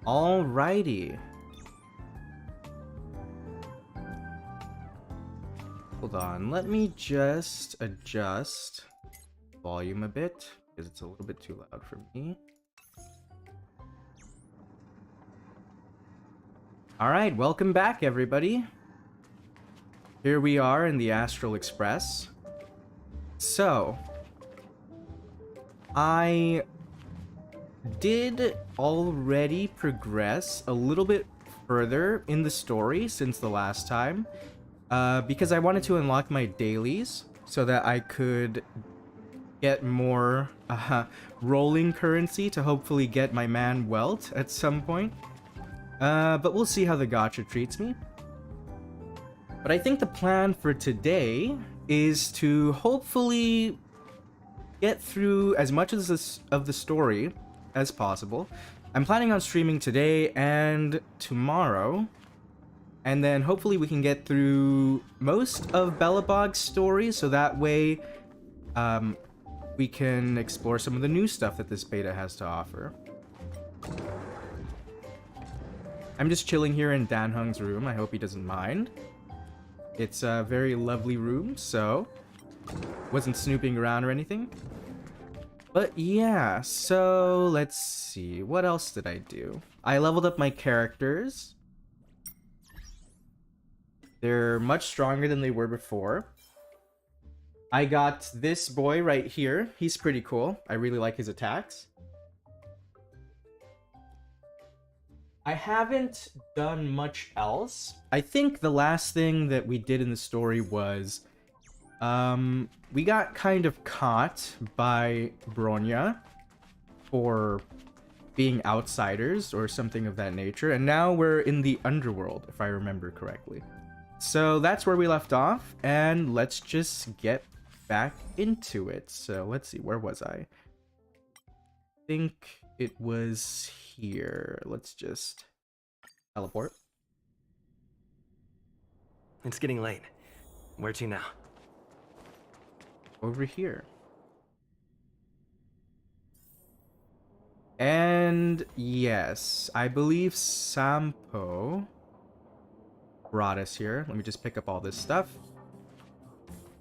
Alrighty. Hold on, let me just adjust volume a bit because it's a little bit too loud for me. Alright, welcome back everybody. Here we are in the Astral Express. So, I did already progress a little bit further in the story since the last time, because I wanted to unlock my dailies so that I could get more rolling currency to hopefully get my man Welt at some point. But we'll see how the gacha treats me. But I think the plan for today is to hopefully get through as much of the story as possible. I'm planning on streaming today and tomorrow, and then hopefully we can get through most of Belobog's story, so that way we can explore some of the new stuff that this beta has to offer. I'm just chilling here in Dan Hung's room. I hope he doesn't mind. It's a very lovely room, so wasn't snooping around or anything. But yeah, so let's see. What else did I do? I leveled up my characters. They're much stronger than they were before. I got this boy right here. He's pretty cool. I really like his attacks. I haven't done much else. I think the last thing that we did in the story was we got kind of caught by Bronya for being outsiders or something of that nature, and now we're in the underworld, if I remember correctly. So that's where we left off, and let's just get back into it. So let's see, where was I? I think it was here. Let's just teleport. It's getting late. Where to now? Over here. And yes, I believe Sampo brought us here. Let me just pick up all this stuff.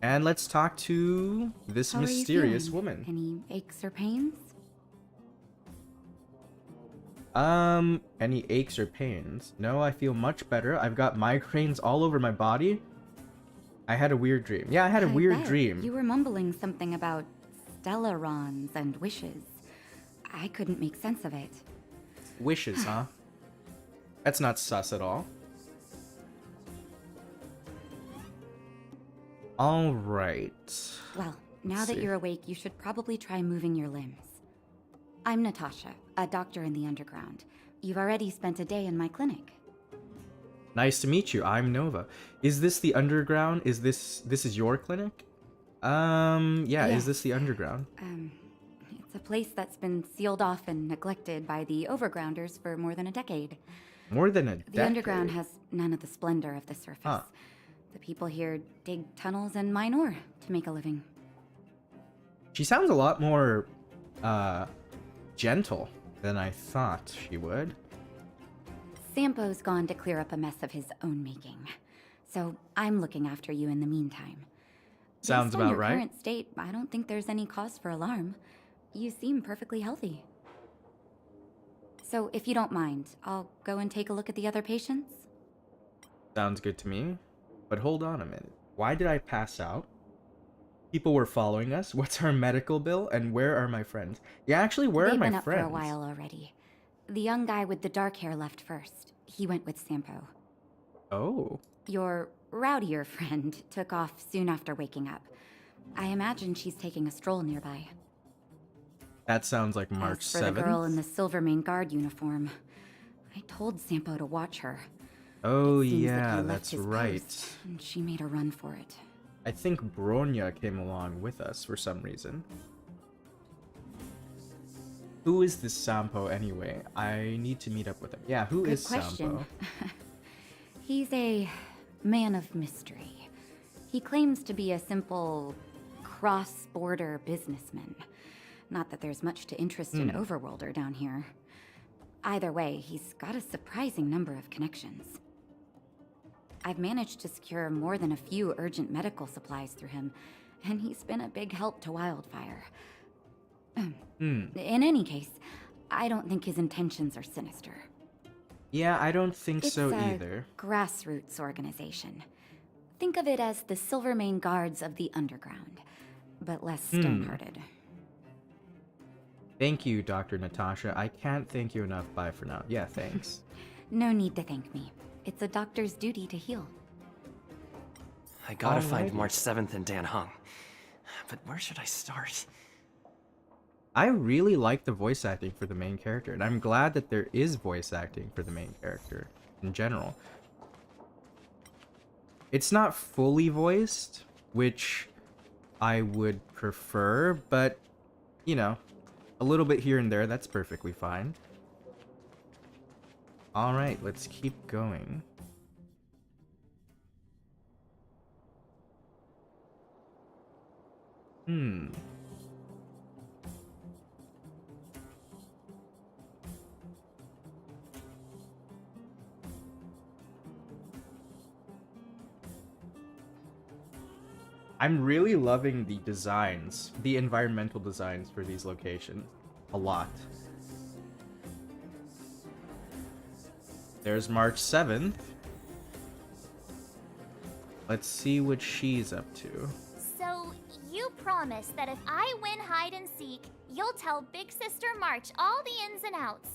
And let's talk to this How mysterious are you woman. Any aches or pains? Any aches or pains? No, I feel much better. I've got migraines all over my body. I had a weird dream. Yeah, I had a weird dream. You were mumbling something about stellarons and wishes. I couldn't make sense of it. Wishes, huh? That's not sus at all. Alright. Well, now that you're awake, you should probably try moving your limbs. I'm Natasha, a doctor in the underground. You've already spent a day in my clinic. Nice to meet you. I'm Nova. Is this the underground? Is this is your clinic? Yeah, Yes. Is this the underground? It's a place that's been sealed off and neglected by the overgrounders for more than a decade. More than a decade. The underground has none of the splendor of the surface. Huh. The people here dig tunnels and mine ore to make a living. She sounds a lot more gentle than I thought she would. Sampo's gone to clear up a mess of his own making, so I'm looking after you in the meantime. Sounds Based on about your right. current state, I don't think there's any cause for alarm. You seem perfectly healthy. So if you don't mind, I'll go and take a look at the other patients. Sounds good to me. But hold on a minute. Why did I pass out? People were following us. What's our medical bill? And where are my friends? Yeah, actually, where They've are my been up friends? for a while already. The young guy with the dark hair left first. He went with Sampo. Oh. Your rowdier friend took off soon after waking up. I imagine she's taking a stroll nearby. That sounds like March As for 7th. the girl in the Silvermane Guard uniform, I told Sampo to watch her. Oh It seems that yeah, he left that's his right. post, and she made a run for it. I think Bronya came along with us for some reason. Who is this Sampo anyway? I need to meet up with him. Yeah, who is Good question. Sampo? He's a man of mystery. He claims to be a simple cross-border businessman. Not that there's much to interest an overworlder down here. Either way, he's got a surprising number of connections. I've managed to secure more than a few urgent medical supplies through him, and he's been a big help to Wildfire. In any case, I don't think his intentions are sinister. Yeah, I don't think It's so a either. grassroots organization. Think of it as the Silvermane Guards of the Underground, but less stone-hearted. Thank you, Dr. Natasha. I can't thank you enough. Bye for now. Yeah, thanks. No need to thank me. It's a doctor's duty to heal. I gotta find Alrighty. March 7th in Dan Hung. But where should I start? I really like the voice acting for the main character, and I'm glad that there is voice acting for the main character in general. It's not fully voiced, which I would prefer, but, you know, a little bit here and there, that's perfectly fine. Alright, let's keep going. I'm really loving the designs, the environmental designs for these locations, a lot. There's March 7th. Let's see what she's up to. So, you promise that if I win hide and seek, you'll tell Big Sister March all the ins and outs.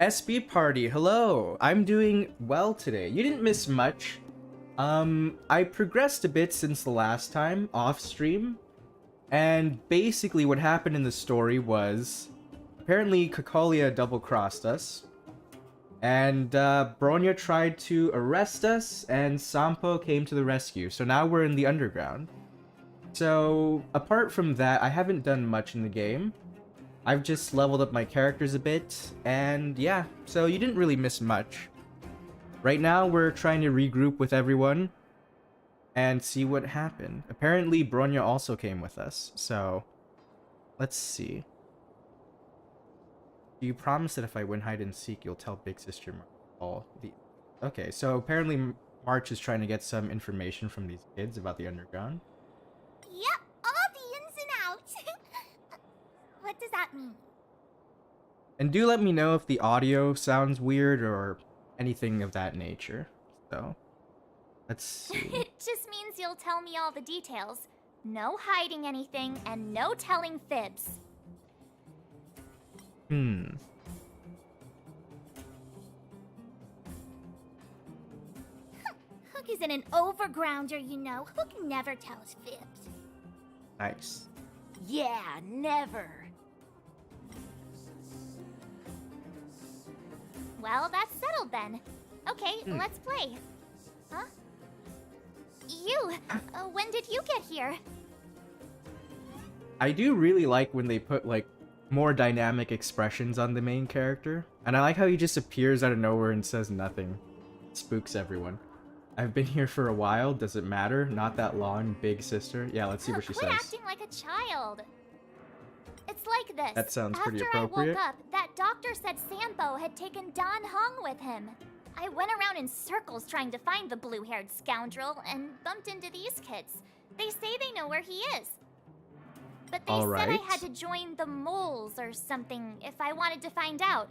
SB Party, hello! I'm doing well today. You didn't miss much. I progressed a bit since the last time, off stream. And basically what happened in the story was, apparently Kakalia double-crossed us. And Bronya tried to arrest us, and Sampo came to the rescue. So now we're in the underground. So, apart from that, I haven't done much in the game. I've just leveled up my characters a bit, and yeah, so you didn't really miss much. Right now, we're trying to regroup with everyone and see what happened. Apparently, Bronya also came with us, so let's see. Do you promise that if I win hide and seek, you'll tell Big Sister all the... Okay, so apparently March is trying to get some information from these kids about the underground. Yep, all the ins and outs. What does that mean? And do let me know if the audio sounds weird or anything of that nature. So, let's see. It just means you'll tell me all the details. No hiding anything and no telling fibs. Hook isn't an overgrounder, you know. Hook never tells fibs. Nice. Yeah, never. Well, that's settled then. Okay, let's play. Huh? You, when did you get here? I do really like when they put, like, more dynamic expressions on the main character. And I like how he just appears out of nowhere and says nothing. Spooks everyone. I've been here for a while. Does it matter? Not that long, big sister. Yeah, let's see what she Quit says. acting like a child. It's like this. That sounds pretty After appropriate. I woke up, that doctor said Sampo had taken Don Hung with him. I went around in circles trying to find the blue-haired scoundrel and bumped into these kids. They say they know where he is. But they said I had to join the moles or something if I wanted to find out.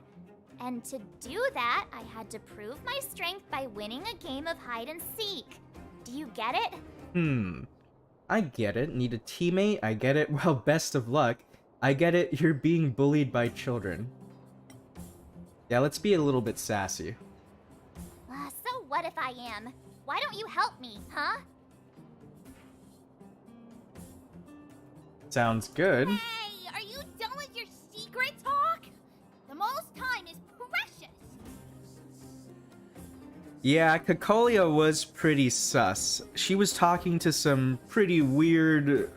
And to do that, I had to prove my strength by winning a game of hide and seek. Do you get it? I get it. Need a teammate? I get it. Well, best of luck. I get it. You're being bullied by children. Yeah, let's be a little bit sassy. So what if I am? Why don't you help me, huh? Sounds good. Hey, are you done with your secret talk? The most time is precious. Yeah, Kakalia was pretty sus. She was talking to some pretty weird,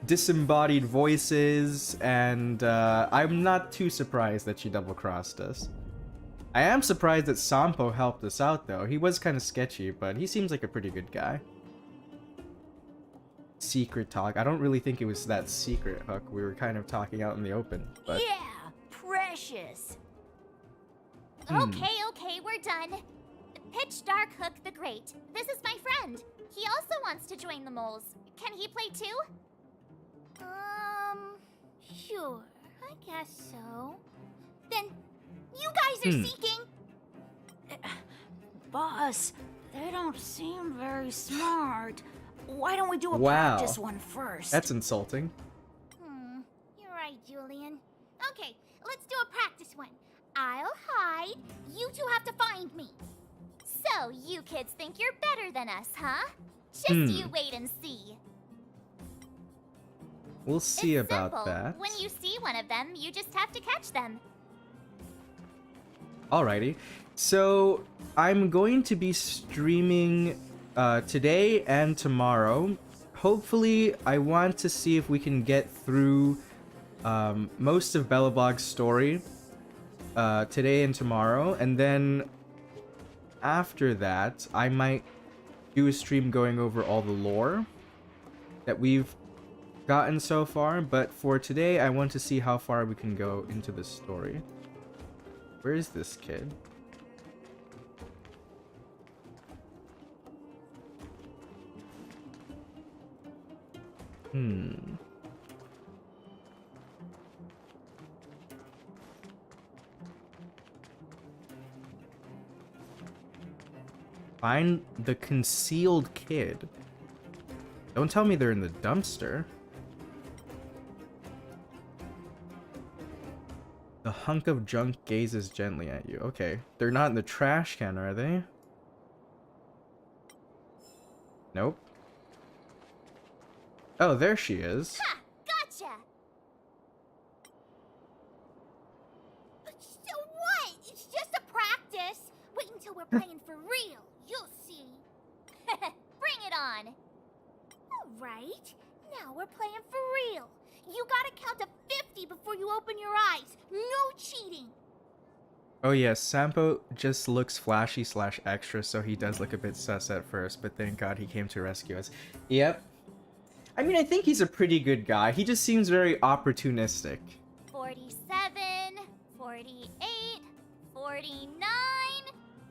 disembodied voices, and I'm not too surprised that she double-crossed us. I am surprised that Sampo helped us out, though. He was kind of sketchy, but he seems like a pretty good guy. secret talk. I don't really think it was that secret, Hook. We were kind of talking out in the open, but... Yeah, precious. Okay, we're done. Pitch Dark Hook the Great. This is my friend. He also wants to join the moles. Can he play too? Sure. I guess so. Then, you guys are seeking... Boss, they don't seem very smart. Why don't we do a Wow. practice one first? That's insulting. You're right, Julian. Okay, let's do a practice one. I'll hide. You two have to find me. So, you kids think you're better than us, huh? Just you wait and see. We'll see It's about simple. that. When you see one of them, you just have to catch them. Alrighty. So, I'm going to be streaming today and tomorrow. Hopefully, I want to see if we can get through most of Belobog's story today and tomorrow. And then after that, I might do a stream going over all the lore that we've gotten so far. But for today, I want to see how far we can go into the story. Where is this kid? Find the concealed kid. Don't tell me they're in the dumpster. The hunk of junk gazes gently at you. Okay. They're not in the trash can, are they? Nope. Oh, there she is. Ha! Gotcha! So what? It's just a practice. Wait until we're playing for real. You'll see. Bring it on! All right. Now we're playing for real. You gotta count to 50 before you open your eyes. No cheating. Oh yes, Sampo just looks flashy / extra, so he does look a bit sus at first, but thank God he came to rescue us. Yep. I mean, I think he's a pretty good guy. He just seems very opportunistic. 47, 48, 49,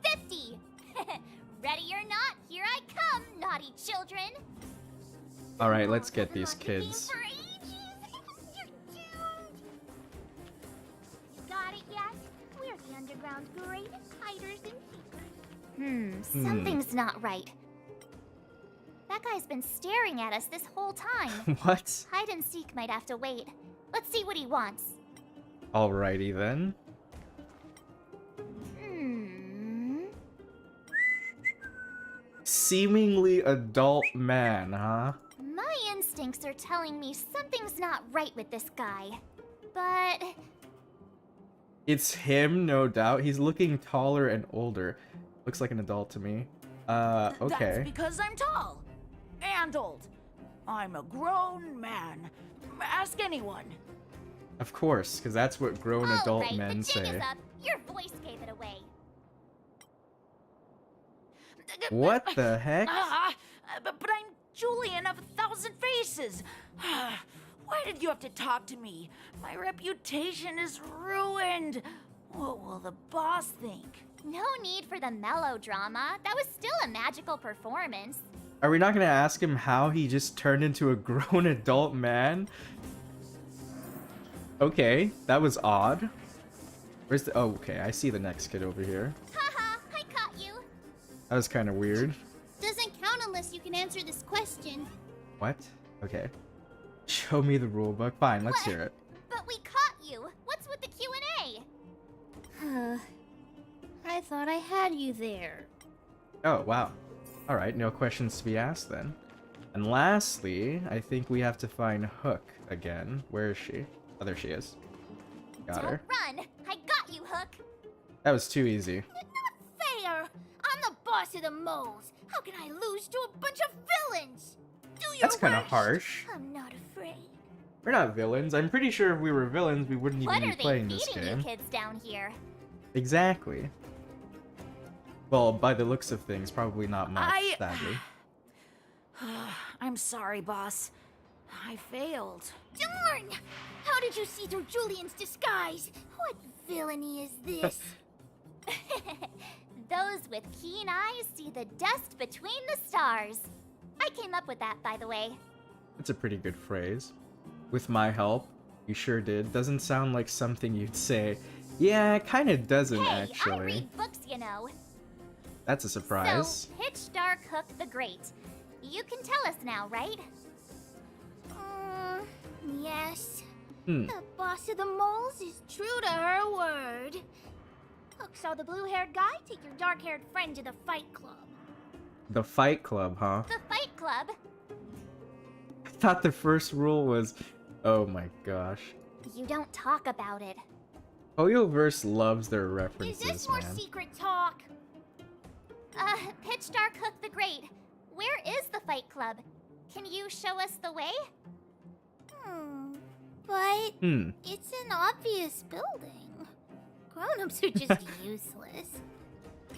50! Ready or not, here I come, naughty children! Alright, let's get Been these on the game kids. for ages. You're doomed. You got it yet? We're the underground's greatest hiders and seekers. Something's not right. That guy's been staring at us this whole time. What? Hide and seek might have to wait. Let's see what he wants. Alrighty then. Seemingly adult man, huh? My instincts are telling me something's not right with this guy. But It's him, no doubt. He's looking taller and older. Looks like an adult to me. That's Okay. because I'm tall. And old. I'm a grown man. Ask anyone. Of course, because that's what grown all adult right, men the jig say. is up. Your voice gave it away. What the heck? But I'm Julian of 1,000 Faces. Why did you have to talk to me? My reputation is ruined. What will the boss think? No need for the melodrama. That was still a magical performance. Are we not gonna ask him how he just turned into a grown adult man? Okay, that was odd. Where's the... Oh, okay, I see the next kid over here. Haha, I caught you. That was kind of weird. Doesn't count unless you can answer this question. What? Okay. Show me the rulebook. Fine, let's hear it. But we caught you. What's with the Q&A? I thought I had you there. Oh, wow. Alright, no questions to be asked then. And lastly, I think we have to find Hook again. Where is she? Oh, there she is. Got Don't her. run. I got you, Hook. That was too easy. Not fair. I'm the boss of the moles. How can I lose to a bunch of villains? Do your That's kind of worst. harsh. I'm not afraid. We're not villains. I'm pretty sure if we were villains, we wouldn't What even are be they playing this feeding game. you kids down here? Exactly. Well, by the looks of things, probably not much, I- sadly. I'm sorry, boss. I failed. Darn! How did you see through Julian's disguise? What villainy is this? Those with keen eyes see the dust between the stars. I came up with that, by the way. That's a pretty good phrase. With my help, you sure did. Doesn't sound like something you'd say. Yeah, it kind of doesn't Hey, I actually. read books, you know. That's a surprise. So, Pitch Dark Hook the Great. You can tell us now, right? Yes. Hmm. The boss of the moles is true to her word. Hook saw the blue-haired guy take your dark-haired friend to the fight club. The Fight Club, huh? The Fight Club. I thought the first rule was... Oh my gosh. You don't talk about it. Hoyoverse loves their Is references, this more man. secret talk? Pitch Dark Hook the Great. Where is the Fight Club? Can you show us the way? But Hmm. it's an obvious building. Grown-ups are just useless.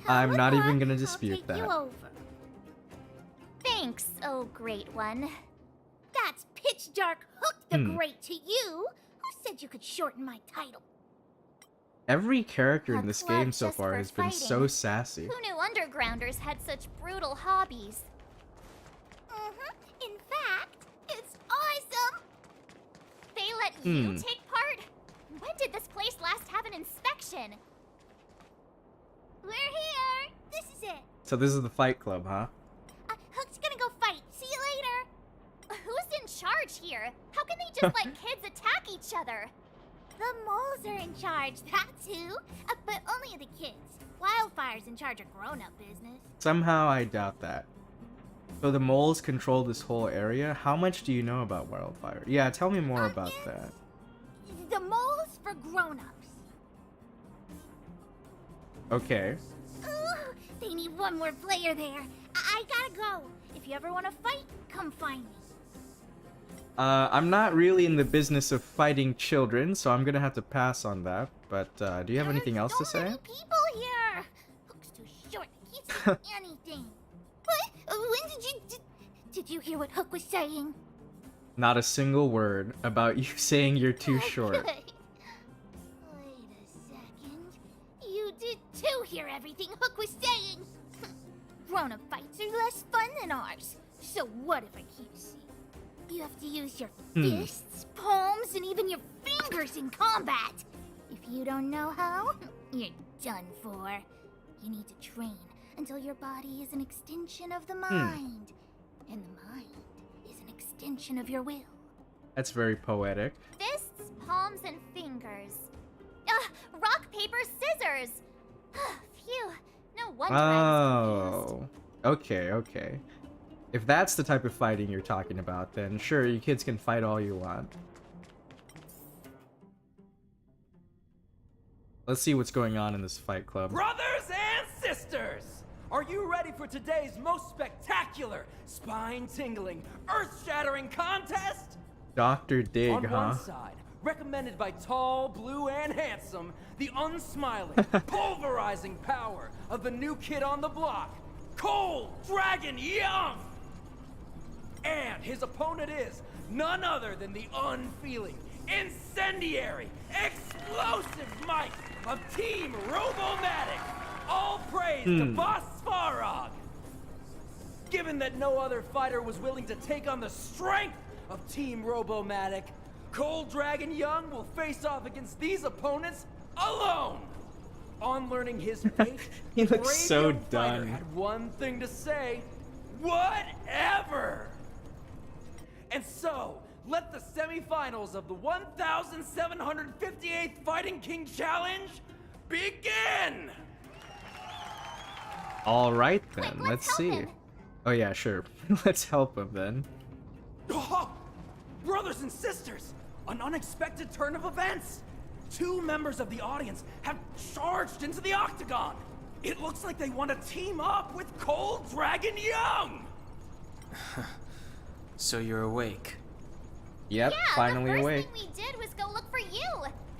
I'm Come not on, even gonna I'll dispute take that. You over. Thanks, oh great one. That's Pitch Dark Hook the Hmm. Great to you. Who said you could shorten my title? Every character A in this club game so just far for has been so fighting. sassy. Who knew undergrounders had such brutal hobbies? In fact, it's awesome. They let you take part? When did this place last have an inspection? We're here. This is it. So this is the Fight Club, huh? Hook's gonna go fight. See you later. Who's in charge here? How can they just let kids attack each other? The moles are in charge. That's who. But only the kids. Wildfire's in charge of grown-up business. Somehow I doubt that. So the moles control this whole area? How much do you know about Wildfire? Yeah, tell me more about that. The moles for grown-ups. Okay. Ooh, they need one more player there. I gotta go. If you ever want to fight, come find me. I'm not really in the business of fighting children, so I'm gonna have to pass on that. But do you have anything else to There's so say? many people here. Hook's too short. He can't say anything. What? When did you hear what Hook was saying? Not a single word about you saying you're too short. Okay. Wait a second. You did too hear everything Hook was saying. Grown-up fights are less fun than ours. So what if I can't see? You have to use your fists, palms, and even your fingers in combat. If you don't know how, you're done for. You need to train until your body is an extension of the mind. And the mind is an extension of your will. That's very poetic. Fists, palms, and fingers. Rock, paper, scissors! Phew, no wonder I was confused. Oh. Okay, okay. If that's the type of fighting you're talking about, then sure, you kids can fight all you want. Let's see what's going on in this fight club. Brothers and sisters, are you ready for today's most spectacular, spine-tingling, earth-shattering contest? Dr. Dig, On huh? one side, recommended by tall, blue, and handsome, the unsmiling, pulverizing power of the new kid on the block, Cold Dragon Young! And his opponent is none other than the unfeeling, incendiary, explosive might of Team Robomatic. All praise to Boss Svarog. Given that no other fighter was willing to take on the strength of Team Robomatic, Cold Dragon Young will face off against these opponents alone. On learning his fate, He the looks brave so young fighter done. had one thing to say: whatever. And so, let the semifinals of the 1,758th Fighting King Challenge begin! All right then, Quick, let's let's see. help him. Oh yeah, sure. Let's help him then. Oh, brothers and sisters, an unexpected turn of events. Two members of the audience have charged into the octagon. It looks like they want to team up with Cold Dragon Young. So you're awake. Yep, Yeah, finally the first awake. thing we did was go look for you.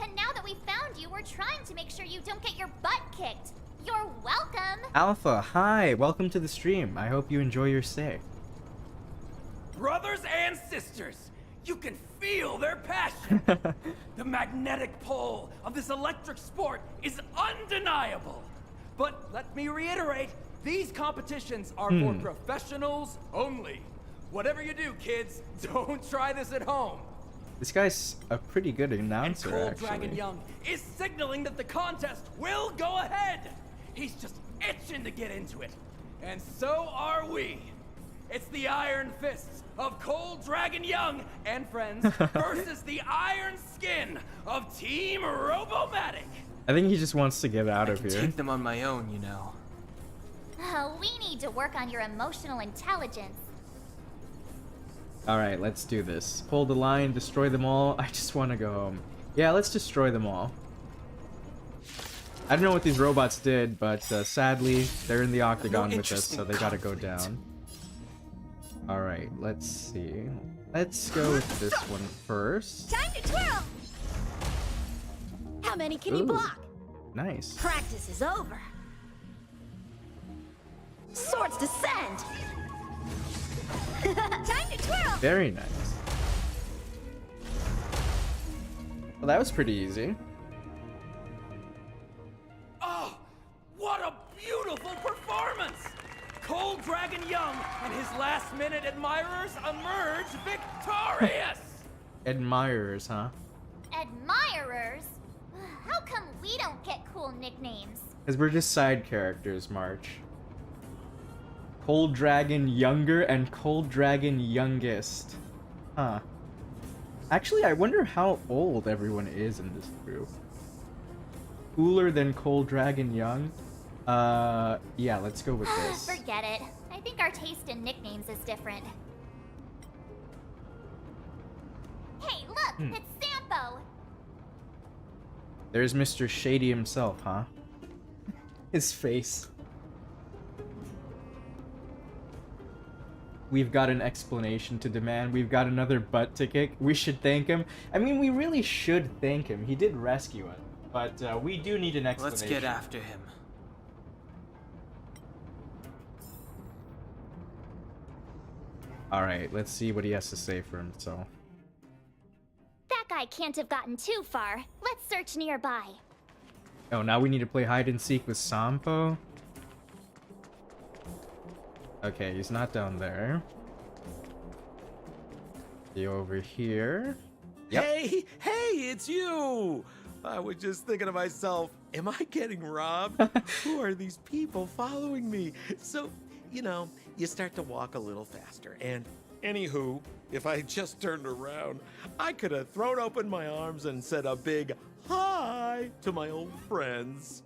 And now that we found you, we're trying to make sure you don't get your butt kicked. You're welcome. Alpha, hi, welcome to the stream. I hope you enjoy your stay. brothers and sisters. You can feel their passion. The magnetic pull of this electric sport is undeniable. But let me reiterate, these competitions are for professionals only. Whatever you do, kids, don't try this at home. This guy's a pretty good announcer, And Cold actually. Dragon Young is signaling that the contest will go ahead. He's just itching to get into it. And so are we. It's the Iron Fists of Cold Dragon Young and friends versus the Iron Skin of Team Robomatic. I think he just wants to get out I of can here. take them on my own, you know. We need to work on your emotional intelligence. Alright, let's do this. Hold the line, destroy them all. I just want to go home. Yeah, let's destroy them all. I don't know what these robots did, but sadly, they're in the octagon with us, so they gotta go down. Alright, let's see. Let's go with this one first. Time to twirl! How many can you Ooh. block? Nice. Practice is over. Swords descend! Time to twirl! Very nice. Well, that was pretty easy. Oh, what a beautiful performance! Cold Dragon Young and his last-minute admirers emerge victorious! Admirers, huh? Admirers? How come we don't get cool nicknames? Because we're just side characters, March. Cold Dragon Younger and Cold Dragon Youngest. Huh. Actually, I wonder how old everyone is in this group. Cooler than Cold Dragon Young? Yeah, let's go with this. Forget it. I think our taste in nicknames is different. Hey, look! It's Sampo! There's Mr. Shady himself, huh? His face. We've got an explanation to demand. We've got another butt to kick. We should thank him. I mean, we really should thank him. He did rescue us. But we do need an explanation. Let's get after him. Alright, let's see what he has to say for himself. That guy can't have gotten too far. Let's search nearby. Oh, now we need to play hide and seek with Sampo? Okay, he's not down there. He over here. Yep. Hey, it's you! I was just thinking to myself, am I getting robbed? Who are these people following me? So, you know, you start to walk a little faster. And anywho, if I just turned around, I could have thrown open my arms and said a big hi to my old friends.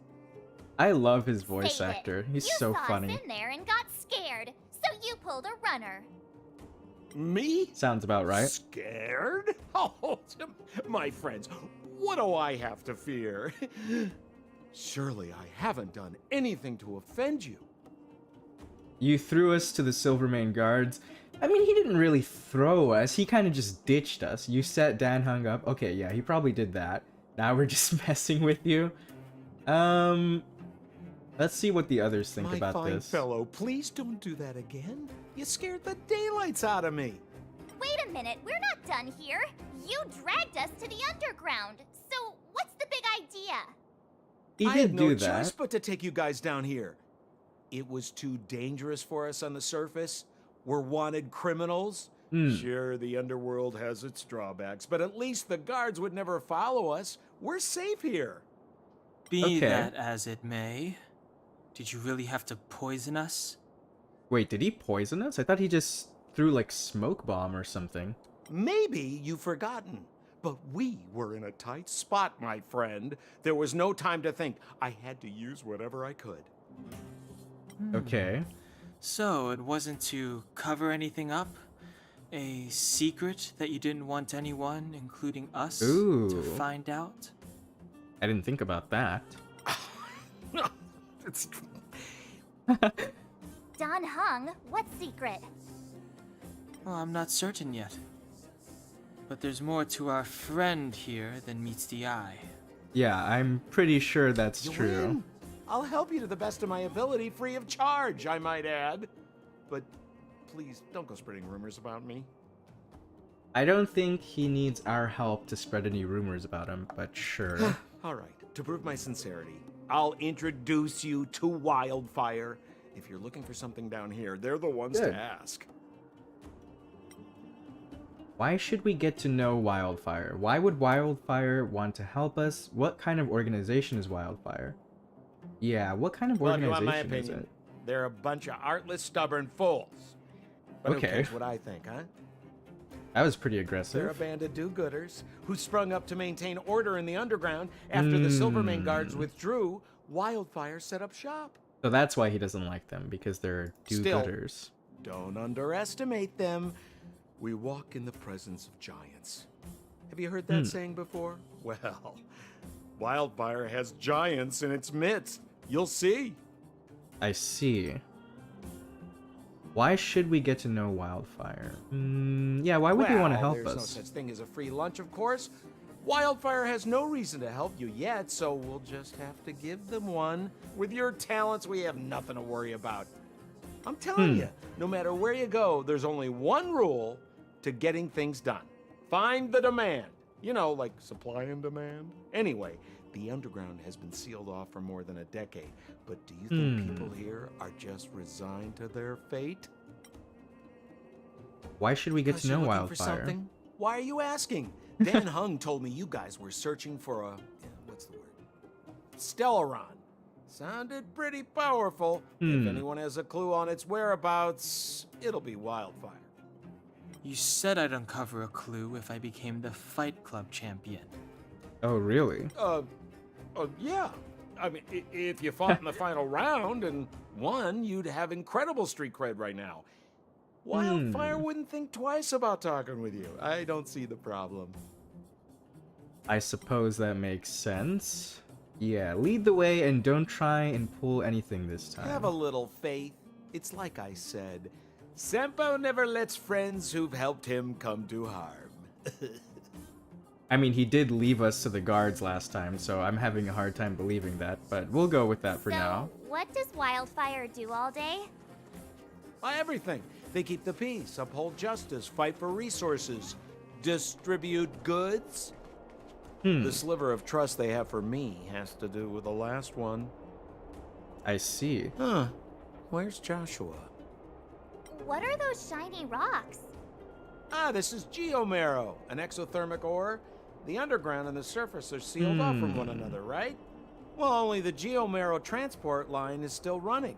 I love his voice Save it. actor. He's You so saw funny. us in there and got scared, so you pulled a runner. Me? Sounds about right. Scared? Oh, my friends, what do I have to fear? Surely I haven't done anything to offend you. You threw us to the Silvermane guards. I mean, he didn't really throw us. He kind of just ditched us. You set Dan hung up. Okay, yeah, he probably did that. Now we're just messing with you. Let's see what the others think My about fine this. fellow, please don't do that again. You scared the daylights out of me. Wait a minute, we're not done here. You dragged us to the underground. So what's the big idea? He I did had no do choice that. but to take you guys down here. It was too dangerous for us on the surface. We're wanted criminals. Sure, the underworld has its drawbacks, but at least the guards would never follow us. We're safe here. Be Okay. that as it may, did you really have to poison us? Wait, did he poison us? I thought he just threw like smoke bomb or something. Maybe you've forgotten, but we were in a tight spot, my friend. There was no time to think. I had to use whatever I could. Okay. So it wasn't to cover anything up? A secret that you didn't want anyone, including us, Ooh. to find out? I didn't think about that. It's Don Hung, what secret? Well, I'm not certain yet. But there's more to our friend here than meets the eye. Yeah, I'm pretty sure that's You true. win. I'll help you to the best of my ability, free of charge, I might add. But please don't go spreading rumors about me. I don't think he needs our help to spread any rumors about him, but sure. All right, to prove my sincerity, I'll introduce you to Wildfire. If you're looking for something down here, they're the ones Good. to ask. Why should we get to know Wildfire? Why would Wildfire want to help us? What kind of organization is Wildfire? Yeah, what kind of Well, if you want organization my is opinion, it? they're a bunch of artless, stubborn fools. But Okay. who cares what I think, huh? That was pretty They're a aggressive. band of do-gooders who sprung up to maintain order in the underground after the Silvermane guards withdrew. Wildfire set up shop. So that's why he doesn't like them, because they're do-gooders. Don't underestimate them. We walk in the presence of giants. Have you heard that saying before? Well, Wildfire has giants in its midst. You'll see. I see. Why should we get to know Wildfire? Yeah, why would he want to help there's us? no such thing as a free lunch, of course. Wildfire has no reason to help you yet, so we'll just have to give them one. With your talents, we have nothing to worry about. I'm telling you, no matter where you go, there's only one rule to getting things done. Find the demand. You know, like supply and demand. Anyway, the underground has been sealed off for more than a decade. But do you think people here are just resigned to their fate? Why should we get to Because know you're looking for Wildfire? something? Why are you asking? Dan Hung told me you guys were searching for a... what's the word? Stellaron. Sounded pretty powerful. If anyone has a clue on its whereabouts, it'll be Wildfire. You said I'd uncover a clue if I became the Fight Club champion. Oh, really? Yeah. I mean, if you fought in the final round and won, you'd have incredible street cred right now. Wildfire wouldn't think twice about talking with you. I don't see the problem. I suppose that makes sense. Yeah, lead the way and don't try and pull anything this time. Have a little faith. It's like I said. Senpo never lets friends who've helped him come to harm. I mean, he did leave us to the guards last time, so I'm having a hard time believing that, but we'll go with that for so, now. what does Wildfire do all day? Everything. They keep the peace, uphold justice, fight for resources, distribute goods. The sliver of trust they have for me has to do with the last one. I see. Huh. Where's Joshua? What are those shiny rocks? This is geomarrow, an exothermic ore. The underground and the surface are sealed off from one another, right? Well, only the geomarrow transport line is still running.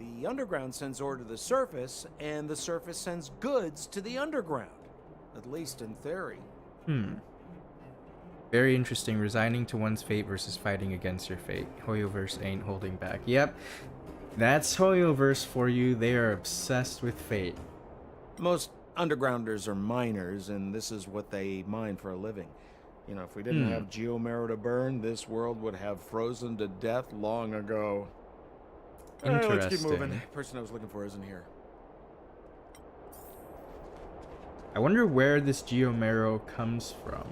The underground sends ore to the surface, and the surface sends goods to the underground. At least in theory. Very interesting. Resigning to one's fate versus fighting against your fate. Hoyoverse ain't holding back. Yep. That's Hoyoverse for you. They are obsessed with fate. Most undergrounders are miners, and this is what they mine for a living. You know, if we didn't have geomarrow to burn, this world would have frozen to death long ago. All right, let's keep moving. Interesting. The person I was looking for isn't here. I wonder where this geomarrow comes from.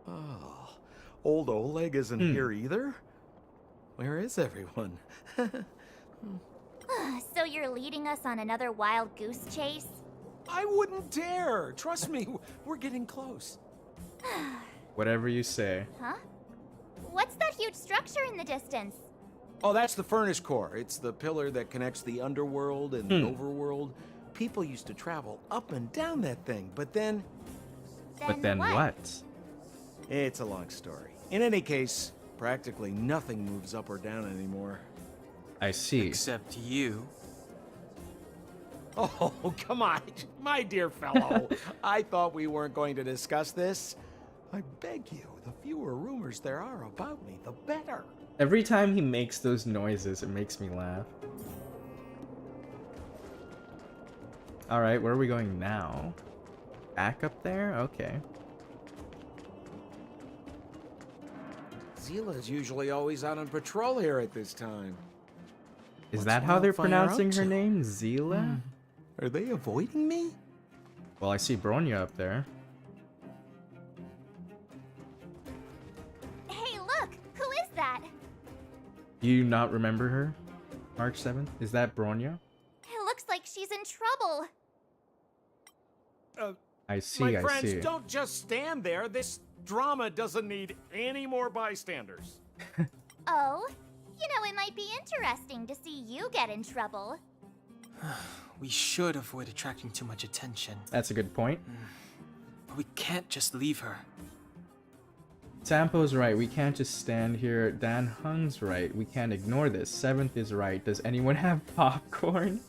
Oh, old Oleg isn't here either? Where is everyone? So you're leading us on another wild goose chase? I wouldn't dare. Trust me, we're getting close. Whatever you say. Huh? What's that huge structure in the distance? Oh, that's the furnace core. It's the pillar that connects the underworld and the overworld. People used to travel up and down that thing, but then... But then what? It's a long story. In any case, practically nothing moves up or down anymore. I see. Except you. Oh, come on, my dear fellow. I thought we weren't going to discuss this. I beg you, the fewer rumors there are about me, the better. Every time he makes those noises, it makes me laugh. Alright, where are we going now? Back up there? Okay. Zila's usually always out on patrol here at this time. Is What's that how they're Wildfire pronouncing up her to? name? Zila? Are they avoiding me? Well, I see Bronya up there. Hey, look! Who is that? Do you not remember her? March 7th? Is that Bronya? It looks like she's in trouble. I see, My I friends, see. don't just stand there. This drama doesn't need any more bystanders. Oh? You know, it might be interesting to see you get in trouble. We should avoid attracting too much attention. That's a good point. But we can't just leave her. Sampo's right, we can't just stand here. Dan Hung's right, we can't ignore this. 7th is right. Does anyone have popcorn?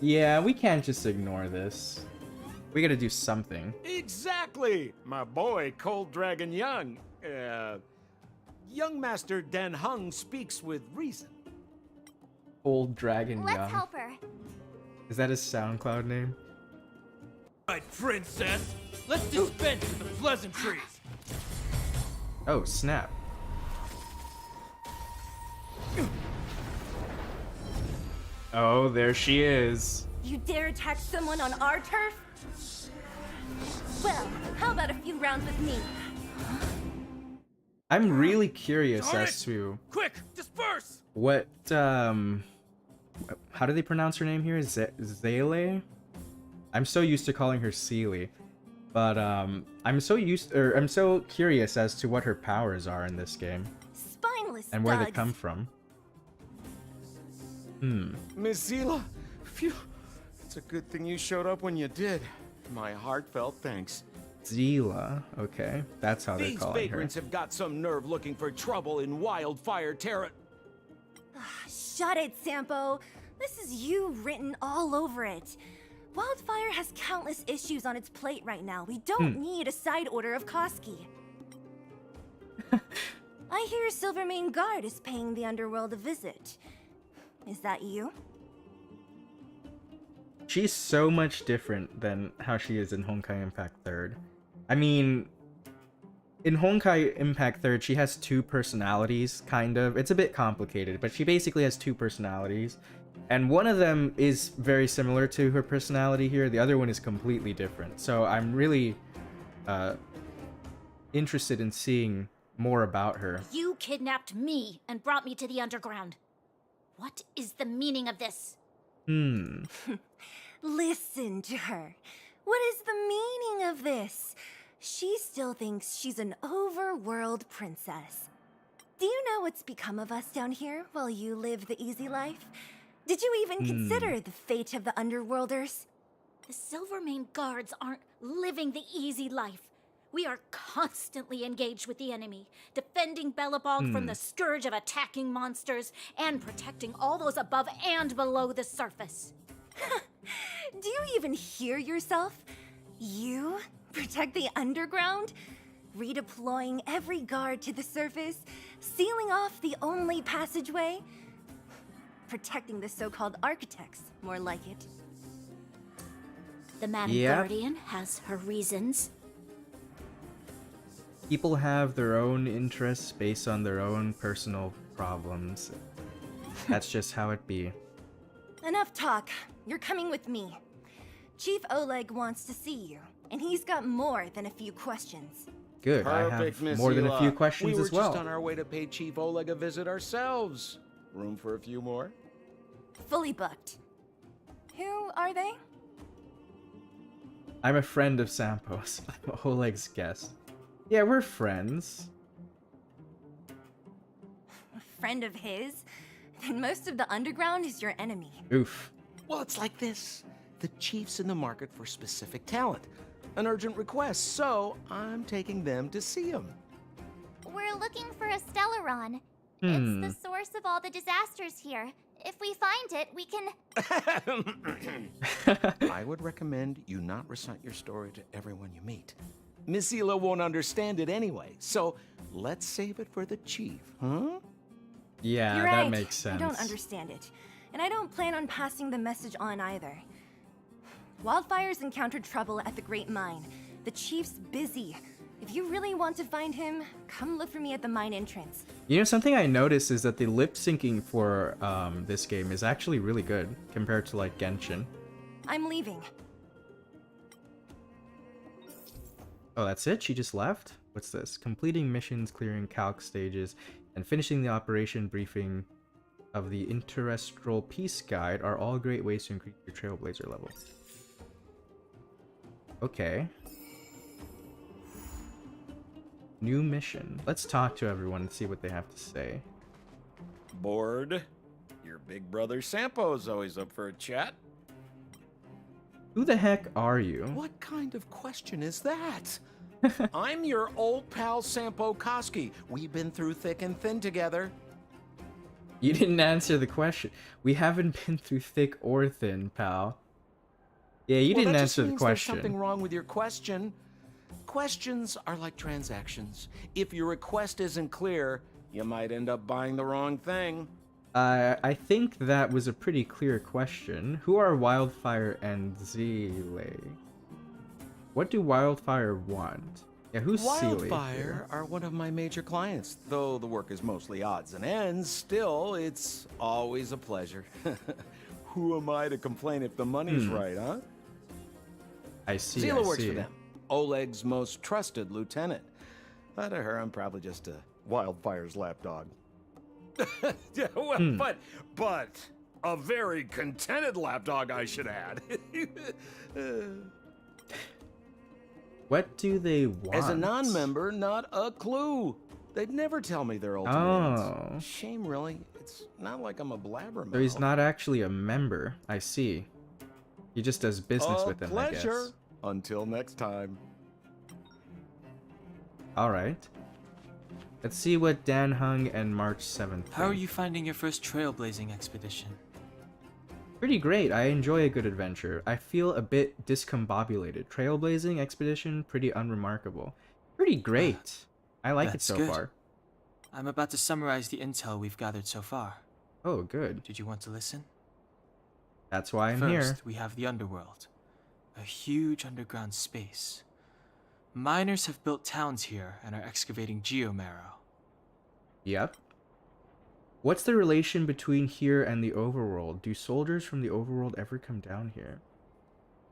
Yeah, we can't just ignore this. We gotta do something. Exactly! My boy, Cold Dragon Young. Young Master Dan Hung speaks with reason. Old Dragon Let's Young. help her. Is that his SoundCloud name? Right, princess. Let's dispense with the pleasantries. Oh, snap. Oh, there she is. You dare attack someone on our turf? Well, how about a few rounds with me? I'm really curious Darn as it! to Quick, disperse! what, how do they pronounce her name here? Zele? I'm so used to calling her Seely. But, I'm so curious as to what her powers are in this game. Spineless And where they thugs. come from. Miss Zila, phew. It's a good thing you showed up when you did. My heartfelt thanks. Zila. Okay, that's how they're These calling her. vagrants have got some nerve looking for trouble in Wildfire Terra. Shut it, Sampo. This is you written all over it. Wildfire has countless issues on its plate right now. We don't need a side order of Koski. I hear Silvermane Guard is paying the underworld a visit. Is that you? She's so much different than how she is in Honkai Impact 3rd. I mean, in Honkai Impact 3rd, she has two personalities, kind of. It's a bit complicated, but she basically has two personalities. And one of them is very similar to her personality here. The other one is completely different. So I'm really interested in seeing more about her. You kidnapped me and brought me to the underground. What is the meaning of this? Listen to her. What is the meaning of this? She still thinks she's an overworld princess. Do you know what's become of us down here while you live the easy life? Did you even consider the fate of the underworlders? The Silvermane Guards aren't living the easy life. We are constantly engaged with the enemy, defending Belobog from the scourge of attacking monsters and protecting all those above and below the surface. Do you even hear yourself? You protect the underground? Redeploying every guard to the surface? Sealing off the only passageway? Protecting the so-called architects, more like it. The Madam Yeah. Guardian has her reasons. People have their own interests based on their own personal problems. That's just how it be. Enough talk. You're coming with me. Chief Oleg wants to see you, and he's got more than a few questions. Good, I Perfect, have Miss more than a few Zila. questions we as were well. just on our way to pay Chief Oleg a visit ourselves. Room for a few more? Fully booked. Who are they? I'm a friend of Sampo's. I'm Oleg's guest. Yeah, we're friends. A friend of his? Then most of the underground is your enemy. Oof. Well, it's like this. The chief's in the market for specific talent. An urgent request, so I'm taking them to see him. We're looking for a Stellaron. It's the source of all the disasters here. If we find it, we can... I would recommend you not recite your story to everyone you meet. Miss Zila won't understand it anyway, so let's save it for the chief, huh? Yeah, You're that right. makes sense. I don't understand it. And I don't plan on passing the message on either. Wildfire's encountered trouble at the Great Mine. The chief's busy. If you really want to find him, come look for me at the mine entrance. You know, something I noticed is that the lip syncing for this game is actually really good compared to like Genshin. I'm leaving. Oh, that's it? She just left? What's this? Completing missions, clearing calc stages. and finishing the operation briefing of the Interestral Peace Guide are all great ways to increase your Trailblazer level. Okay. New mission. Let's talk to everyone and see what they have to say. Bored? Your big brother Sampo's always up for a chat. Who the heck are you? What kind of question is that? I'm your old pal Sampo Koski. We've been through thick and thin together. You didn't answer the question. We haven't been through thick or thin, pal. Yeah, you didn't answer the question. There's something wrong with your question. Questions are like transactions. If your request isn't clear, you might end up buying the wrong thing. I think that was a pretty clear question. Who are Wildfire and Zile? What do Wildfire want? Yeah, who's Zile? Wildfire are one of my major clients. Though the work is mostly odds and ends, still, it's always a pleasure. Who am I to complain if the money's right, huh? I see, Zila works for them. Oleg's most trusted lieutenant. But to her, I'm probably just a Wildfire's lapdog. Yeah, well, but a very contented lapdog, I should add. What do they want? As a non-member, not a clue. They'd never tell me their ultimatums. Shame, really. It's not like I'm a blabbermouth. So he's not actually a member. I see. He just does business with them, I pleasure. guess. Until next time. Alright. Let's see what Dan Hung and March 7th How are think. you finding your first trailblazing expedition? Pretty great. I enjoy a good adventure. I feel a bit discombobulated. Trailblazing expedition, pretty unremarkable. Pretty great. I like it That's so good. far. I'm about to summarize the intel we've gathered so far. Oh, good. Did you want to listen? That's why I'm First, here. we have the underworld. A huge underground space. Miners have built towns here and are excavating geomarrow. Yep. What's the relation between here and the overworld? Do soldiers from the overworld ever come down here?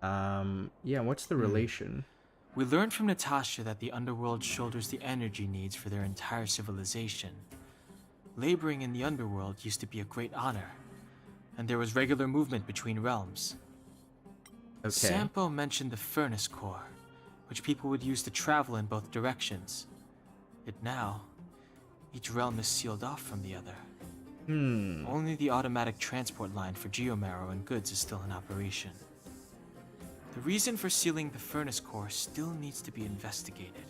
Yeah, what's the relation? We learned from Natasha that the underworld shoulders the energy needs for their entire civilization. Laboring in the underworld used to be a great honor, and there was regular movement between realms. Okay. Sampo mentioned the furnace core, which people would use to travel in both directions. Yet now, each realm is sealed off from the other. Only the automatic transport line for geomarrow and goods is still in operation. The reason for sealing the furnace core still needs to be investigated.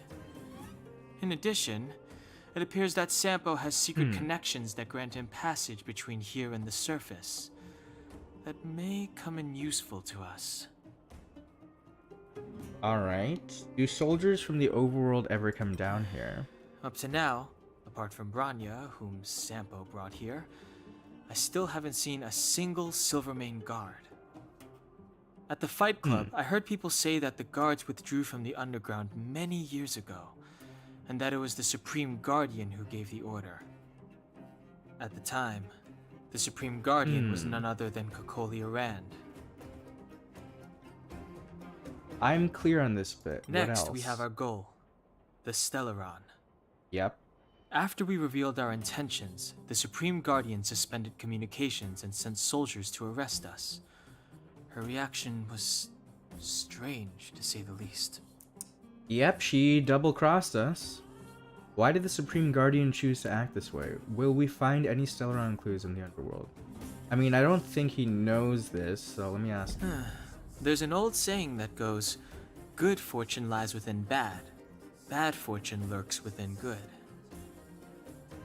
In addition, it appears that Sampo has secret connections that grant him passage between here and the surface that may come in useful to us. Alright. Do soldiers from the overworld ever come down here? Up to now, apart from Branya, whom Sampo brought here, I still haven't seen a single Silvermane guard. At the Fight Club, I heard people say that the guards withdrew from the underground many years ago, and that it was the Supreme Guardian who gave the order. At the time, the Supreme Guardian was none other than Kokolia Rand. I'm clear on this bit. What Next, else? we have our goal, the Stellaron. Yep. After we revealed our intentions, the Supreme Guardian suspended communications and sent soldiers to arrest us. Her reaction was strange, to say the least. Yep, she double-crossed us. Why did the Supreme Guardian choose to act this way? Will we find any Stellaron clues in the underworld? I mean, I don't think he knows this, so let me ask him. There's an old saying that goes, good fortune lies within bad, bad fortune lurks within good.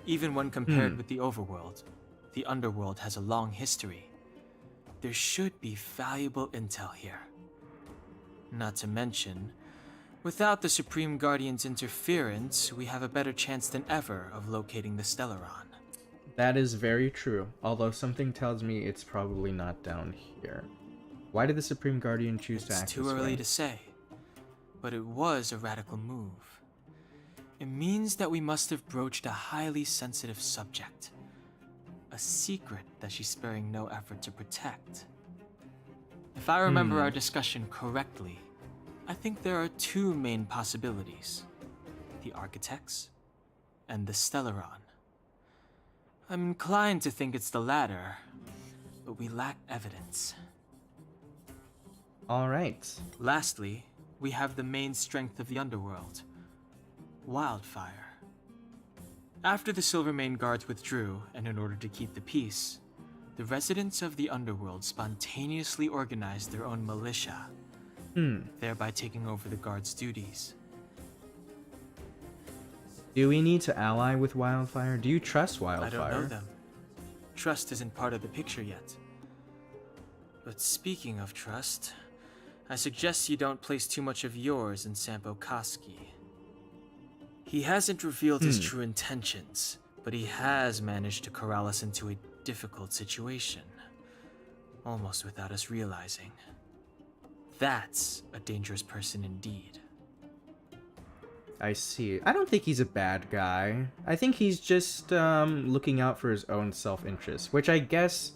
Even when compared with the overworld, the underworld has a long history. There should be valuable intel here. Not to mention, without the Supreme Guardian's interference, we have a better chance than ever of locating the Stellaron. That is very true, although something tells me it's probably not down here. Why did the Supreme Guardian choose to act It's too this early way? to say, but it was a radical move. It means that we must have broached a highly sensitive subject. A secret that she's sparing no effort to protect. If I remember our discussion correctly, I think there are two main possibilities. The Architects and the Stellaron. I'm inclined to think it's the latter, but we lack evidence. Alright. Lastly, we have the main strength of the underworld, wildfire. After the Silvermane guards withdrew, and in order to keep the peace, the residents of the underworld spontaneously organized their own militia, thereby taking over the guards' duties. Do we need to ally with Wildfire? Do you trust Wildfire? I don't know them. Trust isn't part of the picture yet. But speaking of trust, I suggest you don't place too much of yours in Sampo Koski. He hasn't revealed his true intentions, but he has managed to corral us into a difficult situation, almost without us realizing. That's a dangerous person indeed. I see. I don't think he's a bad guy. I think he's just looking out for his own self-interest, which I guess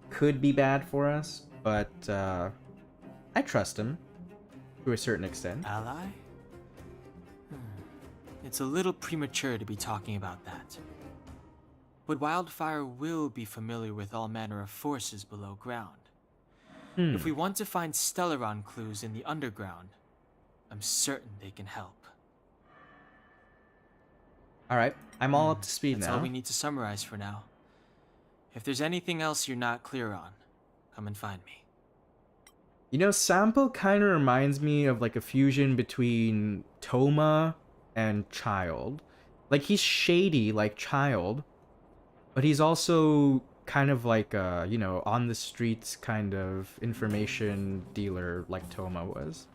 could be bad for us, but I trust him to a certain extent. Ally? It's a little premature to be talking about that. But Wildfire will be familiar with all manner of forces below ground. If we want to find Stellaron clues in the underground, I'm certain they can help. Alright, I'm all up to speed That's now. all we need to summarize for now. If there's anything else you're not clear on, come and find me. You know, Sampo kind of reminds me of like a fusion between Toma and Child. Like, he's shady like Child, but he's also kind of like a, you know, on the streets kind of information dealer like Toma was.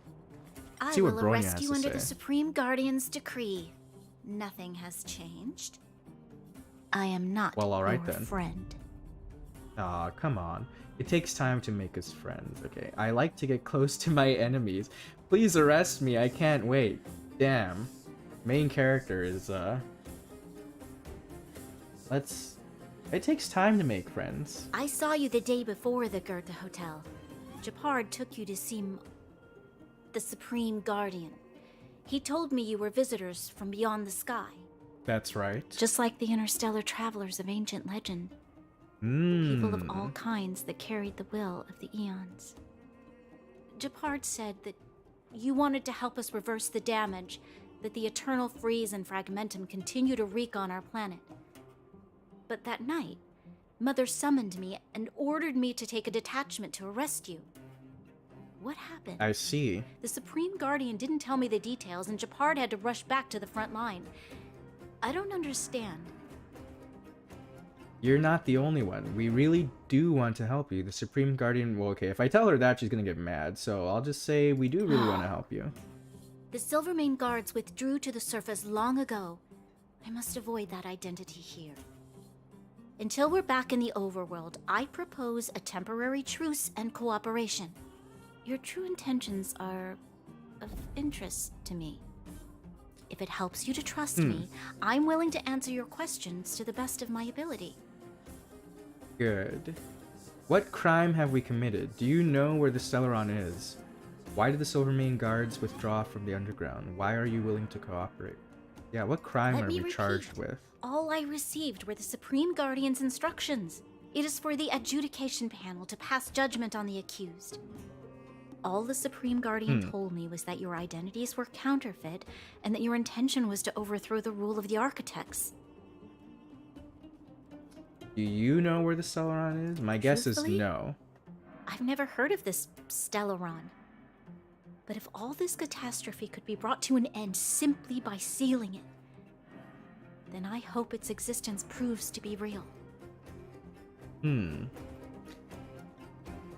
I See what will Bronya arrest has you to under say. the Supreme Guardian's decree. Nothing has changed. I am not Well, all right your then. friend. Aw, come on. It takes time to make us friends, okay? I like to get close to my enemies. Please arrest me, I can't wait. Damn. Main character is, It takes time to make friends. I saw you the day before the Goethe Hotel. Japard took you to see the Supreme Guardian. He told me you were visitors from beyond the sky, That's right. just like the interstellar travelers of ancient legend. People of all kinds that carried the will of the eons. Japard said that you wanted to help us reverse the damage that the eternal freeze and fragmentum continue to wreak on our planet. But that night, Mother summoned me and ordered me to take a detachment to arrest you. What happened? I see. The Supreme Guardian didn't tell me the details, and Japard had to rush back to the front line. I don't understand. You're not the only one. We really do want to help you. The Supreme Guardian, well, okay, if I tell her that, she's gonna get mad, so I'll just say we do really want to help you. The Silvermane guards withdrew to the surface long ago. I must avoid that identity here. Until we're back in the overworld, I propose a temporary truce and cooperation. Your true intentions are of interest to me. If it helps you to trust me, I'm willing to answer your questions to the best of my ability. Good. What crime have we committed? Do you know where the Stellaron is? Why did the Silvermane guards withdraw from the underground? Why are you willing to cooperate? Yeah, what crime Let are me we charged repeat. with? All I received were the Supreme Guardian's instructions. It is for the adjudication panel to pass judgment on the accused. All the Supreme Guardian told me was that your identities were counterfeit and that your intention was to overthrow the rule of the architects. Do you know where the Stellaron is? My guess is Truthfully? no. I've never heard of this Stellaron. But if all this catastrophe could be brought to an end simply by sealing it, then I hope its existence proves to be real.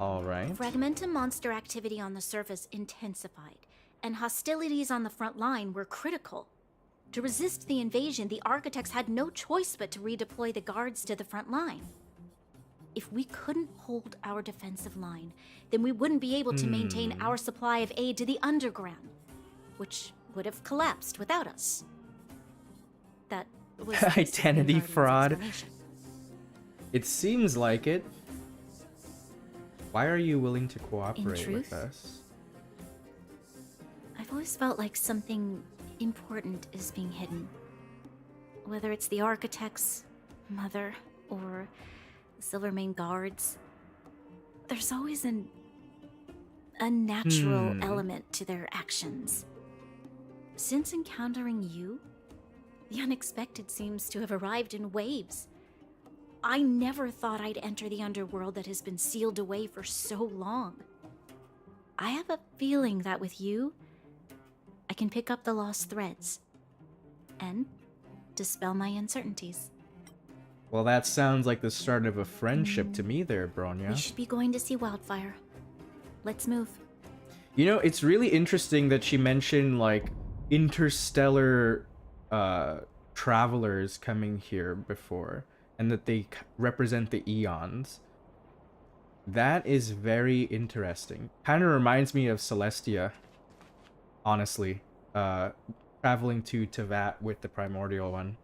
Alright. Fragmentum monster activity on the surface intensified, and hostilities on the front line were critical. To resist the invasion, the architects had no choice but to redeploy the guards to the front line. If we couldn't hold our defensive line, then we wouldn't be able to maintain our supply of aid to the underground, which would have collapsed without us. That was the Identity Supreme Guardian's fraud. explanation. It seems like it. Why are you willing to cooperate with truth? us? I've always felt like something important is being hidden. Whether it's the architects, Mother or Silvermane guards, there's always an unnatural element to their actions. Since encountering you, the unexpected seems to have arrived in waves. I never thought I'd enter the underworld that has been sealed away for so long. I have a feeling that with you, I can pick up the lost threads and dispel my uncertainties. Well, that sounds like the start of a friendship to me there, Bronya. We should be going to see Wildfire. Let's move. You know, it's really interesting that she mentioned, like, interstellar travelers coming here before, and that they represent the eons. That is very interesting. Kind of reminds me of Celestia, honestly. Traveling to Tevat with the primordial one.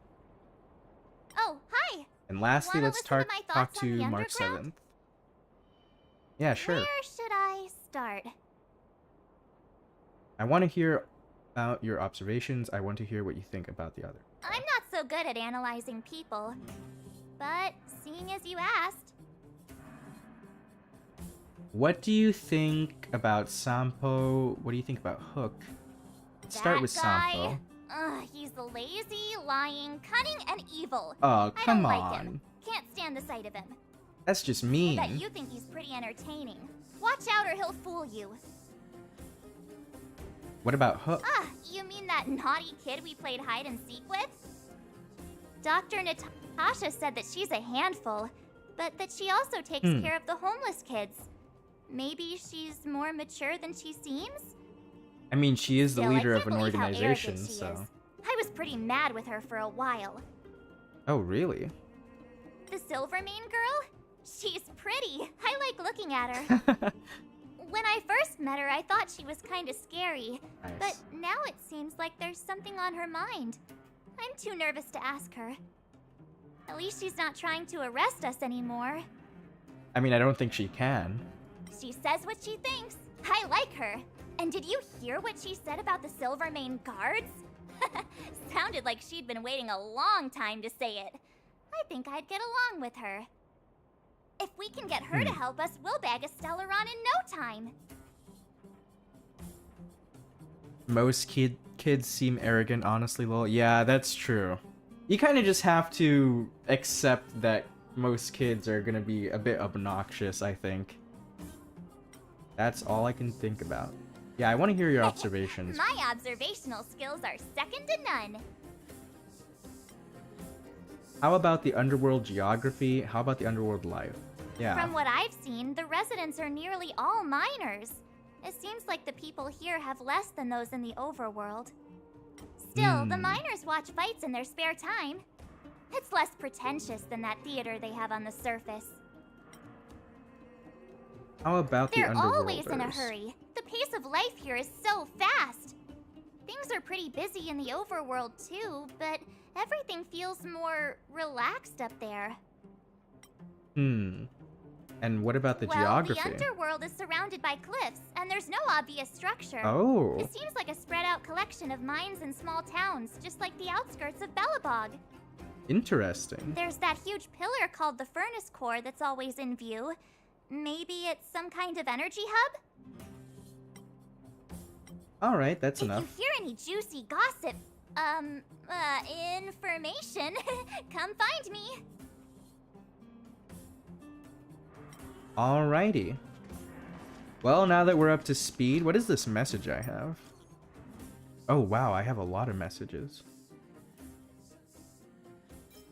Oh, hi! And lastly, Wanna let's listen to my talk thoughts on to the March underground? 7th. Yeah, sure. Where should I start? I want to hear about your observations. I want to hear what you think about the other. I'm not so good at analyzing people, but seeing as you asked, What do you think about Sampo? What do you think about Hook? Let's start that with guy, Sampo. he's lazy, lying, cunning, and evil. Oh, I come don't on. like him. Can't stand the sight of him. That's just I mean. bet you think he's pretty entertaining. Watch out or he'll fool you. What about Hook? Ah, you mean that naughty kid we played hide and seek with? Dr. Natasha said that she's a handful, but that she also takes care of the homeless kids. Maybe she's more mature than she seems? I mean, she is the Still, leader I of can't an believe how organization, arrogant she so. is. I was pretty mad with her for a while. Oh, really? The Silvermane girl? She's pretty. I like looking at her. When I first met her, I thought she was kind of scary. Nice. But now it seems like there's something on her mind. I'm too nervous to ask her. At least she's not trying to arrest us anymore. I mean, I don't think she can. She says what she thinks. I like her. And did you hear what she said about the Silvermane guards? Sounded like she'd been waiting a long time to say it. I think I'd get along with her. If we can get her to help us, we'll bag a Stellaron in no time. Most kids seem arrogant, honestly, lol. Yeah, that's true. You kind of just have to accept that most kids are gonna be a bit obnoxious, I think. That's all I can think about. Yeah, I want to hear your observations. My observational skills are second to none. How about the underworld geography? How about the underworld life? Yeah. From what I've seen, the residents are nearly all miners. It seems like the people here have less than those in the overworld. Still, the miners watch fights in their spare time. It's less pretentious than that theater they have on the surface. How about the They're underworlders? always in a hurry. The pace of life here is so fast. Things are pretty busy in the overworld too, but everything feels more relaxed up there. And what about the well, geography? the underworld is surrounded by cliffs, and there's no obvious structure. Oh. It seems like a spread-out collection of mines and small towns, just like the outskirts of Belobog. Interesting. There's that huge pillar called the furnace core that's always in view. Maybe it's some kind of energy hub? Alright, that's If enough. you hear any juicy gossip, information, come find me. Alrighty. Well, now that we're up to speed, what is this message I have? Oh wow, I have a lot of messages.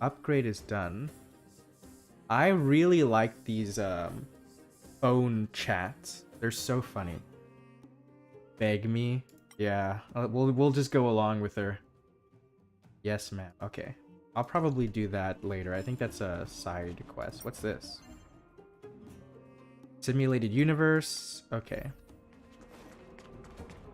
Upgrade is done. I really like these phone chats. They're so funny. Beg me? Yeah, we'll just go along with her. Yes, ma'am. Okay. I'll probably do that later. I think that's a side quest. What's this? Simulated universe. Okay.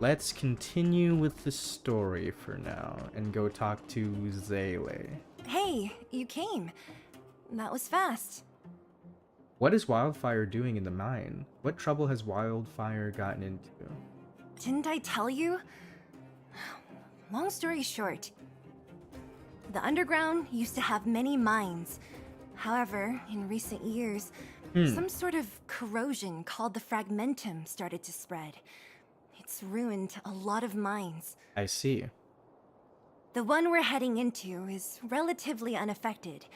Let's continue with the story for now and go talk to Zele. Hey, you came. That was fast. What is Wildfire doing in the mine? What trouble has Wildfire gotten into? Didn't I tell you? Long story short, The underground used to have many mines. However, in recent years, some sort of corrosion called the fragmentum started to spread. It's ruined a lot of mines. I see. The one we're heading into is relatively unaffected.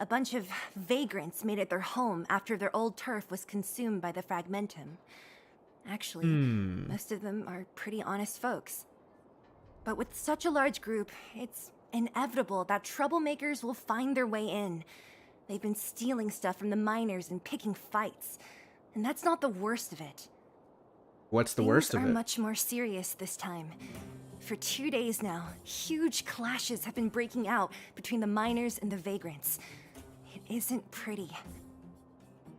A bunch of vagrants made it their home after their old turf was consumed by the fragmentum. Actually, most of them are pretty honest folks. But with such a large group, it's inevitable that troublemakers will find their way in. They've been stealing stuff from the miners and picking fights. And that's not the worst of it. What's the worst of Things are it? much more serious this time. For 2 days now, huge clashes have been breaking out between the miners and the vagrants. It isn't pretty.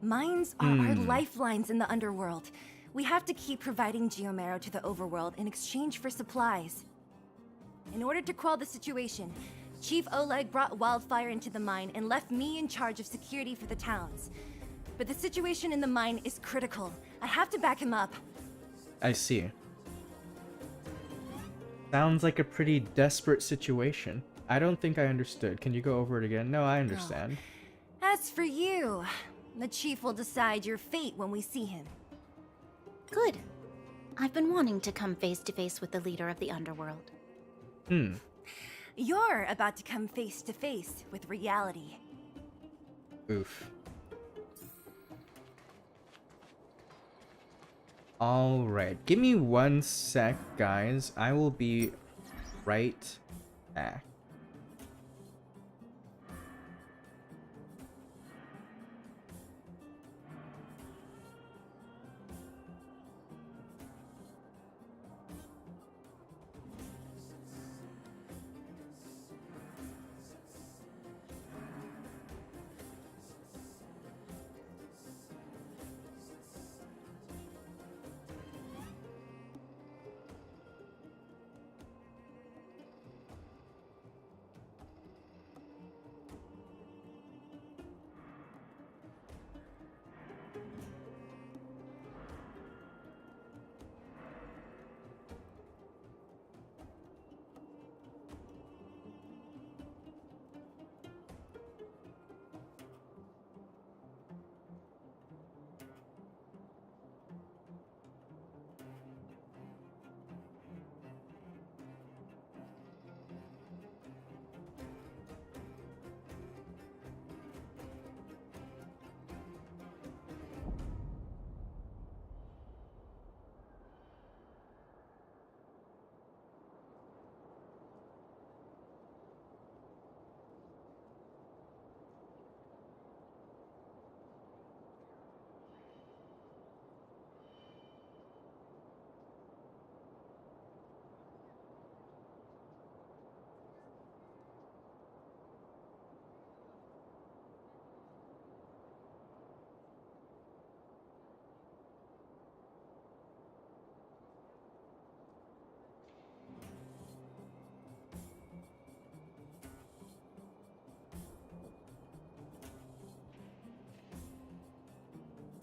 Mines are our lifelines in the underworld. We have to keep providing geomarrow to the overworld in exchange for supplies. In order to quell the situation, Chief Oleg brought Wildfire into the mine and left me in charge of security for the towns. But the situation in the mine is critical. I have to back him up. I see. Sounds like a pretty desperate situation. I don't think I understood. Can you go over it again? No, I understand. As for you, the Chief will decide your fate when we see him. Good. I've been wanting to come face to face with the leader of the underworld. You're about to come face to face with reality. Oof. Alright, give me 1 sec, guys. I will be right back.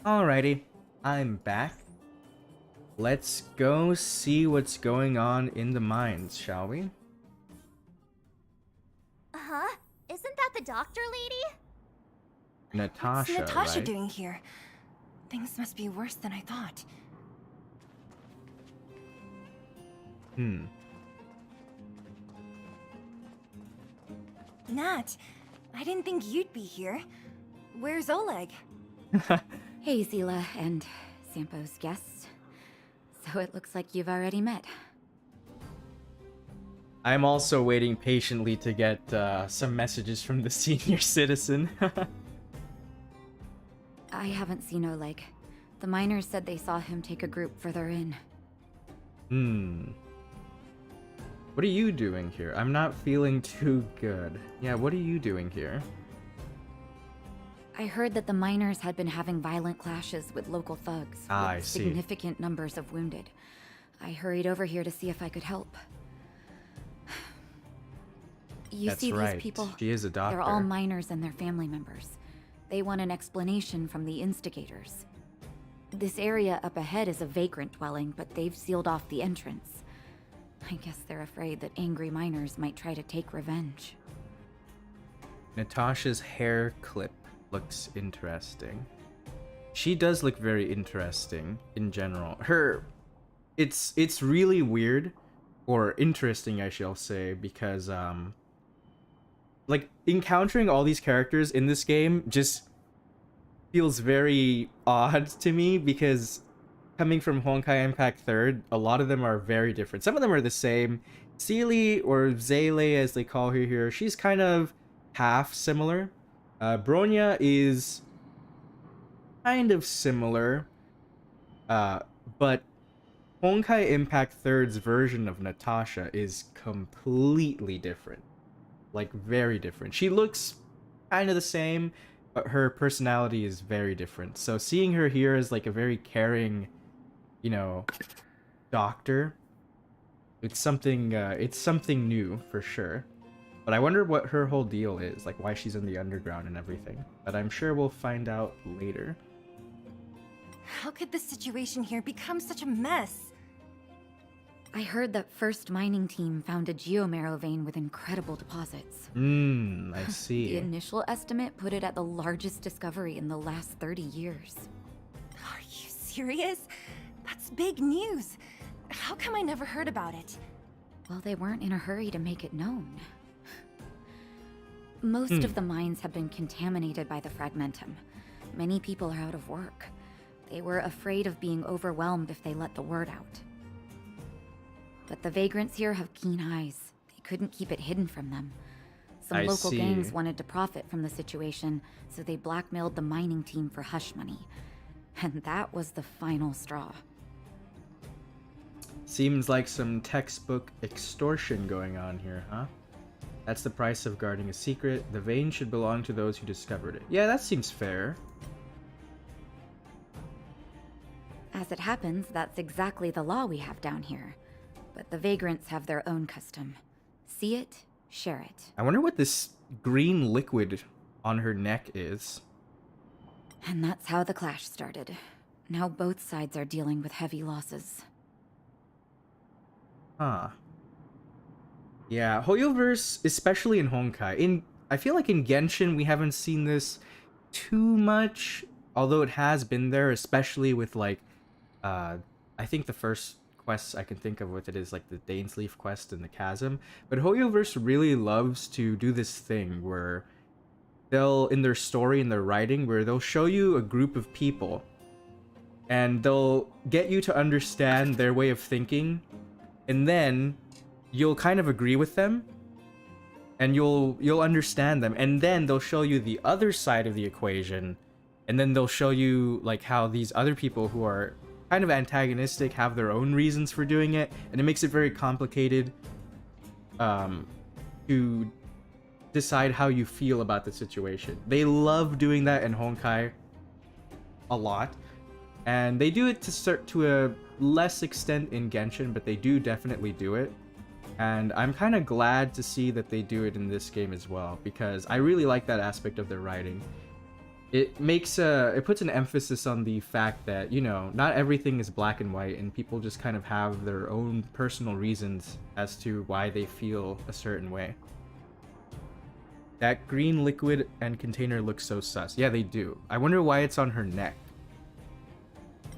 Alrighty, I'm back. Let's go see what's going on in the mines, shall we? Huh? Isn't that the doctor lady? Natasha, What's Natasha right? doing here? Things must be worse than I thought. Nat, I didn't think you'd be here. Where's Oleg? Hey, Zila and Sampo's guests. So it looks like you've already met. I'm also waiting patiently to get some messages from the senior citizen. I haven't seen Oleg. The miners said they saw him take a group further in. What are you doing here? I'm not feeling too good. Yeah, what are you doing here? I heard that the miners had been having violent clashes with local thugs, I with see. significant numbers of wounded. I hurried over here to see if I could help. You That's see right. these people? She is a doctor. They're all miners and their family members. They want an explanation from the instigators. This area up ahead is a vagrant dwelling, but they've sealed off the entrance. I guess they're afraid that angry miners might try to take revenge. Natasha's hair clip looks interesting. She does look very interesting in general. It's really weird, or interesting I shall say, because like encountering all these characters in this game just feels very odd to me, because coming from Honkai Impact 3rd, a lot of them are very different. Some of them are the same. Seely, or Zele as they call her here, she's kind of half similar. Bronya is kind of similar, but Honkai Impact 3rd's version of Natasha is completely different. Like, very different. She looks kind of the same, but her personality is very different. So seeing her here as like a very caring, you know, doctor, it's something new for sure. But I wonder what her whole deal is, like why she's in the underground and everything. But I'm sure we'll find out later. How could the situation here become such a mess? I heard that First Mining Team found a geomarrow vein with incredible deposits. I see. The initial estimate put it at the largest discovery in the last 30 years. Are you serious? That's big news. How come I never heard about it? Well, they weren't in a hurry to make it known. Most of the mines have been contaminated by the fragmentum. Many people are out of work. They were afraid of being overwhelmed if they let the word out. But the vagrants here have keen eyes. They couldn't keep it hidden from them. Some local gangs wanted to profit from the situation, so they blackmailed the mining team for hush money. And that was the final straw. Seems like some textbook extortion going on here, huh? That's the price of guarding a secret. The vein should belong to those who discovered it. Yeah, that seems fair. As it happens, that's exactly the law we have down here. But the vagrants have their own custom. See it, share it. I wonder what this green liquid on her neck is. And that's how the clash started. Now both sides are dealing with heavy losses. Huh. Yeah, hoyoverse, especially in Honkai. I feel like in Genshin we haven't seen this too much, although it has been there, especially with like, I think the first quests I can think of with it is like the Dainsleaf quest and the Chasm. But hoyoverse really loves to do this thing where they'll, in their story, in their writing, where they'll show you a group of people and they'll get you to understand their way of thinking, and then you'll kind of agree with them and you'll understand them, and then they'll show you the other side of the equation, and then they'll show you like how these other people who are kind of antagonistic have their own reasons for doing it, and it makes it very complicated to decide how you feel about the situation. They love doing that in Honkai a lot, and they do it to a less extent in Genshin, but they do definitely do it. And I'm kind of glad to see that they do it in this game as well, because I really like that aspect of their writing. It makes it puts an emphasis on the fact that, you know, not everything is black and white, and people just kind of have their own personal reasons as to why they feel a certain way. That green liquid and container looks so sus. Yeah, they do. I wonder why it's on her neck.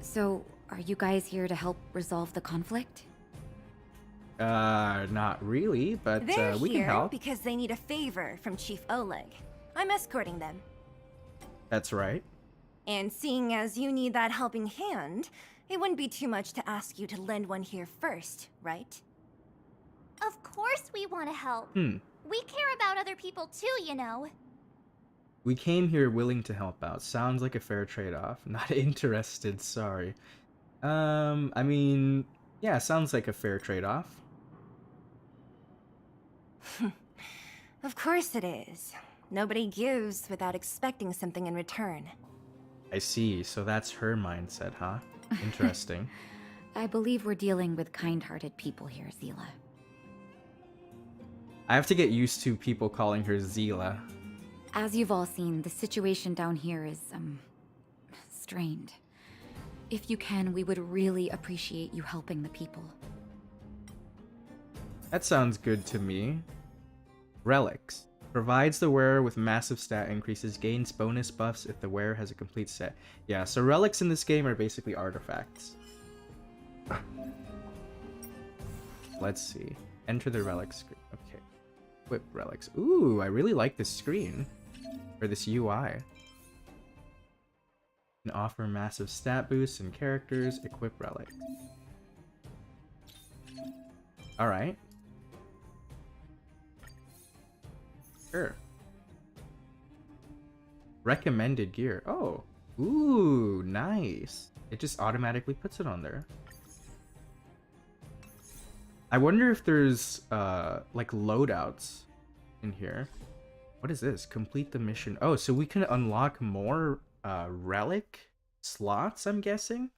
So, are you guys here to help resolve the conflict? Not really, but we can help. Because they need a favor from Chief Oleg. I'm escorting them. That's right. And seeing as you need that helping hand, it wouldn't be too much to ask you to lend one here first, right? Of course we want to help. We care about other people too, you know. We came here willing to help out. Sounds like a fair trade-off. Not interested, sorry. I mean, yeah, sounds like a fair trade-off. Of course it is. Nobody gives without expecting something in return. I see, so that's her mindset, huh? Interesting. I believe we're dealing with kind-hearted people here, Zila. I have to get used to people calling her Zila. As you've all seen, the situation down here is, strained. If you can, we would really appreciate you helping the people. That sounds good to me. Relics. Provides the wearer with massive stat increases, gains bonus buffs if the wearer has a complete set. Yeah, so relics in this game are basically artifacts. Let's see. Enter the relic screen. Okay. Equip relics. Ooh, I really like this screen. Or this UI. Can offer massive stat boosts and characters. Equip relics. Alright. Sure. Recommended gear. Oh. Ooh, nice. It just automatically puts it on there. I wonder if there's like loadouts in here. What is this? Complete the mission. Oh, so we can unlock more relic slots, I'm guessing?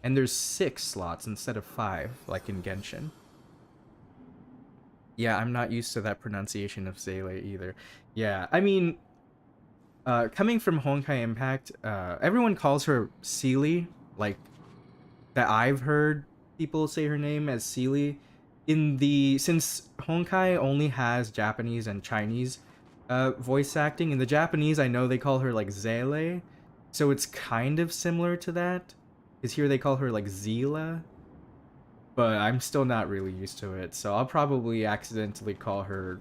And there's 6 slots instead of 5, like in Genshin. Yeah, I'm not used to that pronunciation of Zele either. Yeah, I mean, coming from Honkai Impact, everyone calls her Seely, like, that I've heard people say her name as Seely. Since Honkai only has Japanese and Chinese voice acting, in the Japanese I know they call her like Zele, so it's kind of similar to that, because here they call her like Zila, but I'm still not really used to it, so I'll probably accidentally call her,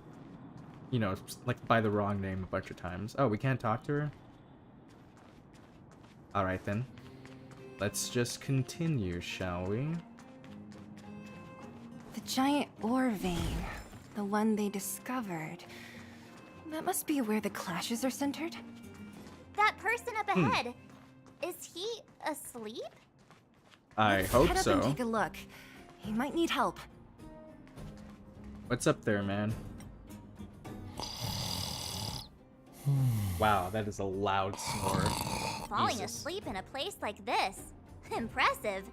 you know, like by the wrong name a bunch of times. Oh, we can't talk to her? Alright then. Let's just continue, shall we? The giant ore vein. The one they discovered. That must be where the clashes are centered. That person up ahead, is he asleep? I Let's hope head up so. and take a look. He might need help. What's up there, man? Wow, that is a loud snore. Falling Jesus. asleep in a place like this. Impressive.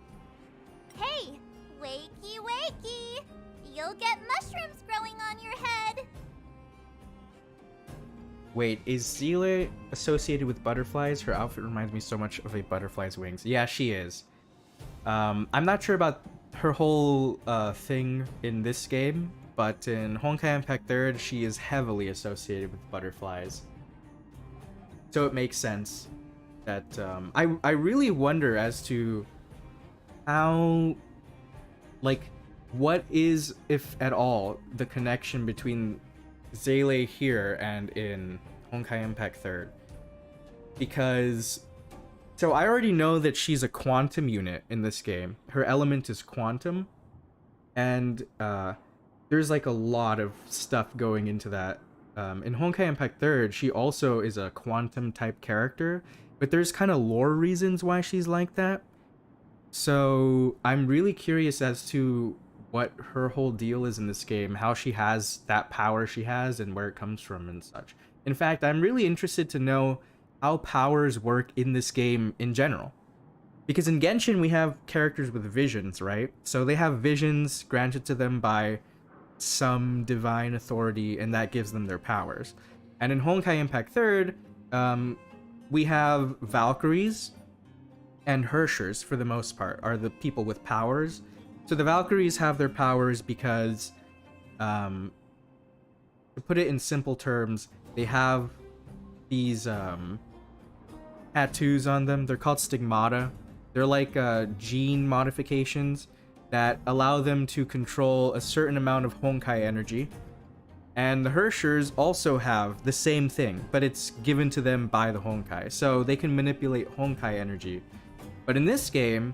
Hey, wakey wakey! You'll get mushrooms growing on your head. Wait, is Zila associated with butterflies? Her outfit reminds me so much of a butterfly's wings. Yeah, she is. I'm not sure about her whole thing in this game, but in Honkai Impact 3rd, she is heavily associated with butterflies. So it makes sense that I really wonder as to how, like, what is, if at all, the connection between Zele here and in Honkai Impact 3rd. Because, so I already know that she's a quantum unit in this game. Her element is quantum, and there's like a lot of stuff going into that. In Honkai Impact 3rd, she also is a quantum type character, but there's kind of lore reasons why she's like that. So I'm really curious as to what her whole deal is in this game, how she has that power she has, and where it comes from and such. In fact, I'm really interested to know how powers work in this game in general. Because in Genshin, we have characters with visions, right? So they have visions granted to them by some divine authority, and that gives them their powers. And in Honkai Impact 3rd, we have Valkyries and Hershers, for the most part, are the people with powers. So the Valkyries have their powers because, to put it in simple terms, they have these tattoos on them. They're called stigmata. They're like gene modifications that allow them to control a certain amount of Honkai energy. And the Hershers also have the same thing, but it's given to them by the Honkai. So they can manipulate Honkai energy. But in this game,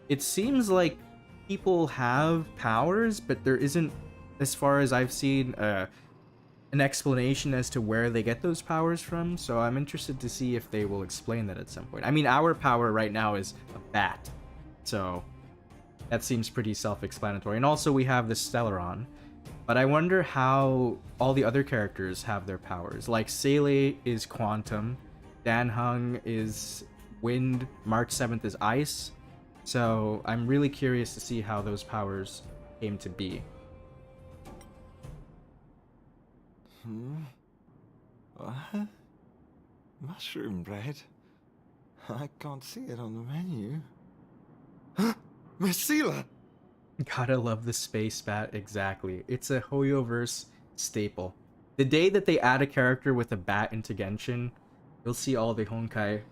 it seems like people have powers, but there isn't, as far as I've seen, an explanation as to where they get those powers from. So I'm interested to see if they will explain that at some point. I mean, our power right now is a bat, so that seems pretty self-explanatory. And also we have the Stellaron. But I wonder how all the other characters have their powers. Like Seele is quantum, Dan Heng is wind, March 7th is ice. So I'm really curious to see how those powers came to be. What? Mushroom bread? I can't see it on the menu. Miss Seela! Gotta love the space bat, exactly. It's a hoyoverse Staple. The day that they add a character with a bat into Genshin, you'll see all the Honkai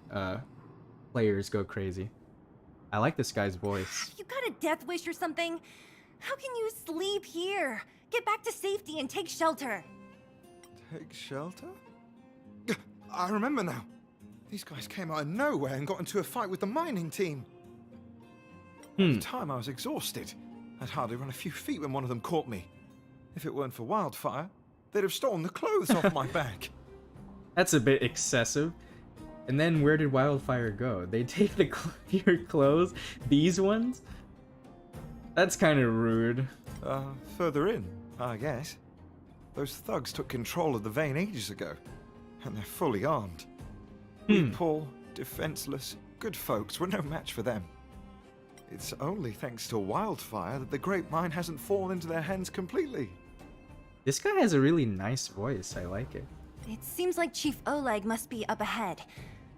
players go crazy. I like this guy's voice. You got a death wish or something? How can you sleep here? Get back to safety and take shelter. Take shelter? I remember now. These guys came out of nowhere and got into a fight with the mining team. At the time, I was exhausted. I'd hardly run a few feet when one of them caught me. If it weren't for Wildfire, they'd have stolen the clothes off my back. That's a bit excessive. And then where did Wildfire go? They take your clothes? These ones? That's kind of rude. Further in, I guess. Those thugs took control of the vein ages ago, and they're fully armed. We poor, defenseless, good folks were no match for them. It's only thanks to Wildfire that the Great Mine hasn't fallen into their hands completely. This guy has a really nice voice. I like it. It seems like Chief Oleg must be up ahead.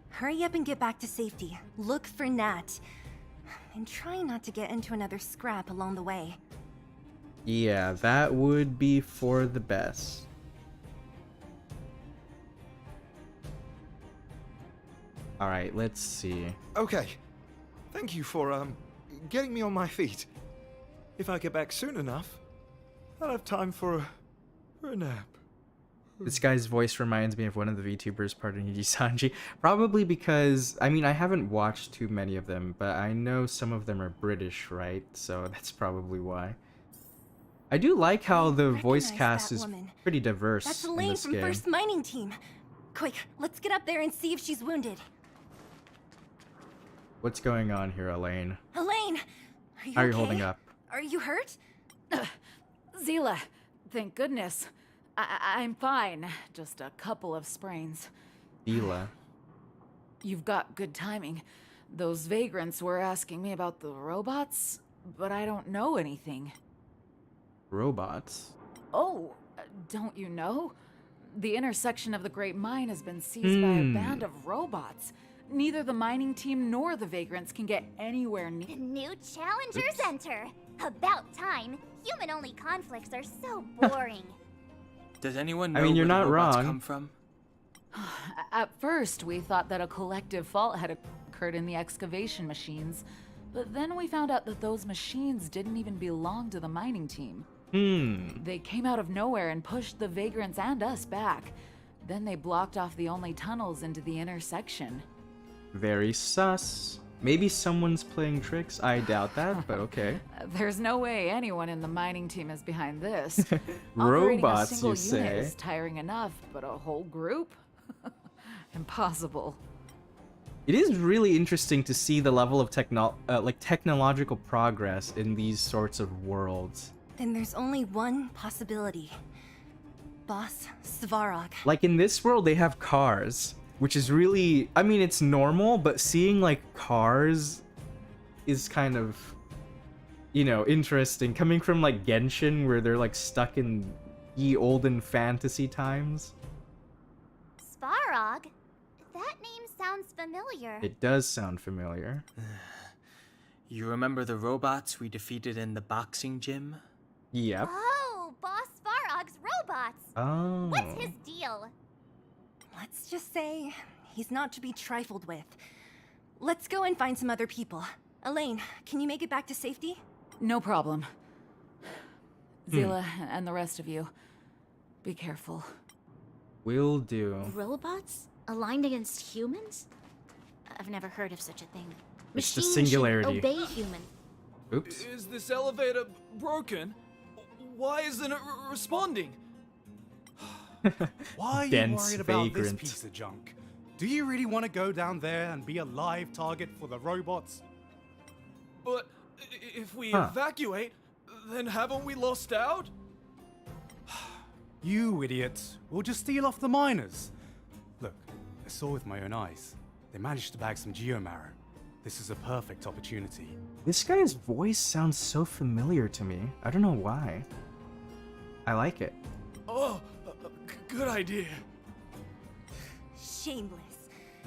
Hurry up and get back to safety. Look for Nat. And try not to get into another scrap along the way. Yeah, that would be for the best. Alright, let's see. Okay. Thank you for, getting me on my feet. If I get back soon enough, I'll have time for a nap. This guy's voice reminds me of one of the VTubers, pardon Sanji. Probably because, I mean, I haven't watched too many of them, but I know some of them are British, right? So that's probably why. I do like how the voice cast is pretty diverse That's in Elaine this from game. First Mining Team. Quick, let's get up there and see if she's wounded. What's going on here, Elaine? Elaine! Are you How are you okay? holding up? Are you hurt? Zila, thank goodness. I'm fine. Just a couple of sprains. Dila. You've got good timing. Those vagrants were asking me about the robots, but I don't know anything. Robots? Oh, don't you know? The intersection of the Great Mine has been seized by a band of robots. Neither the mining team nor the vagrants can get anywhere near. New challengers enter. About time. Human-only conflicts are so boring. Does anyone know I mean, you're where not the robots wrong. come from? At first, we thought that a collective fault had occurred in the excavation machines, but then we found out that those machines didn't even belong to the mining team. They came out of nowhere and pushed the vagrants and us back. Then they blocked off the only tunnels into the intersection. Very sus. Maybe someone's playing tricks. I doubt that, but okay. There's no way anyone in the mining team is behind this. Robots, Operating a you single unit say? is tiring enough, but a whole group? Impossible. It is really interesting to see the level of technological progress in these sorts of worlds. Then there's only one possibility. Boss Svarog. Like in this world, they have cars, which is really, I mean, it's normal, but seeing like cars is kind of, you know, interesting. Coming from like Genshin, where they're like stuck in ye olden fantasy times. Svarog? That name sounds familiar. It does sound familiar. You remember the robots we defeated in the boxing gym? Yep. Oh, Boss Svarog's robots. Oh. What's his deal? Let's just say he's not to be trifled with. Let's go and find some other people. Elaine, can you make it back to safety? No problem. Zila and the rest of you, be careful. Will do. Robots? Aligned against humans? I've never heard of such a thing. It's the Machines should singularity. obey humans. Oops. Is this elevator broken? Why isn't it responding? Why are you Dense worried about this vagrant. piece of junk? Do you really want to go down there and be a live target for the robots? But if we Huh. evacuate, then haven't we lost out? You idiots. We'll just steal off the miners. Look, I saw with my own eyes. They managed to bag some geomarrow. This is a perfect opportunity. This guy's voice sounds so familiar to me. I don't know why. I like it. Oh, good idea. Shameless.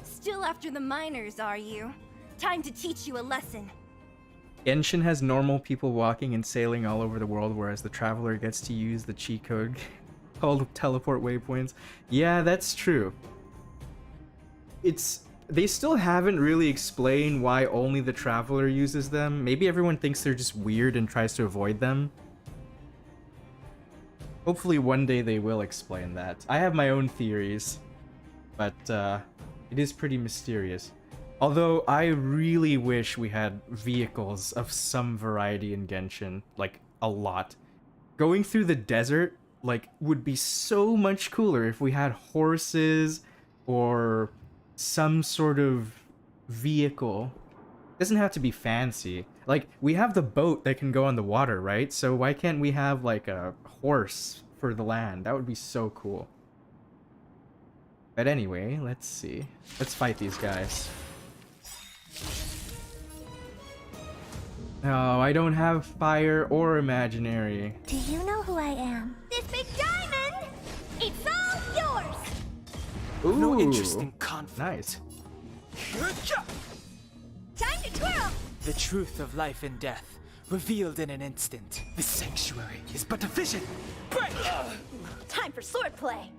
Still after the miners, are you? Time to teach you a lesson. Genshin has normal people walking and sailing all over the world, whereas the Traveler gets to use the cheat code called teleport waypoints. Yeah, that's true. They still haven't really explained why only the traveler uses them. Maybe everyone thinks they're just weird and tries to avoid them. Hopefully one day they will explain that. I have my own theories, but it is pretty mysterious. Although I really wish we had vehicles of some variety in Genshin, like a lot. Going through the desert, like, would be so much cooler if we had horses or some sort of vehicle. It doesn't have to be fancy. Like, we have the boat that can go on the water, right? So why can't we have like a horse for the land? That would be so cool. But anyway, let's see. Let's fight these guys. No, I don't have fire or imaginary. Do you know who I am? This big diamond! It's all yours! Ooh, No interesting conflict. nice. Time to twirl! The truth of life and death, revealed in an instant. The sanctuary is but a vision. Break! Time for swordplay!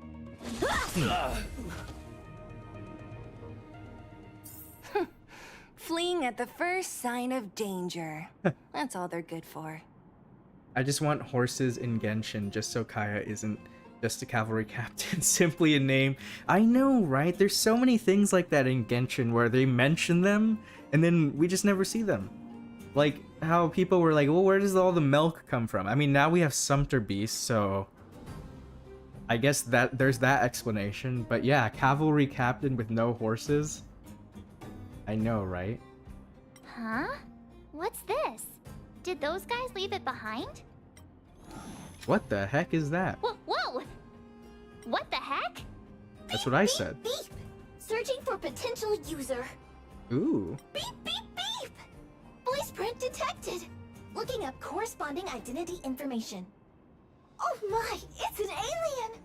Fleeing at the first sign of danger. That's all they're good for. I just want horses in Genshin just so Kaya isn't just a cavalry captain, simply a name. I know, right? There's so many things like that in Genshin where they mention them and then we just never see them. Like how people were like, well, where does all the milk come from? I mean, now we have Sumpter Beast, so I guess that there's that explanation. But yeah, cavalry captain with no horses. I know, right? Huh? What's this? Did those guys leave it behind? What the heck is that? Whoa! What the heck? That's what I said. Beep! Searching for potential user. Ooh. Beep, beep, beep! Voice print detected. Looking up corresponding identity information. Oh my, it's an alien!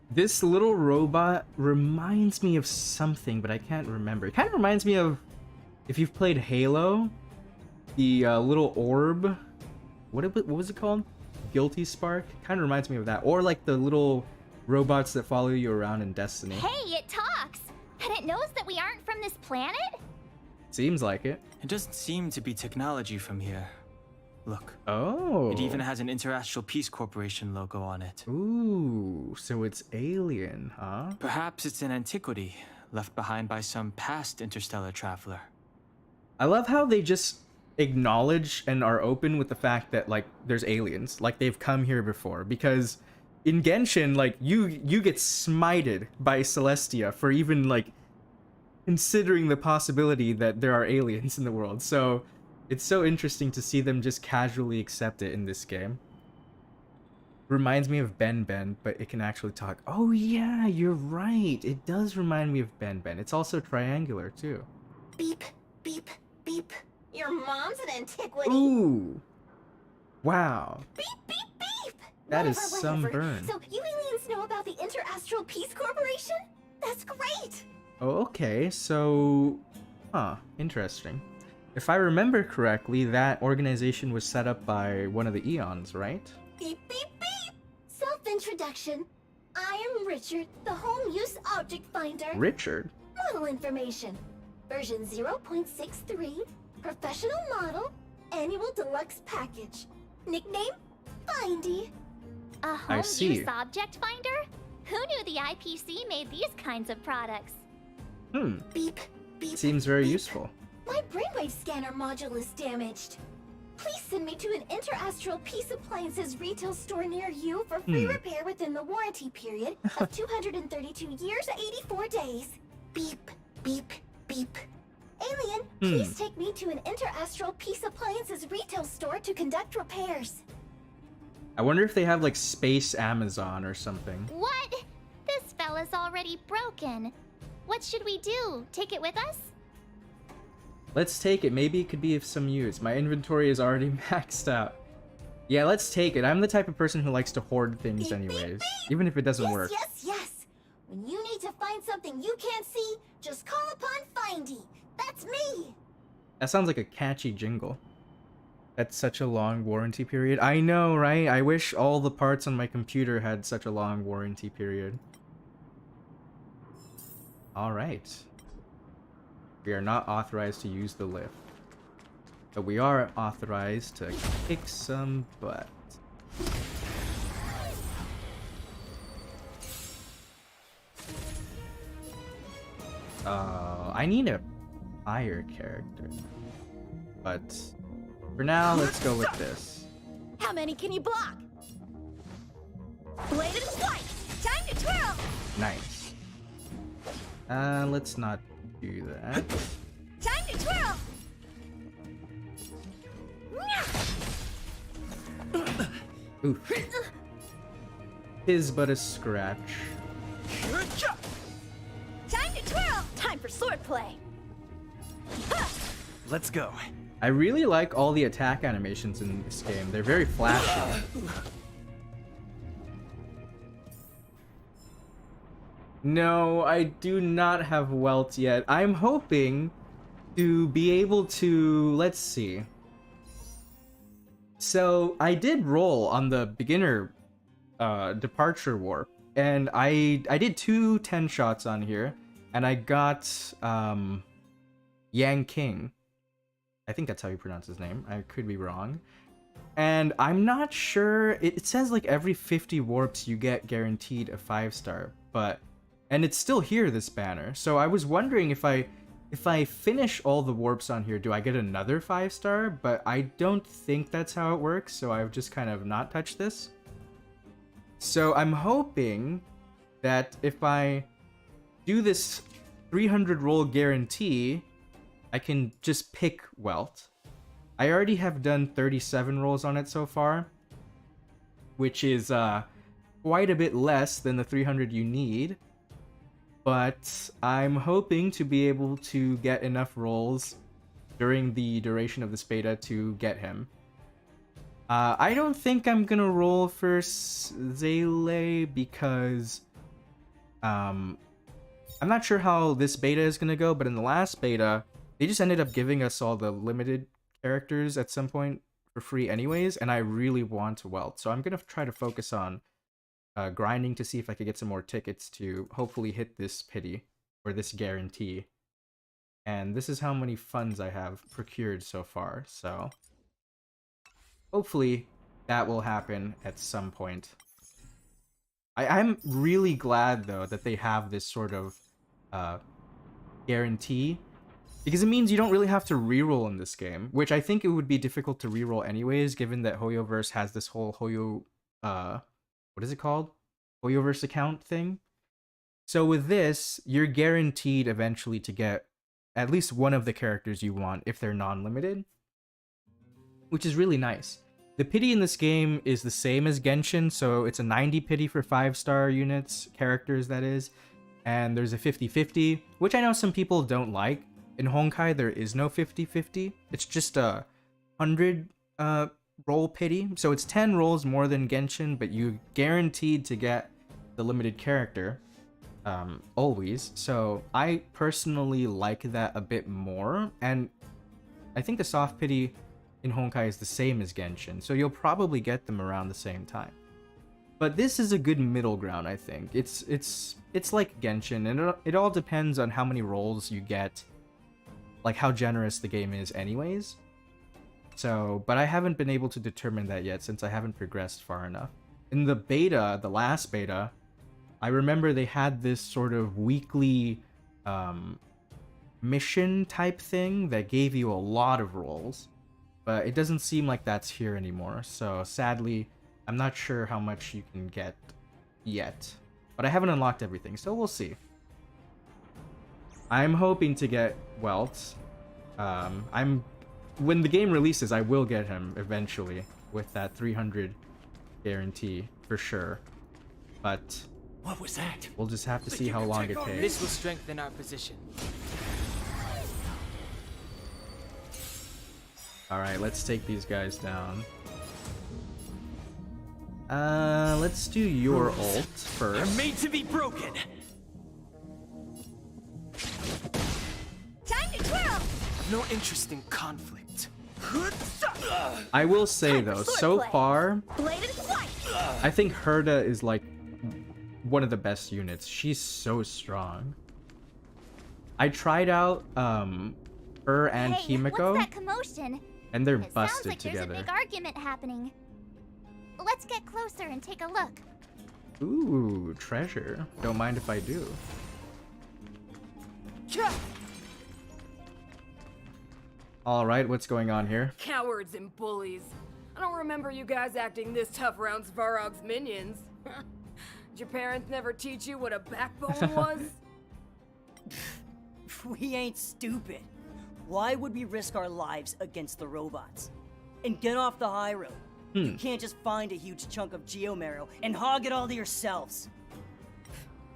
This little robot reminds me of something, but I can't remember. It kind of reminds me of, if you've played Halo, the little orb. What was it called? Guilty Spark? Kind of reminds me of that. Or like the little robots that follow you around in Destiny. Hey, it talks! And it knows that we aren't from this planet? Seems like it. It doesn't seem to be technology from here. Look. Oh. It even has an Interastral Peace Corporation logo on it. Ooh, so it's alien, huh? Perhaps it's an antiquity, left behind by some past interstellar traveler. I love how they just acknowledge and are open with the fact that, like, there's aliens. Like, they've come here before. Because in Genshin, like, you get smited by Celestia for even, like, considering the possibility that there are aliens in the world. So it's so interesting to see them just casually accept it in this game. Reminds me of Ben Ben, but it can actually talk. Oh yeah, you're right. It does remind me of Ben Ben. It's also triangular too. Beep, beep, beep. Your mom's an antiquity. Ooh. Wow. Beep, beep, beep. That is Whatever, some whatever. burn. So you aliens know about the Interastral Peace Corporation? That's great. Oh, okay. So, interesting. If I remember correctly, that organization was set up by one of the Eons, right? Beep, beep, beep. Self-introduction. I am Richard, the home use object finder. Richard? Model information. Version 0.63. Professional model. Annual deluxe package. Nickname? Findy. A I home see. use object finder? Who knew the IPC made these kinds of products? Beep, beep. Seems very beep. useful. My brainwave scanner module is damaged. Please send me to an Interastral Peace Appliances retail store near you for free repair within the warranty period of 232 years, 84 days. Beep, beep, beep. Alien, please take me to an Interastral Peace Appliances retail store to conduct repairs. I wonder if they have like Space Amazon or something. What? This fella's already broken. What should we do? Take it with us? Let's take it. Maybe it could be of some use. My inventory is already maxed out. Yeah, let's take it. I'm the type of person who likes to hoard things Beep, beep, anyways, beep. even if it doesn't Yes, work. yes, yes. When you need to find something you can't see, just call upon Findy. That's me. That sounds like a catchy jingle. That's such a long warranty period. I know, right? I wish all the parts on my computer had such a long warranty period. Alright. We are not authorized to use the lift. But we are authorized to kick some butt. I need a fire character. But for now, let's go with this. How many can you block? Bladed strike! Time to twirl! Nice. Let's not do that. Time to twirl! Oof. Tis but a scratch. Time to twirl! Time for swordplay! Let's go. I really like all the attack animations in this game. They're very flashy. No, I do not have Welt yet. I'm hoping to be able to... Let's see. So, I did roll on the beginner departure warp. And I did 2 10 shots on here. And I got Yang King. I think that's how you pronounce his name. I could be wrong. And I'm not sure. It says like every 50 warps you get guaranteed a 5-star. But... And it's still here, this banner. So I was wondering if I finish all the warps on here, do I get another 5-star? But I don't think that's how it works, so I've just kind of not touched this. So I'm hoping that if I do this 300 roll guarantee, I can just pick Welt. I already have done 37 rolls on it so far, which is quite a bit less than the 300 you need. But I'm hoping to be able to get enough rolls during the duration of this beta to get him. I don't think I'm gonna roll for Zele because I'm not sure how this beta is gonna go, but in the last beta, they just ended up giving us all the limited characters at some point for free anyways, and I really want Welt. So I'm gonna try to focus on grinding to see if I could get some more tickets to hopefully hit this pity, or this guarantee. And this is how many funds I have procured so far, so hopefully that will happen at some point. I'm really glad, though, that they have this sort of guarantee, because it means you don't really have to reroll in this game, which I think it would be difficult to reroll anyways, given that Hoyoverse has this whole what is it called? Hoyoverse account thing. So with this, you're guaranteed eventually to get at least one of the characters you want if they're non-limited, which is really nice. The pity in this game is the same as Genshin, so it's a 90 pity for 5-star units, characters that is, and there's a 50-50, which I know some people don't like. In Honkai, there is no 50-50. It's just a 100 roll pity, so it's 10 rolls more than Genshin, but you guaranteed to get the limited character always. So I personally like that a bit more, and I think the soft pity in Honkai is the same as Genshin, so you'll probably get them around the same time. But this is a good middle ground, I think. It's like Genshin, and it all depends on how many rolls you get, like how generous the game is anyways. So, but I haven't been able to determine that yet since I haven't progressed far enough. In the beta, the last beta, I remember they had this sort of weekly mission type thing that gave you a lot of rolls, but it doesn't seem like that's here anymore. So sadly, I'm not sure how much you can get yet, but I haven't unlocked everything, so we'll see. I'm hoping to get Welt. When the game releases, I will get him eventually with that 300 guarantee for sure. But what was that? We'll just have to see how long it takes. This will strengthen our position. All right, let's take these guys down. Let's do your ult first. I'm made to be broken. Time to twirl! No interest in conflict. I will say though, so far, Bladed flight! I think Herda is like one of the best units. She's so strong. I tried out her and Hey, Himiko, what's that commotion? and they're It sounds busted like together. there's a big argument happening. Let's get closer and take a look. Ooh, treasure. Don't mind if I do. Alright, what's going on here? Cowards and bullies. I don't remember you guys acting this tough around Svarog's minions. Did your parents never teach you what a backbone was? We ain't stupid. Why would we risk our lives against the robots? And get off the high road. You can't just find a huge chunk of geomarrow and hog it all to yourselves.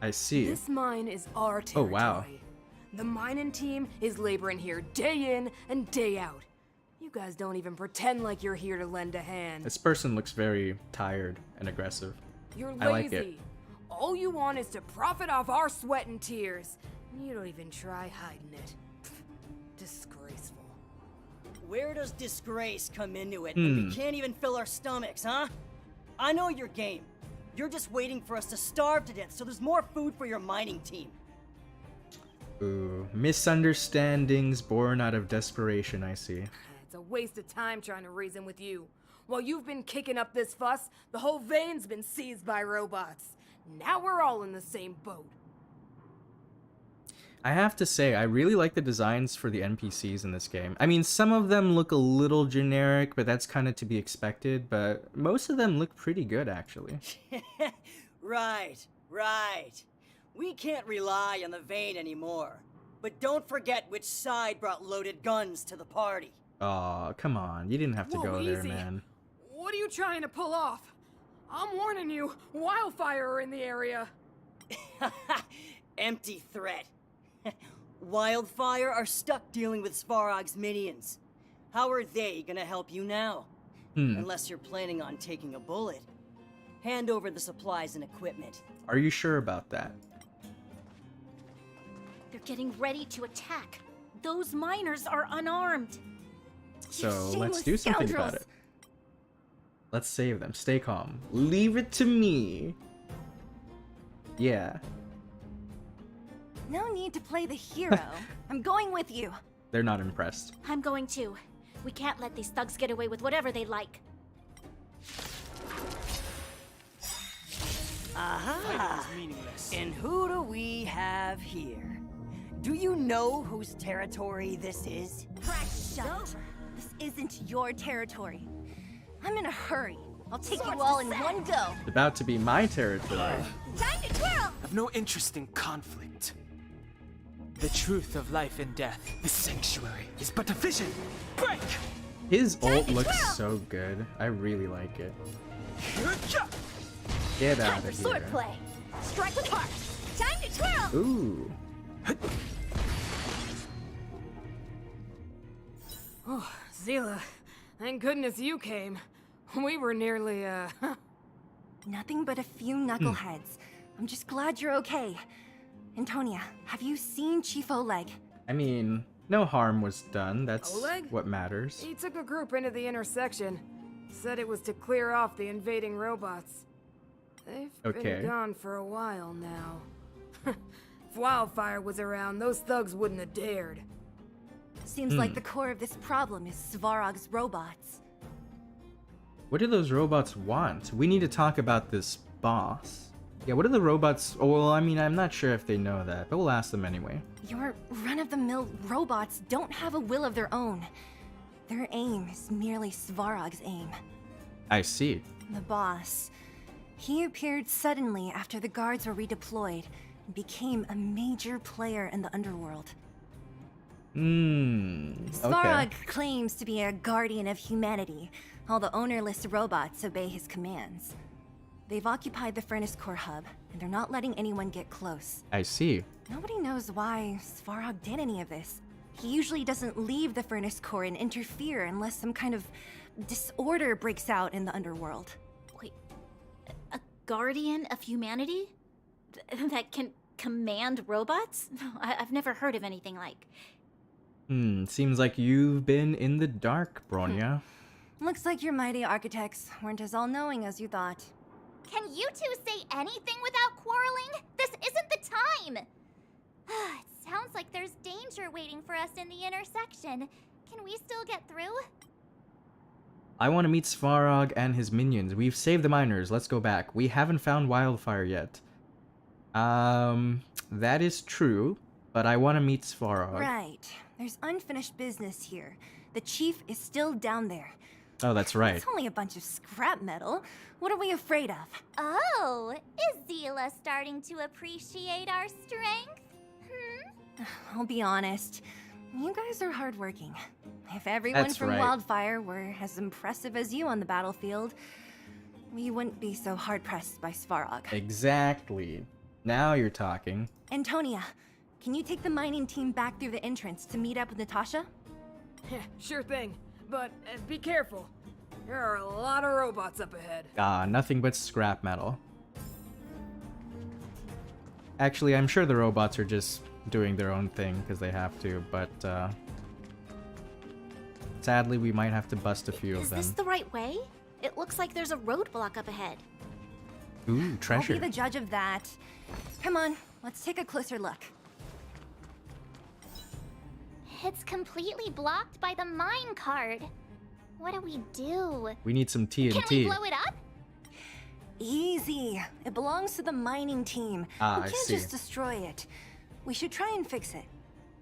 I see. This mine is our Oh, territory. wow. The mining team is laboring here day in and day out. You guys don't even pretend like you're here to lend a hand. This person looks very tired and aggressive. You're lazy. I like it. All you want is to profit off our sweat and tears. You don't even try hiding it. Disgraceful. Where does disgrace come into it when we can't even fill our stomachs, huh? I know your game. You're just waiting for us to starve to death so there's more food for your mining team. Ooh, misunderstandings born out of desperation, I see. It's a waste of time trying to reason with you. While you've been kicking up this fuss, the whole vein's been seized by robots. Now we're all in the same boat. I have to say, I really like the designs for the NPCs in this game. I mean, some of them look a little generic, but that's kind of to be expected, but most of them look pretty good, actually. Right. We can't rely on the vein anymore. But don't forget which side brought loaded guns to the party. Aw, come on. You didn't have to Whoa, go there, easy. man. What are you trying to pull off? I'm warning you, wildfire are in the area. Empty threat. Wildfire are stuck dealing with Svarog's minions. How are they gonna help you now? Unless you're planning on taking a bullet. Hand over the supplies and equipment. Are you sure about that? They're getting ready to attack. Those miners are unarmed. So let's do something about it. Let's save them. Stay calm. Leave it to me. Yeah. No need to play the hero. I'm going with you. They're not impressed. I'm going to. We can't let these thugs get away with whatever they like. Aha! And who do we have here? Do you know whose territory this is? Shut up. This isn't your territory. I'm in a hurry. I'll take you all in one go. It's about to be my territory. Time to twirl! I've no interest in conflict. The truth of life and death, the sanctuary, is but a vision. Break! His ult looks so good. I really like it. Get Time out for of here. swordplay. Strike with heart. Time to twirl! Ooh. Oh, Zila, thank goodness you came. We were nearly, Nothing but a few knuckleheads. I'm just glad you're okay. Antonia, have you seen Chief Oleg? I mean, no harm was done. That's Oleg? what matters. He took a group into the intersection. Said it was to clear off the invading robots. They've Okay. been gone for a while now. If Wildfire was around, those thugs wouldn't have dared. Seems like the core of this problem is Svarog's robots. What do those robots want? We need to talk about this boss. Yeah, what are the robots? Oh, well, I mean, I'm not sure if they know that, but we'll ask them anyway. Your run-of-the-mill robots don't have a will of their own. Their aim is merely Svarog's aim. I see. The boss. He appeared suddenly after the guards were redeployed and became a major player in the underworld. Okay. Svarog claims to be a guardian of humanity. All the ownerless robots obey his commands. They've occupied the Furnace Core hub, and they're not letting anyone get close. I see. Nobody knows why Svarog did any of this. He usually doesn't leave the Furnace Core and interfere unless some kind of disorder breaks out in the underworld. Wait, a guardian of humanity? That can command robots? No, I've never heard of anything like. Seems like you've been in the dark, Bronya. Looks like your mighty architects weren't as all-knowing as you thought. Can you two say anything without quarreling? This isn't the time! It sounds like there's danger waiting for us in the intersection. Can we still get through? I want to meet Svarog and his minions. We've saved the miners. Let's go back. We haven't found Wildfire yet. That is true, but I want to meet Svarog. Right. There's unfinished business here. The chief is still down there. Oh, that's right. It's only a bunch of scrap metal. What are we afraid of? Oh, is Zila starting to appreciate our strength? I'll be honest. You guys are hardworking. If everyone That's from right. Wildfire were as impressive as you on the battlefield, we wouldn't be so hard-pressed by Svarog. Exactly. Now you're talking. Antonia, can you take the mining team back through the entrance to meet up with Natasha? Yeah, sure thing. But be careful. There are a lot of robots up ahead. Nothing but scrap metal. Actually, I'm sure the robots are just doing their own thing because they have to, but sadly we might have to bust a few of Is them. this the right way? It looks like there's a roadblock up ahead. Ooh, treasure. I'll be the judge of that. Come on, let's take a closer look. It's completely blocked by the mine cart. What do we do? We need some TNT. Can we blow it up? Easy. It belongs to the mining team. Ah, We I can't see. just destroy it. We should try and fix it.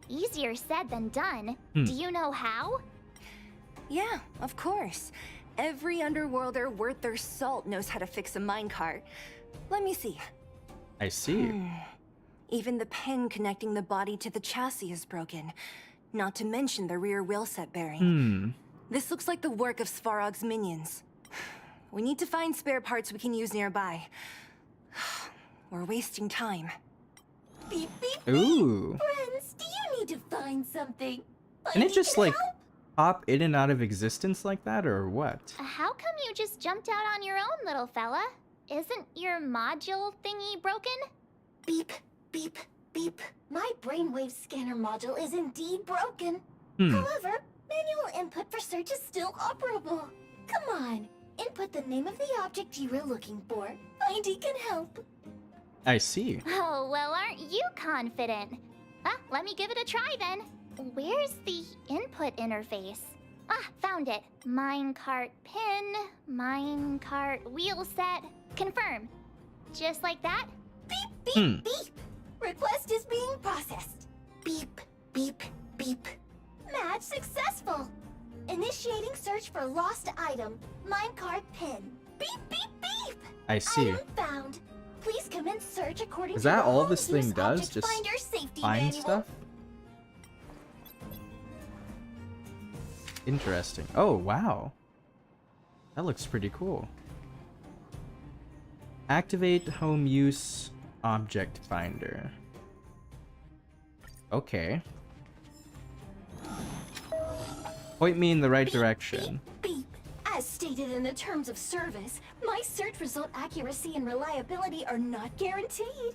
Easier said than done. Hmm. Do you know how? Yeah, of course. Every underworlder worth their salt knows how to fix a minecart. Let me see. I see. Even the pin connecting the body to the chassis is broken. Not to mention the rear wheel set bearing. This looks like the work of Svarog's minions. We need to find spare parts we can use nearby. We're wasting time. Beep, beep, Ooh. friends, do you need to find something? Can it Findy just can like help? pop in and out of existence like that, or what? How come you just jumped out on your own, little fella? Isn't your module thingy broken? Beep, beep, beep. My brainwave scanner module is indeed broken. Hmm. However, manual input for search is still operable. Come on, input the name of the object you were looking for. Findy can help. I see. Oh, well, aren't you confident? Let me give it a try then. Where's the input interface? Found it. Minecart pin, minecart wheel set, confirm. Just like that? Beep, beep, beep. Request is being processed. Beep, beep, beep. Match successful. Initiating search for lost item, minecart pin. Beep, beep, beep. I see. Item found. Please commence search according Is to that the all Home this Use thing does? Object Just Finder safety find manual. stuff? Interesting. Oh, wow. That looks pretty cool. Activate home use object finder. Okay. Point me in the right direction. Beep. As stated in the terms of service, my search result accuracy and reliability are not guaranteed.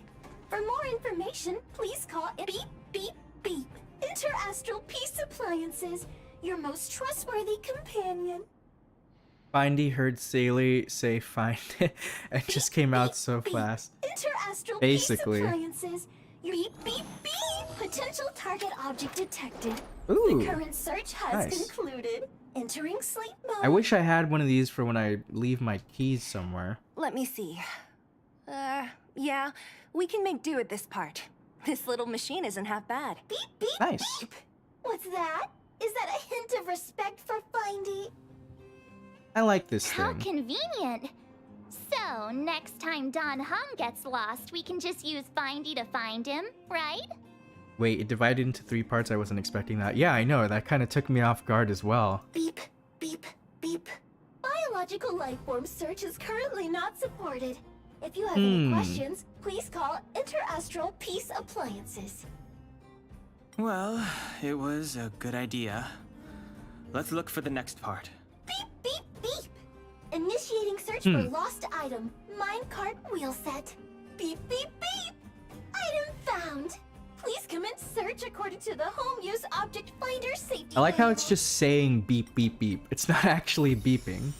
For more information, please call Beep, Beep, Beep. Interastral Peace Appliances, your most trustworthy companion. Findy heard Saley say find it and just came out so fast. Interastral Basically. Peace Appliances, your beep, beep, beep. Potential target object detected. Ooh, The current search has nice. concluded. Entering sleep mode. I wish I had one of these for when I leave my keys somewhere. Let me see. Yeah, we can make do with this part. This little machine isn't half bad. Beep, beep, Nice. beep. What's that? Is that a hint of respect for Findy? I like this How thing. convenient. So, next time Don Hum gets lost, we can just use Findy to find him, right? Wait, it divided into 3 parts. I wasn't expecting that. Yeah, I know. That kind of took me off guard as well. Beep, beep, beep. Biological life form search is currently not supported. If you have any questions, please call Interastral Peace Appliances. Well, it was a good idea. Let's look for the next part. Beep, beep, beep. Initiating search for lost item, minecart wheel set. Beep, beep, beep. Item found. Please Commence search according to the home use object finder safety. I like how manual. it's just saying beep, beep, beep. It's not actually beeping.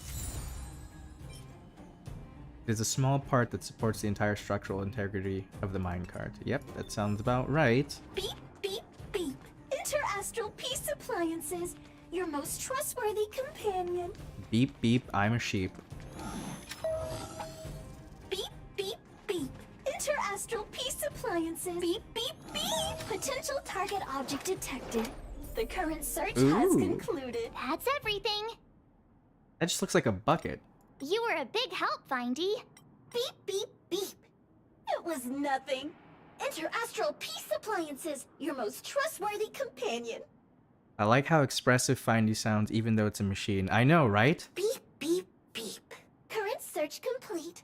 There's a small part that supports the entire structural integrity of the minecart. Yep, that sounds about right. Beep, beep, beep. Interastral peace appliances. Your most trustworthy companion. Beep, beep, I'm a sheep. Beep, beep, beep. Interastral peace appliances. Beep, beep, beep. Potential target object detected. The current search has Ooh. concluded. That's everything. That just looks like a bucket. You were a big help, Findy. Beep, beep, beep. It was nothing. Interastral peace appliances. Your most trustworthy companion. I like how expressive Findy sounds even though it's a machine. I know, right? Beep, beep, beep. Current search complete.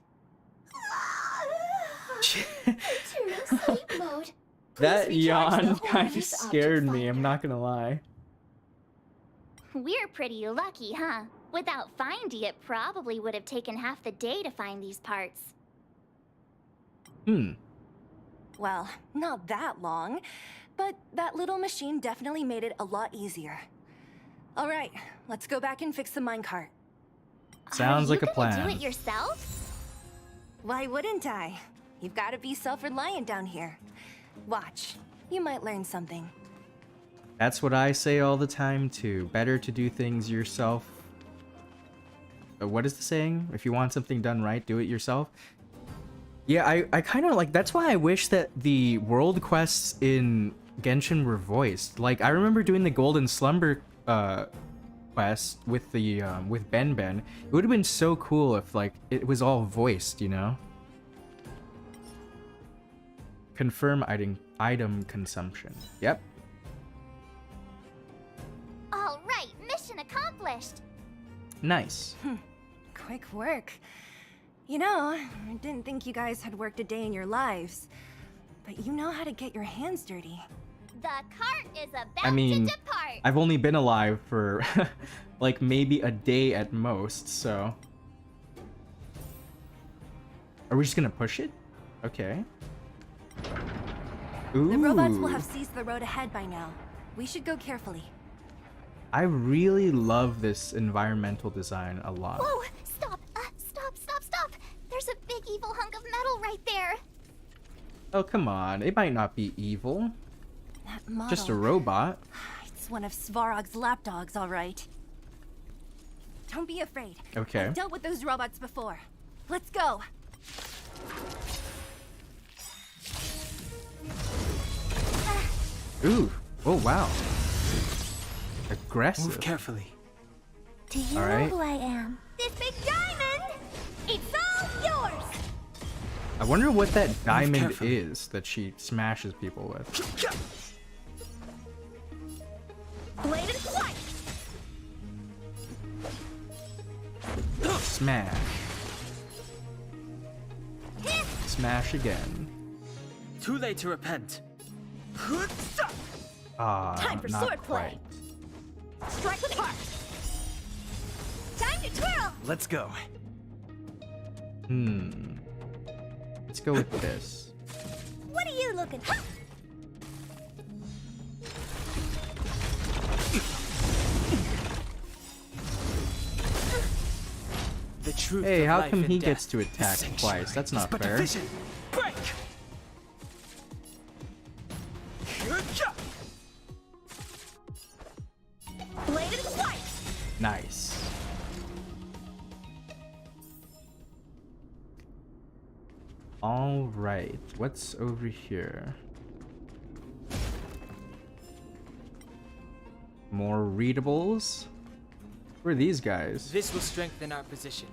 Entering sleep mode. That Please recharge the yawn home kind of use scared object me, I'm finder. not gonna lie. We're pretty lucky, huh? Without Findy, it probably would have taken half the day to find these parts. Well, not that long, but that little machine definitely made it a lot easier. All right, let's go back and fix the minecart. Sounds like a Do plan. it yourself? Why wouldn't I? You've got to be self-reliant down here. Watch, you might learn something. That's what I say all the time too. Better to do things yourself. What is the saying? If you want something done right, do it yourself. Yeah, I kind of like, that's why I wish that the world quests in Genshin were voiced. Like, I remember doing the Golden Slumber quest with the with Ben. It would have been so cool if like it was all voiced, you know? Confirm item consumption. Yep. All right, mission accomplished. Nice. Quick work. You know, I didn't think you guys had worked a day in your lives, but you know how to get your hands dirty. The cart is about I mean, to depart. I've only been alive for like maybe a day at most, so. Are we just gonna push it? Okay. Ooh. The robots will have seized the road ahead by now. We should go carefully. I really love this environmental design a lot. Whoa! Stop! Stop! There's a big evil hunk of metal right there. Oh, come on. It might not be evil. That model, Just a robot. it's one of Svarog's lapdogs, all right. Don't be afraid. Okay. I've dealt with those robots before. Let's go. Ooh. Oh, wow. Aggressive. Move carefully. Do you All know right. who I am? This big diamond! It's all yours! I wonder what that diamond carefully. is that she smashes people with. Blade and flight! Smash. Smash again. Too late to repent. Ah, Time for not swordplay. quite. Strike with heart! Time to twirl! Let's go. Let's go with this. What are you looking? Huh? The truth Hey, of how life come and he death gets to is attack sanctuary. twice? That's It's not but fair. division. Break! Blade and flight! Nice. All right, what's over here? More readables? Who are these guys? This will strengthen our position.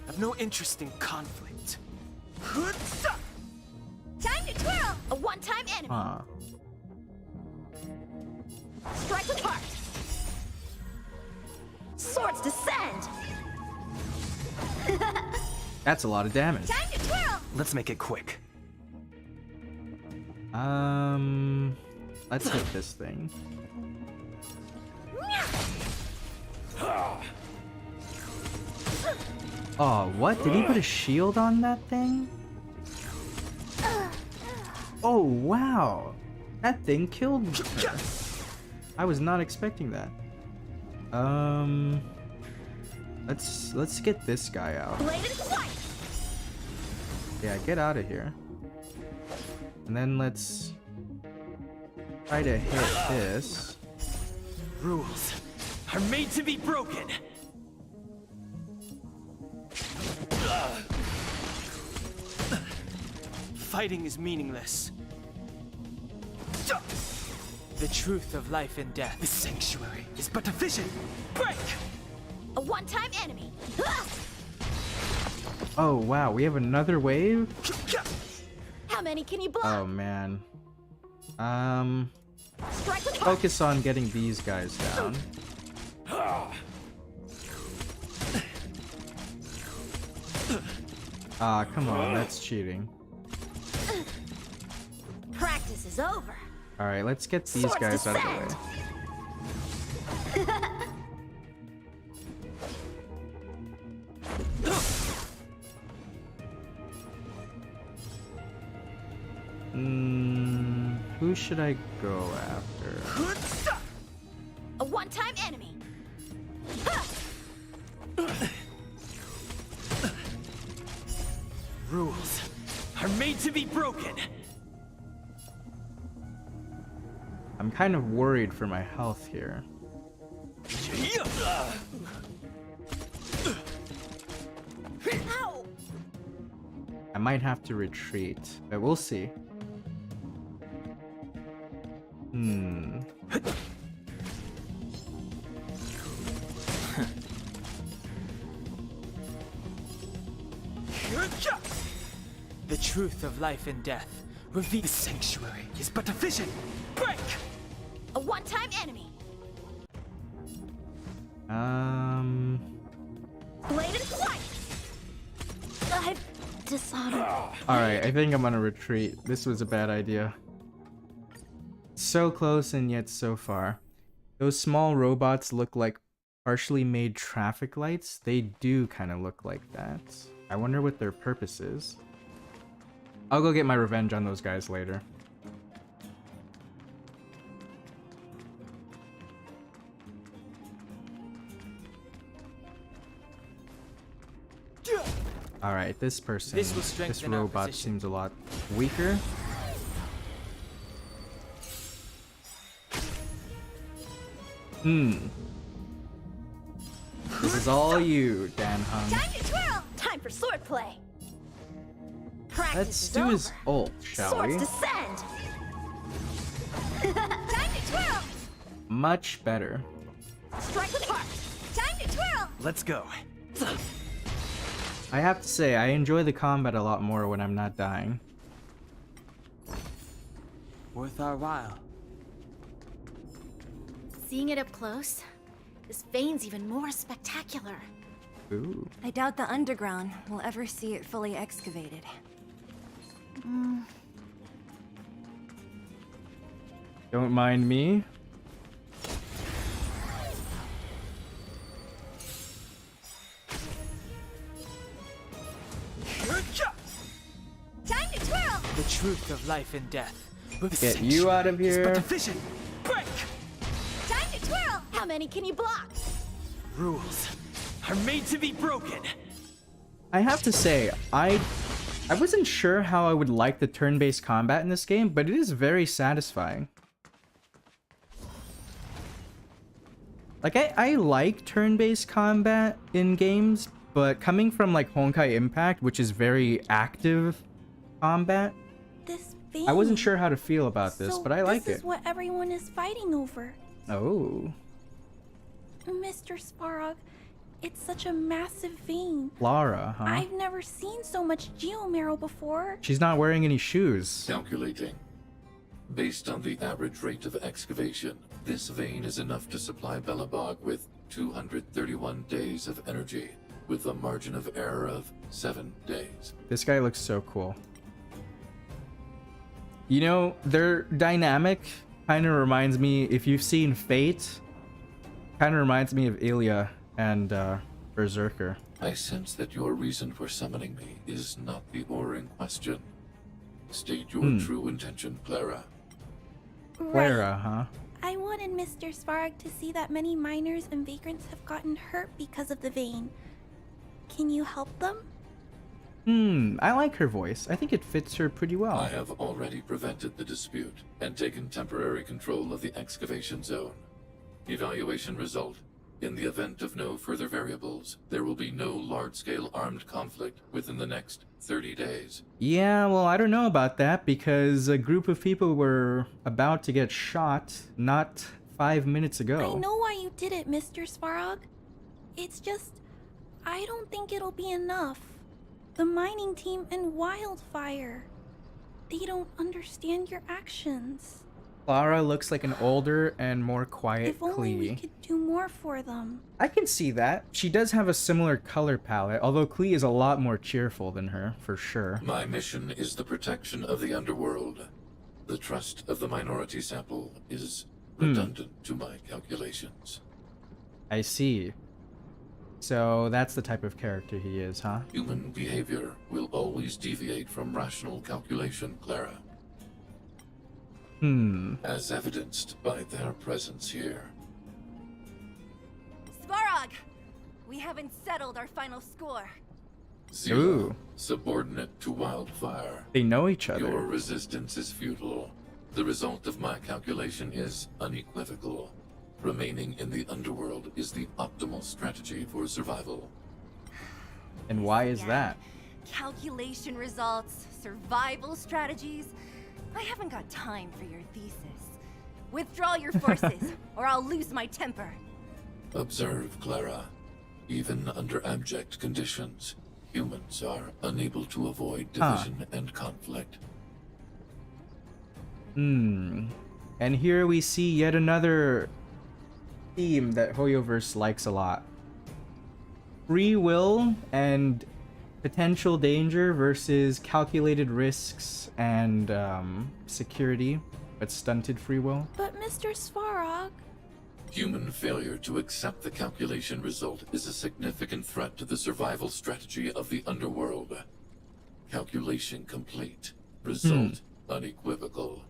I've no interest in conflict. Time to twirl! A one-time enemy! Huh. Strike with heart! Swords descend! That's a lot of damage. Time to twirl! Let's make it quick. Let's hit this thing. Oh, what? Did he put a shield on that thing? Oh, wow. That thing killed her. I was not expecting that. Let's get this guy out. Yeah, get out of here. And then let's try to hit this. Rules are made to be broken. Fighting is meaningless. The truth of life and death. The sanctuary is but a vision. Break! A one-time enemy. Oh wow, we have another wave? How many can you block? Oh man. Strike with Focus on getting these guys down. Ah, come on, that's cheating. Practice is over. Alright, let's get these Swords guys out of the descend. way. Who should I go after? A one-time enemy. Rules are made to be broken. I'm kind of worried for my health here. Ow! I might have to retreat, but we'll see. The truth of life and death. Reveal the sanctuary is but a vision. Break! A one-time enemy. Bladed flight. I've dishonored. Alright, I think I'm gonna retreat. This was a bad idea. So close and yet so far. Those small robots look like partially made traffic lights. They do kind of look like that. I wonder what their purpose is. I'll go get my revenge on those guys later. Alright, this person, this robot seems a lot weaker. This is all you, Dan Hung. Time to twirl. Time for swordplay. Practice Let's is do over. his ult, shall Swords we? descend. Time to twirl. Much better. Strike with heart. Time to twirl. Let's go. I have to say, I enjoy the combat a lot more when I'm not dying. Worth our while. Seeing it up close, this vein's even more spectacular. Ooh. I doubt the underground will ever see it fully excavated. Don't mind me. Time to twirl. The truth of life and death. Get you out of here. But a vision. Break! Time to twirl. How many can you block? Rules are made to be broken. I have to say, I wasn't sure how I would like the turn-based combat in this game, but it is very satisfying. Like, I like turn-based combat in games, but coming from, like, Honkai Impact, which is very active combat, This vein. I wasn't sure how to feel about this, but I like This it. is what everyone is fighting over. Oh. Mr. Sparrog, it's such a massive vein. Lara, huh? I've never seen so much geomarrow before. She's not wearing any shoes. Calculating. Based on the average rate of excavation, this vein is enough to supply Belobog with 231 days of energy, with a margin of error of 7 days. This guy looks so cool. You know, their dynamic kind of reminds me, if you've seen Fate, kind of reminds me of Ilya and Berserker. I sense that your reason for summoning me is not the ore in question. State your true intention, Clara. Clara, huh? I wanted Mr. Svarg to see that many miners and vagrants have gotten hurt because of the vein. Can you help them? I like her voice. I think it fits her pretty well. I have already prevented the dispute and taken temporary control of the excavation zone. Evaluation result. In the event of no further variables, there will be no large-scale armed conflict within the next 30 days. Yeah, well, I don't know about that because a group of people were about to get shot not 5 minutes ago. I know why you did it, Mr. Svarog. It's just, I don't think it'll be enough. The mining team and Wildfire, they don't understand your actions. Clara looks like an older and more quiet If only we Klee. could do more for them. I can see that. She does have a similar color palette, although Klee is a lot more cheerful than her, for sure. My mission is the protection of the underworld. The trust of the minority sample is redundant to my calculations. I see. So that's the type of character he is, huh? Human behavior will always deviate from rational calculation, Clara. As evidenced by their presence here. Svarog! We haven't settled our final score. Zero, Ooh. subordinate to Wildfire. They know each other. Your resistance is futile. The result of my calculation is unequivocal. Remaining in the underworld is the optimal strategy for survival. And why is that? Calculation results, survival strategies. I haven't got time for your thesis. Withdraw your forces, or I'll lose my temper. Observe, Clara. Even under abject conditions, humans are unable to avoid division and conflict. And here we see yet another theme that Hoyoverse likes a lot. Free will and potential danger versus calculated risks and security, but stunted free will. But Mr. Svarog... Human failure to accept the calculation result is a significant threat to the survival strategy of the underworld. Calculation complete. Result unequivocal.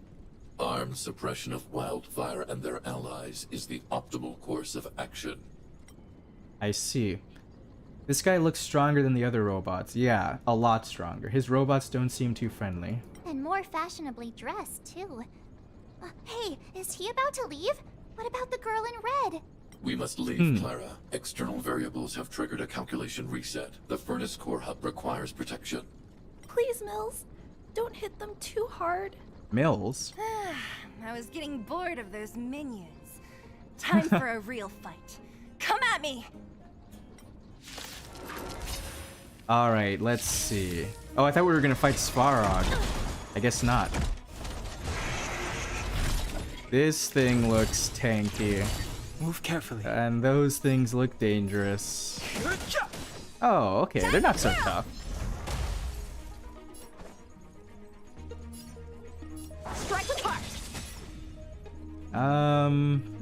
Armed suppression of Wildfire and their allies is the optimal course of action. I see. This guy looks stronger than the other robots. Yeah, a lot stronger. His robots don't seem too friendly. And more fashionably dressed, too. Hey, is he about to leave? What about the girl in red? We must leave, Clara. External variables have triggered a calculation reset. The furnace core hub requires protection. Please, Mills, don't hit them too hard. Mills? I was getting bored of those minions. Time for a real fight. Come at me! Alright, let's see. Oh, I thought we were gonna fight Svarog. I guess not. This thing looks tanky. Move carefully. And those things look dangerous. Oh, okay, they're not so tough. Strike with heart.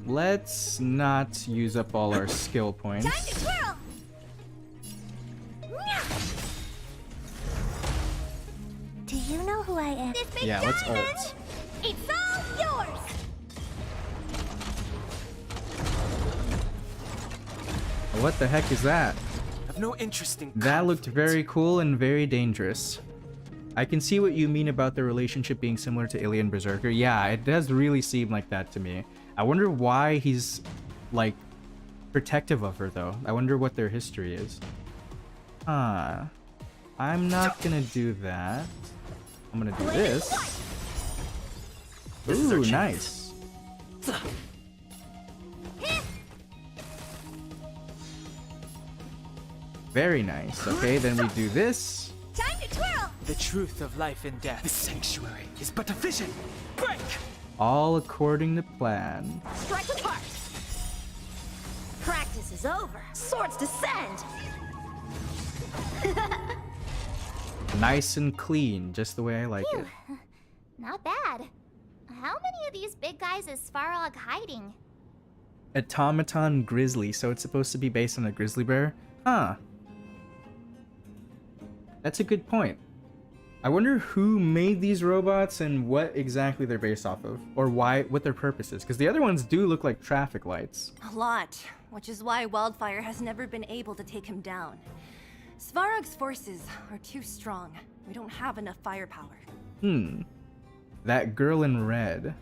Let's not use up all our skill points. Time to twirl! Do you know who I am? Yeah, let's ult. It's all yours! What the heck is that? I have no interest in That looked very cool and very dangerous. I can see what you mean about the relationship being similar to Alien Berserker. Yeah, it does really seem like that to me. I wonder why he's, like, protective of her, though. I wonder what their history is. Huh. I'm not gonna do that. I'm gonna do this. Ooh, nice. Very nice. Okay, then we do this. Time to twirl! The truth of life and death. The sanctuary is but a vision. Break! All according to plan. Strike with heart. Practice is over. Swords descend! Nice and clean, just the way I like it. Not bad. How many of these big guys is Svarog hiding? Automaton Grizzly, so it's supposed to be based on a grizzly bear? Huh. That's a good point. I wonder who made these robots and what exactly they're based off of, or what their purpose is, because the other ones do look like traffic lights. A lot, which is why Wildfire has never been able to take him down. Svarog's forces are too strong. We don't have enough firepower. That girl in red.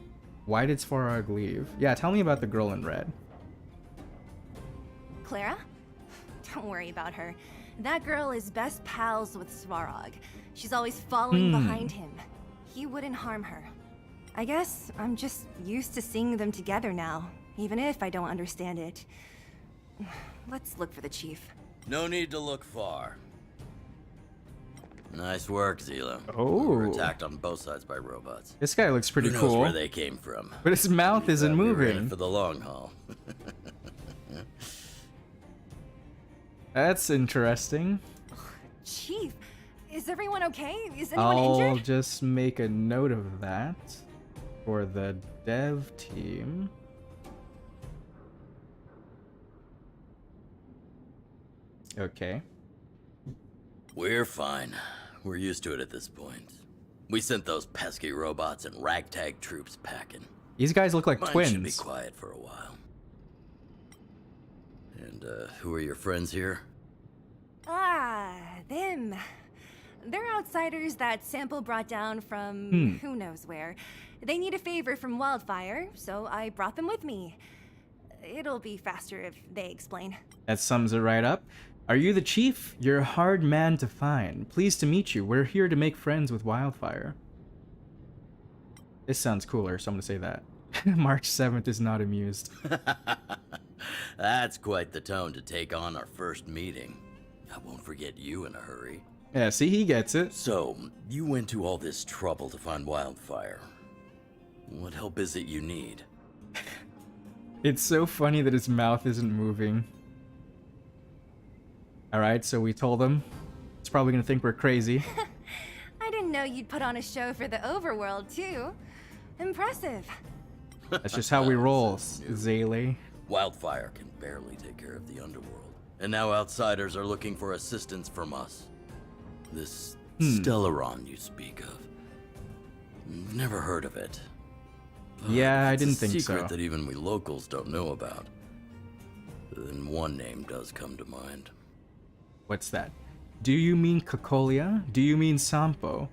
Why did Svarog leave? Yeah, tell me about the girl in red. Clara? Don't worry about her. That girl is best pals with Svarog. She's always following behind him. He wouldn't harm her. I guess I'm just used to seeing them together now, even if I don't understand it. Let's look for the chief. No need to look far. Nice work, Zila. Oh. We were attacked on both sides by robots. This guy looks pretty Who knows cool. where they came from? But his mouth isn't We were in moving. it for the long haul. That's interesting. Chief, is everyone okay? Is anyone I'll injured? just make a note of that for the dev team. Okay. We're fine. We're used to it at this point. We sent those pesky robots and ragtag troops packing. These guys look like Mine twins. should be quiet for a while. And, who are your friends here? Them. They're outsiders that Sample brought down from who knows where. They need a favor from Wildfire, so I brought them with me. It'll be faster if they explain. That sums it right up. Are you the chief? You're a hard man to find. Pleased to meet you. We're here to make friends with Wildfire. This sounds cooler, so I'm gonna say that. March 7th is not amused. That's quite the tone to take on our first meeting. I won't forget you in a hurry. Yeah, see, he gets it. So, you went to all this trouble to find Wildfire. What help is it you need? It's so funny that his mouth isn't moving. Alright, so we told him. It's probably gonna think we're crazy. I didn't know you'd put on a show for the overworld, too. Impressive. That's just how we roll, Zaylee. Wildfire can barely take care of the underworld. And now outsiders are looking for assistance from us. This Stellaron you speak of. Never heard of it. But Yeah, I it's didn't a think so. secret that even we locals don't know about. Then one name does come to mind. What's that? Do you mean Cocolia? Do you mean Sampo?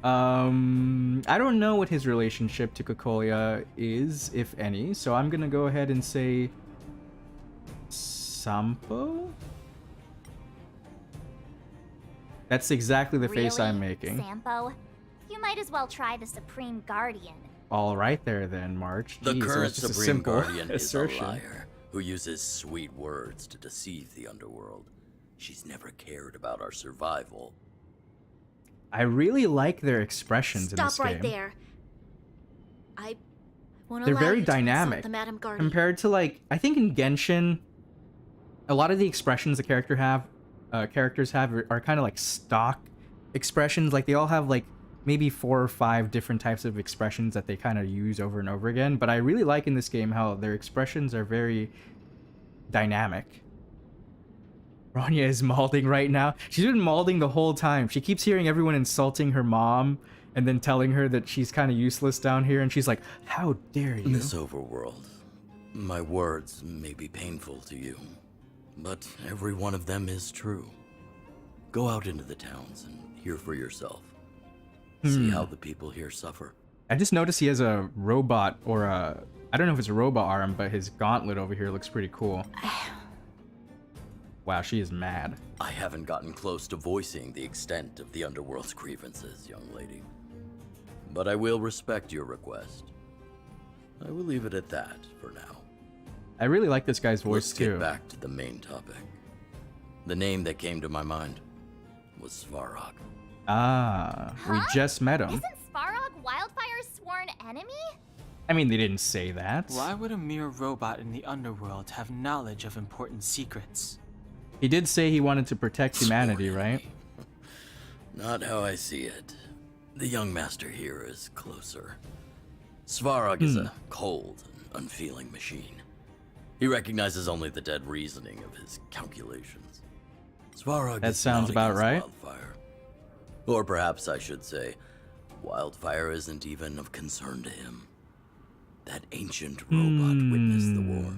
I don't know what his relationship to Cocolia is, if any, so I'm gonna go ahead and say Sampo? That's exactly the face I'm making. Sampo? You might as well try the Supreme Guardian. All right there then, March. The Jeez, current that's just a Supreme simple Guardian assertion. is a liar who uses sweet words to deceive the underworld. She's never cared about our survival. I really like their expressions in this Stop right game. there. I won't They're allow very you to insult dynamic the Madam Guardian. compared to, like, I think in Genshin, a lot of the expressions the characters have are kind of like stock expressions. Like they all have like maybe 4 or 5 different types of expressions that they kind of use over and over again. But I really like in this game how their expressions are very dynamic. Rania is malding right now. She's been malding the whole time. She keeps hearing everyone insulting her mom and then telling her that she's kind of useless down here. And she's like, how dare you? In this overworld, my words may be painful to you, but every one of them is true. Go out into the towns and hear for yourself. See how the people here suffer. I just noticed he has a robot or a... I don't know if it's a robot arm, but his gauntlet over here looks pretty cool. Wow, she is mad. I haven't gotten close to voicing the extent of the underworld's grievances, young lady. But I will respect your request. I will leave it at that for now. I really like this guy's voice Let's too. get back to the main topic. The name that came to my mind was Svarog. Ah, we just met him. Isn't Svarog Wildfire's sworn enemy? I mean, they didn't say that. Why would a mere robot in the underworld have knowledge of important secrets? He did say he wanted to protect humanity, right? Not how I see it. The young master here is closer. Svarog is a cold and unfeeling machine. He recognizes only the dead reasoning of his calculations. Svarog That is sounds not about against right. Wildfire. Or perhaps I should say, Wildfire isn't even of concern to him. That ancient robot witnessed the war.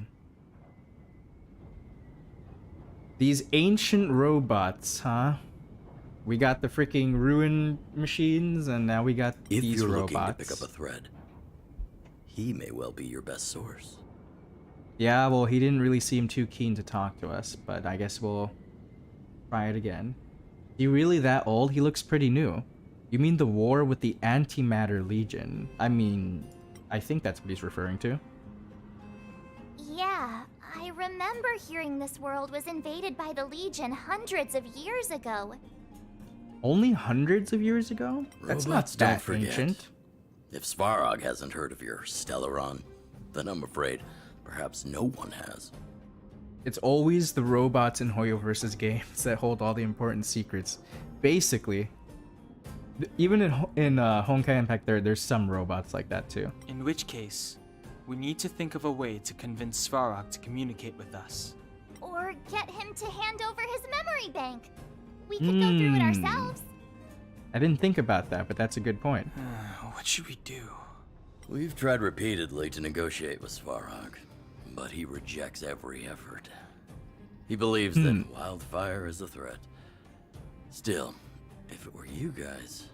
These ancient robots, huh? We got the freaking ruin machines, and now we got If these you're robots. looking to pick up a thread, he may well be your best source. Yeah, well, he didn't really seem too keen to talk to us, but I guess we'll try it again. Is he really that old? He looks pretty new. You mean the war with the Antimatter Legion? I mean, I think that's what he's referring to. Yeah, I remember hearing this world was invaded by the Legion hundreds of years ago. Only hundreds of years ago? That's not Robots, don't that forget. ancient. If Svarog hasn't heard of your Stellaron, then I'm afraid perhaps no one has. It's always the robots in hoyoverse games that hold all the important secrets. Basically, even in Honkai Impact there's some robots like that too. In which case, we need to think of a way to convince Svarog to communicate with us. Or get him to hand over his memory bank. We could go through it ourselves. I didn't think about that, but that's a good point. What should we do? We've tried repeatedly to negotiate with Svarog, but he rejects every effort. He believes that Wildfire is a threat. Still, if it were you guys...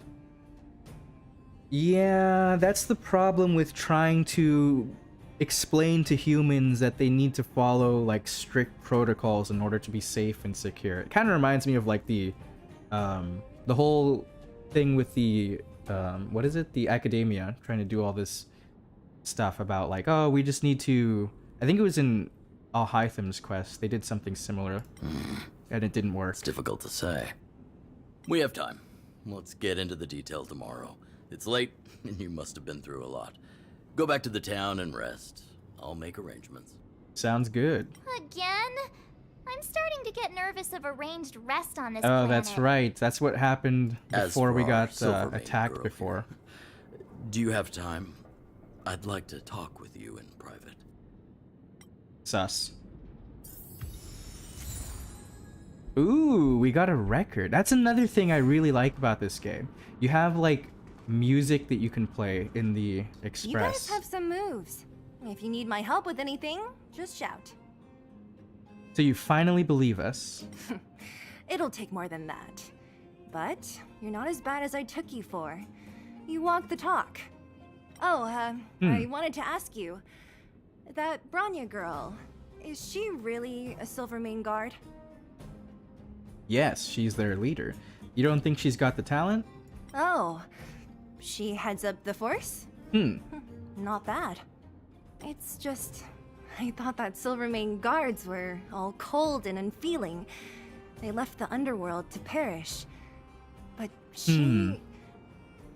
Yeah, that's the problem with trying to explain to humans that they need to follow like strict protocols in order to be safe and secure. It kind of reminds me of like the whole thing with the what is it? The academia trying to do all this stuff about like, oh, we just need to. I think it was in Alhaitham's quest. They did something similar, and it didn't work. It's difficult to say. We have time. Let's get into the detail tomorrow. It's late, and you must have been through a lot. Go back to the town and rest. I'll make arrangements. Sounds good. Again? I'm starting to get nervous of arranged rest on this Oh, planet. that's right. That's what happened As before we for our got Silvermane attacked girl before. Do you have time? I'd like to talk with you in private. Sus. Ooh, we got a record. That's another thing I really like about this game. You have like music that you can play in the Express. You guys have some moves. If you need my help with anything, just shout. So you finally believe us. It'll take more than that. But you're not as bad as I took you for. You walk the talk. Oh, I wanted to ask you. That Bronya girl, is she really a Silvermane guard? Yes, she's their leader. You don't think she's got the talent? Oh, she heads up the force? Not bad. It's just, I thought that Silvermane guards were all cold and unfeeling. They left the underworld to perish. But she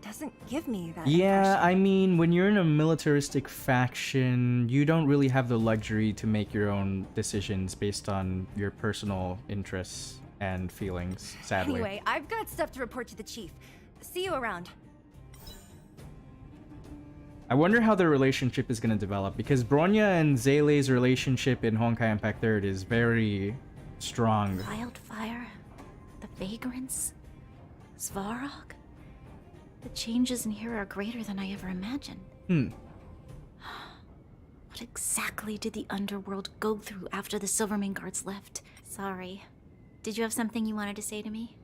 doesn't give me that Yeah, impression. I mean, when you're in a militaristic faction, you don't really have the luxury to make your own decisions based on your personal interests and feelings, sadly. Anyway, I've got stuff to report to the chief. See you around. I wonder how their relationship is going to develop, because Bronya and Zele's relationship in Honkai Impact 3rd is very strong. Wildfire, the vagrants, Svarog. The changes in here are greater than I ever imagined. What exactly did the underworld go through after the Silvermane guards left? Sorry. Did you have something you wanted to say to me?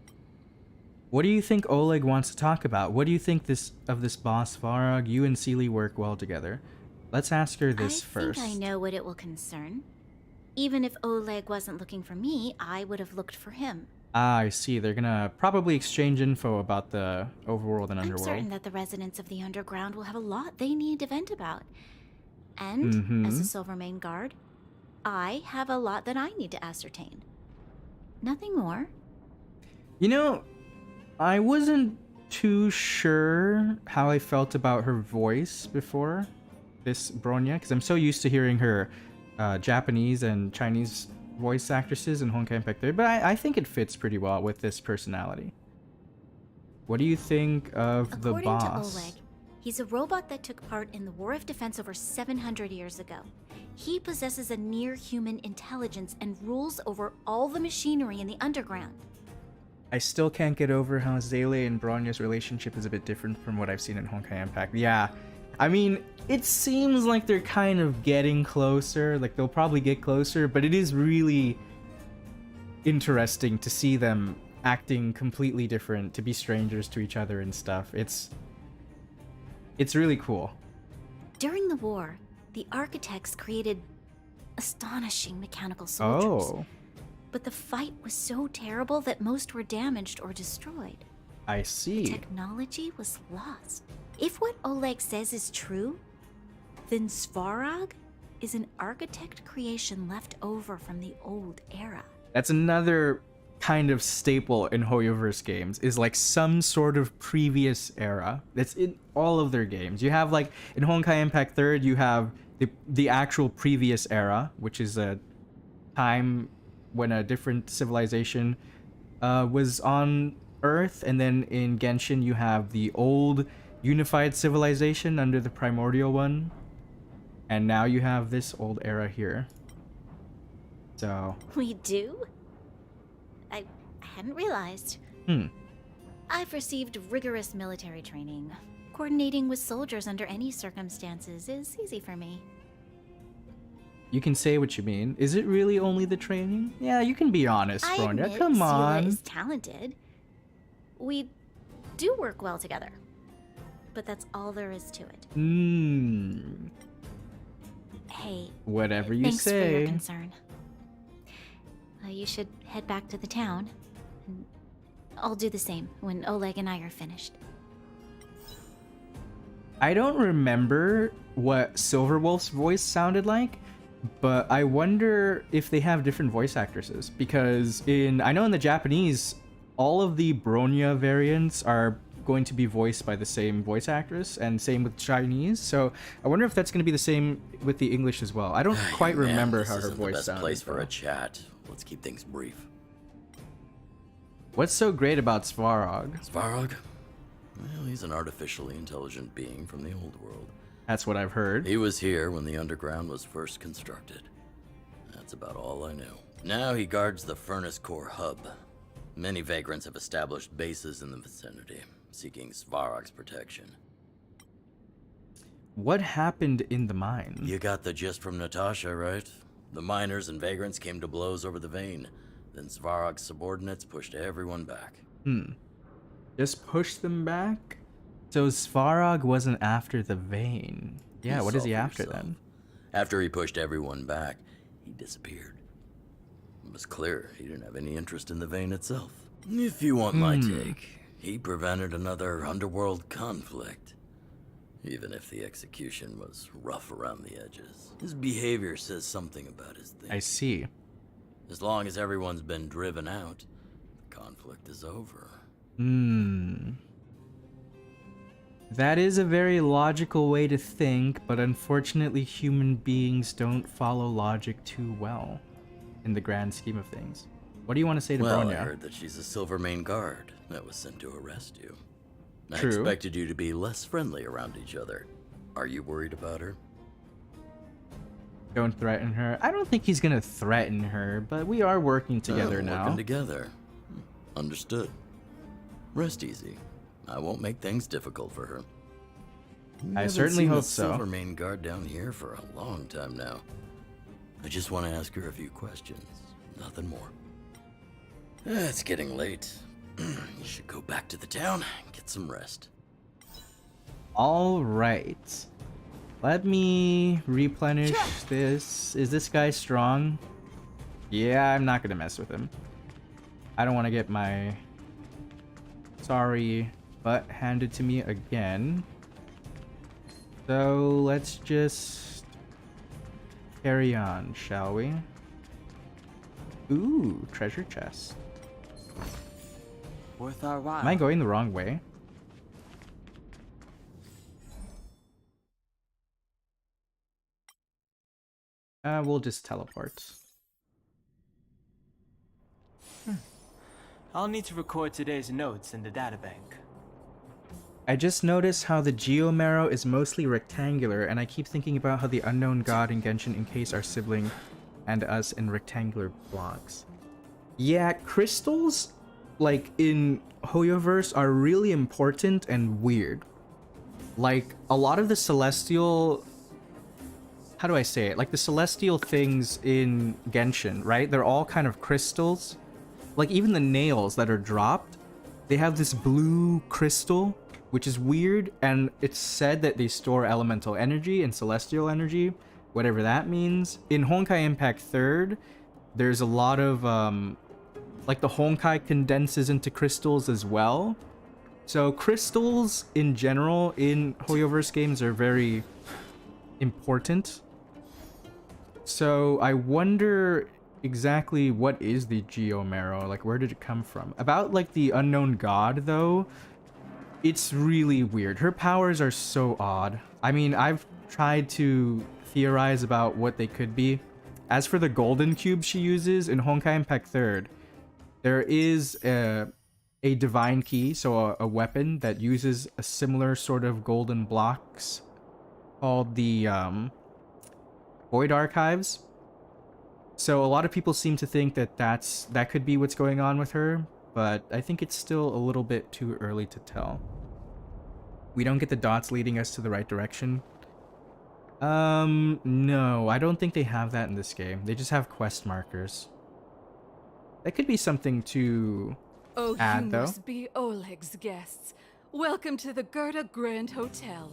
What do you think Oleg wants to talk about? What do you think of this boss Svarog? You and Seely work well together. Let's ask her this first. I think I know what it will concern. Even if Oleg wasn't looking for me, I would have looked for him. Ah, I see. They're gonna probably exchange info about the overworld and I'm underworld. certain that the residents of the underground will have a lot they need to vent about. And, as a Silvermane guard, I have a lot that I need to ascertain. Nothing more. You know, I wasn't too sure how I felt about her voice before this Bronya, because I'm so used to hearing her Japanese and Chinese voice actresses in Honkai Impact 3, but I think it fits pretty well with this personality. What do you think of the boss? According to Oleg, he's a robot that took part in the War of Defense over 700 years ago. He possesses a near-human intelligence and rules over all the machinery in the underground. I still can't get over how Zele and Bronya's relationship is a bit different from what I've seen in Honkai Impact. Yeah, I mean, it seems like they're kind of getting closer, like they'll probably get closer, but it is really interesting to see them acting completely different, to be strangers to each other and stuff. It's really cool. During the war, the architects created astonishing mechanical soldiers. Oh. But the fight was so terrible that most were damaged or destroyed. I see. Technology was lost. If what Oleg says is true, then Svarog is an architect creation left over from the old era. That's another kind of staple in Hoyoverse games, is like some sort of previous era. That's in all of their games. You have like in Honkai Impact 3rd, you have the actual previous era, which is a time when a different civilization was on Earth, and then in Genshin you have the old unified civilization under the primordial one, and now you have this old era here. So We do? I hadn't realized. I've received rigorous military training. Coordinating with soldiers under any circumstances is easy for me. you can say what you mean. Is it really only the training? Yeah, you can be honest, I Bronya. admit Come Sela on. is talented. We do work well together. But that's all there is to it. Hey. Whatever you thanks say. for your concern. You should head back to the town. And I'll do the same when Oleg and I are finished. I don't remember what Silverwolf's voice sounded like, but I wonder if they have different voice actresses, because I know in the Japanese, all of the Bronya variants are going to be voiced by the same voice actress, and same with Chinese. So I wonder if that's going to be the same with the English as well. I don't quite remember how her voice This isn't the best sounded. place for a chat. Let's keep things brief. What's so great about Svarog? Svarog? Well, he's an artificially intelligent being from the old world. That's what I've heard. He was here when the underground was first constructed. That's about all I knew. Now he guards the furnace core hub. Many vagrants have established bases in the vicinity, seeking Svarog's protection. What happened in the mine? You got the gist from Natasha, right? The miners and vagrants came to blows over the vein. Then Svarog's subordinates pushed everyone back. Just push them back? So Svarog wasn't after the vein. Yeah, what is he after then? After he pushed everyone back, he disappeared. It was clear he didn't have any interest in the vein itself. If you want my take, he prevented another underworld conflict. Even if the execution was rough around the edges. His behavior says something about his thinking. I see. As long as everyone's been driven out, the conflict is over. That is a very logical way to think, but unfortunately human beings don't follow logic too well in the grand scheme of things. What do you want to say to Well, Bronya? I heard that she's a Silvermane guard that was sent to arrest you. I True. expected you to be less friendly around each other. Are you worried about her? Don't threaten her. I don't think he's gonna threaten her, but we are working together now. Working together. Understood. Rest easy. I won't make things difficult for her. I certainly hope so. Silvermane guard down here for a long time now. I just want to ask her a few questions. Nothing more. It's getting late. You should go back to the town and get some rest. All right. Let me replenish this. Is this guy strong? Yeah, I'm not gonna mess with him. I don't want to get my sorry butt handed to me again. So let's just carry on, shall we? Ooh, treasure chest. Worth our while. Am I going the wrong way? We'll just teleport. I'll need to record today's notes in the databank. I just noticed how the Geomarrow is mostly rectangular, and I keep thinking about how the unknown god in Genshin encased our sibling and us in rectangular blocks. Yeah, crystals, like in Hoyoverse, are really important and weird. Like, a lot of the celestial... How do I say it? Like, the celestial things in Genshin, right? They're all kind of crystals. Like, even the nails that are dropped, they have this blue crystal, which is weird, and it's said that they store elemental energy and celestial energy, whatever that means. In Honkai Impact 3rd, there's a lot of, like, the Honkai condenses into crystals as well. So crystals in general in Hoyoverse games are very important. So I wonder exactly what is the Geomarrow, like where did it come from? About like the unknown god though, it's really weird. Her powers are so odd. I mean, I've tried to theorize about what they could be. As for the golden cube she uses in Honkai Impact 3rd, there is a divine key, so a weapon that uses a similar sort of golden blocks called the Void Archives. So a lot of people seem to think that that could be what's going on with her, but I think it's still a little bit too early to tell. We don't get the dots leading us to the right direction. No, I don't think they have that in this game. They just have quest markers. That could be something to add, though. You must be Oleg's guests. Welcome to the Gerda Grand Hotel.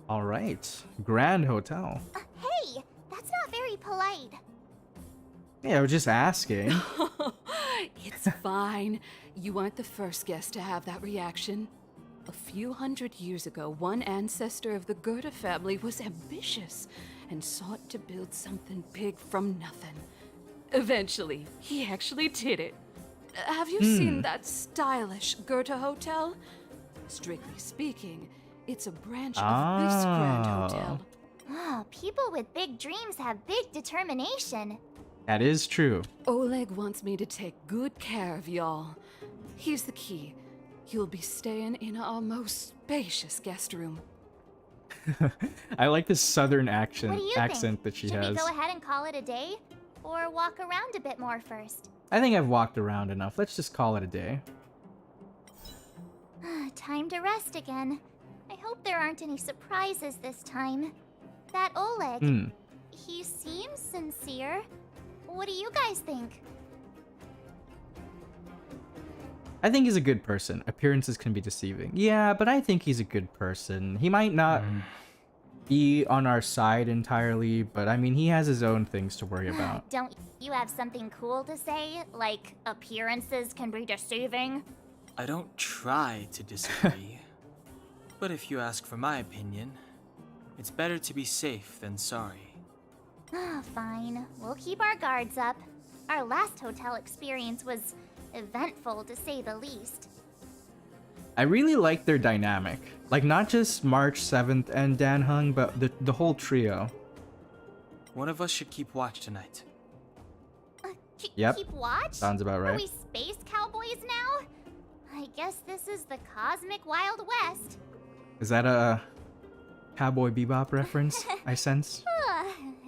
All right, Grand Hotel. Hey, that's not very polite. Yeah, I was just asking. It's fine. You aren't the first guest to have that reaction. A few hundred years ago, one ancestor of the Gerda family was ambitious and sought to build something big from nothing. Eventually, he actually did it. Have you seen that stylish Gerda hotel? Strictly speaking, it's a branch of this Grand Hotel. Oh, people with big dreams have big determination. That is true. Oleg wants me to take good care of y'all. Here's the key. You'll be staying in our most spacious guest room. I like this southern What do you accent think? that she Should has. we go ahead and call it a day? Or walk around a bit more first? I think I've walked around enough. Let's just call it a day. Time to rest again. I hope there aren't any surprises this time. That Oleg, he seems sincere. What do you guys think? I think he's a good person. Appearances can be deceiving. Yeah, but I think he's a good person. He might not be on our side entirely, but I mean, he has his own things to worry about. Don't you have something cool to say? Like, appearances can be deceiving? I don't try to disagree. But if you ask for my opinion, it's better to be safe than sorry. Fine. We'll keep our guards up. Our last hotel experience was eventful, to say the least. I really like their dynamic. Like, not just March 7th and Dan Hung, but the whole trio. One of us should keep watch tonight. Yep. Keep watch? Sounds about right. Are we space cowboys now? I guess this is the cosmic Wild West. Is that a Cowboy Bebop reference, I sense?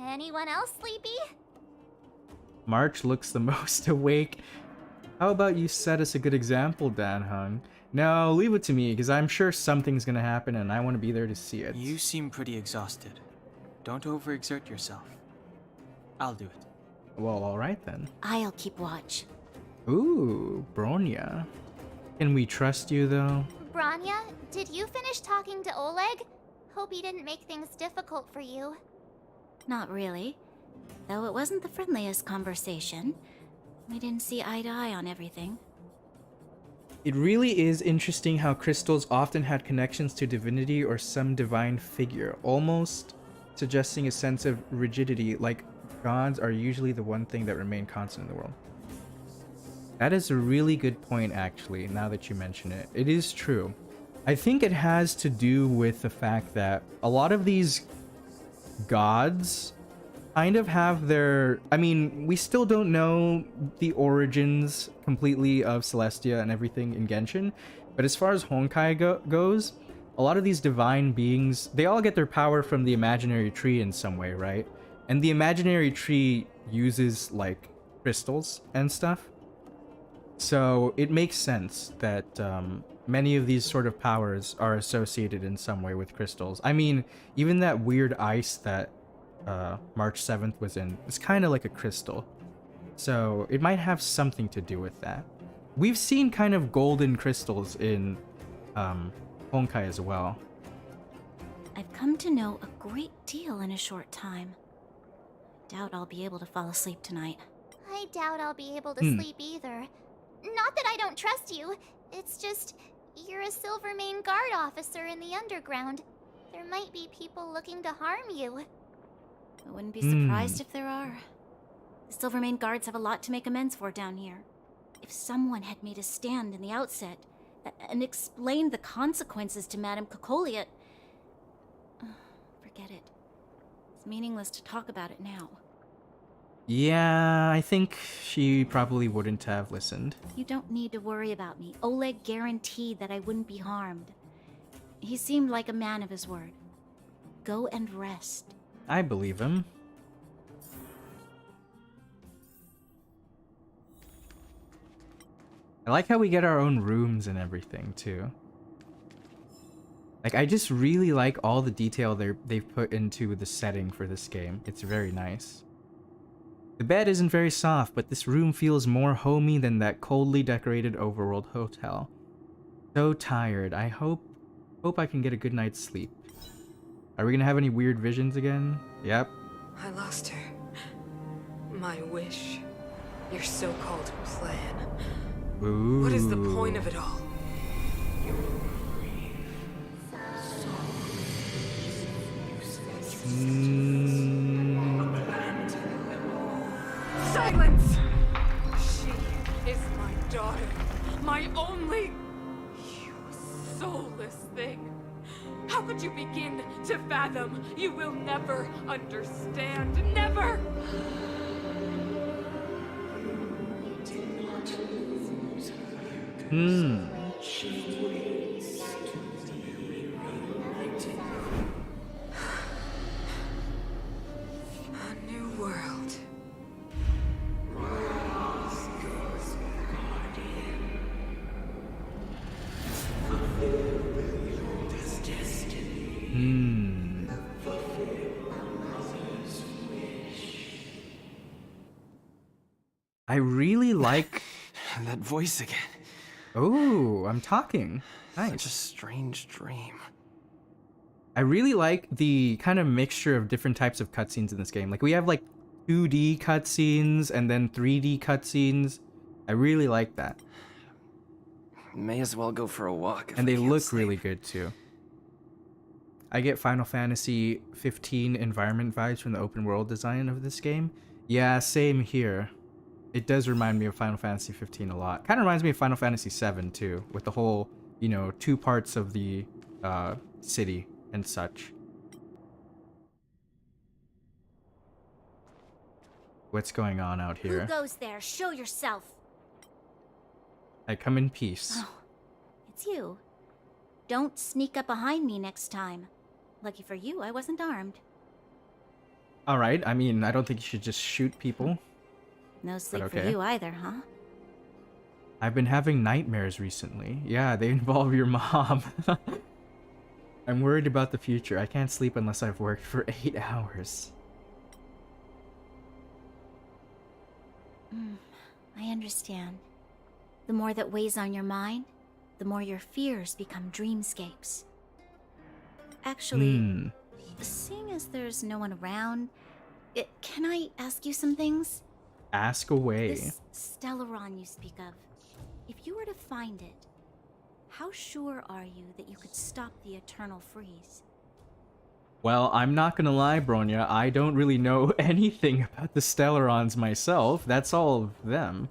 Anyone else sleepy? March looks the most awake. How about you set us a good example, Dan Hung? No, leave it to me, because I'm sure something's gonna happen and I want to be there to see it. You seem pretty exhausted. Don't overexert yourself. I'll do it. Well, alright then. I'll keep watch. Ooh, Bronya. Can we trust you, though? Branya, did you finish talking to Oleg? Hope he didn't make things difficult for you. Not really. Though it wasn't the friendliest conversation. We didn't see eye to eye on everything. It really is interesting how crystals often had connections to divinity or some divine figure, almost suggesting a sense of rigidity, like gods are usually the one thing that remain constant in the world. That is a really good point, actually, now that you mention it. It is true. I think it has to do with the fact that a lot of these gods kind of have their... I mean, we still don't know the origins completely of Celestia and everything in Genshin, But as far as Honkai goes, a lot of these divine beings, they all get their power from the imaginary tree in some way, right? And the imaginary tree uses, like, crystals and stuff. So it makes sense that many of these sort of powers are associated in some way with crystals. I mean, even that weird ice that March 7th was in, it's kind of like a crystal. So it might have something to do with that. We've seen kind of golden crystals in Honkai as well. I've come to know a great deal in a short time. Doubt I'll be able to fall asleep tonight. I doubt I'll be able to sleep either. Not that I don't trust you. It's just, you're a Silvermane Guard officer in the underground. There might be people looking to harm you. I wouldn't be surprised if there are. The Silvermane Guards have a lot to make amends for down here. If someone had made a stand in the outset and explained the consequences to Madame Cocolia... forget it. It's meaningless to talk about it now. Yeah, I think she probably wouldn't have listened. You don't need to worry about me. Oleg guaranteed that I wouldn't be harmed. He seemed like a man of his word. Go and rest. I believe him. I like how we get our own rooms and everything, too. Like, I just really like all the detail they've put into the setting for this game. It's very nice. The bed isn't very soft, but this room feels more homey than that coldly decorated overworld hotel. So tired. I hope I can get a good night's sleep. Are we gonna have any weird visions again? Yep. I lost her. My wish. Your so-called plan. Ooh. What is the point of it all? Silence! She is my daughter. My only... You soulless thing. How could you begin to fathom? You will never understand. Never! A new world. I really like that voice again. Oh, I'm talking. Nice. Such a strange dream. I really like the kind of mixture of different types of cutscenes in this game. Like, we have like 2D cutscenes and then 3D cutscenes. I really like that. May as well go for a walk. And they look really good too. I get Final Fantasy 15 environment vibes from the open world design of this game. Yeah, same here. It does remind me of Final Fantasy 15 a lot. Kind of reminds me of Final Fantasy 7 too, with the whole, you know, two parts of the city and such. What's going on out here? Who goes there? Show yourself. I come in peace. Oh, it's you. Don't sneak up behind me next time. Lucky for you, I wasn't armed. Alright, I mean, I don't think you should just shoot people. No sleep okay. for you either, huh? I've been having nightmares recently. Yeah, they involve your mom. I'm worried about the future. I can't sleep unless I've worked for 8 hours. I understand. The more that weighs on your mind, the more your fears become dreamscapes. Actually, seeing as there's no one around, can I ask you some things? Ask away. This Stellaron you speak of, if you were to find it, how sure are you that you could stop the eternal freeze? Well, I'm not gonna lie, Bronya. I don't really know anything about the Stellarons myself. That's all of them.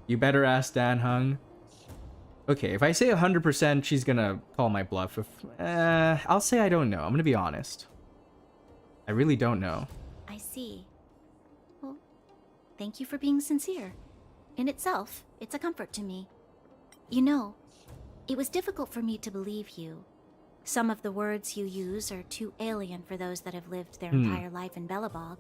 You better ask Dan Hung. Okay, if I say 100%, she's gonna call my bluff. I'll say I don't know. I'm gonna be honest. I really don't know. I see. Well, thank you for being sincere. In itself, it's a comfort to me. You know, It was difficult for me to believe you. Some of the words you use are too alien for those that have lived their entire life in Belobog.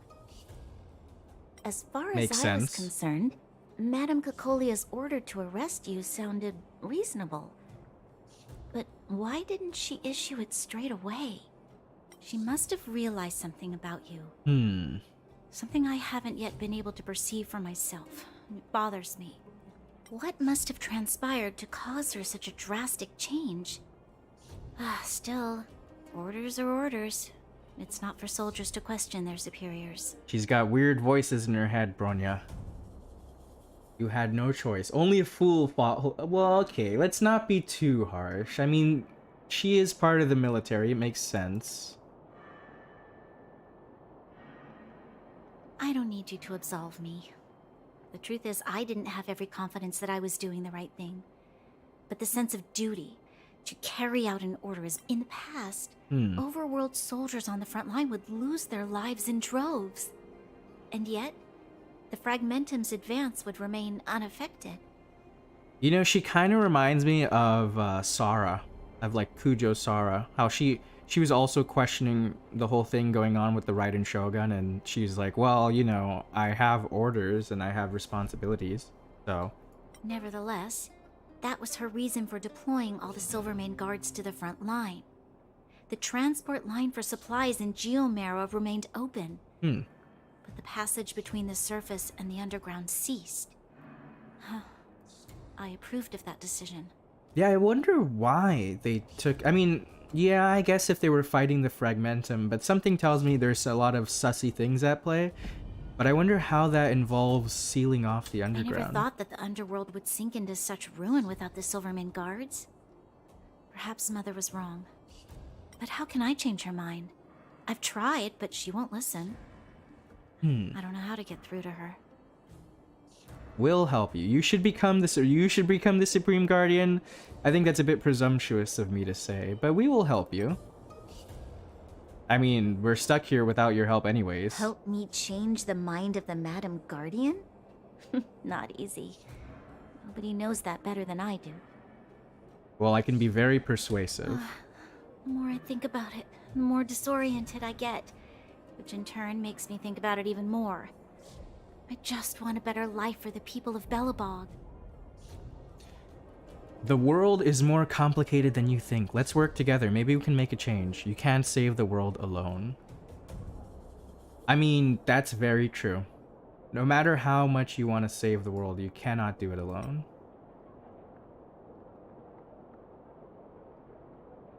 As far Makes as I was sense. concerned, Madame Cocolia's order to arrest you sounded reasonable. But why didn't she issue it straight away? She must have realized something about you. Something I haven't yet been able to perceive for myself. It bothers me. What must have transpired to cause her such a drastic change? Still, orders are orders. It's not for soldiers to question their superiors. She's got weird voices in her head, Bronya. You had no choice. Only a fool fought. Well, okay, let's not be too harsh. I mean, she is part of the military. It makes sense. I don't need you to absolve me. The truth is, I didn't have every confidence that I was doing the right thing. But the sense of duty to carry out an order is in the past. Overworld soldiers on the front line would lose their lives in droves. And yet, the Fragmentum's advance would remain unaffected. You know, she kind of reminds me of Sarah, of like Kujo Sarah. How she was also questioning the whole thing going on with the Raiden Shogun, and she's like, well, you know, I have orders and I have responsibilities, so. Nevertheless, that was her reason for deploying all the Silvermane guards to the front line. The transport line for supplies in Geomarrow remained open. But the passage between the surface and the underground ceased. I approved of that decision. Yeah, I wonder why they took... I mean, yeah, I guess if they were fighting the Fragmentum, but something tells me there's a lot of sussy things at play. But I wonder how that involves sealing off the underground. I never thought that the underworld would sink into such ruin without the Silvermane guards. Perhaps Mother was wrong. But how can I change her mind? I've tried, but she won't listen. I don't know how to get through to her. We'll help you. You should become the Supreme Guardian. I think that's a bit presumptuous of me to say, but we will help you. I mean, we're stuck here without your help anyways. Help me change the mind of the Madam Guardian? Not easy. Nobody knows that better than I do. Well, I can be very persuasive. The more I think about it, the more disoriented I get, which in turn makes me think about it even more. I just want a better life for the people of Belobog. The world is more complicated than you think. Let's work together. Maybe we can make a change. You can't save the world alone. I mean, that's very true. No matter how much you want to save the world, you cannot do it alone.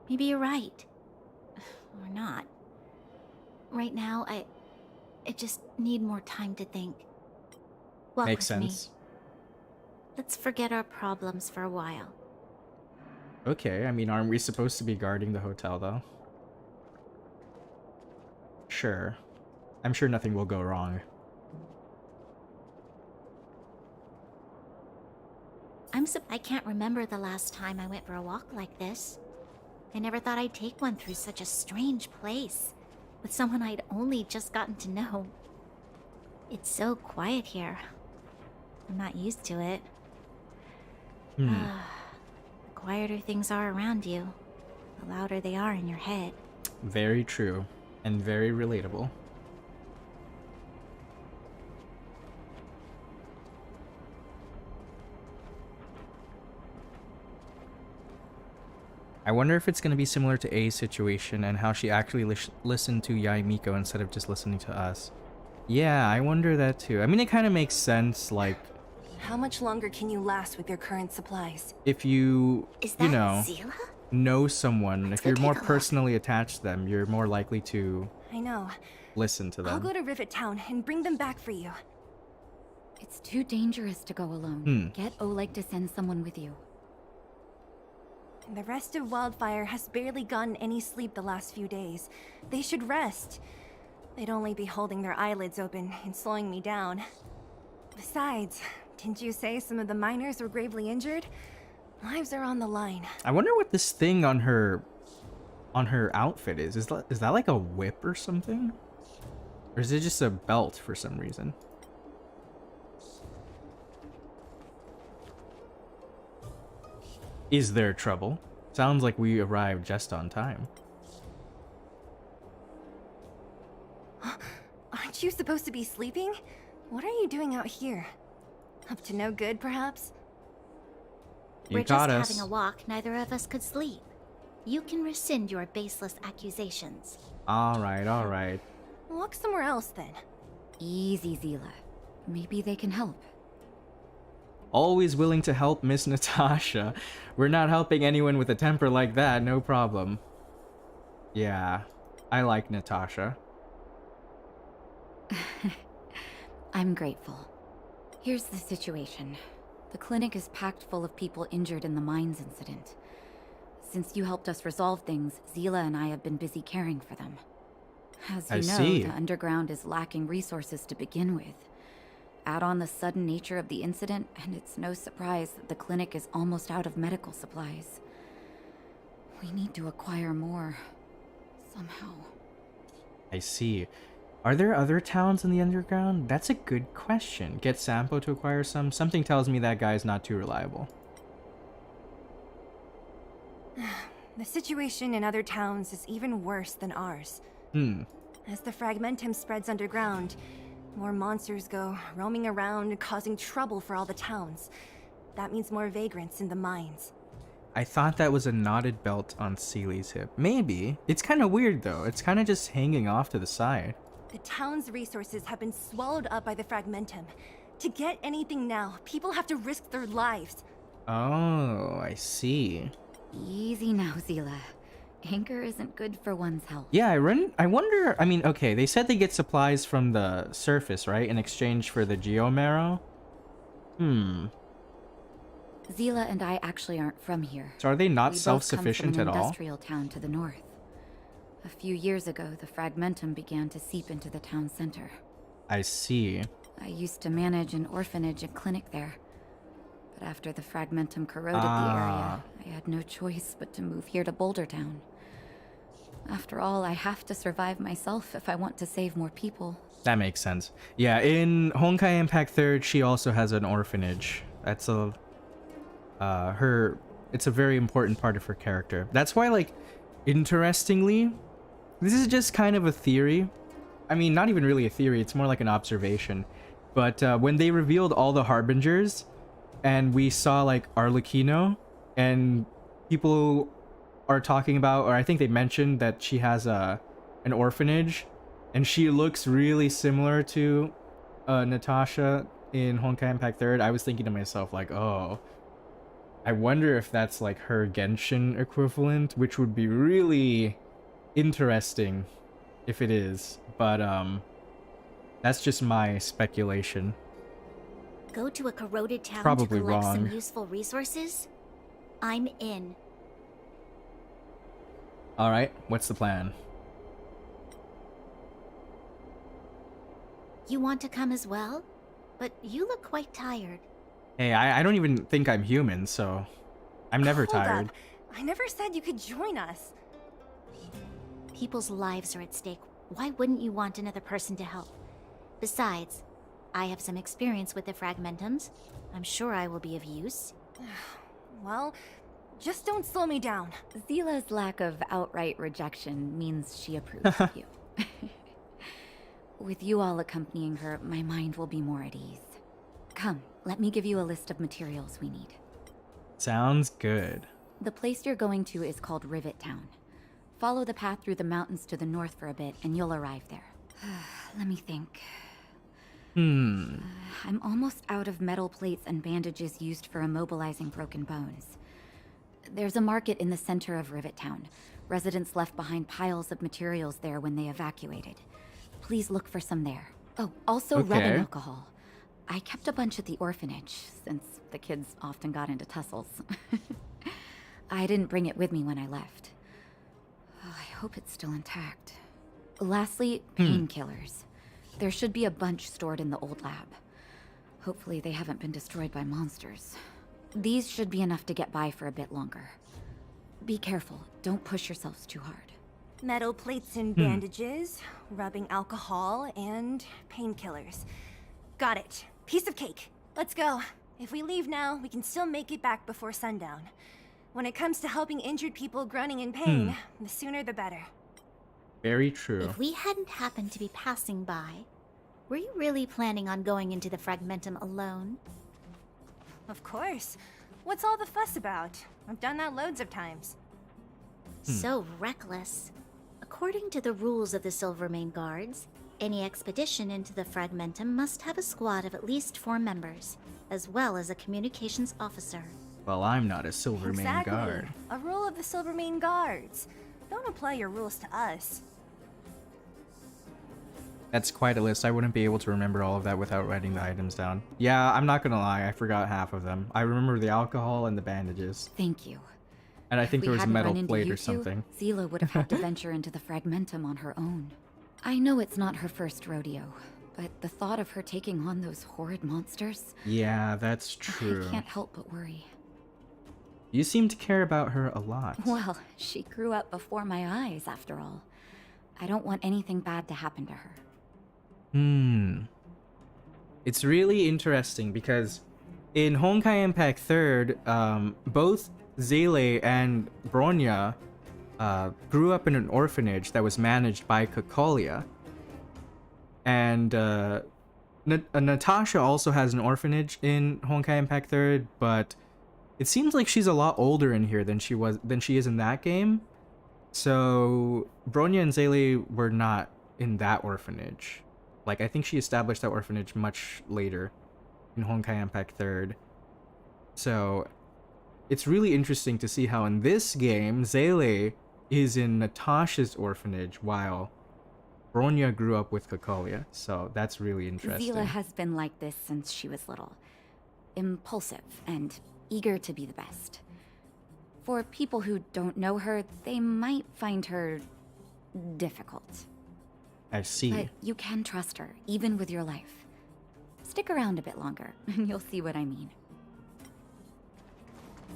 Maybe you're right. Or not. Right now, I just need more time to think. Walk Makes with sense. Me. Let's forget our problems for a while. Okay, I mean, aren't we supposed to be guarding the hotel, though? Sure. I'm sure nothing will go wrong. I can't remember the last time I went for a walk like this. I never thought I'd take one through such a strange place, with someone I'd only just gotten to know. It's so quiet here. I'm not used to it. The quieter things are around you, the louder they are in your head. Very true, and very relatable. I wonder if it's going to be similar to A's situation and how she actually listened to Yaimiko instead of just listening to us. Yeah, I wonder that too. I mean, it kind of makes sense, like... How much longer can you last with your current supplies? If you, Zila? know someone, if you're more personally attached to them, you're more likely to I know. listen to them. I'll go to Rivet Town and bring them back for you. It's too dangerous to go alone. Get Oleg to send someone with you. The rest of Wildfire has barely gotten any sleep the last few days. They should rest. They'd only be holding their eyelids open and slowing me down. Besides, didn't you say some of the miners were gravely injured? Lives are on the line. I wonder what this thing on her outfit is. Is that like a whip or something? Or is it just a belt for some reason? Is there trouble? Sounds like we arrived just on time. Aren't you supposed to be sleeping? What are you doing out here? Up to no good, perhaps? We're just having a walk. Neither of us could sleep. You can rescind your baseless accusations. Alright, alright. Walk somewhere else, then. Easy, Zila. Maybe they can help. Always willing to help, Miss Natasha. We're not helping anyone with a temper like that, no problem. Yeah, I like Natasha. I'm grateful. Here's the situation. The clinic is packed full of people injured in the mines incident. Since you helped us resolve things, Zila and I have been busy caring for them. As you know, the underground is lacking resources to begin with. Add on the sudden nature of the incident, and it's no surprise that the clinic is almost out of medical supplies. We need to acquire more. Somehow. I see. Are there other towns in the underground? That's a good question. Get Sampo to acquire some? Something tells me that guy's not too reliable. The situation in other towns is even worse than ours. As the fragmentum spreads underground, more monsters go roaming around, causing trouble for all the towns. That means more vagrants in the mines. I thought that was a knotted belt on Seely's hip. Maybe. It's kind of weird though. It's kind of just hanging off to the side. The town's resources have been swallowed up by the fragmentum. To get anything now, people have to risk their lives. Oh, I see. Easy now, Zila. Anger isn't good for one's health. Yeah, I wonder, I mean, okay, they said they get supplies from the surface, right? In exchange for the geomarrow? Zila and I actually aren't from here. So are they not We self-sufficient both come at from an all? industrial town to the north. A few years ago, the fragmentum began to seep into the town center. I see. I used to manage an orphanage and clinic there. But after the fragmentum corroded the area, I had no choice but to move here to Boulder Town. After all, I have to survive myself if I want to save more people. That makes sense. Yeah, in Honkai Impact 3rd, she also has an orphanage. That's a... it's a very important part of her character. That's why, like, interestingly, this is just kind of a theory. I mean, not even really a theory, it's more like an observation. But when they revealed all the Harbingers, and we saw, like, Arlecchino, and people are talking about, or I think they mentioned that she has an orphanage, and she looks really similar to Natasha in Honkai Impact 3rd, I was thinking to myself, like, oh, I wonder if that's like her Genshin equivalent, which would be really interesting if it is. But that's just my speculation. Go to a corroded town Probably to collect some wrong. useful resources? I'm in. Alright, what's the plan? You want to come as well? But you look quite tired. Hey, I don't even think I'm human, so I'm never Hold tired. up. I never said you could join us. People's lives are at stake. Why wouldn't you want another person to help? Besides, I have some experience with the fragmentums. I'm sure I will be of use. Well, just don't slow me down. Zila's lack of outright rejection means she approves of you. With you all accompanying her, my mind will be more at ease. Come, let me give you a list of materials we need. Sounds good. The place you're going to is called Rivet Town. Follow the path through the mountains to the north for a bit, and you'll arrive there. Let me think. I'm almost out of metal plates and bandages used for immobilizing broken bones. There's a market in the center of Rivet Town. Residents left behind piles of materials there when they evacuated. Please look for some there. Oh, also rubbing alcohol. I kept a bunch at the orphanage, since the kids often got into tussles. I didn't bring it with me when I left. Oh, I hope it's still intact. Lastly, painkillers. There should be a bunch stored in the old lab. Hopefully they haven't been destroyed by monsters. These should be enough to get by for a bit longer. Be careful, don't push yourselves too hard. Metal plates and bandages, rubbing alcohol, and painkillers. Got it. Piece of cake. Let's go. If we leave now, we can still make it back before sundown. When it comes to helping injured people groaning in pain, the sooner the better. Very true. If we hadn't happened to be passing by, were you really planning on going into the Fragmentum alone? Of course. What's all the fuss about? I've done that loads of times. So reckless. According to the rules of the Silvermane Guards, any expedition into the Fragmentum must have a squad of at least 4 members, as well as a communications officer. Well, I'm not a Silvermane guard. A rule of the Silvermane Guards. Don't apply your rules to us. That's quite a list. I wouldn't be able to remember all of that without writing the items down. Yeah, I'm not gonna lie, I forgot half of them. I remember the alcohol and the bandages. Thank you. And I think If there we was a hadn't metal run into plate you or two, something. Zila would have had to venture into the Fragmentum on her own. I know it's not her first rodeo, but the thought of her taking on those horrid monsters... Yeah, that's true. I can't help but worry. You seem to care about her a lot. Well, she grew up before my eyes, after all. I don't want anything bad to happen to her. It's really interesting because in Honkai Impact 3rd, both Zele and Bronya grew up in an orphanage that was managed by Kakalia. And Natasha also has an orphanage in Honkai Impact 3rd, but it seems like she's a lot older in here than she is in that game. So Bronya and Zele were not in that orphanage. Like, I think she established that orphanage much later in Honkai Impact 3rd. So it's really interesting to see how in this game, Zele is in Natasha's orphanage while Bronya grew up with Kakalia. So that's really interesting. Zila has been like this since she was little. Impulsive and eager to be the best. For people who don't know her, they might find her difficult. I see. But you can trust her, even with your life. Stick around a bit longer, and you'll see what I mean.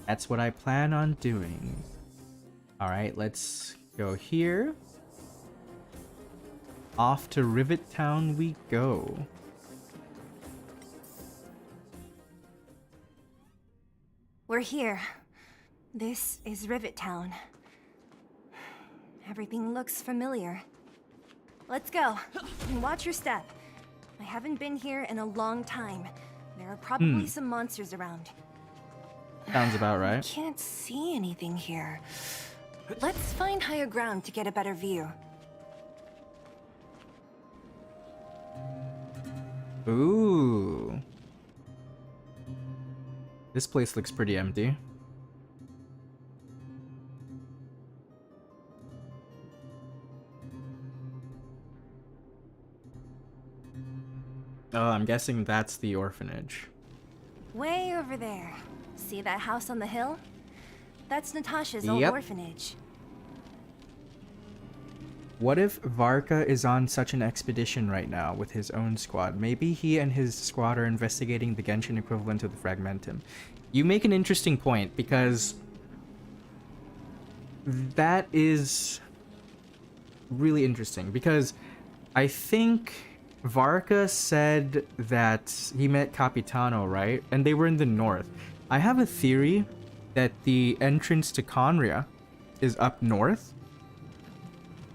That's what I plan on doing. Alright, let's go here. Off to Rivet Town we go. We're here. This is Rivet Town. Everything looks familiar. Let's go. And watch your step. I haven't been here in a long time. There are probably some monsters around. Sounds about I right. can't see anything here. Let's find higher ground to get a better view. Ooh. This place looks pretty empty. Oh, I'm guessing that's the orphanage. Way over there. See that house on the hill? That's Natasha's old Yep. orphanage. What if Varka is on such an expedition right now with his own squad? Maybe he and his squad are investigating the Genshin equivalent of the Fragmentum. You make an interesting point, because that is really interesting, because I think Varka said that he met Capitano, right? And they were in the north. I have a theory that the entrance to Conria is up north.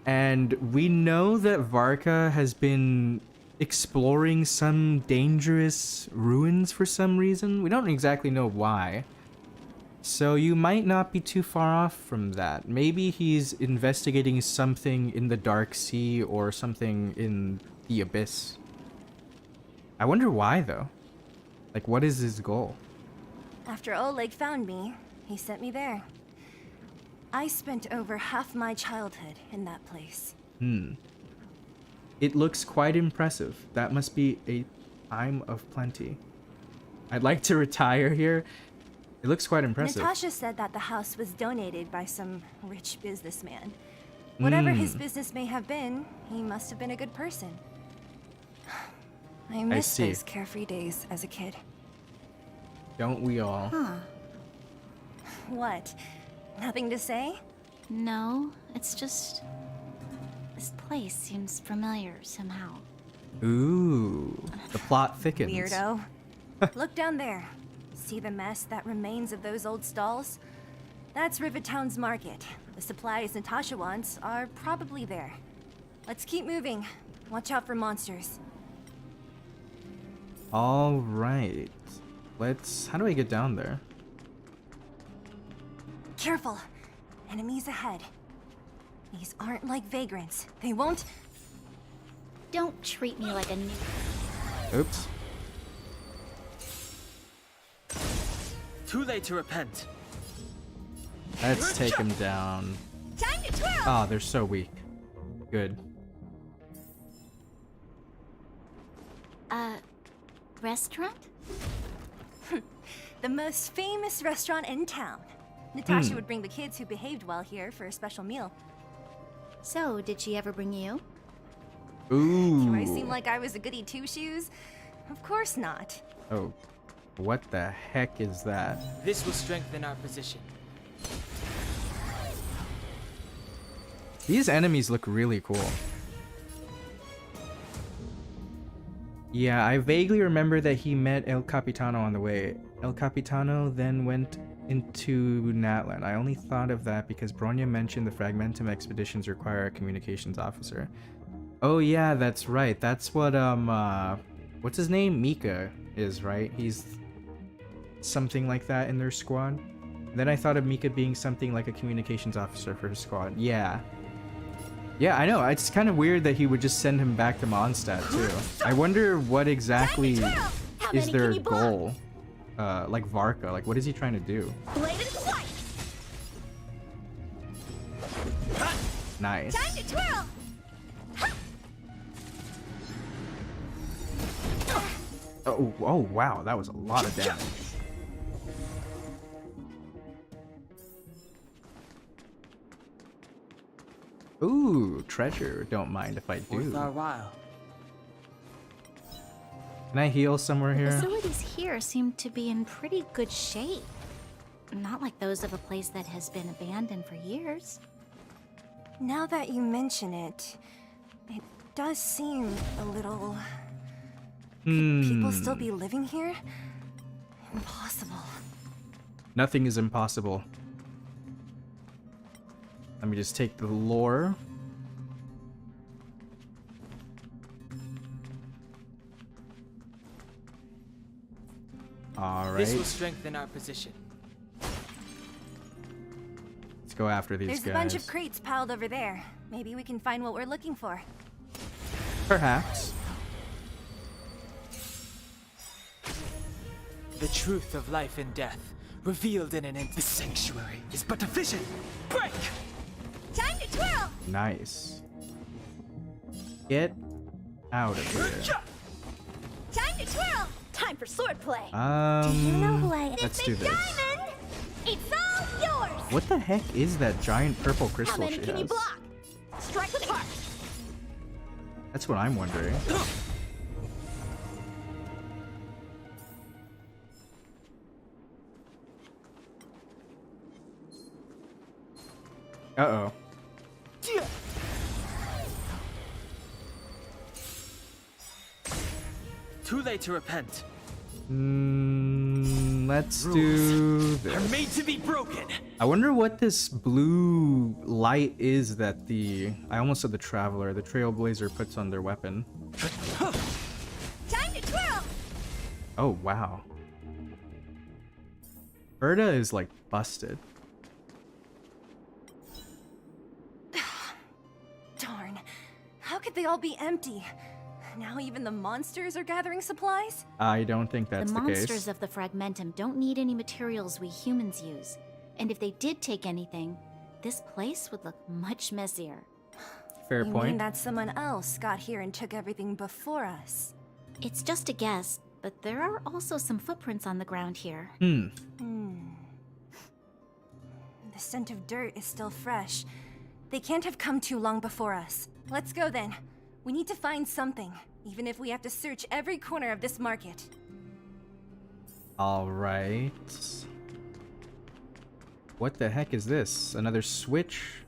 And we know that Varka has been exploring some dangerous ruins for some reason. We don't exactly know why. So you might not be too far off from that. Maybe he's investigating something in the Dark Sea or something in the Abyss. I wonder why, though. Like, what is his goal? After Oleg found me, he sent me there. I spent over half my childhood in that place. It looks quite impressive. That must be a time of plenty. I'd like to retire here. It looks quite impressive. Natasha said that the house was donated by some rich businessman. Whatever his business may have been, he must have been a good person. I miss see. those carefree days as a kid. Don't we all? What? Nothing to say? No, it's just... this place seems familiar somehow. Ooh, the plot thickens. Weirdo. Look down there. See the mess that remains of those old stalls? That's Rivertown's market. The supplies Natasha wants are probably there. Let's keep moving. Watch out for monsters. All right. Let's... How do I get down there? Careful. Enemies ahead. These aren't like vagrants. They won't... Don't treat me like a new... Oops. Too late to repent. Let's take him down. Time to twirl! Ah, they're so weak. Good. Restaurant? The most famous restaurant in town. Natasha would bring the kids who behaved well here for a special meal. So, did she ever bring you? Ooh. Do I seem like I was a goody two-shoes? Of course not. Oh. What the heck is that? This will strengthen our position. These enemies look really cool. Yeah, I vaguely remember that he met El Capitano on the way. El Capitano then went into Natlan. I only thought of that because Bronya mentioned the Fragmentum expeditions require a communications officer. Oh yeah, that's right. That's what, what's his name? Mika is, right? He's something like that in their squad. Then I thought of Mika being something like a communications officer for his squad. Yeah. Yeah, I know. It's kind of weird that he would just send him back to Mondstadt, too. I wonder what exactly is their goal. Like Varka. Like, what is he trying to do? Nice. Time to twirl! Oh, wow. That was a lot of damage. Ooh, treasure. Don't mind if I do. Worth our while. Can I heal somewhere The here? facilities here seem to be in pretty good shape. Not like those of a place that has been abandoned for years. Now that you mention it, it does seem a little... Could people still be living here? Impossible. Nothing is impossible. Let me just take the lore. All right. This will strengthen our position. Let's go after these There's guys. a bunch of crates piled over there. Maybe we can find what we're looking for. Perhaps. The truth of life and death, revealed in the sanctuary, is but a vision. Break! Time to twirl! Nice. Get out of here. Time to twirl! Time for swordplay! Do you know who I am? Let's do this. Diamond! It's all yours! What the heck is that giant purple How crystal many she can you has? block? Strike with heart! That's what I'm wondering. Uh-oh. Too late to repent. Let's Rules do this. are made to be broken. I wonder what this blue light is that the... I almost said the Traveler. The Trailblazer puts on their weapon. Time to twirl! Oh, wow. Berta is, like, busted. Darn. How could they all be empty? Now even the monsters are gathering supplies? I don't think that's the the case. monsters of the Fragmentum don't need any materials we humans use. And if they did take anything, this place would look much messier. Fair You point. mean that someone else got here and took everything before us? It's just a guess, but there are also some footprints on the ground here. The scent of dirt is still fresh. They can't have come too long before us. Let's go then. We need to find something, even if we have to search every corner of this market. All right. What the heck is this? Another switch?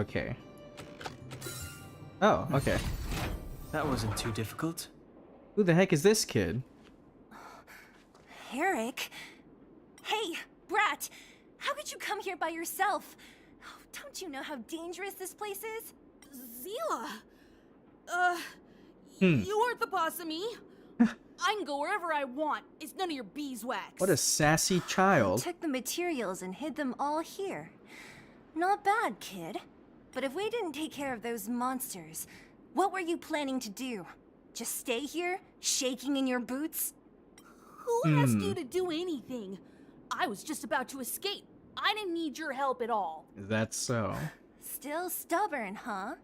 Okay. Oh, okay. That wasn't too difficult. Who the heck is this kid? Eric? Hey, Brat! How could you come here by yourself? Oh, don't you know how dangerous this place is? Zila! Hmm. You aren't the boss of me. I can go wherever I want. It's none of your beeswax. What a sassy You child. took the materials and hid them all here. Not bad, kid. But if we didn't take care of those monsters, what were you planning to do? Just stay here, shaking in your boots? Who asked you to do anything? I was just about to escape. I didn't need your help at all. Is that so? Still stubborn, huh?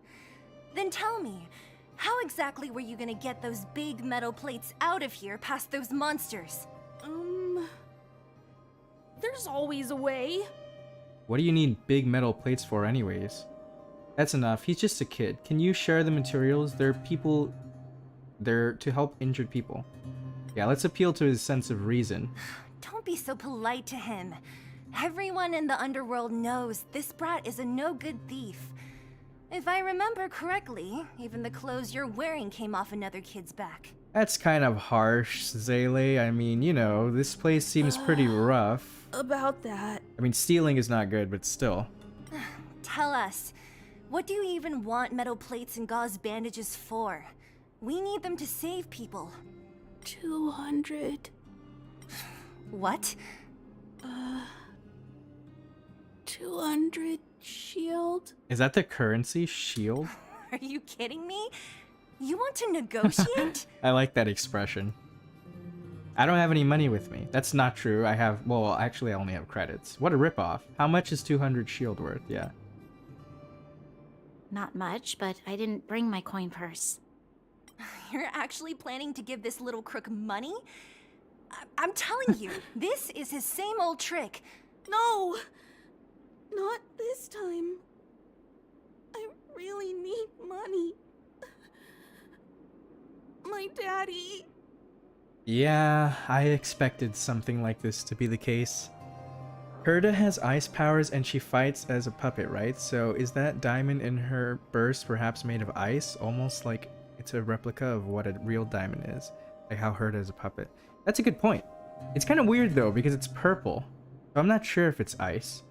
Then tell me, how exactly were you gonna get those big metal plates out of here past those monsters? There's always a way. What do you need big metal plates for anyways? That's enough. He's just a kid. Can you share the materials? They're people... They're to help injured people. Yeah, let's appeal to his sense of reason. Don't be so polite to him. Everyone in the underworld knows this brat is a no-good thief. If I remember correctly, even the clothes you're wearing came off another kid's back. That's kind of harsh, Zele. I mean, you know, this place seems pretty rough. About that. I mean, stealing is not good, but still. Tell us, what do you even want metal plates and gauze bandages for? We need them to save people. 200. What? 200 shield? Is that the currency? Shield? Are you kidding me? You want to negotiate? I like that expression. I don't have any money with me. That's not true. I have... Well, actually, I only have credits. What a ripoff. How much is 200 shield worth? Yeah. Not much, but I didn't bring my coin purse. You're actually planning to give this little crook money? I'm telling you, this is his same old trick. No! Not this time. I really need money. My daddy... Yeah, I expected something like this to be the case. Herda has ice powers and she fights as a puppet, right? So is that diamond in her burst perhaps made of ice? Almost like it's a replica of what a real diamond is. Like how Herda is a puppet. That's a good point. It's kind of weird though because it's purple. So I'm not sure if it's ice.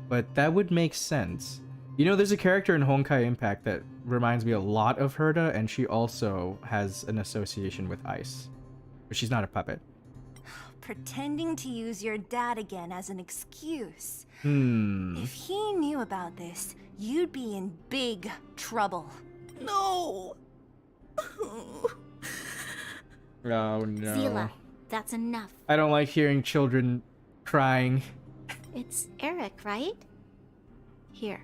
But that would make sense. You know, there's a character in Honkai Impact that reminds me a lot of Herda, and she also has an association with ice. But she's not a puppet. Pretending to use your dad again as an excuse. If he knew about this, you'd be in big trouble. No! Oh no. Zila, that's enough. I don't like hearing children crying. It's Eric, right? Here.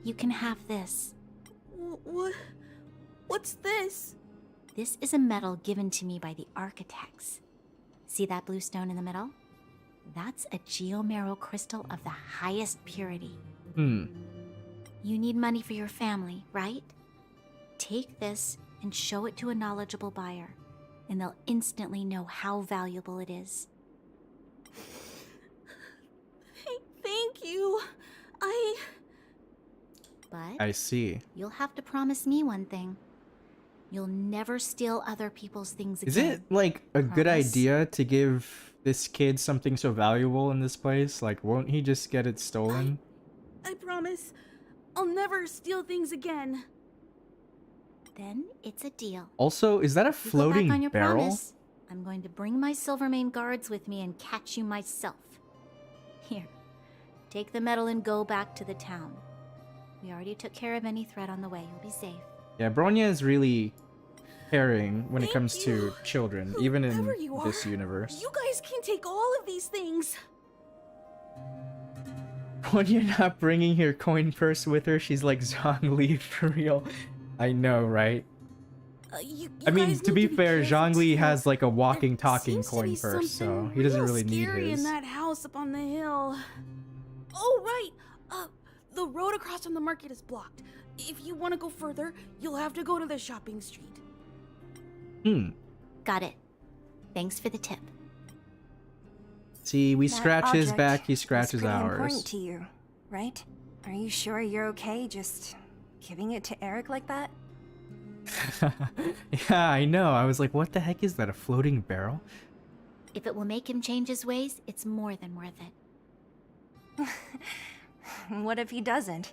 You can have this. What's this? This is a medal given to me by the architects. See that blue stone in the middle? That's a geomerald crystal of the highest purity. You need money for your family, right? Take this and show it to a knowledgeable buyer, and they'll instantly know how valuable it is. Thank you. But I see. You'll have to promise me one thing. You'll never steal other people's things again. Is it like a good idea to give this kid something so valuable in this place? Like, won't he just get it stolen? I promise. I'll never steal things again. Then it's a deal. Also, is that a You go back floating on your barrel? promise. I'm going to bring my Silvermane guards with me and catch you myself. Here, take the medal and go back to the town. We already took care of any threat on the way. You'll be safe. Yeah, Bronya is really caring when it comes to children, even in Whoever you this are, universe. You guys can take all of these things. When you're not bringing your coin purse with her, she's like Zhongli for real. I know, right? I mean, to be fair, Zhongli has like a walking, talking coin purse, so he doesn't really need Scary his. in that house up on the hill. Oh right, the road across from the market is blocked. If you want to go further, you'll have to go to the shopping street. Got it. Thanks for the tip. See, we That scratch his object back, he was scratches pretty ours. important to you, right? Are you sure you're okay just giving it to Eric like that? Yeah, I know. I was like, what the heck is that? A floating barrel? If it will make him change his ways, it's more than worth it. What if he doesn't?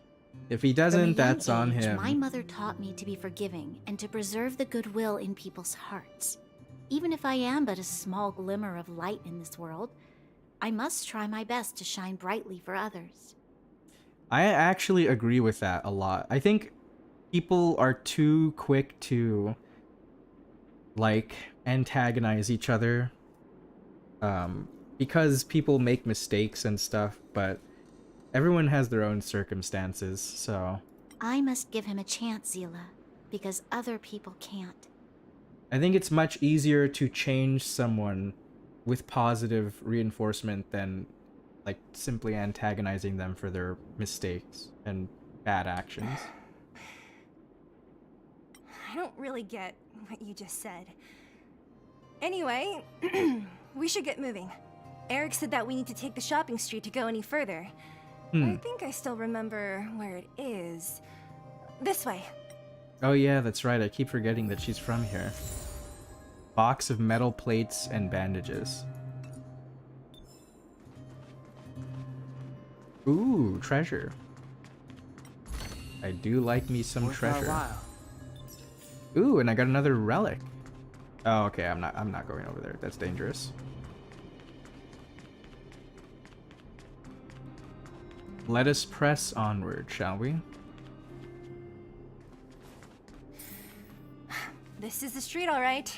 If he From a doesn't, young that's on age, him. My mother taught me to be forgiving and to preserve the goodwill in people's hearts. Even if I am but a small glimmer of light in this world, I must try my best to shine brightly for others. I actually agree with that a lot. I think people are too quick to, like, antagonize each other. Because people make mistakes and stuff, but everyone has their own circumstances, so... I must give him a chance, Zila, because other people can't. I think it's much easier to change someone with positive reinforcement than, like, simply antagonizing them for their mistakes and bad actions. I don't really get what you just said. Anyway, we should get moving. Eric said that we need to take the shopping street to go any further. I think I still remember where it is. This way. Oh yeah, that's right. I keep forgetting that she's from here. Box of metal plates and bandages. Ooh, treasure. I do like me some Worth our treasure. while. Ooh, and I got another relic. Oh, okay, I'm not going over there. That's dangerous. Let us press onward, shall we? This is the street, all right.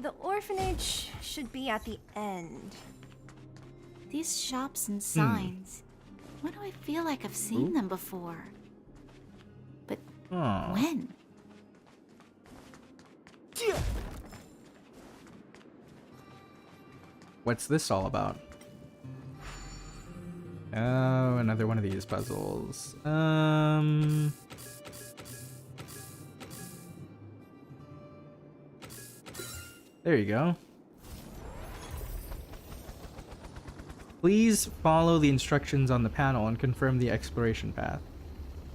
The orphanage should be at the end. These shops and signs. Why do I feel like I've seen them before? But when? What's this all about? Oh, another one of these puzzles. There you go. Please follow the instructions on the panel and confirm the exploration path.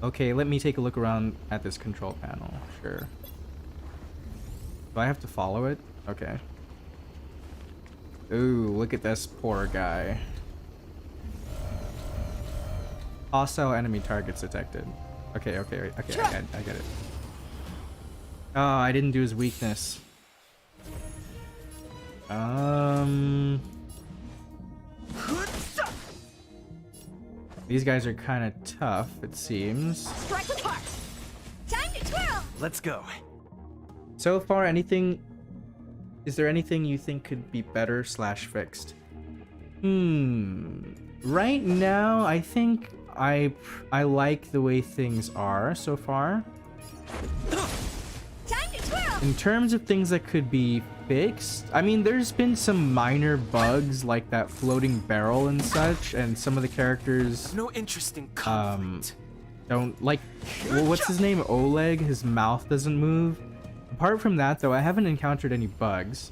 Okay, let me take a look around at this control panel. Sure. Do I have to follow it? Okay. Ooh, look at this poor guy. Hostile enemy targets detected. Okay, I get it. Oh, I didn't do his weakness. These guys are kind of tough, it seems. Strike with heart. Time to twirl. Let's go. So far, is there anything you think could be better / fixed? Right now, I think I like the way things are so far. Time to twirl. In terms of things that could be fixed, I mean, there's been some minor bugs like that floating barrel and such, and some of the characters No interest in conflict. don't like. Well, what's his name? Oleg. His mouth doesn't move. Apart from that, though, I haven't encountered any bugs.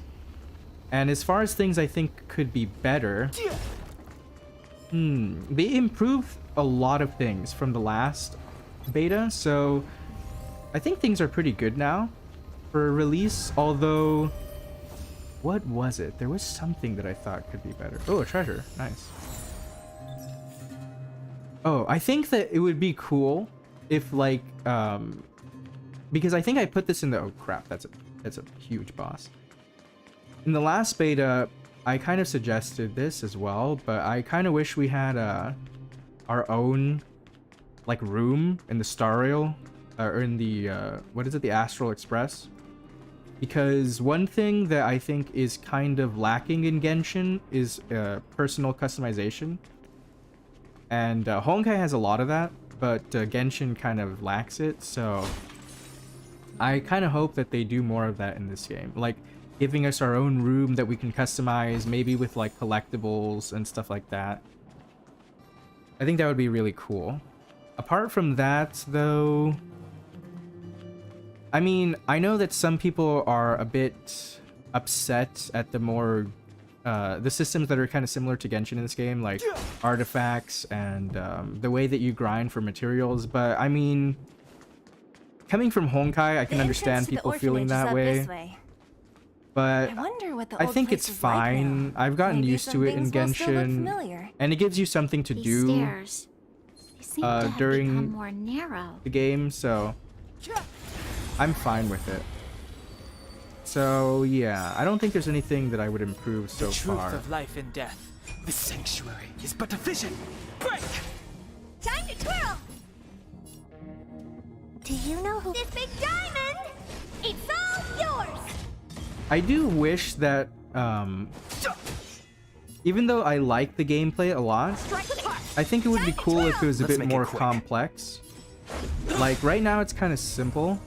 And as far as things I think could be better, they improved a lot of things from the last beta, so I think things are pretty good now for release, although... What was it? There was something that I thought could be better. Oh, a treasure. Nice. Oh, I think that it would be cool if, like, because I think I put this in the... Oh, crap. That's a huge boss. In the last beta, I kind of suggested this as well, but I kind of wish we had our own, like, room in the Star Rail, or in the, what is it? The Astral Express. Because one thing that I think is kind of lacking in Genshin is personal customization. And Honkai has a lot of that, but Genshin kind of lacks it, so I kind of hope that they do more of that in this game. Like, giving us our own room that we can customize, maybe with, like, collectibles and stuff like that. I think that would be really cool. Apart from that, though... I mean, I know that some people are a bit upset at the more the systems that are kind of similar to Genshin in this game, like artifacts and the way that you grind for materials. But I mean, coming from Honkai, I can understand people feeling that way. But I wonder what the I old think place it's was like fine. now. I've gotten Maybe used some to it in things will still look Genshin, familiar. and it gives you something to These do stairs, they seem to have become during more narrow. the game, so I'm fine with it. So yeah, I don't think there's anything that I would improve so The truth far. of life and death. The sanctuary is but a vision. Break! Time to twirl! Do you know who? This big diamond! It's all yours! I do wish that, even though I like the gameplay a lot, I think it would be cool if it was a Let's bit make it more quick. complex. Like, right now it's kind of simple.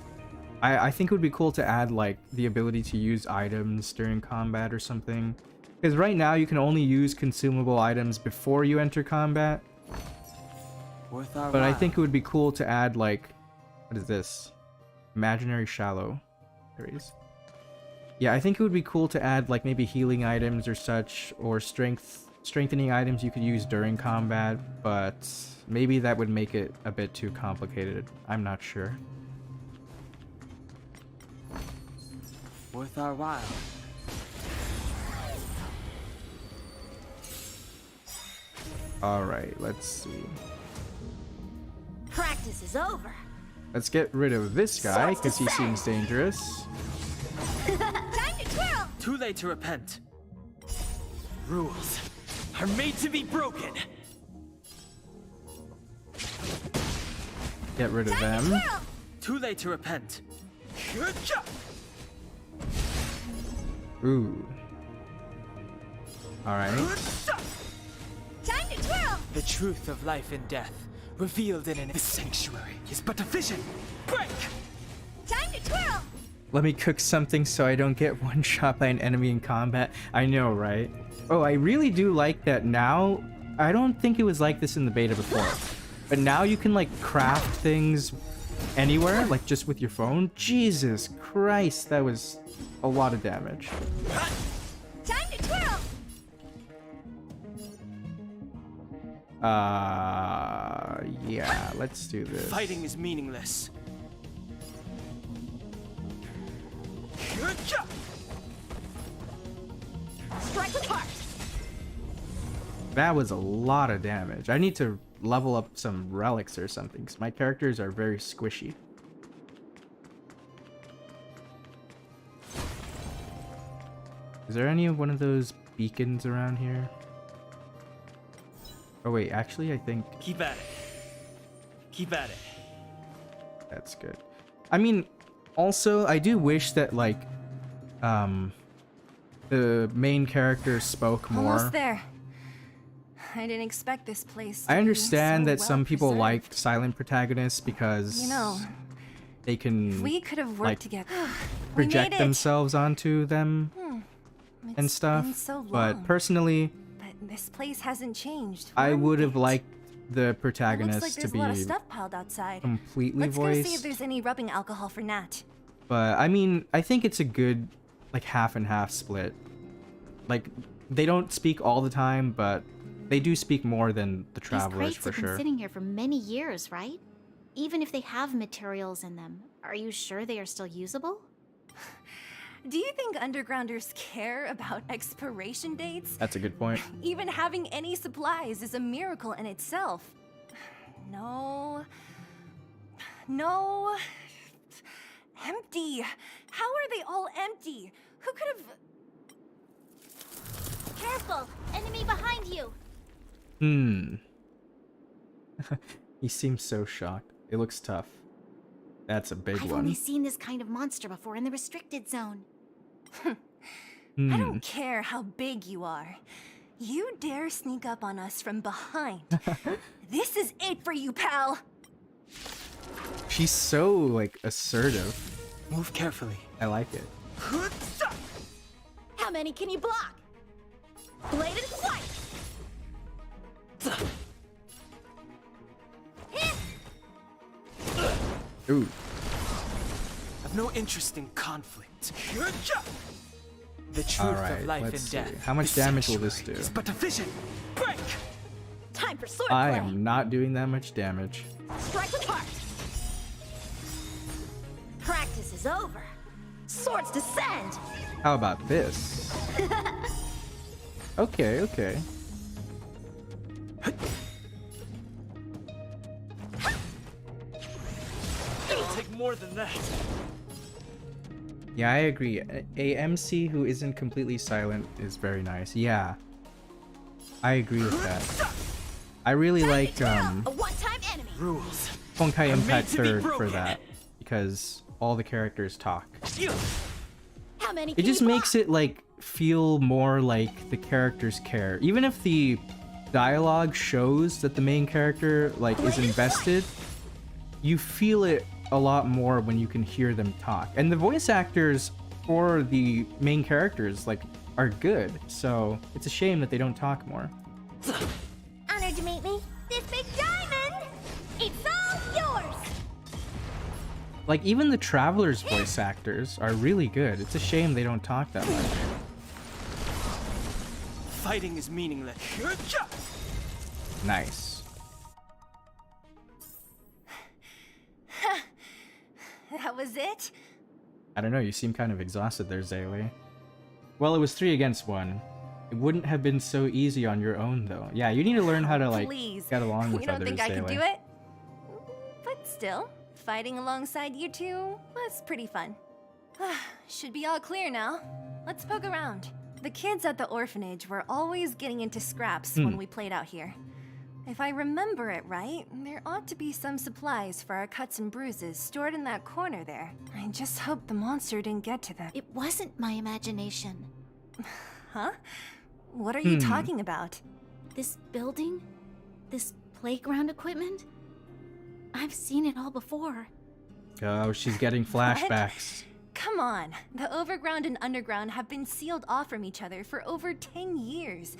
I think it would be cool to add, like, the ability to use items during combat or something. Because right now you can only use consumable items before you enter combat. Worth our But I while. think it would be cool to add, like, what is this? Imaginary shallow areas. Yeah, I think it would be cool to add, like, maybe healing items or such, or strengthening items you could use during combat, but maybe that would make it a bit too complicated. I'm not sure. Worth our while. Alright, let's see. Practice is over. Let's get rid of this guy, because he seems dangerous. Time to twirl! Too late to repent. Rules are made to be broken. Get rid of them. Too late to repent. Ooh. Alright. Time to twirl! The truth of life and death, revealed in the sanctuary, is but a vision. Break! Time to twirl! Let me cook something so I don't get one shot by an enemy in combat. I know, right? Oh, I really do like that now. I don't think it was like this in the beta before. But now you can, like, craft things anywhere, like just with your phone. Jesus Christ, that was a lot of damage. Time to twirl! Yeah, let's do this. Fighting is meaningless. Strike with heart! That was a lot of damage. I need to level up some relics or something, because my characters are very squishy. Is there any one of those beacons around here? Oh wait, actually I think... Keep at it. Keep at it. That's good. I mean, also, I do wish that, like, the main character spoke more. Almost there. I didn't expect this place to I understand be so that some well people preserved. like silent protagonists because You know, they can we could have worked like, together. We project made it. themselves onto them It's and stuff. been so But long. personally, But this place hasn't changed. I one would have bit. liked the It looks protagonist like to there's be a lot of stuff piled outside. completely Let's go see if voiced. there's any rubbing alcohol for Nat. But I mean, I think it's a good, like, half and half split. Like, they don't speak all the time, but they do speak more than the These travelers crates for have been sure. sitting here for many years, right? Even if they have materials in them, are you sure they are still usable? Do you think undergrounders care about expiration dates? That's a good point. Even having any supplies is a miracle in itself. No. No. Empty. How are they all empty? Who could have... Careful! Enemy behind you! He seems so shocked. It looks tough. That's a big I've one. only seen this kind of monster before in the restricted zone. I don't care how big you are. You dare sneak up on us from behind. This is it for you, pal! She's so, like, assertive. Move carefully. I like it. How many can you block? Blade and flight! Ooh. I've no interest in conflict. The truth Alright, of life let's and see. death. How much damage will this do? It's but a vision. Break! Time for sword I play. am not doing that much damage. Strike with heart. Practice is over. Swords descend. How about this? Okay, okay. It'll take more than that. Yeah, I agree. A MC who isn't completely silent is very nice. Yeah. I agree with that. I really like A one-time enemy. Rules. Honkai are made Impact to be 3rd for broken. that. Because all the characters talk. How many? It just makes it like feel more like the characters care. Even if the dialogue shows that the main character like is invested, you feel it a lot more when you can hear them talk. And the voice actors for the main characters like are good. So it's a shame that they don't talk more. Honored to meet me. This big diamond! It's all yours! Like even the Traveler's voice actors are really good. It's a shame they don't talk that much. Fighting is meaningless. Nice. That was it? I don't know, you seem kind of exhausted there, Zaylee. Well, it was 3 against 1. It wouldn't have been so easy on your own, though. Yeah, you need to learn how to, like, Please. get along with You don't others, think I could Zaylee. do it? But still, fighting alongside you two was pretty fun. Should be all clear now. Let's poke around. The kids at the orphanage were always getting into scraps when we played out here. If I remember it right, there ought to be some supplies for our cuts and bruises stored in that corner there. I just hope the monster didn't get to them. It wasn't my imagination. Huh? What are you talking about? This building? This playground equipment? I've seen it all before. Oh, she's getting flashbacks. Come on, the overground and underground have been sealed off from each other for over 10 years.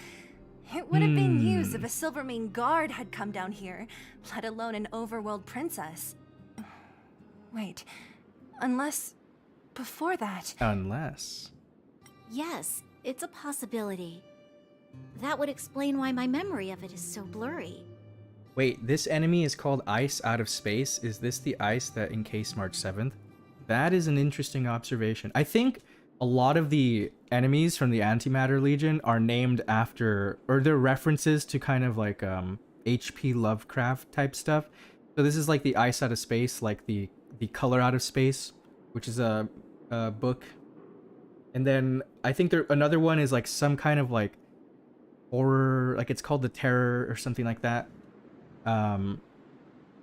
It would have been used if a Silvermane guard had come down here, let alone an overworld princess. Wait, unless before that. Unless. Yes, it's a possibility. That would explain why my memory of it is so blurry. Wait, this enemy is called Ice Out of Space. Is this the ice that encased March 7th? That is an interesting observation. I think a lot of the enemies from the Antimatter Legion are named after, or they're references to kind of like H.P. Lovecraft type stuff. So this is like the Ice Out of Space, like the Color Out of Space, which is a book. And then I think another one is like some kind of like horror, like it's called The Terror or something like that.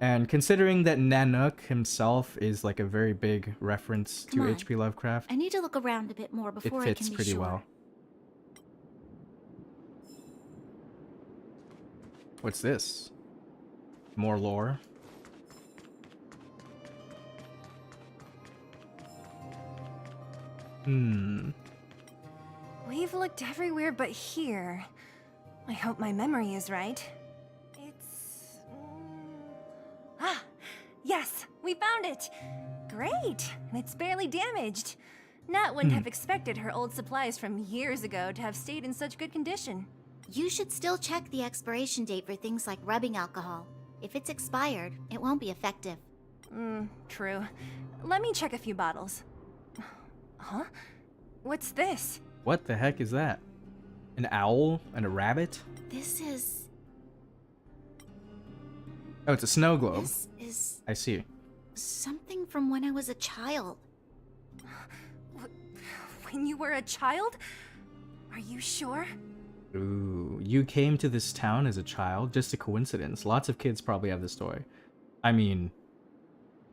And considering that Nanook himself is like a very big reference to Come on. H.P. Lovecraft, I need to look around a bit more it before I fits can be pretty sure. well. What's this? More lore? We've looked everywhere but here. I hope my memory is right. It's... Ah, yes, we found it! Great, and it's barely damaged. Nat wouldn't have expected her old supplies from years ago to have stayed in such good condition. You should still check the expiration date for things like rubbing alcohol. If it's expired, it won't be effective. True. Let me check a few bottles. Huh? What's this? What the heck is that? An owl and a rabbit? This is... Oh, it's a snow globe. This is I see. something from when I was a child. When you were a child? Are you sure? Ooh, you came to this town as a child? Just a coincidence. Lots of kids probably have this toy. I mean,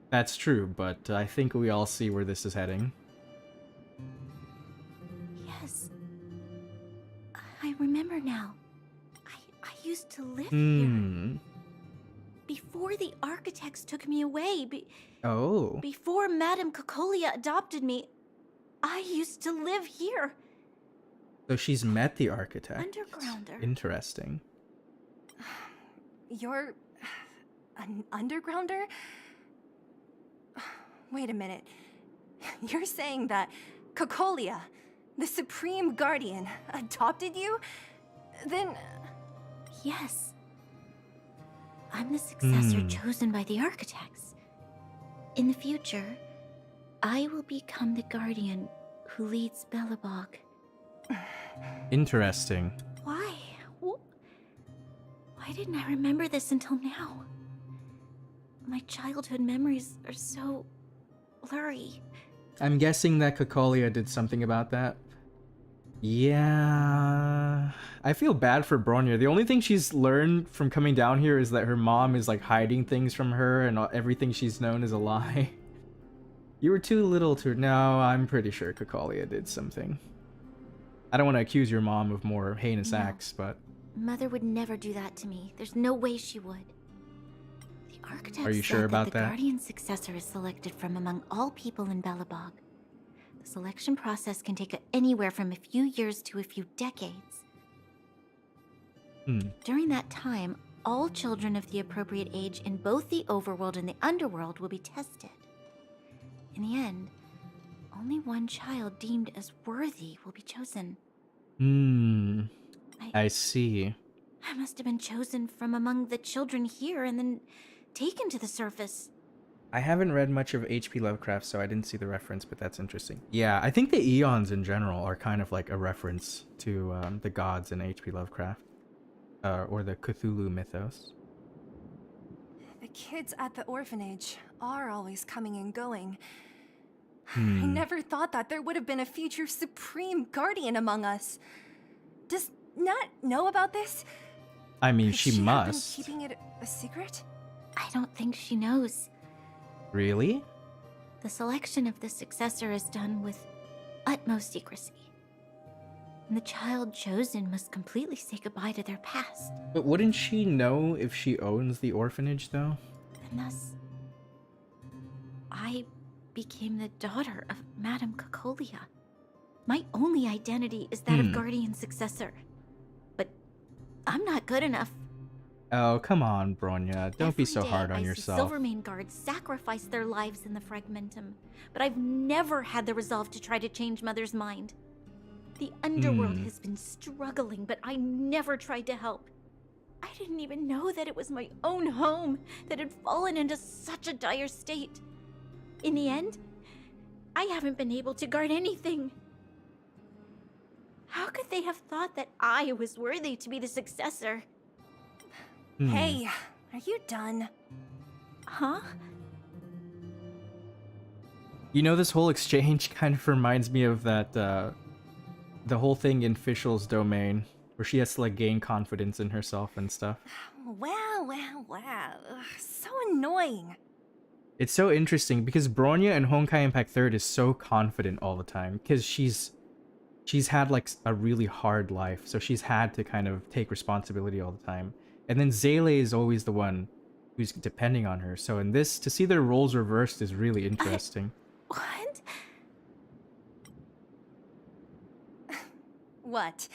that's true, but I think we all see where this is heading. Yes. I remember now. I used to live here. Before the architects took me away. Oh. Before Madame Cocolia adopted me, I used to live here. So she's met the architect. Undergrounder. Interesting. You're... an undergrounder? Wait a minute. You're saying that Cocolia, The Supreme Guardian adopted you? Then... Yes. I'm the successor chosen by the architects. In the future, I will become the guardian who leads Belobog. Interesting. Why? Why didn't I remember this until now? My childhood memories are so blurry. I'm guessing that Cocolia did something about that. Yeah, I feel bad for Bronya. The only thing she's learned from coming down here is that her mom is like hiding things from her and everything she's known is a lie. You were too little to... No, I'm pretty sure Cocolia did something. I don't want to accuse your mom of more heinous acts, but... Mother would never do that to me. There's no way she would. The architect Are you sure said about that the that? guardian successor is selected from among all people in Belobog. The selection process can take anywhere from a few years to a few decades. During that time, all children of the appropriate age in both the overworld and the underworld will be tested. In the end, only one child deemed as worthy will be chosen. I see. I must have been chosen from among the children here and then taken to the surface. I haven't read much of H.P. Lovecraft, so I didn't see the reference, but that's interesting. Yeah, I think the Eons in general are kind of like a reference to the gods in H.P. Lovecraft. Or the Cthulhu mythos. The kids at the orphanage are always coming and going. I Hmm. never thought that there would have been a future Supreme Guardian among us. Does Nat know about this? I mean, Could she have been must. keeping it a secret? I don't think she knows. Really? The selection of the successor is done with utmost secrecy. And the child chosen must completely say goodbye to their past. But wouldn't she know if she owns the orphanage, though? And thus, I became the daughter of Madame Cocolia. My only identity is that of guardian successor. But I'm not good enough. Oh, come on, Bronya. Don't be so Every day hard on I see yourself. Silvermane guards sacrifice their lives in the Fragmentum, but I've never had the resolve to try to change Mother's mind. The underworld has been struggling, but I never tried to help. I didn't even know that it was my own home that had fallen into such a dire state. In the end, I haven't been able to guard anything. How could they have thought that I was worthy to be the successor? Hey, are you done? Huh? You know, this whole exchange kind of reminds me of that, the whole thing in Fischl's domain, where she has to, like, gain confidence in herself and stuff. Wow. Ugh, so annoying. It's so interesting because Bronya in Honkai Impact 3rd is so confident all the time because she's had like a really hard life, so she's had to kind of take responsibility all the time. And then Zele is always the one who's depending on her. So in this, to see their roles reversed is really interesting. What? What?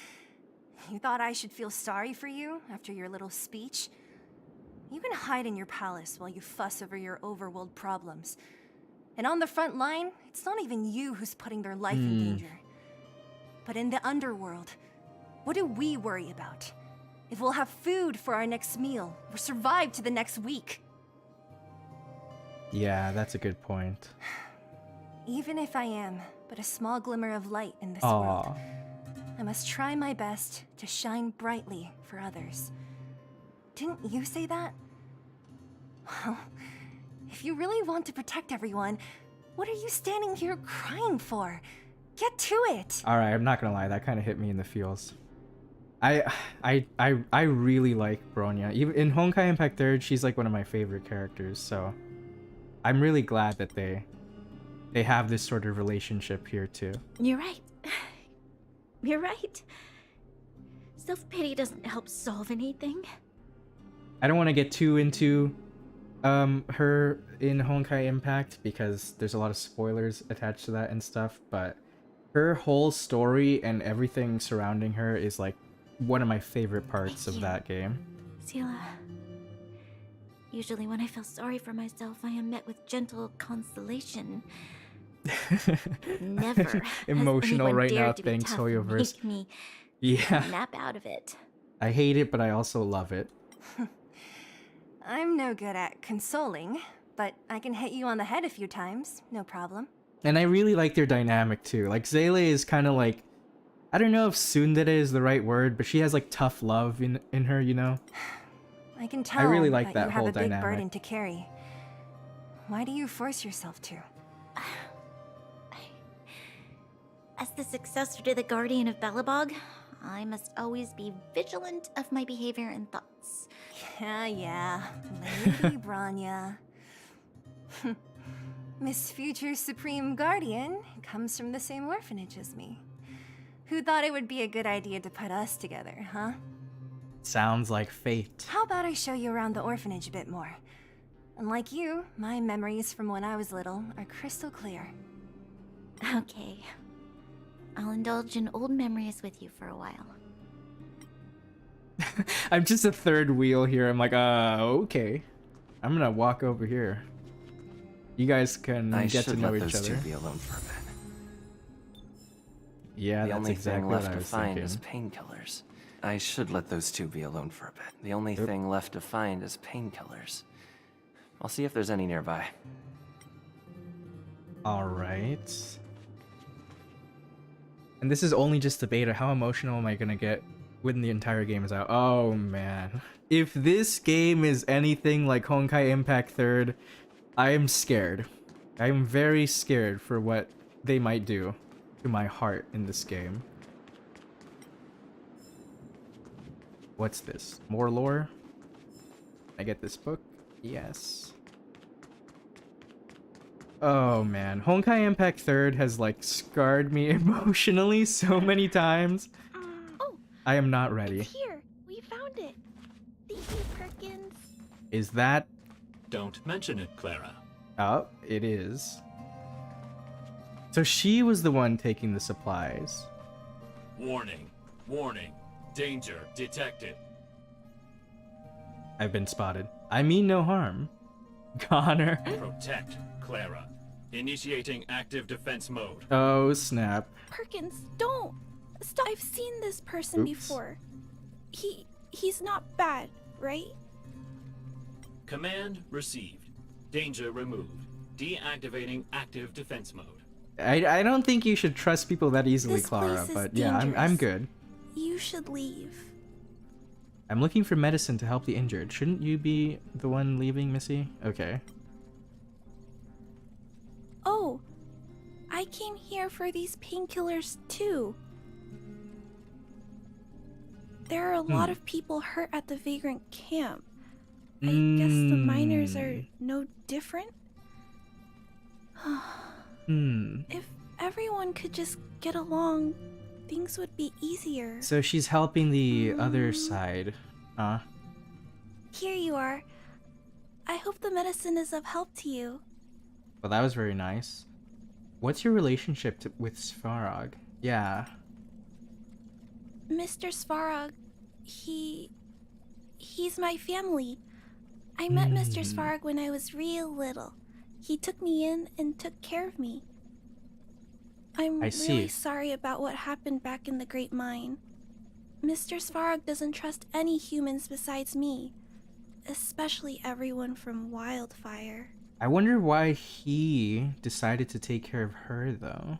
You thought I should feel sorry for you after your little speech? You can hide in your palace while you fuss over your overworld problems. And on the front line, it's not even you who's putting their life in danger. But in the underworld, what do we worry about? If we'll have food for our next meal, or survive to the next week. Yeah, that's a good point. Even if I am but a small glimmer of light in this world, I must try my best to shine brightly for others. Didn't you say that? Well, if you really want to protect everyone, what are you standing here crying for? Get to it! Alright, I'm not gonna lie, that kind of hit me in the feels. I really like Bronya. Even in Honkai Impact 3rd, she's like one of my favorite characters, so I'm really glad that they have this sort of relationship here too. You're right. You're right. Self-pity doesn't help solve anything. I don't want to get too into her in Honkai Impact because there's a lot of spoilers attached to that and stuff, but her whole story and everything surrounding her is like one of my favorite parts of that game. Sela. Usually when I feel sorry for myself, I am met with gentle consolation. Never has Emotional anyone right now, dared to be thanks tough and Hoyoverse. make me Yeah. snap out of it. I hate it, but I also love it. I'm no good at consoling, but I can hit you on the head a few times, no problem. And I really like their dynamic too. Like Zele is kind of like, I don't know if tsundere is the right word, but she has like tough love in her, you know? I can tell I really like that you have whole a big dynamic. burden to carry. Why do you force yourself to? As the successor to the Guardian of Belobog, I must always be vigilant of my behavior and thoughts. Yeah. Lady Branya. Miss Future Supreme Guardian comes from the same orphanage as me. Who thought it would be a good idea to put us together, huh? Sounds like fate. How about I show you around the orphanage a bit more? Unlike you, my memories from when I was little are crystal clear. Okay. I'll indulge in old memories with you for a while. I'm just a third wheel here. I'm like, okay. I'm gonna walk over here. You guys can I get to should know let each those other. two be alone for a bit. Yeah, The that's only exactly thing what left I to was find thinking. is painkillers. I should let those two be alone for a bit. The only thing left to find is painkillers. I'll see if there's any nearby. Alright. And this is only just the beta. How emotional am I gonna get when the entire game is out? Oh man. If this game is anything like Honkai Impact 3rd, I am scared. I am very scared for what they might do to my heart in this game. What's this? More lore? I get this book? Yes. Oh man, Honkai Impact 3rd has like scarred me emotionally so many times. I am not ready. It's here. We found it. Thank you, Perkins. Is that... Don't mention it, Clara. Oh, it is. So she was the one taking the supplies. Warning. Warning. Danger detected. I've been spotted. I mean no harm. Connor. Protect, Clara. Initiating active defense mode. Oh, snap. Perkins, don't. Stop. I've seen this person Oops. before. He's not bad, right? Command received. Danger removed. Deactivating active defense mode. I don't think you should trust people that easily, This Clara, place is but yeah, I'm dangerous. good. You should leave. I'm looking for medicine to help the injured. Shouldn't you be the one leaving, Missy? Okay. Oh, I came here for these painkillers too. There are a lot of people hurt at the vagrant camp. I guess the miners are no different. If everyone could just get along, things would be easier. So she's helping the other side. Huh? Here you are. I hope the medicine is of help to you. Well, that was very nice. What's your relationship with Svarog? Yeah. Mr. Svarog, he's my family. I met Mr. Svarog when I was real little. He took me in and took care of me. I'm I see. really sorry about what happened back in the Great Mine. Mr. Svarog doesn't trust any humans besides me, especially everyone from Wildfire. I wonder why he decided to take care of her, though.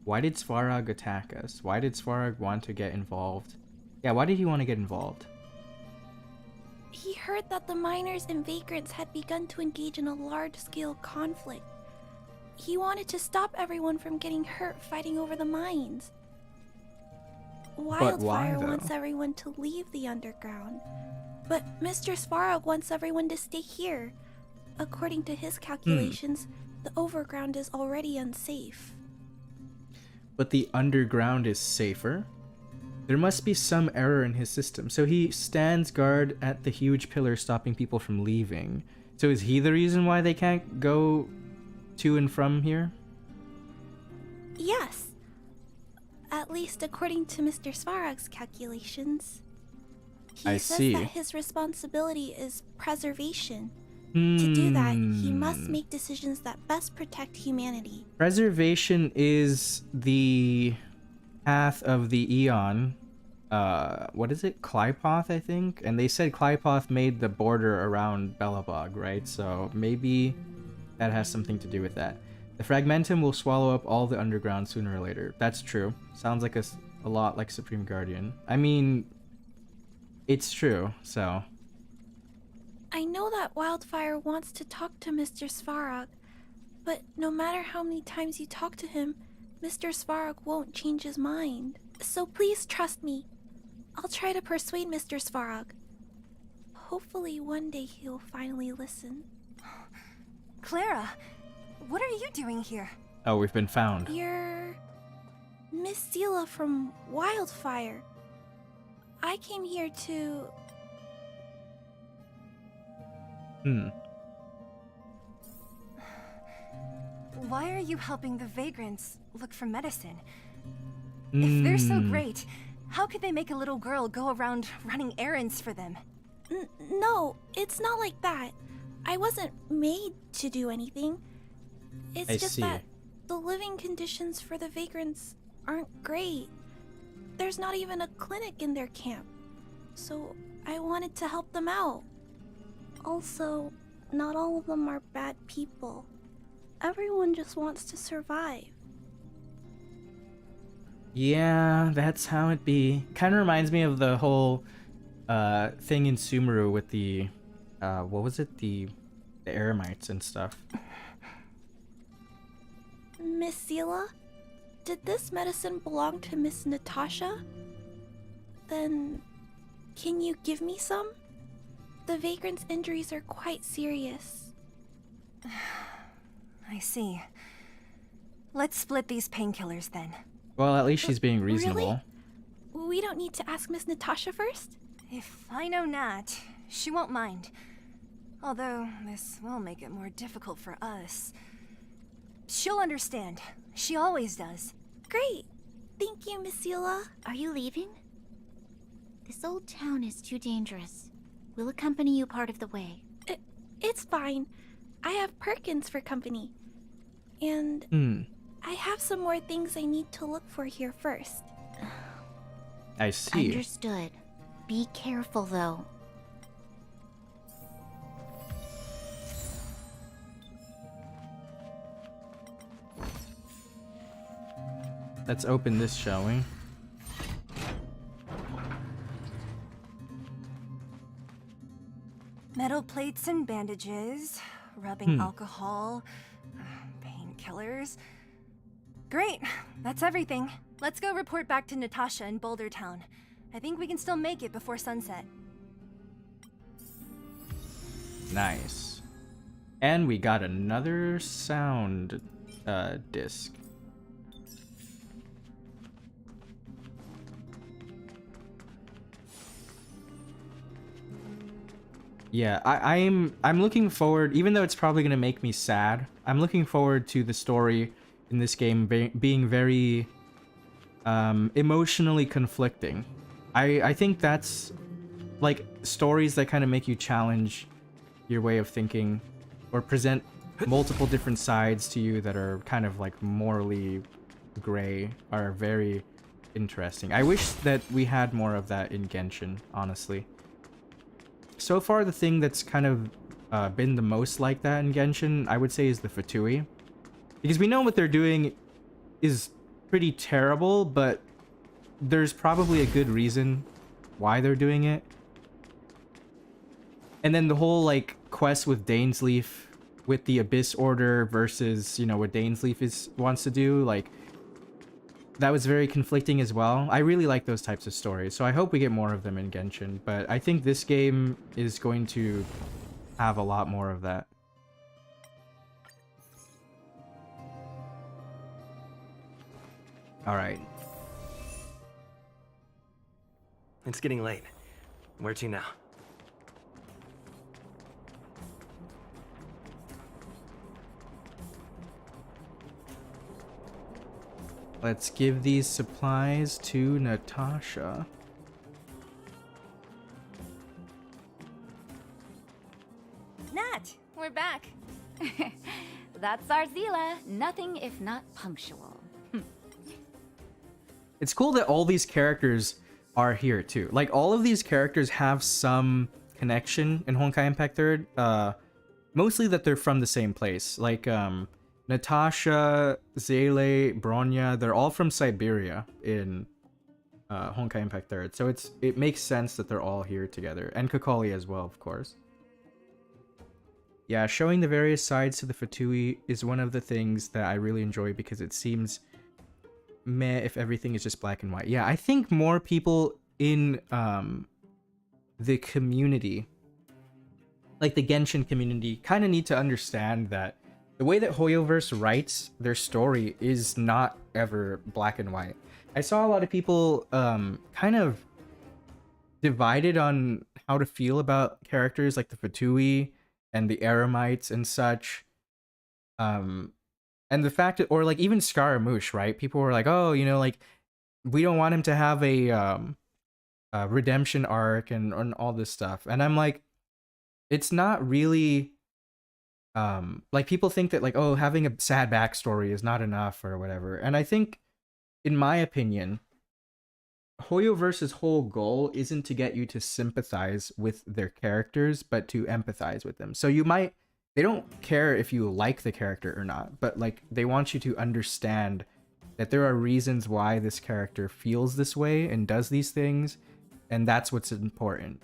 Why did Svarog attack us? Why did Svarog want to get involved? Yeah, why did he want to get involved? He heard that the miners and vagrants had begun to engage in a large-scale conflict. He wanted to stop everyone from getting hurt fighting over the mines. But why, Wildfire though? wants everyone to leave the underground, but Mr. Svarog wants everyone to stay here. According to his calculations, the overground is already unsafe. But the underground is safer? There must be some error in his system. So he stands guard at the huge pillar stopping people from leaving. So is he the reason why they can't go to and from here? Yes. At least according to Mr. Svarog's calculations. He I says see. that his responsibility is preservation. To do that, he must make decisions that best protect humanity. Preservation is the path of the Eon. What is it? Clypoth, I think? And they said Clypoth made the border around Belobog, right? So maybe that has something to do with that. The Fragmentum will swallow up all the underground sooner or later. That's true. Sounds like a lot like Supreme Guardian. I mean, it's true, so... I know that Wildfire wants to talk to Mr. Svarog, but no matter how many times you talk to him, Mr. Svarog won't change his mind. So please trust me. I'll try to persuade Mr. Svarog. Hopefully one day he'll finally listen. Clara, what are you doing here? Oh, we've been found. You're... Miss Seela from Wildfire. I came here to... Why are you helping the vagrants look for medicine? If they're so great, how could they make a little girl go around running errands for them? No, it's not like that. I wasn't made to do anything. It's just that the living conditions for the vagrants aren't great. There's not even a clinic in their camp. So I wanted to help them out. Also, not all of them are bad people. Everyone just wants to survive. Yeah, that's how it be. Kind of reminds me of the whole thing in Sumeru with the what was it? The Eremites and stuff. Miss Seela, did this medicine belong to Miss Natasha? Then can you give me some? The vagrant's injuries are quite serious. I see. Let's split these painkillers then. Well, at least she's being reasonable. Really? We don't need to ask Miss Natasha first? If I know Nat, she won't mind. Although, this will make it more difficult for us. She'll understand. She always does. Great. Thank you, Miss Seela. Are you leaving? This old town is too dangerous. We'll accompany you part of the way. It's fine. I have Perkins for company. And I have some more things I need to look for here first. I see. Understood. Be careful, though. Let's open this, shall we? Metal plates and bandages, rubbing alcohol, painkillers. Great, that's everything. Let's go report back to Natasha in Boulder Town. I think we can still make it before sunset. Nice. And we got another sound disc. Yeah, I'm looking forward, even though it's probably gonna make me sad. I'm looking forward to the story in this game being very emotionally conflicting. I think that's like stories that kind of make you challenge your way of thinking or present multiple different sides to you that are kind of like morally gray are very interesting. I wish that we had more of that in Genshin, honestly. So far, the thing that's kind of been the most like that in Genshin, I would say, is the Fatui. Because we know what they're doing is pretty terrible, but there's probably a good reason why they're doing it. And then the whole, like, quest with Dainsleif, with the Abyss Order versus, you know, what Dainsleif wants to do, like, that was very conflicting as well. I really like those types of stories, so I hope we get more of them in Genshin. But I think this game is going to have a lot more of that. Alright. It's getting late. Where to now? Let's give these supplies to Natasha. Nat, we're back. That's our Zila. Nothing if not punctual. It's cool that all these characters are here too. Like all of these characters have some connection in Honkai Impact Third. Mostly that they're from the same place. Like Natasha, Zele, Bronya, they're all from Siberia in Honkai Impact Third. So it makes sense that they're all here together. And Kokoli as well, of course. Yeah, showing the various sides to the Fatui is one of the things that I really enjoy because it seems meh if everything is just black and white. Yeah, I think more people in the community, like the Genshin community, kind of need to understand that the way that Hoyoverse writes their story is not ever black and white. I saw a lot of people kind of divided on how to feel about characters like the Fatui and the Eremites and such. And the fact that, or like even Scaramouche, right? People were like, oh, you know, like we don't want him to have a redemption arc and all this stuff. And I'm like, it's not really like people think that like, oh, having a sad backstory is not enough or whatever. And I think, in my opinion, Hoyoverse's whole goal isn't to get you to sympathize with their characters, but to empathize with them. So they don't care if you like the character or not, but like they want you to understand that there are reasons why this character feels this way and does these things, and that's what's important.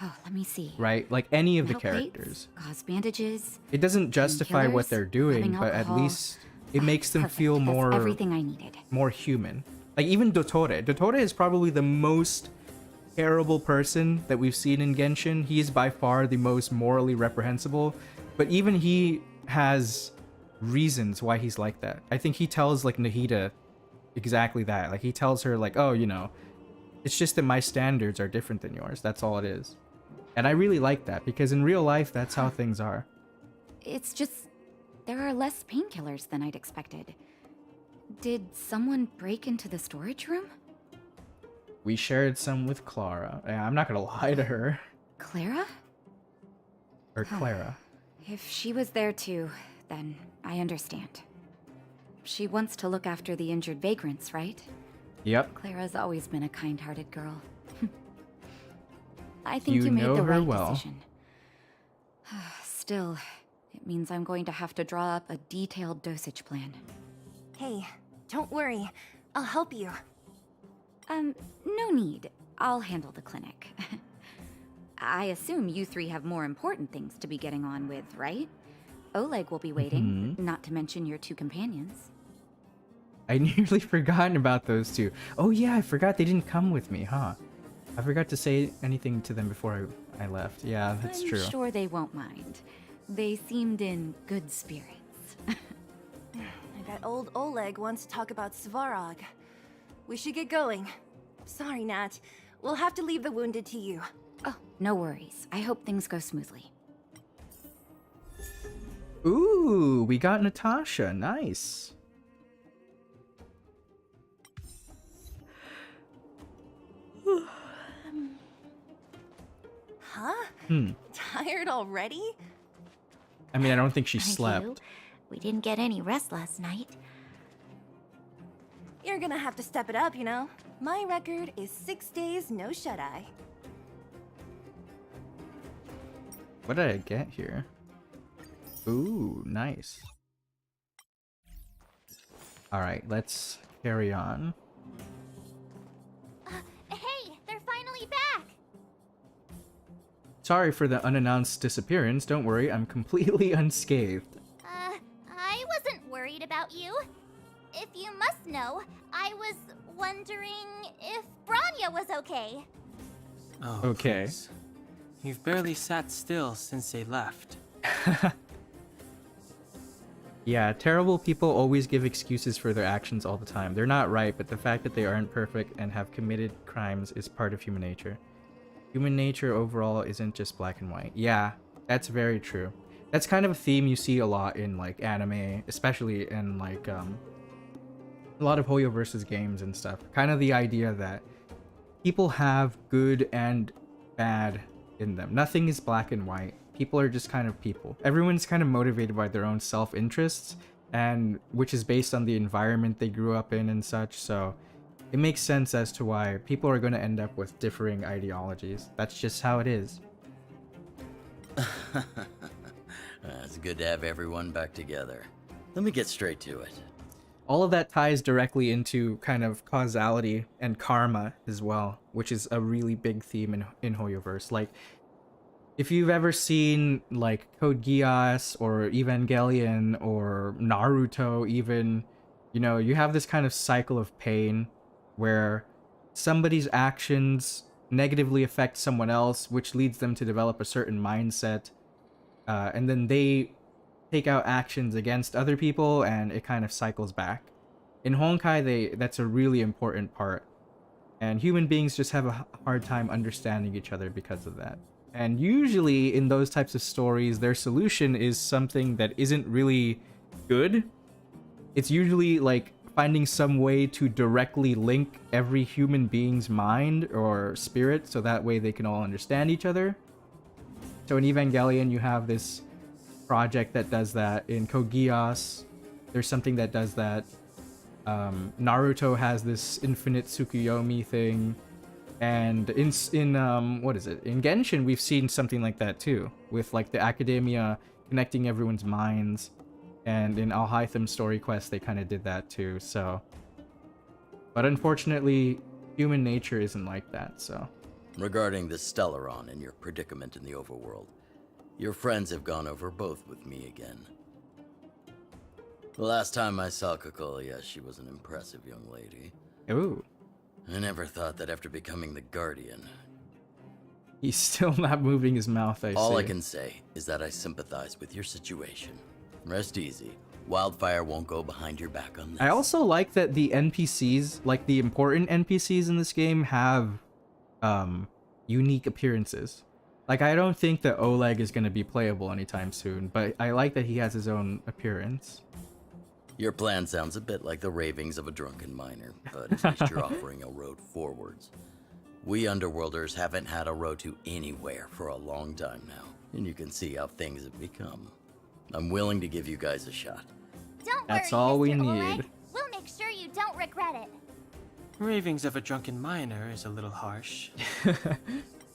Oh, let me see. Right? Like any of the Metal plates, characters. gauze bandages. It doesn't justify what painkillers, they're doing, having but at alcohol. least it makes them feel That's more everything I needed. more human. Like even Dottore. Dottore is probably the most terrible person that we've seen in Genshin. He is by far the most morally reprehensible, but even he has reasons why he's like that. I think he tells like Nahida exactly that. Like he tells her like, oh, you know, it's just that my standards are different than yours. That's all it is. And I really like that because in real life, that's how things are. It's just there are less painkillers than I'd expected. Did someone break into the storage room? We shared some with Clara. Yeah, I'm not gonna lie to her. Clara? Or Clara. If she was there too, then I understand. She wants to look after the injured vagrants, right? Yep. Clara's always been a kind-hearted girl. I think You you made know the her right well. decision. Still, it means I'm going to have to draw up a detailed dosage plan. Hey, don't worry. I'll help you. No need. I'll handle the clinic. I assume you three have more important things to be getting on with, right? Oleg will be waiting, not to mention your two companions. I nearly forgotten about those two. Oh yeah, I forgot they didn't come with me, huh? I forgot to say anything to them before I left. Yeah, that's I'm true. sure they won't mind. They seemed in good spirits. I bet old Oleg wants to talk about Svarog. We should get going. Sorry, Nat. We'll have to leave the wounded to you. Oh, no worries. I hope things go smoothly. Ooh, we got Natasha. Nice. Huh? Tired already? I mean, I don't think she Thank slept. you. We didn't get any rest last night. You're gonna have to step it up, you know? My record is 6 days, no shut-eye. What did I get here? Ooh, nice. Alright, let's carry on. Hey, they're finally back! Sorry for the unannounced disappearance. Don't worry, I'm completely unscathed. I wasn't worried about you. If you must know, I was wondering if Bronya was okay. Oh, Okay. please. You've barely sat still since they left. Yeah, terrible people always give excuses for their actions all the time. They're not right, but the fact that they aren't perfect and have committed crimes is part of human nature. Human nature overall isn't just black and white. Yeah, that's very true. That's kind of a theme you see a lot in like anime, especially in like a lot of Hoyoverse games and stuff. Kind of the idea that people have good and bad in them. Nothing is black and white. people are just kind of people. Everyone's kind of motivated by their own self-interests, and which is based on the environment they grew up in and such. So it makes sense as to why people are going to end up with differing ideologies. That's just how it is. It's good to have everyone back together. Let me get straight to it. All of that ties directly into kind of causality and karma as well, which is a really big theme in Hoyoverse. Like, if you've ever seen like Code Geass or Evangelion or Naruto even, you know, you have this kind of cycle of pain where somebody's actions negatively affect someone else, which leads them to develop a certain mindset, and then they take out actions against other people, and it kind of cycles back. In Honkai, that's a really important part, and human beings just have a hard time understanding each other because of that. And usually in those types of stories, their solution is something that isn't really good. It's usually like finding some way to directly link every human being's mind or spirit so that way they can all understand each other. So in Evangelion, you have this project that does that. In Code Geass, there's something that does that. Naruto has this infinite Tsukuyomi thing. And in what is it? In Genshin, we've seen something like that too, with like the academia connecting everyone's minds. And in Alhaitham's story quest, they kind of did that too, so. But unfortunately, human nature isn't like that, so. Regarding the Stellaron and your predicament in the overworld, your friends have gone over both with me again. The last time I saw Cocolia, she was an impressive young lady. Ooh. I never thought that after becoming the Guardian. He's still not moving his mouth, I see. All I can say is that I sympathize with your situation. Rest easy. Wildfire won't go behind your back on this. I also like that the NPCs, like the important NPCs in this game, have unique appearances. Like, I don't think that Oleg is going to be playable anytime soon, but I like that he has his own appearance. Your plan sounds a bit like the ravings of a drunken miner, but at least you're offering a road forwards. We Underworlders haven't had a road to anywhere for a long time now, and you can see how things have become. I'm willing to give you guys a shot. Don't That's worry, all Mr. we Oleg. need. We'll make sure you don't regret it. Ravings of a drunken miner is a little harsh.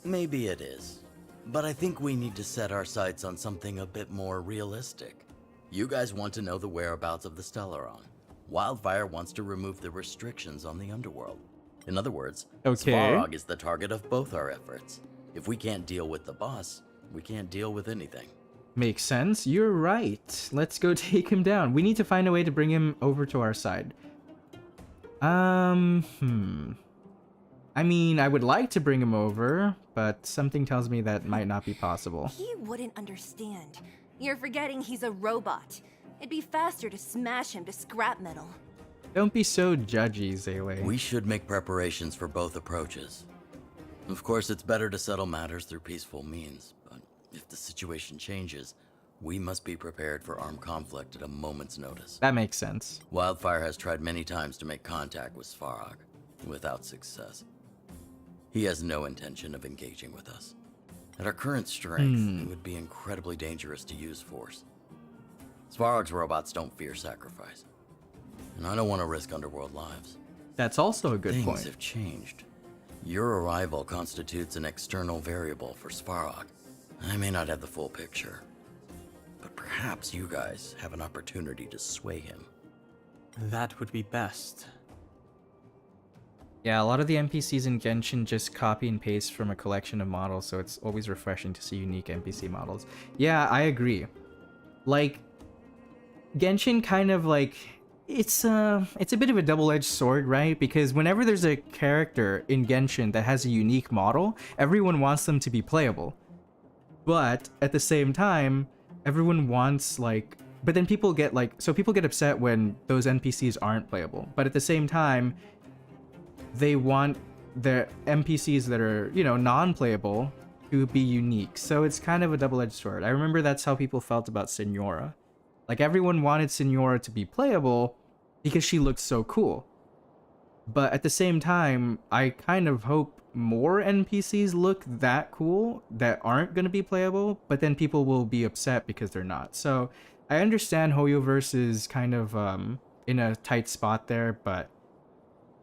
Maybe it is, but I think we need to set our sights on something a bit more realistic. You guys want to know the whereabouts of the Stellaron. Wildfire wants to remove the restrictions on the Underworld. In other words, Okay. Svarog is the target of both our efforts. If we can't deal with the boss, we can't deal with anything. Makes sense. You're right. Let's go take him down. We need to find a way to bring him over to our side. I mean, I would like to bring him over, but something tells me that might not be possible. He wouldn't understand. You're forgetting he's a robot. It'd be faster to smash him to scrap metal. Don't be so judgy, Zele. We should make preparations for both approaches. Of course, it's better to settle matters through peaceful means, but if the situation changes, we must be prepared for armed conflict at a moment's notice. That makes sense. Wildfire has tried many times to make contact with Svarog, without success. He has no intention of engaging with us. At our current strength, it would be incredibly dangerous to use force. Svarog's robots don't fear sacrifice, and I don't want to risk Underworld lives. That's also a good Things point. have changed. Your arrival constitutes an external variable for Svarog. I may not have the full picture, but perhaps you guys have an opportunity to sway him. That would be best. Yeah, a lot of the NPCs in Genshin just copy and paste from a collection of models, so it's always refreshing to see unique NPC models. Yeah, I agree. Like, Genshin kind of like, it's a bit of a double-edged sword, right? Because whenever there's a character in Genshin that has a unique model, everyone wants them to be playable. But at the same time, everyone wants like, but then people get like, so people get upset when those NPCs aren't playable. But at the same time, they want the NPCs that are, you know, non-playable to be unique. So it's kind of a double-edged sword. I remember that's how people felt about Senora. Like, everyone wanted Senora to be playable because she looked so cool. But at the same time, I kind of hope more NPCs look that cool that aren't going to be playable, but then people will be upset because they're not. So I understand hoyoverse is kind of in a tight spot there, but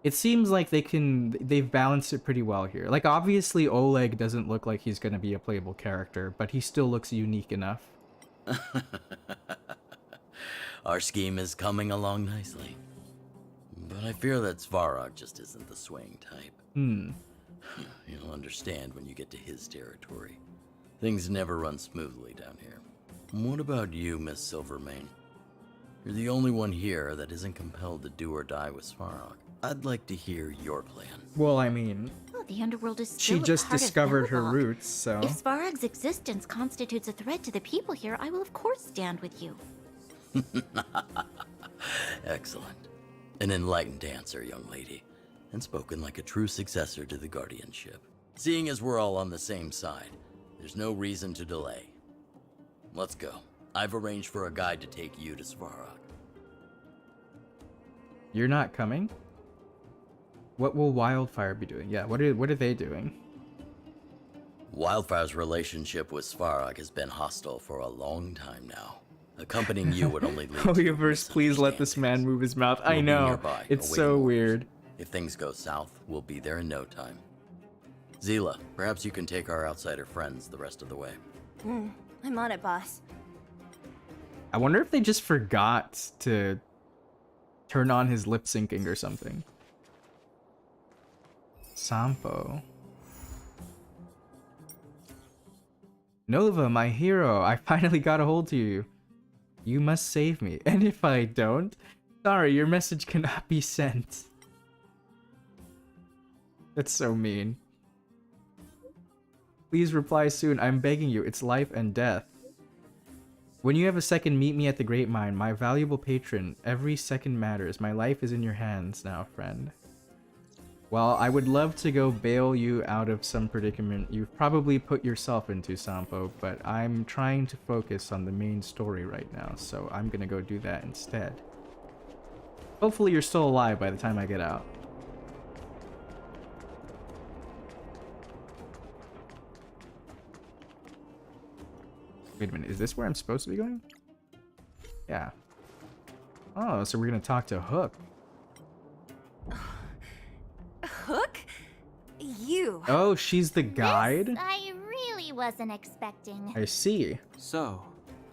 it seems like they've balanced it pretty well here. Like, obviously Oleg doesn't look like he's going to be a playable character, but he still looks unique enough. Our scheme is coming along nicely. But I fear that Svarog just isn't the swaying type. You'll understand when you get to his territory. Things never run smoothly down here. What about you, Miss Silvermane? You're the only one here that isn't compelled to do or die with Svarog. I'd like to hear your plan. Well, I mean, Oh, the underworld is she still a just part of discovered her Belobog. roots, so... If Svarog's existence constitutes a threat to the people here, I will of course stand with you. Excellent. An enlightened answer, young lady, and spoken like a true successor to the guardianship. Seeing as we're all on the same side, there's no reason to delay. Let's go. I've arranged for a guide to take you to Svarog. You're not coming? What will Wildfire be doing? Yeah, what are they doing? Wildfire's relationship with Svarog has been hostile for a long time now. Accompanying you would only lead to Hoyoverse, please let this man move his mouth. I We'll be know. nearby, It's awaiting so orders. weird. If things go south, we'll be there in no time. Zila, perhaps you can take our outsider friends the rest of the way. I'm on it, boss. I wonder if they just forgot to turn on his lip syncing or something. Sampo. Nova, my hero, I finally got a hold of you. You must save me, and if I don't, sorry, your message cannot be sent. That's so mean. Please reply soon, I'm begging you, it's life and death. When you have a second, meet me at the Great Mine, my valuable patron. Every second matters. My life is in your hands now, friend. Well, I would love to go bail you out of some predicament you've probably put yourself into, Sampo, but I'm trying to focus on the main story right now, so I'm gonna go do that instead. Hopefully you're still alive by the time I get out. Wait a minute, is this where I'm supposed to be going? Yeah. Oh, so we're gonna talk to Hook. Hook? You. Oh, she's the guide? This I really wasn't expecting. I see. So,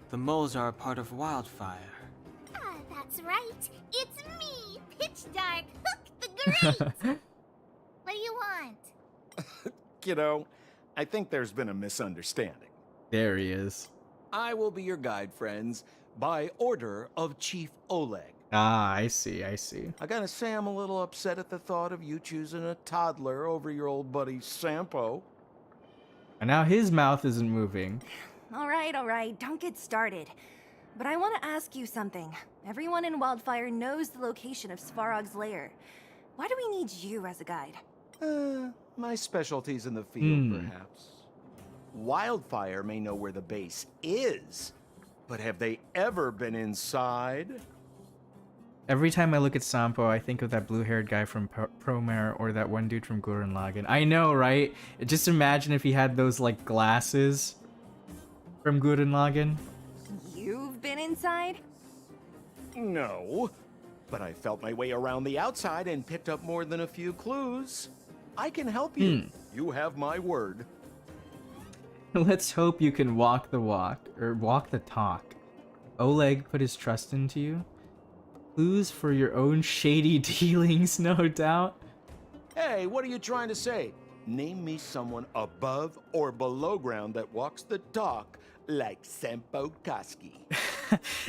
the moles are a part of Wildfire. Ah, that's right. It's me, Pitch Dark Hook the Great. What do you want? Kiddo, I think there's been a misunderstanding. There he is. I will be your guide, friends, by order of Chief Oleg. Ah, I see, I see. I gotta say I'm a little upset at the thought of you choosing a toddler over your old buddy Sampo. And now his mouth isn't moving. All right, don't get started. But I want to ask you something. Everyone in Wildfire knows the location of Svarog's lair. Why do we need you as a guide? My specialty's in the field, perhaps. Wildfire may know where the base is, but have they ever been inside? Every time I look at Sampo, I think of that blue-haired guy from Promare or that one dude from Gurren Lagann. I know, right? Just imagine if he had those, like, glasses from Gurren Lagann. You've been inside? No, but I felt my way around the outside and picked up more than a few clues. I can help you. You have my word. Let's hope you can walk the walk, or walk the talk. Oleg put his trust into you. Clues for your own shady dealings, no doubt. Hey, what are you trying to say? Name me someone above or below ground that walks the talk like Sampo Koski.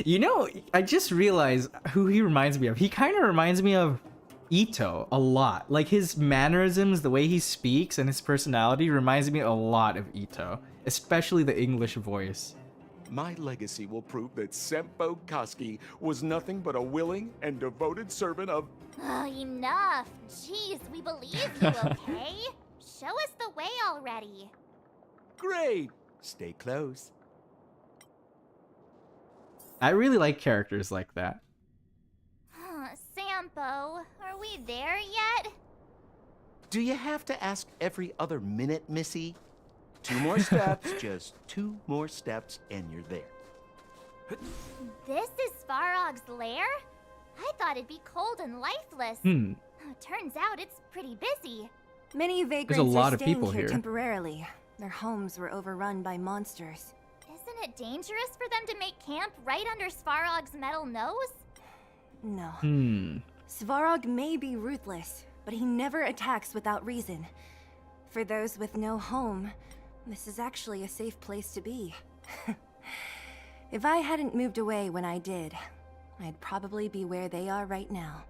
You know, I just realized who he reminds me of. He kind of reminds me of Ito a lot. Like, his mannerisms, the way he speaks, and his personality reminds me a lot of Ito. Especially the English voice. My legacy will prove that Sampo Koski was nothing but a willing and devoted servant of... Oh, enough. Jeez, we believe you, okay? Show us the way already. Great. Stay close. I really like characters like that. Sam, Sampo, are we there yet? Do you have to ask every other minute, Missy? 2 more steps, just 2 more steps, and you're there. This is Svarog's lair? I thought it'd be cold and lifeless. Turns out it's pretty busy. Many vagrants a lot are of staying people here here. temporarily. Their homes were overrun by monsters. Isn't it dangerous for them to make camp right under Svarog's metal nose? No. Hmm. Svarog may be ruthless, but he never attacks without reason. For those with no home, this is actually a safe place to be. If I hadn't moved away when I did, I'd probably be where they are right now.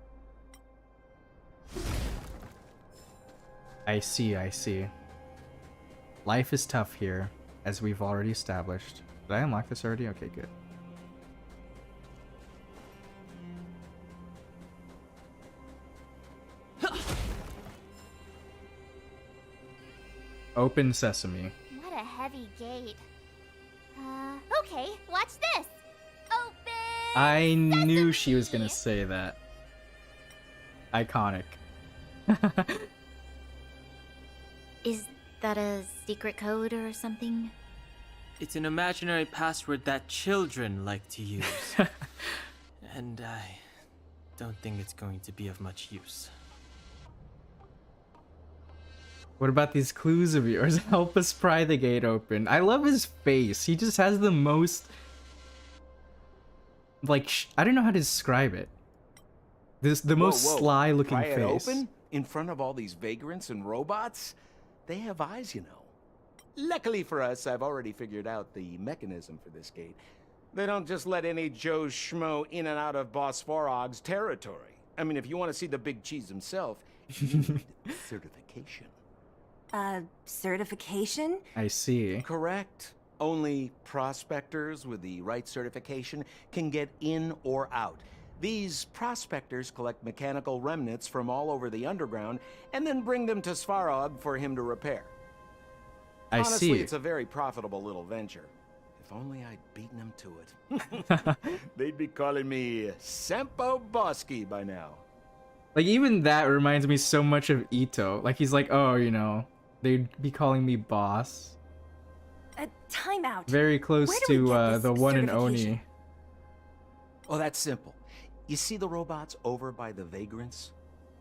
I see, I see. Life is tough here, as we've already established. Did I unlock this already? Okay, good. Open sesame. What a heavy gate. Okay, watch this. Open! I knew she was gonna say that. Iconic. Is that a secret code or something? It's an imaginary password that children like to use. And I don't think it's going to be of much use. What about these clues of yours? Help us pry the gate open. I love his face. He just has the most... like, I don't know how to describe it. The most sly looking Pry it face. open in front of all these vagrants and robots? They have eyes, you know. Luckily for us, I've already figured out the mechanism for this gate. They don't just let any Joe Schmo in and out of Boss Farog's territory. I mean, if you want to see the big cheese himself, you need certification. Certification? I see. Correct. Only prospectors with the right certification can get in or out. These prospectors collect mechanical remnants from all over the underground and then bring them to Svarog for him to repair. Honestly, see. it's a very profitable little venture. If only I'd beaten them to it. They'd be calling me Sampo Bosky by now. Like, even that reminds me so much of Ito. Like, he's like, oh, you know, they'd be calling me boss. Time out. Very close Where do we to get this the one and certification? Oni. Oh, that's simple. You see the robots over by the vagrants?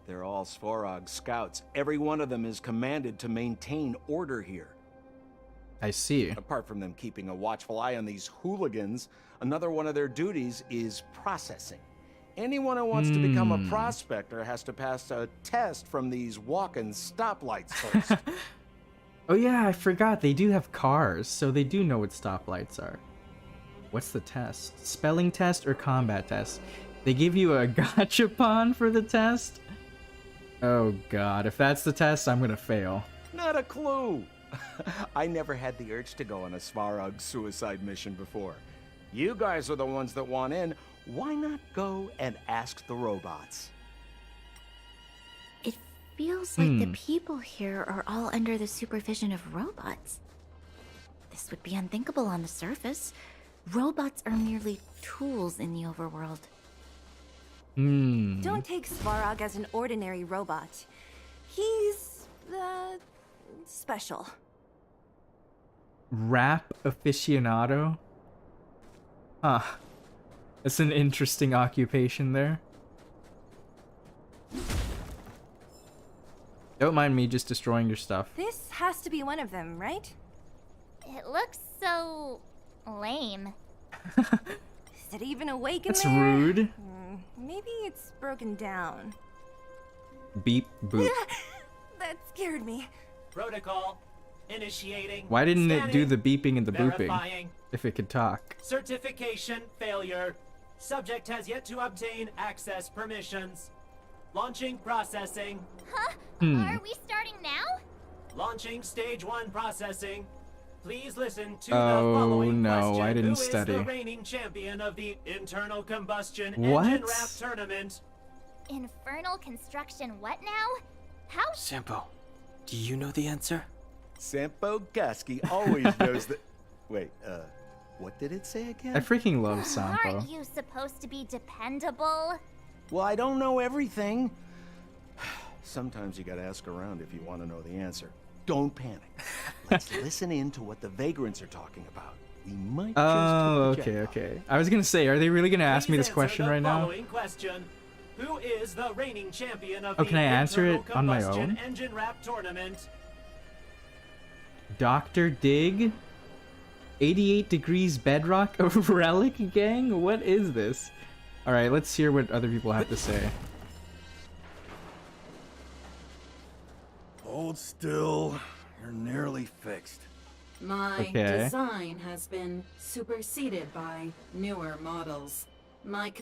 They're all Svarog scouts. Every one of them is commanded to maintain order here. I see. Apart from them keeping a watchful eye on these hooligans, another one of their duties is processing. Anyone who wants to become a prospector has to pass a test from these walking stoplights first. Oh yeah, I forgot. They do have cars, so they do know what stoplights are. What's the test? Spelling test or combat test? They give you a gachapon for the test? Oh god, if that's the test, I'm gonna fail. Not a clue. I never had the urge to go on a Svarog suicide mission before. You guys are the ones that want in. Why not go and ask the robots? It feels like the people here are all under the supervision of robots. This would be unthinkable on the surface. Robots are merely tools in the overworld. Don't take Svarog as an ordinary robot. He's, special. Rap aficionado? Huh. That's an interesting occupation there. Don't mind me just destroying your stuff. This has to be one of them, right? It looks so lame. Is it even awake in That's there? rude. Maybe it's broken down. Beep boop. That scared me. Protocol. Initiating. Why didn't it do Scanning. the beeping and the booping? Verifying. If it could talk. Certification failure. Subject has yet to obtain access permissions. Launching processing. Huh? Are we starting now? Launching stage 1 processing. Please listen to Oh, the following no, question. I didn't Who is study. the reigning champion of the internal combustion What? engine wrap tournament? Infernal construction what now? How? Sampo, do you know the answer? Sampo Gasky always knows that... Wait, what did it say again? I freaking love Sampo. Aren't you supposed to be dependable? Well, I don't know everything. Sometimes you gotta ask around if you want to know the answer. Don't panic. Let's listen in to what the vagrants are talking about. We might just Oh, hit the okay, jackpot. okay. I was gonna say, are they really gonna ask me this Please question answer right the now? following question. Who is the reigning champion of Oh, the can I answer internal it on my combustion own? engine wrap tournament? Dr. Dig? 88 degrees bedrock of relic gang? What is this? Alright, let's hear what other people have to say. Hold still. You're nearly fixed. My Okay. design has been superseded by newer models.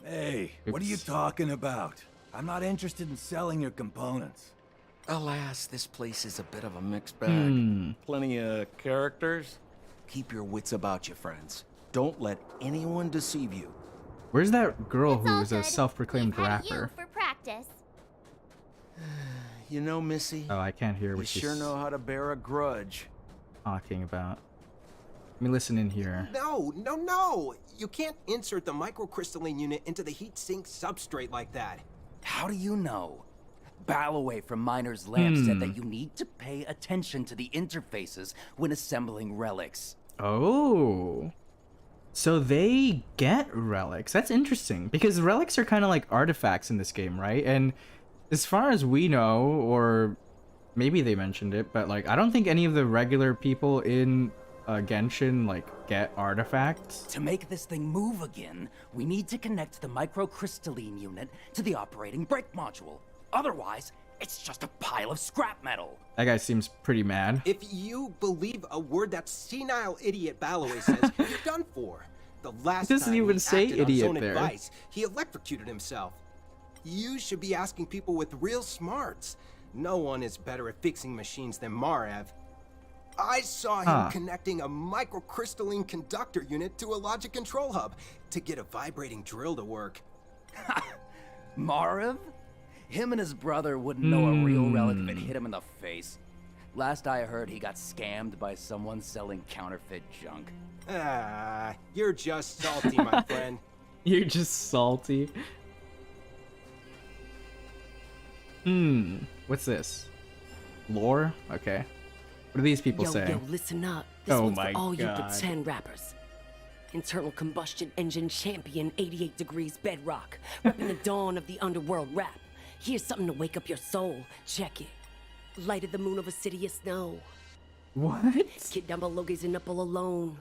Hey, what are you talking about? I'm not interested in selling your components. Alas, this place is a bit of a mixed bag. Hmm. Plenty of characters. Keep your wits about you, friends. Don't let anyone deceive you. Where's that girl who's a good. self-proclaimed You rapper? for practice. You know, Missy, Oh, I can't hear you what she's sure know how to bear a grudge. talking about. Let me listen in here. No, no, no! You can't insert the microcrystalline unit into the heat sink substrate like that. How do you know? Balloway from Miner's Lab said Hmm. that you need to pay attention to the interfaces when assembling relics. Oh. So they get relics. That's interesting. Because relics are kind of like artifacts in this game, right? And as far as we know, or maybe they mentioned it, but like I don't think any of the regular people in Genshin like get artifacts. To make this thing move again, we need to connect the microcrystalline unit to the operating brake module. Otherwise, it's just a pile of scrap metal. That guy seems pretty mad. If you believe a word that senile idiot Balloway says, you're done for. The last It doesn't time even he say acted on his idiot own there. advice, he electrocuted himself. You should be asking people with real smarts. No one is better at fixing machines than Marev. I saw him connecting a microcrystalline conductor unit to a logic control hub to get a vibrating drill to work. Marev? Him and his brother wouldn't know a real relic if it hit him in the face. Last I heard, he got scammed by someone selling counterfeit junk. Ah, you're just salty, my friend. You're just salty. What's this? Lore? Okay. What do these people say? Yo, listen up. This Oh one's my for all you God. pretend rappers. Internal combustion engine champion, 88 degrees bedrock, repping the dawn of the underworld rap. Here's something to wake up your soul. Check it. Light of the moon of a city of snow. What? Kid down below gazing up all alone.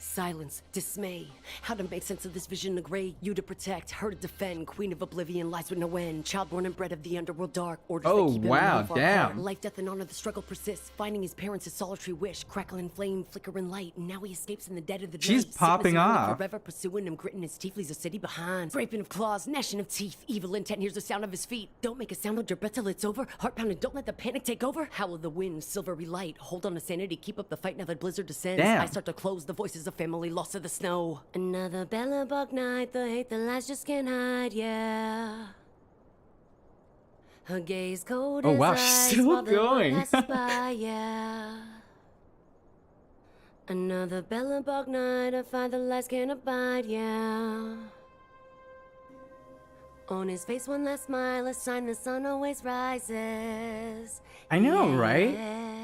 Silence, dismay. How to make sense of this vision of gray. You to protect, her to defend. Queen of oblivion lies with no end. Child born and bred of the underworld dark. Orders Oh, that keep him wow, alone far damn. apart. Life, death, and honor, the struggle persists. Finding his parents a solitary wish. Crackling flame, flickering light. And now he escapes in the dead of the She's night. popping Sickness and ruin off. Forever pursuing him, gritting his teeth, leaves a city behind. Scraping of claws, gnashing of teeth. Evil intent hears the sound of his feet. Don't make a sound, hold your breath till it's over. Heart pounding, don't let the panic take over. Howl of the wind, silvery light. Hold on to sanity, keep up the fight now that blizzard descends. Damn. I start to close the voices of family lost to the snow. Another Bellabug night, the hate, the lies just can't hide, yeah. Her gaze cold Oh, as wow, she's ice still while the world going. passes by, yeah. Another Bellabug night, I find the lies can't abide, yeah. On his face, one last smile, a sign the sun always rises. I know, right? Yeah.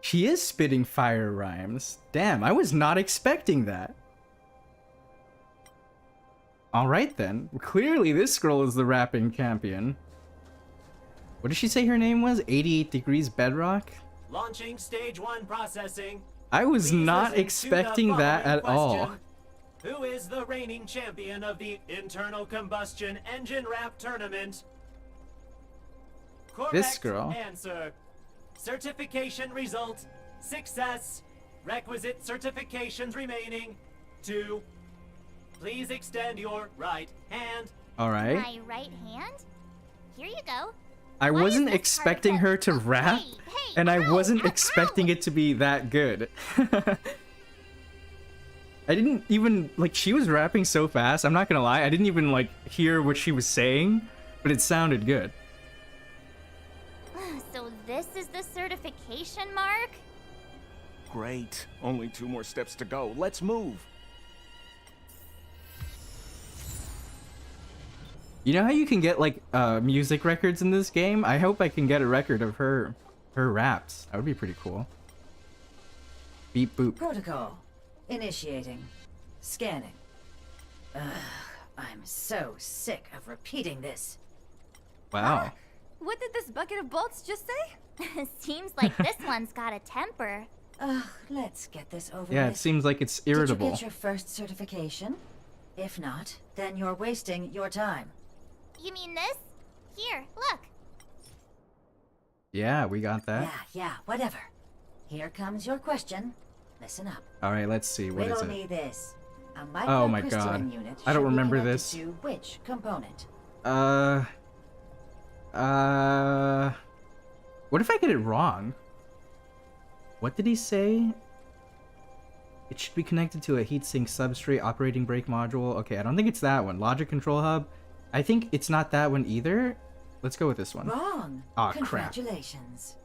She is spitting fire rhymes. Damn, I was not expecting that. Alright then. Clearly this girl is the rapping champion. What did she say her name was? 88 degrees bedrock? Launching stage 1 processing. I was Please not listen to the expecting that following at all. question. Who is the reigning champion of the internal combustion engine wrap tournament? Correct This girl. answer. Certification result. Success. Requisite certifications remaining. 2. Please extend your right hand. Alright. My right hand? Here you go. I wasn't expecting her to rap, and I wasn't expecting it to be that good. I didn't even, like, she was rapping so fast, I'm not gonna lie, I didn't even, like, hear what she was saying, but it sounded good. So this is the certification mark? Great. Only 2 more steps to go. Let's move. You know how you can get like music records in this game? I hope I can get a record of her raps. That would be pretty cool. Beep boop. Protocol. Initiating. Scanning. Ugh, I'm so sick of repeating this. Wow. What did this bucket of bolts just say? Seems like this one's got a temper. Ugh, let's get this over Yeah, with. it seems like it's Did you irritable. get your first certification? If not, then you're wasting your time. You mean this? Here, look. Yeah, we got that. Yeah, whatever. Here comes your question. Listen up. All right, let's see. What is Riddle it? me this. A Oh my microcrystalline god. unit I don't should be remember connected this. To which component? What if I get it wrong? What did he say? It should be connected to a heatsink substrate operating brake module. Okay, I don't think it's that one. Logic control hub. I think it's not that one either. Let's go with this one. Wrong. Aw, crap. Congratulations.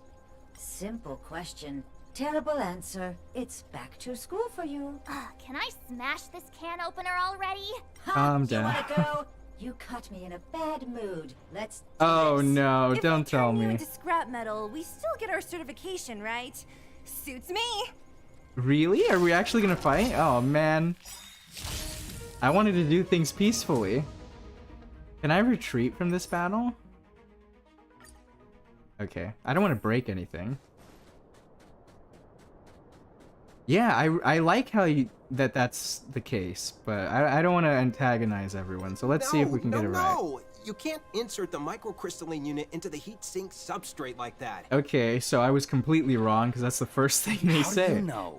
Simple question. Terrible answer. It's back to school for you. Can I smash this can opener already? Calm You down. wanna go? You caught me in a bad mood. Let's do Oh this. no, If don't we turn tell you me. into scrap metal, we still get our certification, right? Suits me. Really? Are we actually gonna fight? Oh man. I wanted to do things peacefully. Can I retreat from this battle? Okay. I don't want to break anything. Yeah, I like how that's the case, but I don't want to antagonize everyone. So let's see if we can get it right. No, you can't insert the microcrystalline unit into the heatsink substrate like that. Okay, so I was completely wrong because that's the first thing they How say. do you know?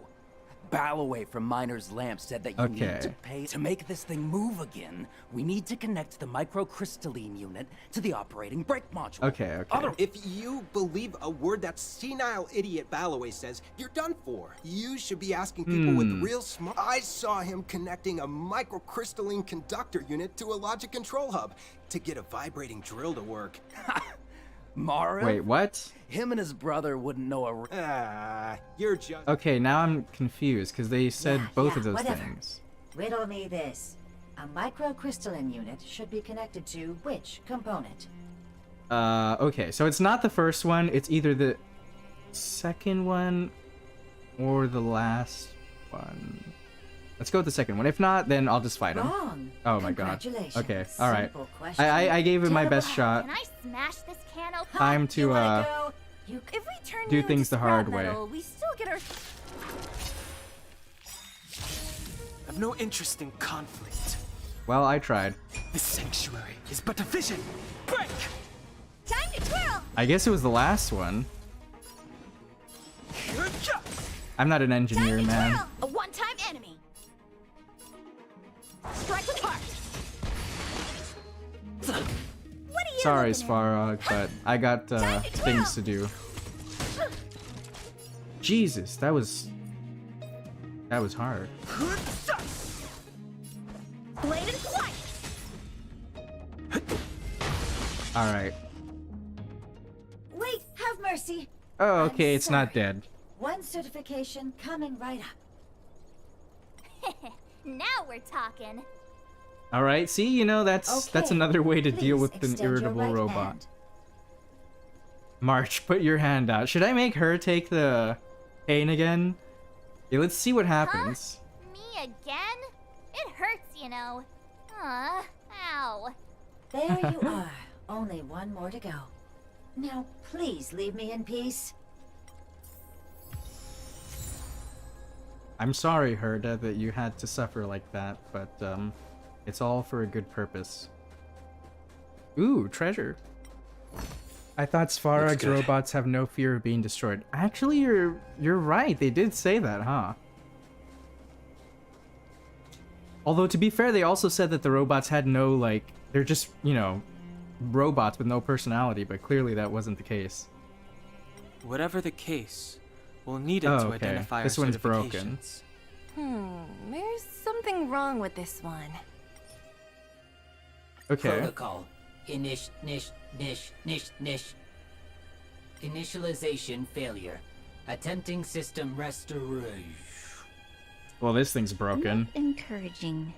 Ballaway from Miner's Lamp said that you need to pay to make this thing move again. We need to connect the microcrystalline unit to the operating brake module. Okay. If you believe a word that senile idiot Ballaway says, you're done for. You should be asking people with real smart. I saw him connecting a microcrystalline conductor unit to a logic control hub to get a vibrating drill to work. Mara? Wait, what? Him and his brother wouldn't know a... You're just... Okay, now I'm confused because they said both of those whatever. things. Riddle me this. A microcrystalline unit should be connected to which component? Okay, so it's not the first one. It's either the second one or the last one. Let's go with the second one. If not, then I'll just fight him. Wrong. Oh my god. Congratulations. Okay, all right. Simple question. I gave it my best shot. Can I smash this can open? Time to If we turn do you things into the hard scrap way. metal, we still get our. I've no interest in conflict. Well, I tried. This sanctuary is but a vision. Break! Time to twirl. I guess it was the last one. I'm not an engineer, man. A one-time enemy. Strike with heart. What are you Sorry, looking at? Svarog, but I got things to do. Jesus, that was hard. Blade and flight. All right. Wait, have mercy. Oh, I'm okay, it's not sorry. dead. One certification coming right up. Now we're talking. All right. See, you know that's another way to deal Please with an extend your irritable right robot. hand. March, put your hand out. Should I make her take the pain again? Yeah, let's see what happens. Me again? It hurts, you know. Ow. There you are. Only one more to go. Now, please leave me in peace. I'm sorry, Herda, that you had to suffer like that, but it's all for a good purpose. Ooh, treasure. I thought Svarog's good. robots have no fear of being destroyed. Actually, you're right. They did say that, huh? Although, to be fair, they also said that the robots had no, like, they're just, you know, robots with no personality, but clearly that wasn't the case. Whatever the case, we'll need it Oh, to okay. identify This our one's broken. certifications. There's something wrong with this one. Okay. Protocol. Initialization failure. Attempting system restoration. Well, this thing's broken. Encouraging.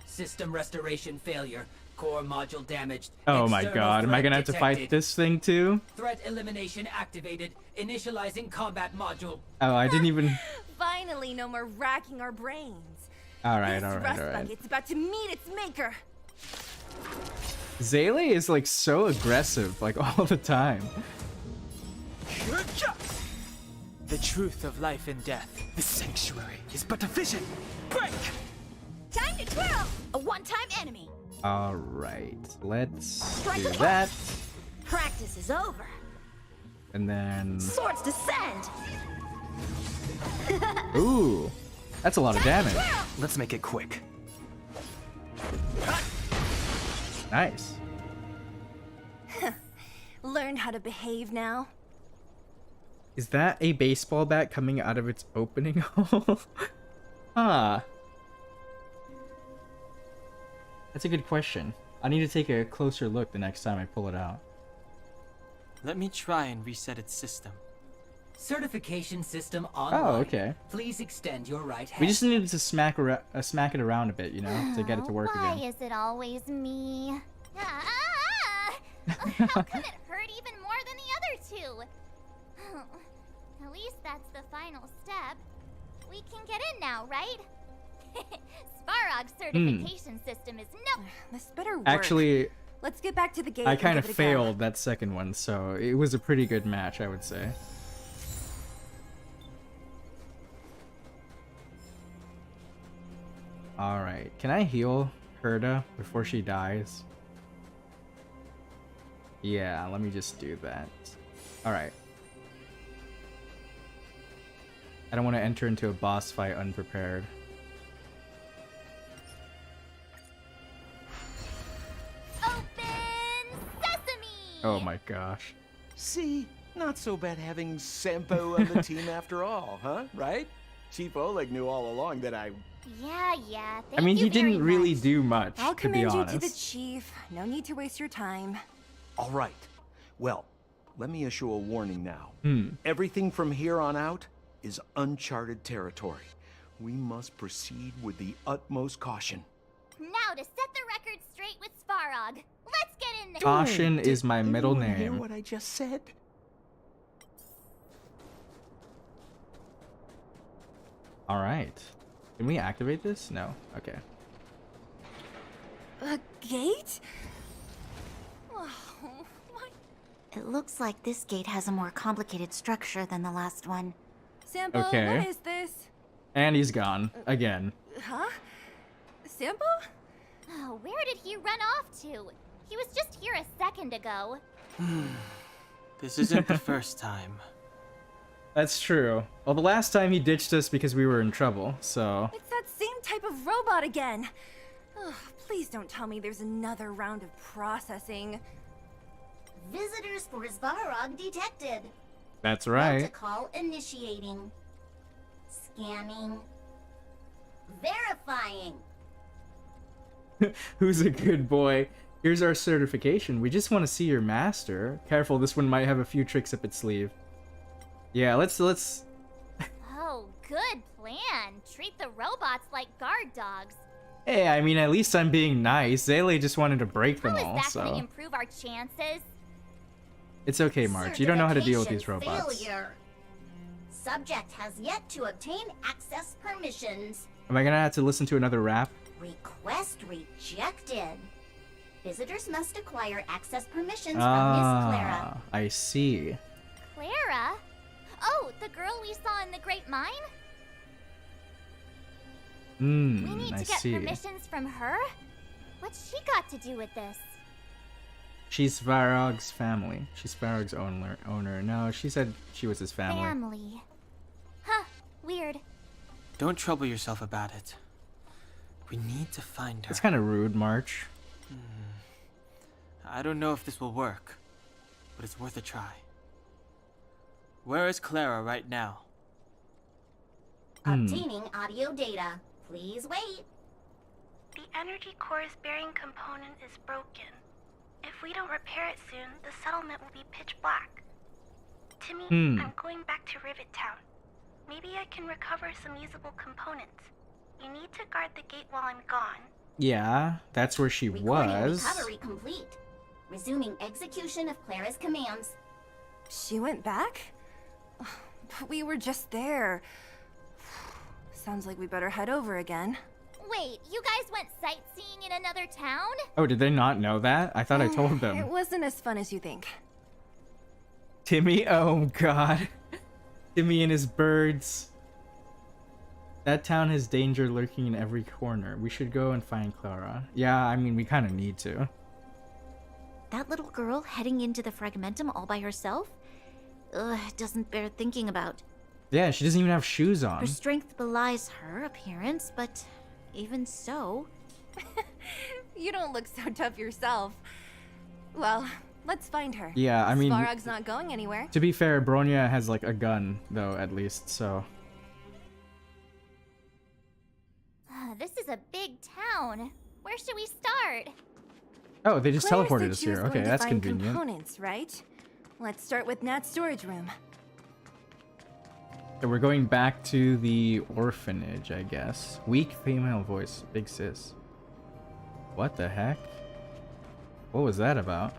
System restoration failure. Core module damaged. Oh my External god, am I threat gonna have to fight detected. this thing too? Threat elimination activated. Initializing combat module. Oh, I didn't even... Finally, no more racking our brains. Alright, This alright, rust alright. bucket's about to meet its maker. Zaylee is like so aggressive, like all the time. The truth of life and death. The sanctuary is but a vision. Break! Time to twirl! A one-time enemy. Alright, let's Strike do the that. Practice is over. And then... Swords descend. Ooh, that's a lot of damage. Let's make it quick. Nice. Learn how to behave now. Is that a baseball bat coming out of its opening hole? Huh. That's a good question. I need to take a closer look the next time I pull it out. Let me try and reset its system. Certification system online. Oh, okay. Please extend your right hand. We just needed to smack it around a bit, you know, to get it to work Why again. is it always me? How come it hurt even more than the other two? At least that's the final step. We can get in now, right? Svarog's certification system is no. This better work. Actually, Let's get back to the gate. I and kind of give it a go. failed that second one, so it was a pretty good match, I would say. Alright, can I heal Herda before she dies? Yeah, let me just do that. Alright. I don't want to enter into a boss fight unprepared. Open sesame! Oh my gosh. See, not so bad having Sampo on the team after all, huh? Right? Chief Oleg knew all along that I... Yeah. I mean, he very didn't really do much, I'll to be commend you honest. to the chief. No need to waste your time. All right. Well, let me issue a warning now. Hmm. Everything from here on out is uncharted territory. We must proceed with the utmost caution. Now to set the record straight with Svarog. Let's get in there. Caution is my middle Anyone hear name. what I just said? Alright. Can we activate this? No. Okay. A gate? Oh, It looks like this gate has a more complicated structure than the last one. Sampo, Okay. what is this? And he's gone. Again. Huh? Sampo? Oh, where did he run off to? He was just here a second ago. This isn't the first time. That's true. Well, the last time he ditched us because we were in trouble, so... It's that same type of robot again. Ugh, please don't tell me there's another round of processing. Visitors for Svarog detected. That's right. Protocol initiating. Scanning. Verifying. Who's a good boy? Here's our certification. We just want to see your master. Careful, this one might have a few tricks up its sleeve. Yeah, let's... Oh, good plan. Treat the robots like guard dogs. Hey, I mean, at least I'm being nice. Zaylee just wanted to break them How is all, that going to so... improve our chances? It's okay, March. You don't know how to deal with these Certification robots. Failure. Subject has yet to obtain access permissions. Am I gonna have to listen to another rap? Request rejected. Visitors must acquire access permissions from Miss Clara. I see. Clara? Oh, the girl we saw in the Great Mine? We need I to get see. permissions from her? What's she got to do with this? She's Varog's family. She's Varog's owner. No, she said she was his family. Family. Huh, weird. Don't trouble yourself about it. We need to find her. It's kind of rude, March. I don't know if this will work, but it's worth a try. Where is Clara right now? Obtaining audio data. Please wait. The energy core's bearing component is broken. If we don't repair it soon, the settlement will be pitch black. Timmy, I'm going back to Rivet Town. Maybe I can recover some usable components. You need to guard the gate while I'm gone. Yeah, that's where she was. Recovery complete. Resuming execution of Clara's commands. She went back? But we were just there. Sounds like we better head over again. Wait, you guys went sightseeing in another town? Oh, did they not know that? I thought I told It them. wasn't as fun as you think. Timmy, oh god. Timmy and his birds. That town has danger lurking in every corner. We should go and find Clara. Yeah, I mean, we kind of need to. That little girl heading into the Fragmentum all by herself? Ugh, doesn't bear thinking about. Yeah, she doesn't even have shoes on. Her strength belies her appearance, but even so... You don't look so tough yourself. Well, let's find her. Yeah, I mean... Svarog's not going anywhere. To be fair, Bronya has like a gun, though, at least, so... This is a big town. Where should we start? Oh, they just Claire teleported said us she was here. Okay, going to that's find convenient. Components, right? Let's start with Nat's storage room. So we're going back to the orphanage, I guess. Weak female voice. Big sis. What the heck? What was that about?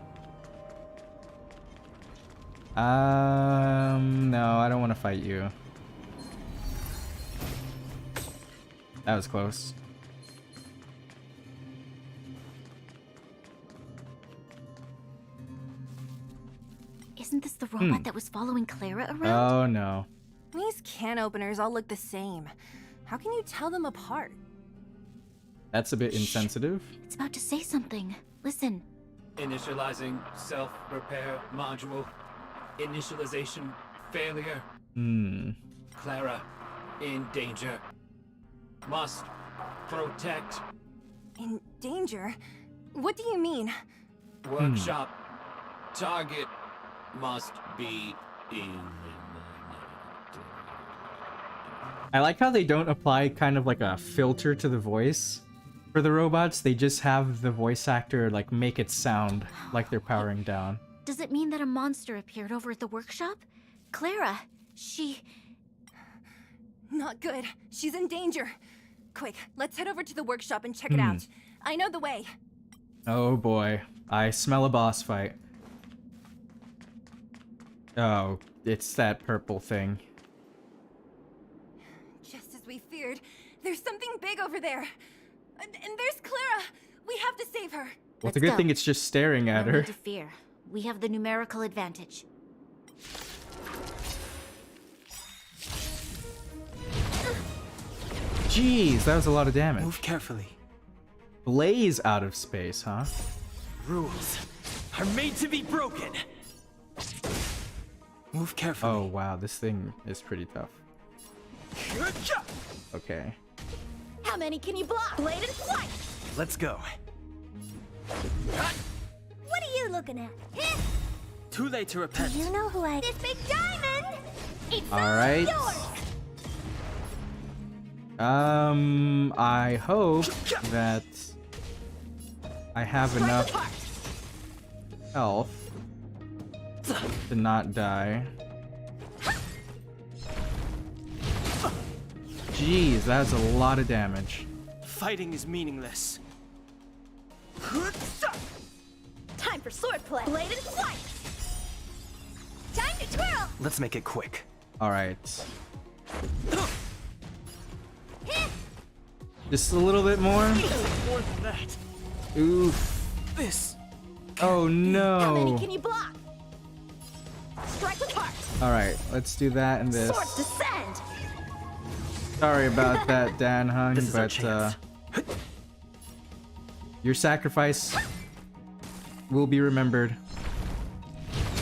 No, I don't want to fight you. That was close. Isn't this the robot that was following Clara around? Oh no. These can openers all look the same. How can you tell them apart? That's a bit insensitive. It's about to say something. Listen. Initializing self-repair module. Initialization failure. Clara in danger. Must protect. In danger? What do you mean? Workshop. Target must be in. I like how they don't apply kind of like a filter to the voice for the robots. They just have the voice actor like make it sound like they're powering down. Does it mean that a monster appeared over at the workshop? Clara, she... Not good. She's in danger. Quick, let's head over to the workshop and check it out. I know the way. Oh boy. I smell a boss fight. Oh, it's that purple thing. Just as we feared, there's something big over there. And there's Clara. We have to save her. Well, it's a good thing it's just staring at No her. need to fear. We have the numerical advantage. Jeez, that was a lot of damage. Move carefully. Blaze out of space, huh? Rules are made to be broken. Move carefully. Oh wow, this thing is pretty tough. Okay. How many can you block? Blade and flight! Let's go. What are you looking at? Too late to repent. Do you know who I... This big diamond! It's All all right. yours! I hope that I have enough health to not die. Jeez, that's a lot of damage. Fighting is meaningless. Time for swordplay. Blade and flight! Time to twirl! Let's make it quick. All right. Just a little bit more. More than that. Oof. This. Oh How many no. can you block? Strike apart! All right, let's do that and this. Swords descend! Sorry about that, Dan Hung, This is our but chance. your sacrifice will be remembered.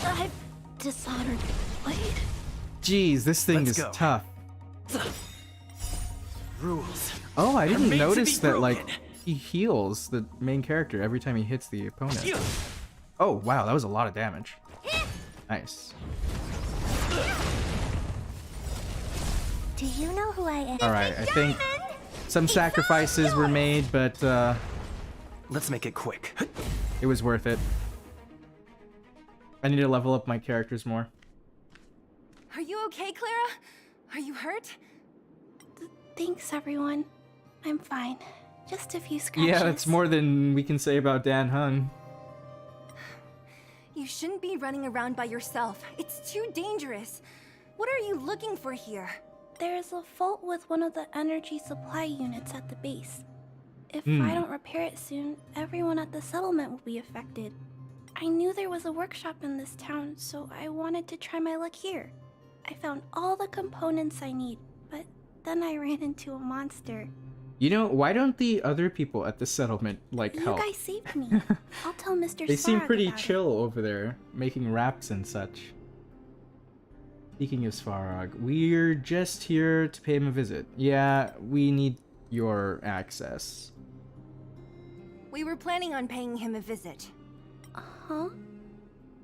I've dishonored Blade. Jeez, this thing Let's is go. tough. Rules. Oh, I are didn't made to notice be that, like, broken. he heals the main character every time he hits the opponent. Oh, wow, that was a lot of damage. Nice. Do you know who I am? Alright, I think some sacrifices were made, but, Let's make it quick. it was worth it. I need to level up my characters more. Are you okay, Clara? Are you hurt? Thanks, everyone. I'm fine. Just a few scratches. Yeah, that's more than we can say about Dan Hung. You shouldn't be running around by yourself. It's too dangerous. What are you looking for here? There's a fault with one of the energy supply units at the base. If I don't repair it soon, everyone at the settlement will be affected. I knew there was a workshop in this town, so I wanted to try my luck here. I found all the components I need, but then I ran into a monster. You know, why don't the other people at the settlement, like, help? You guys saved me. I'll tell Mr. They seem Svarog pretty about chill over there, making raps and such. Speaking of Svarog, we're just here to pay him a visit. Yeah, we need your access. We were planning on paying him a visit. Huh?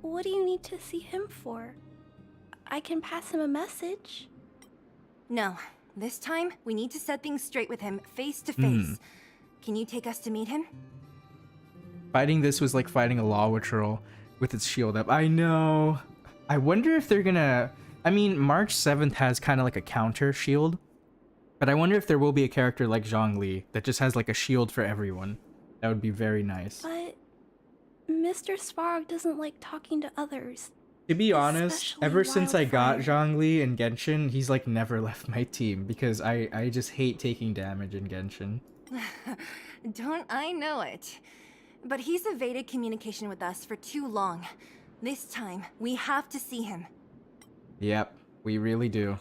What do you need to see him for? I can pass him a message. No. This time, we need to set things straight with him, face to face. Can you take us to meet him? Fighting this was like fighting a lava troll with its shield up. I know. I wonder if they're gonna... I mean, March 7th has kind of like a counter shield. But I wonder if there will be a character like Zhongli that just has like a shield for everyone. That would be very nice. But Mr. Svarog doesn't like talking to others. To be honest, ever since I got Wildfire. Zhongli in Genshin, he's like never left my team because I just hate taking damage in Genshin. Don't I know it? But he's evaded communication with us for too long. This time, we have to see him. Yep, we really do.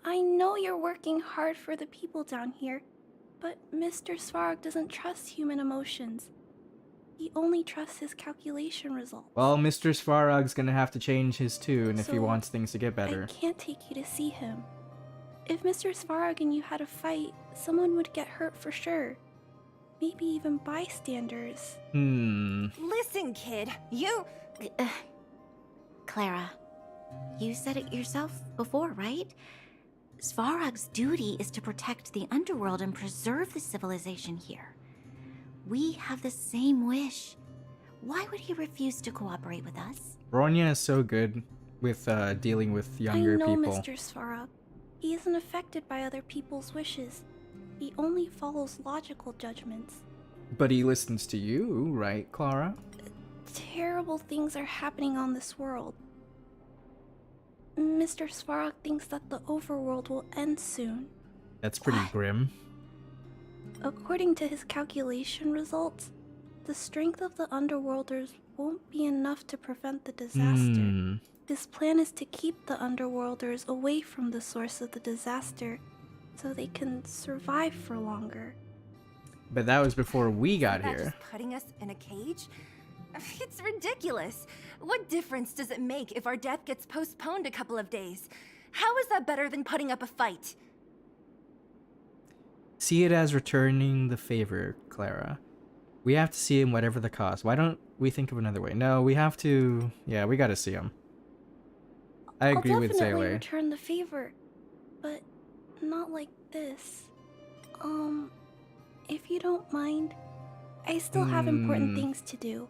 I know you're working hard for the people down here, but Mr. Svarog doesn't trust human emotions. He only trusts his calculation results. Well, Mr. Svarog's gonna have to change his tune if he So, wants things to get better. I can't take you to see him. If Mr. Svarog and you had a fight, someone would get hurt for sure. Maybe even bystanders. Listen, kid, you... Clara, you said it yourself before, right? Svarog's duty is to protect the underworld and preserve the civilization here. We have the same wish. Why would he refuse to cooperate with us? Bronya is so good with dealing with younger I know people. Mr. Svarog. He isn't affected by other people's wishes. He only follows logical judgments. But he listens to you, right, Clara? Terrible things are happening on this world. Mr. Svarog thinks that the overworld will end soon. That's pretty grim. According to his calculation results, the strength of the Underworlders won't be enough to prevent the disaster. His plan is to keep the Underworlders away from the source of the disaster so they can survive for longer. But that was before we got That here. just putting us in a cage? It's ridiculous. What difference does it make if our death gets postponed a couple of days? How is that better than putting up a fight? See it as returning the favor, Clara. We have to see him whatever the cost. Why don't we think of another way? No, we have to... Yeah, we gotta see him. I agree I'll with definitely Zele. return the favor, but not like this. If you don't mind, I still have important things to do.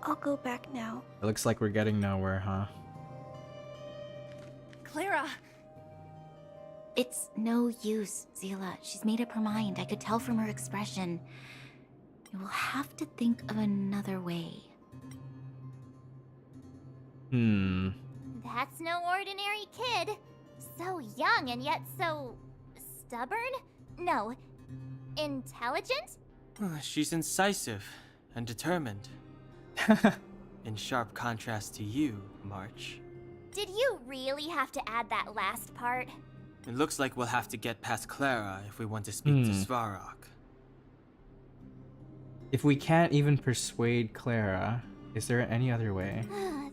I'll go back now. It looks like we're getting nowhere, huh? Clara! It's no use, Zila. She's made up her mind. I could tell from her expression. You will have to think of another way. That's no ordinary kid. So young and yet so... stubborn? No. Intelligent? She's incisive and determined. In sharp contrast to you, March. Did you really have to add that last part? It looks like we'll have to get past Clara if we want to speak to Svarog. If we can't even persuade Clara, is there any other way?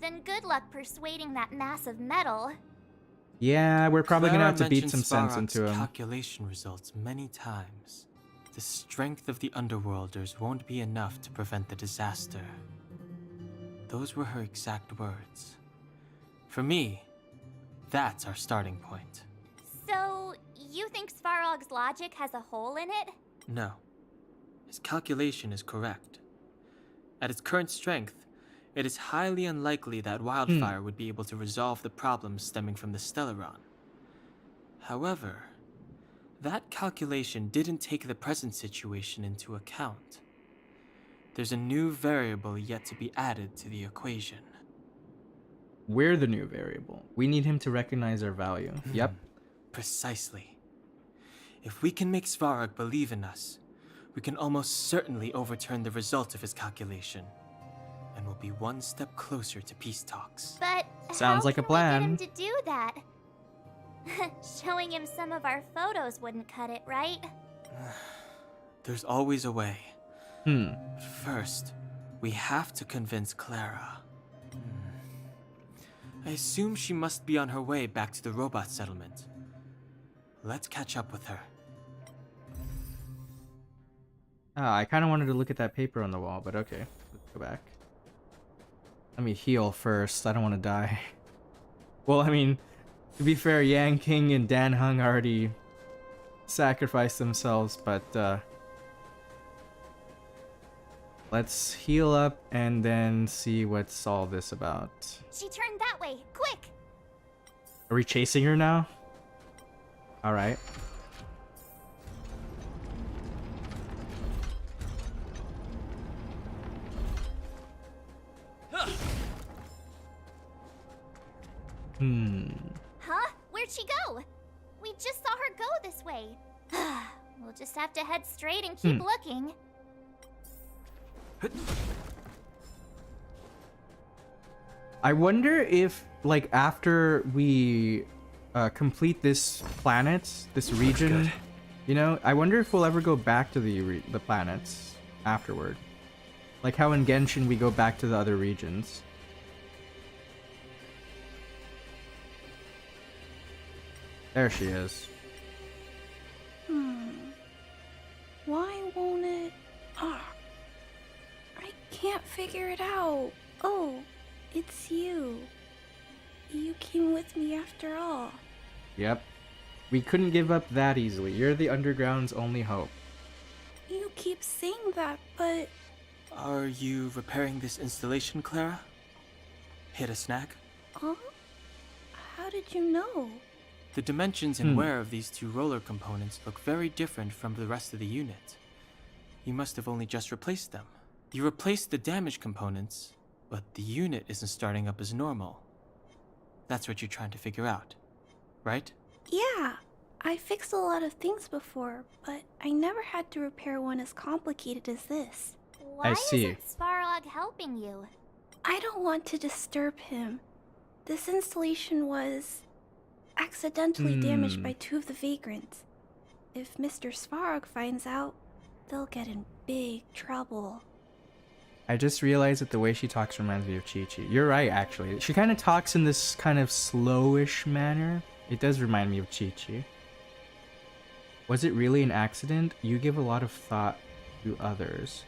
Then good luck persuading that mass of metal. Yeah, we're probably gonna have to beat mentioned some sense Svarog's into him. calculation results many times. The strength of the Underworlders won't be enough to prevent the disaster. Those were her exact words. For me, that's our starting point. So, you think Svarog's logic has a hole in it? No. His calculation is correct. At its current strength, it is highly unlikely that Wildfire would be able to resolve the problems stemming from the Stellaron. However, That calculation didn't take the present situation into account. There's a new variable yet to be added to the equation. We're the new variable. We need him to recognize our value. Yep. Precisely. If we can make Svarog believe in us, we can almost certainly overturn the result of his calculation, and we'll be one step closer to peace talks. But sounds like a plan. How can we get him to do that? Showing him some of our photos wouldn't cut it, right? There's always a way. But first, we have to convince Clara. I assume she must be on her way back to the robot settlement. Let's catch up with her. I kind of wanted to look at that paper on the wall, but okay. Let's go back. Let me heal first. I don't want to die. Well, I mean, to be fair, Yang King and Dan Hung already sacrificed themselves, but let's heal up and then see what's all this about. She turned that way. Quick! Are we chasing her now? Alright. Huh? Where'd she go? We just saw her go this way. We'll just have to head straight and keep looking. I wonder if, like, after we complete this planet, this region, you know, I wonder if we'll ever go back to the planets afterward. Like how in Genshin we go back to the other regions. There she is. Why won't it... I can't figure it out. Oh, it's you. You came with me after all. Yep. We couldn't give up that easily. You're the Underground's only hope. You keep saying that, but... Are you repairing this installation, Clara? Hit a snag? Huh? How did you know? The dimensions and wear of these two roller components look very different from the rest of the unit. You must have only just replaced them. You replaced the damaged components, but the unit isn't starting up as normal. That's what you're trying to figure out, right? Yeah, I fixed a lot of things before, but I never had to repair one as complicated as this. Why isn't Svarog helping you? I don't want to disturb him. This installation was accidentally damaged by two of the vagrants. If Mr. Svarog finds out, they'll get in big trouble. I just realized that the way she talks reminds me of Chi-Chi. You're right, actually. She kind of talks in this kind of slowish manner. It does remind me of Chi-Chi. Was it really an accident? You give a lot of thought to others.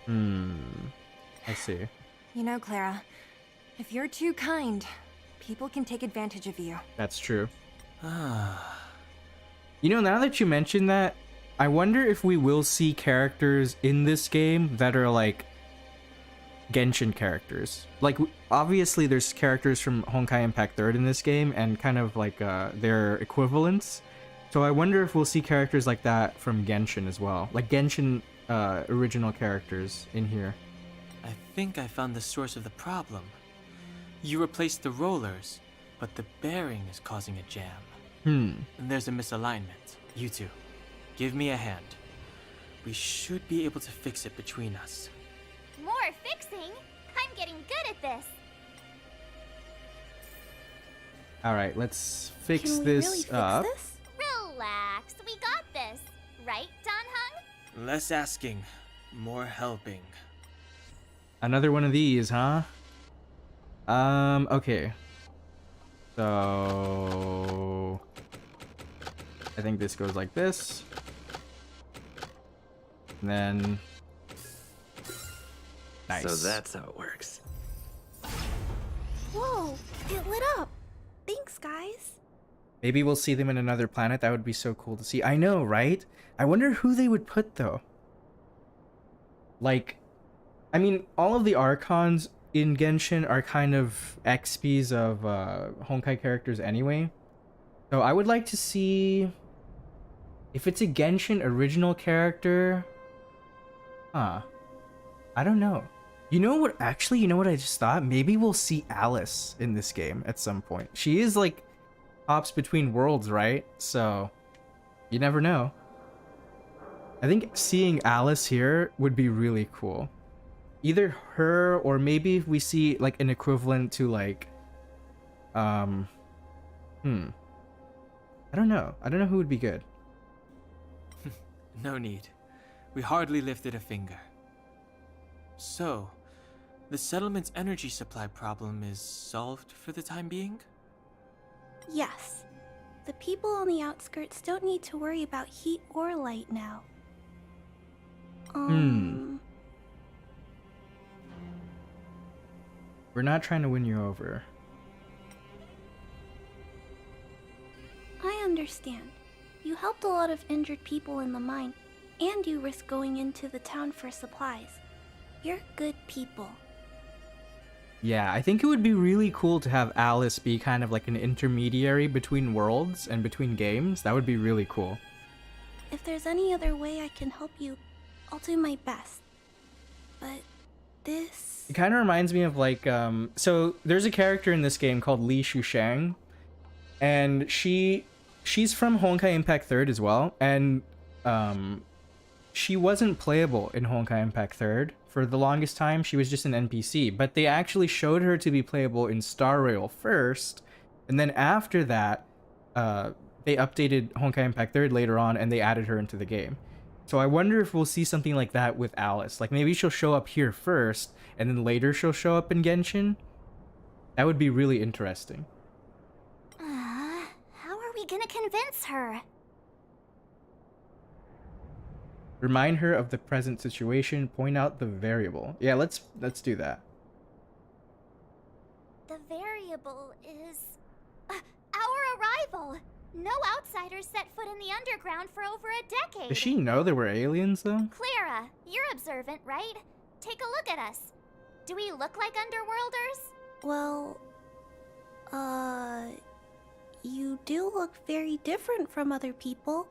I see. You know, Clara, if you're too kind, people can take advantage of you. That's true. You know, now that you mention that, I wonder if we will see characters in this game that are like Genshin characters. Like, obviously there's characters from Honkai Impact 3rd in this game and kind of like their equivalents. So I wonder if we'll see characters like that from Genshin as well. Like Genshin original characters in here. I think I found the source of the problem. You replaced the rollers, but the bearing is causing a jam. And there's a misalignment. You two, give me a hand. We should be able to fix it between us. More fixing? I'm getting good at this. Alright, let's fix Can we this really fix up. This? Relax, we got this. Right, Don Hung? Less asking, more helping. Another one of these, huh? Okay. So I think this goes like this. And then nice. So that's how it works. Whoa, it lit up. Thanks, guys. Maybe we'll see them in another planet. That would be so cool to see. I know, right? I wonder who they would put though. Like, I mean, all of the Archons in Genshin are kind of XPs of Honkai characters anyway. So I would like to see if it's a Genshin original character. Huh. I don't know. You know what? Actually, you know what I just thought? Maybe we'll see Alice in this game at some point. She is like hops between worlds, right? So you never know. I think seeing Alice here would be really cool. Either her or maybe if we see like an equivalent to like I don't know. I don't know who would be good. No need. We hardly lifted a finger. So, the settlement's energy supply problem is solved for the time being? Yes. The people on the outskirts don't need to worry about heat or light now. We're not trying to win you over. I understand. You helped a lot of injured people in the mine, and you risked going into the town for supplies. You're good people. Yeah, I think it would be really cool to have Alice be kind of like an intermediary between worlds and between games. That would be really cool. If there's any other way I can help you, I'll do my best. But this... It kind of reminds me of like, so there's a character in this game called Li Shushang, and she's from Honkai Impact 3rd as well, and she wasn't playable in Honkai Impact 3rd for the longest time. She was just an NPC, but they actually showed her to be playable in Star Rail first, and then after that, they updated Honkai Impact 3rd later on, and they added her into the game. So I wonder if we'll see something like that with Alice. Like maybe she'll show up here first, and then later she'll show up in Genshin. That would be really interesting. How are we gonna convince her? Remind her of the present situation. Point out the variable. Yeah, let's do that. The variable is... our arrival! No outsiders set foot in the underground for over a decade. Does she know there were aliens, though? Clara, you're observant, right? Take a look at us. Do we look like underworlders? Well, you do look very different from other people.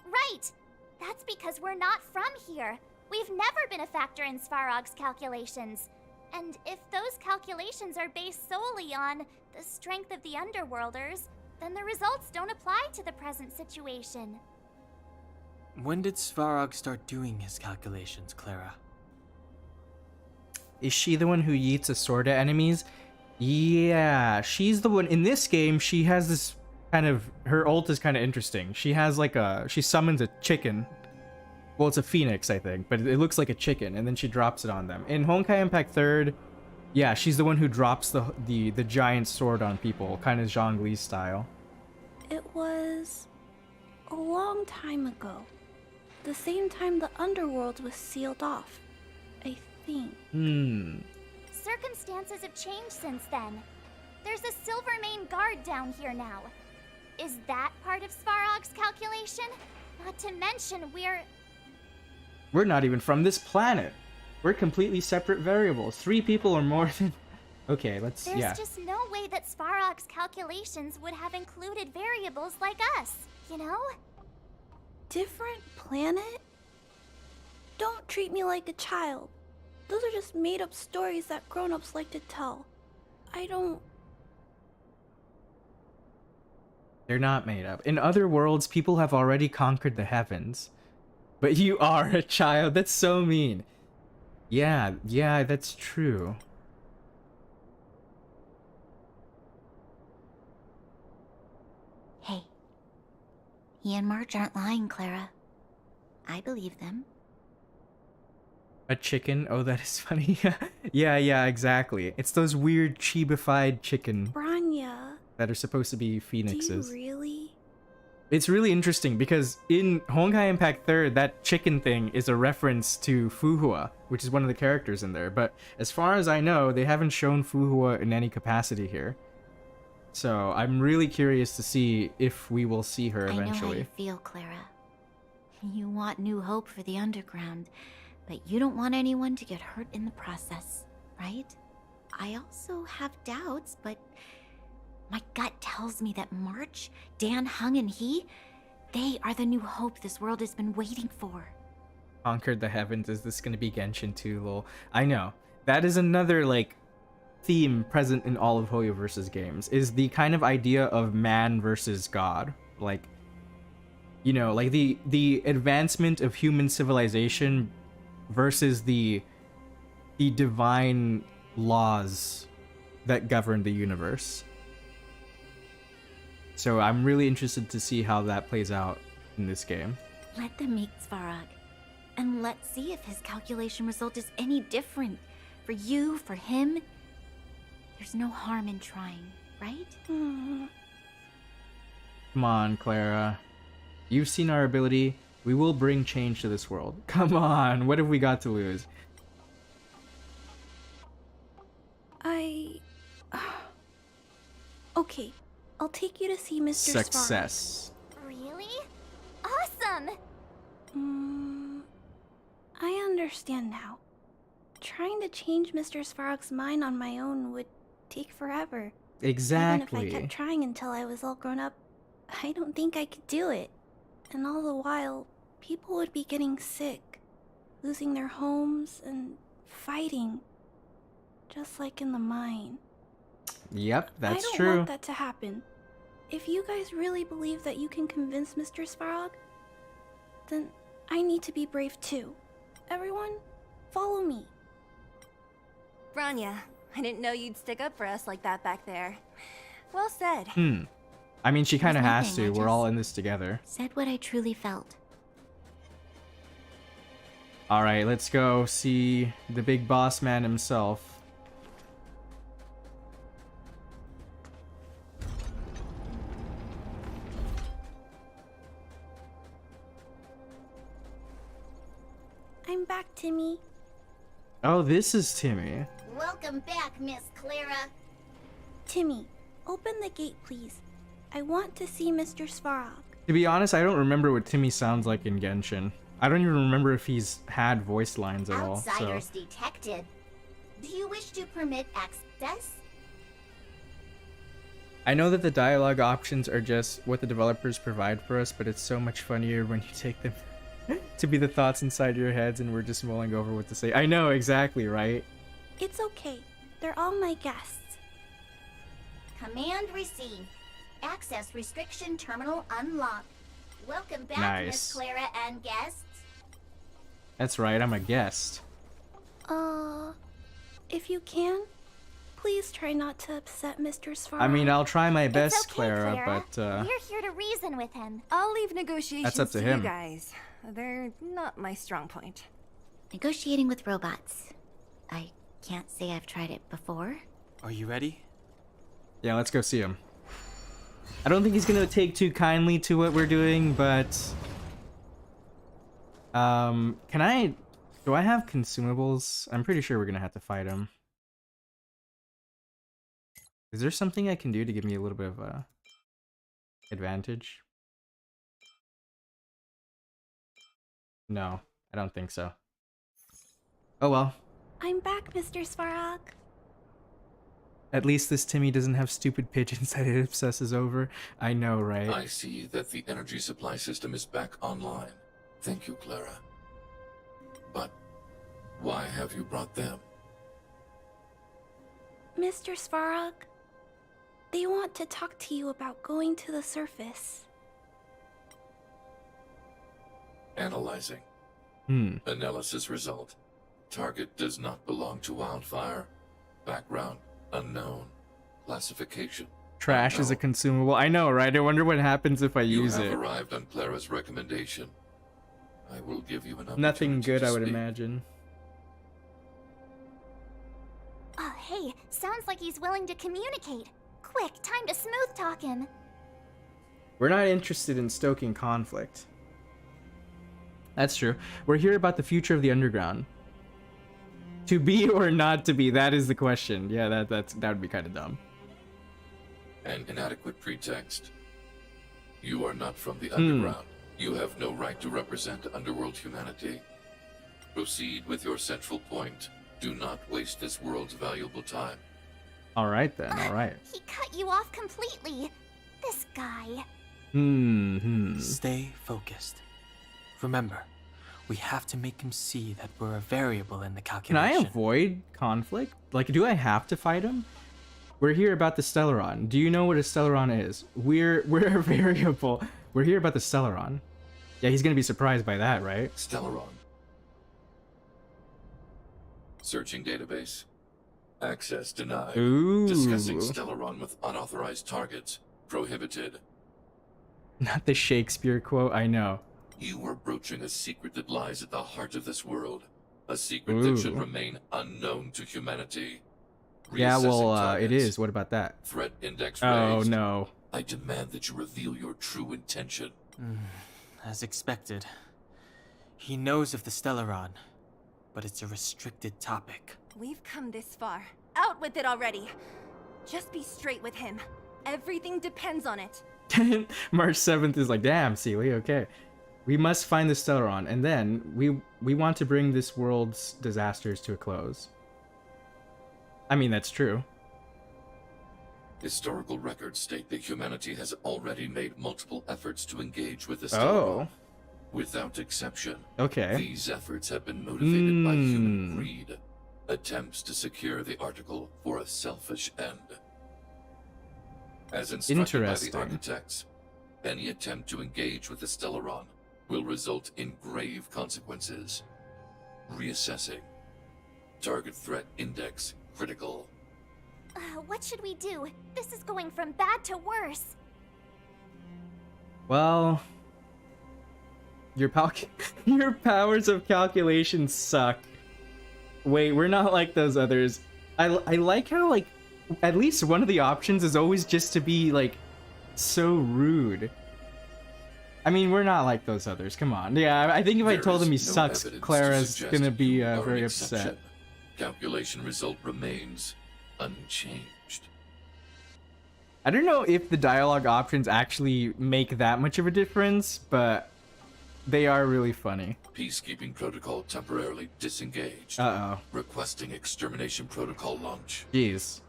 Right! That's because we're not from here. We've never been a factor in Svarog's calculations. And if those calculations are based solely on the strength of the underworlders, then the results don't apply to the present situation. When did Svarog start doing his calculations, Clara? Is she the one who yeets a sword at enemies? Yeah, she's the one. In this game, she has this kind of... Her ult is kind of interesting. She has like a... She summons a chicken. Well, it's a phoenix, I think, but it looks like a chicken, and then she drops it on them. In Honkai Impact 3rd, yeah, she's the one who drops the giant sword on people, kind of Zhongli style. It was a long time ago. The same time the underworld was sealed off, I think. Circumstances have changed since then. There's a Silvermane guard down here now. Is that part of Svarog's calculation? Not to mention We're not even from this planet. We're completely separate variables. 3 people or more than... Okay, let's... There's just no way that Svarog's calculations would have included variables like us, you know? Different planet? Don't treat me like a child. Those are just made-up stories that grown-ups like to tell. I don't... They're not made up. In other worlds, people have already conquered the heavens. But you are a child. That's so mean. Yeah, that's true. Hey, he and Marge aren't lying, Clara. I believe them. A chicken? Oh, that is funny. yeah, exactly. It's those weird chibified chicken Branya, that are supposed to be phoenixes. do you really? It's really interesting because in Honkai Impact 3rd, that chicken thing is a reference to Fuhua, which is one of the characters in there. But as far as I know, they haven't shown Fuhua in any capacity here. So I'm really curious to see if we will see her eventually. I know how you feel, Clara. You want new hope for the underground, but you don't want anyone to get hurt in the process, right? I also have doubts, but My gut tells me that March, Dan, Hung, and he, they are the new hope this world has been waiting for. Conquered the heavens. Is this gonna be Genshin 2, lol? I know. That is another, like, theme present in all of Hoyoverse's games, is the kind of idea of man versus God. Like, you know, like the advancement of human civilization versus the divine laws that govern the universe. So I'm really interested to see how that plays out in this game. Let them meet Svarog, and let's see if his calculation result is any different. For you, for him, there's no harm in trying, right? Come on, Clara. You've seen our ability. We will bring change to this world. Come on, what have we got to lose? Okay, I'll take you to see Mr. Success. Really? Awesome! I understand now. Trying to change Mr. Svarog's mind on my own would take forever. Exactly. Even if I kept trying until I was all grown up, I don't think I could do it. And all the while, people would be getting sick, losing their homes, and fighting. Just like in the mine. Yep, that's I true. don't want that to happen. If you guys really believe that you can convince Mr. Svarog, then I need to be brave too. Everyone, follow me. Branya, I didn't know you'd stick up for us like that back there. Well said. I mean, she kind of There's has to. nothing, I We're all just in this together. Said what I truly felt. Alright, let's go see the big boss man himself. I'm back, Timmy. Oh, this is Timmy. Welcome back, Miss Clara. Timmy, open the gate, please. I want to see Mr. Svarog. To be honest, I don't remember what Timmy sounds like in Genshin. I don't even remember if he's had voice lines at all. Outsiders detected. Do you wish to permit access? I know that the dialogue options are just what the developers provide for us, but it's so much funnier when you take them to be the thoughts inside your heads and we're just mulling over what to say. I know, exactly, right? It's okay. They're all my guests. Command received. Access restriction terminal unlocked. Welcome back, Nice. Miss Clara and guests. That's right, I'm a guest. If you can, please try not to upset Mr. Svarog. I mean, I'll try my best, It's okay, Clara, Clara. but We're here to reason with him. I'll leave negotiations That's up to to him. you guys. They're not my strong point. Negotiating with robots. I can't say I've tried it before. Are you ready? yeah, let's go see him. I don't think he's gonna take too kindly to what we're doing, but do I have consumables? I'm pretty sure we're gonna have to fight him. Is there something I can do to give me a little bit of a advantage? No, I don't think so. Oh well. I'm back, Mr. Svarog. At least this Timmy doesn't have stupid pigeons that it obsesses over. I know, right? I see that the energy supply system is back online. Thank you, Clara. But why have you brought them? Mr. Svarog, they want to talk to you about going to the surface. Analyzing. Analysis result. Target does not belong to Wildfire. Background unknown. Classification. Trash is a consumable. I know, right? I wonder what happens if I use You it. have arrived on Clara's recommendation. I will give you an opportunity Nothing good, to I would speak. imagine. Oh, hey, sounds like he's willing to communicate. Quick, time to smooth talk him. We're not interested in stoking conflict. That's true. We're here about the future of the underground. To be or not to be, that is the question. Yeah, that would be kind of dumb. An inadequate pretext. You are not from the underground. You have no right to represent underworld humanity. Proceed with your central point. Do not waste this world's valuable time. Alright then, alright. He cut you off completely. This guy. Stay focused. Remember, we have to make him see that we're a variable in the Can calculation. I avoid conflict? Like, do I have to fight him? We're here about the Stellaron. Do you know what a Stellaron is? We're a variable. We're here about the Stellaron. Yeah, he's gonna be surprised by that, right? Stellaron. Searching database. Access denied. Ooh. Discussing Stellaron with unauthorized targets. Prohibited. Not the Shakespeare quote, I know. You are broaching a secret that lies at the heart of this world. A secret that should remain unknown to humanity. Yeah, well, Reassessing it targets. is. What about that? Threat index Oh, raised. no. I demand that you reveal your true intention. As expected. He knows of the Stellaron, but it's a restricted topic. We've come this far. Out with it already. Just be straight with him. Everything depends on it. March 7th is like, damn, Sealy, okay. We must find the Stellaron, and then we want to bring this world's disasters to a close. I mean, that's true. Historical records state that humanity has already made multiple efforts to engage with the Oh. Stellaron. Without exception. Okay. These efforts have been motivated by human greed. Attempts to secure the article for a selfish end. As instructed by the architects, any attempt to engage with the Stellaron will result in grave consequences. Reassessing. Target threat index critical. What should we do? This is going from bad to worse. Well, your powers of calculation suck. Wait, we're not like those others. I like how, like, at least one of the options is always just to be, like, so rude. I mean, we're not like those others. Come on. Yeah, I think if I told him he sucks, Clara's gonna be very upset. Calculation result remains unchanged. I don't know if the dialogue options actually make that much of a difference, but they are really funny. Peacekeeping protocol temporarily disengaged. Uh-oh. Requesting extermination protocol launch. Jeez.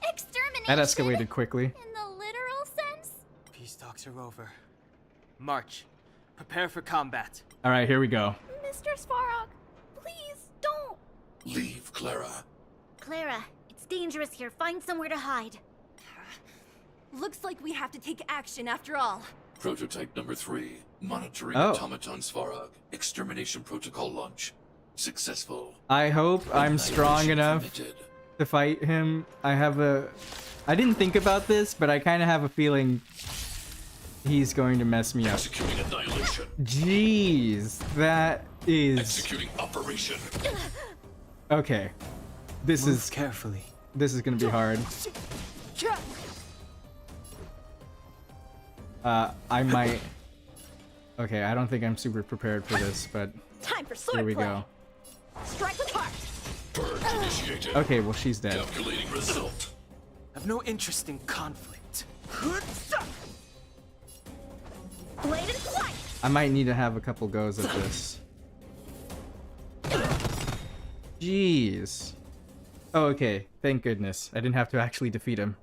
Extermination? That escalated quickly. In the literal sense? Peace talks are over. March. Prepare for combat. Alright, here we go. Mr. Svarog, please don't. Leave, Clara. Clara, it's dangerous here. Find somewhere to hide. Looks like we have to take action after all. Prototype number 3. Monitoring Oh. automaton Svarog. Extermination protocol launch. Successful. I hope I'm strong enough Permitted. to fight him. I didn't think about this, but I kind of have a feeling he's going to mess me up. Executing annihilation. Jeez, that is... Executing operation. Okay. This Move is... carefully. This is gonna be hard. I might... Okay, I don't think I'm super prepared for this, but... Time for sword Here we play. go. Strike with heart. Purge initiated. Okay, well, she's dead. Calculating result. I've no interest in conflict. Blade and flight. I might need to have a couple goes at this. Jeez. Oh, okay. Thank goodness. I didn't have to actually defeat him.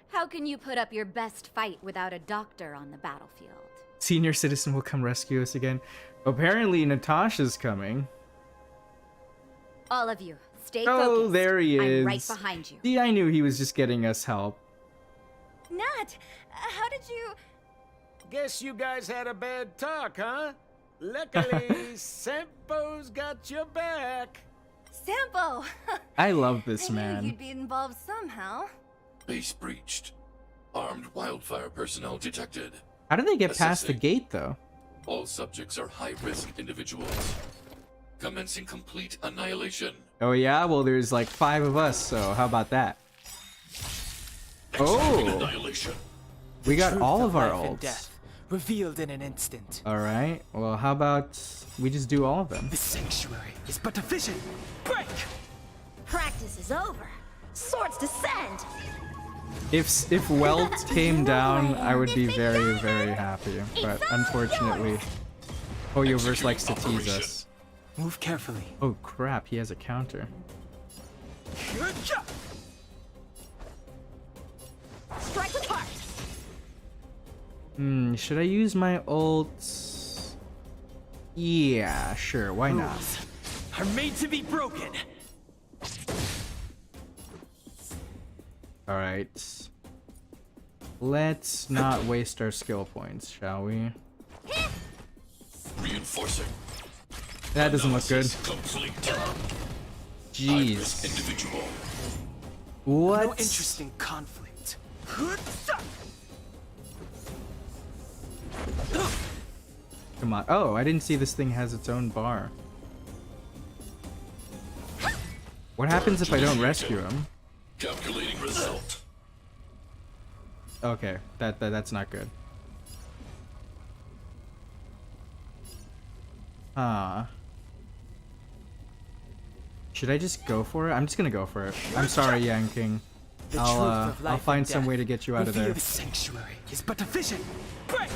How can you put up your best fight without a doctor on the battlefield? Senior citizen will come rescue us again. Apparently, Natasha's coming. All of you, stay Oh, focused. there he is. I'm right behind you. See, I knew he was just getting us help. Nat, how did you... Guess you guys had a bad talk, huh? Luckily, Sampo's got your back. Sampo! I love this I knew man. you'd be involved somehow. Base breached. Armed wildfire personnel detected. How did they get past the Assessing. gate, though? All subjects are high-risk individuals. Commencing complete annihilation. Oh, yeah? Well, there's like 5 of us, so how about that? Executing Oh! annihilation. We got Truth all of our life and ults. death, revealed in an instant. Alright, well, how about we just do all of them? The sanctuary is but a vision. Break! Practice is over. Swords descend. If Welt came down, I would be very, very happy. But unfortunately, hoyoverse likes to tease us. Move carefully. Oh crap, he has a counter. Strike with heart. Should I use my ults? Yeah, sure, why not? Rules are made to be broken. Alright. Let's not waste our skill points, shall we? Reinforcing. That doesn't look good. Complete. Jeez. Individual. What? No interest in conflict. Come on. Oh, I didn't see this thing has its own bar. What happens if I don't rescue him? Calculating result. Okay, that's not good. Should I just go for it? I'm just gonna go for it. I'm sorry, Yang King. I'll find some way to get you out of there. The sanctuary is but a vision. Break.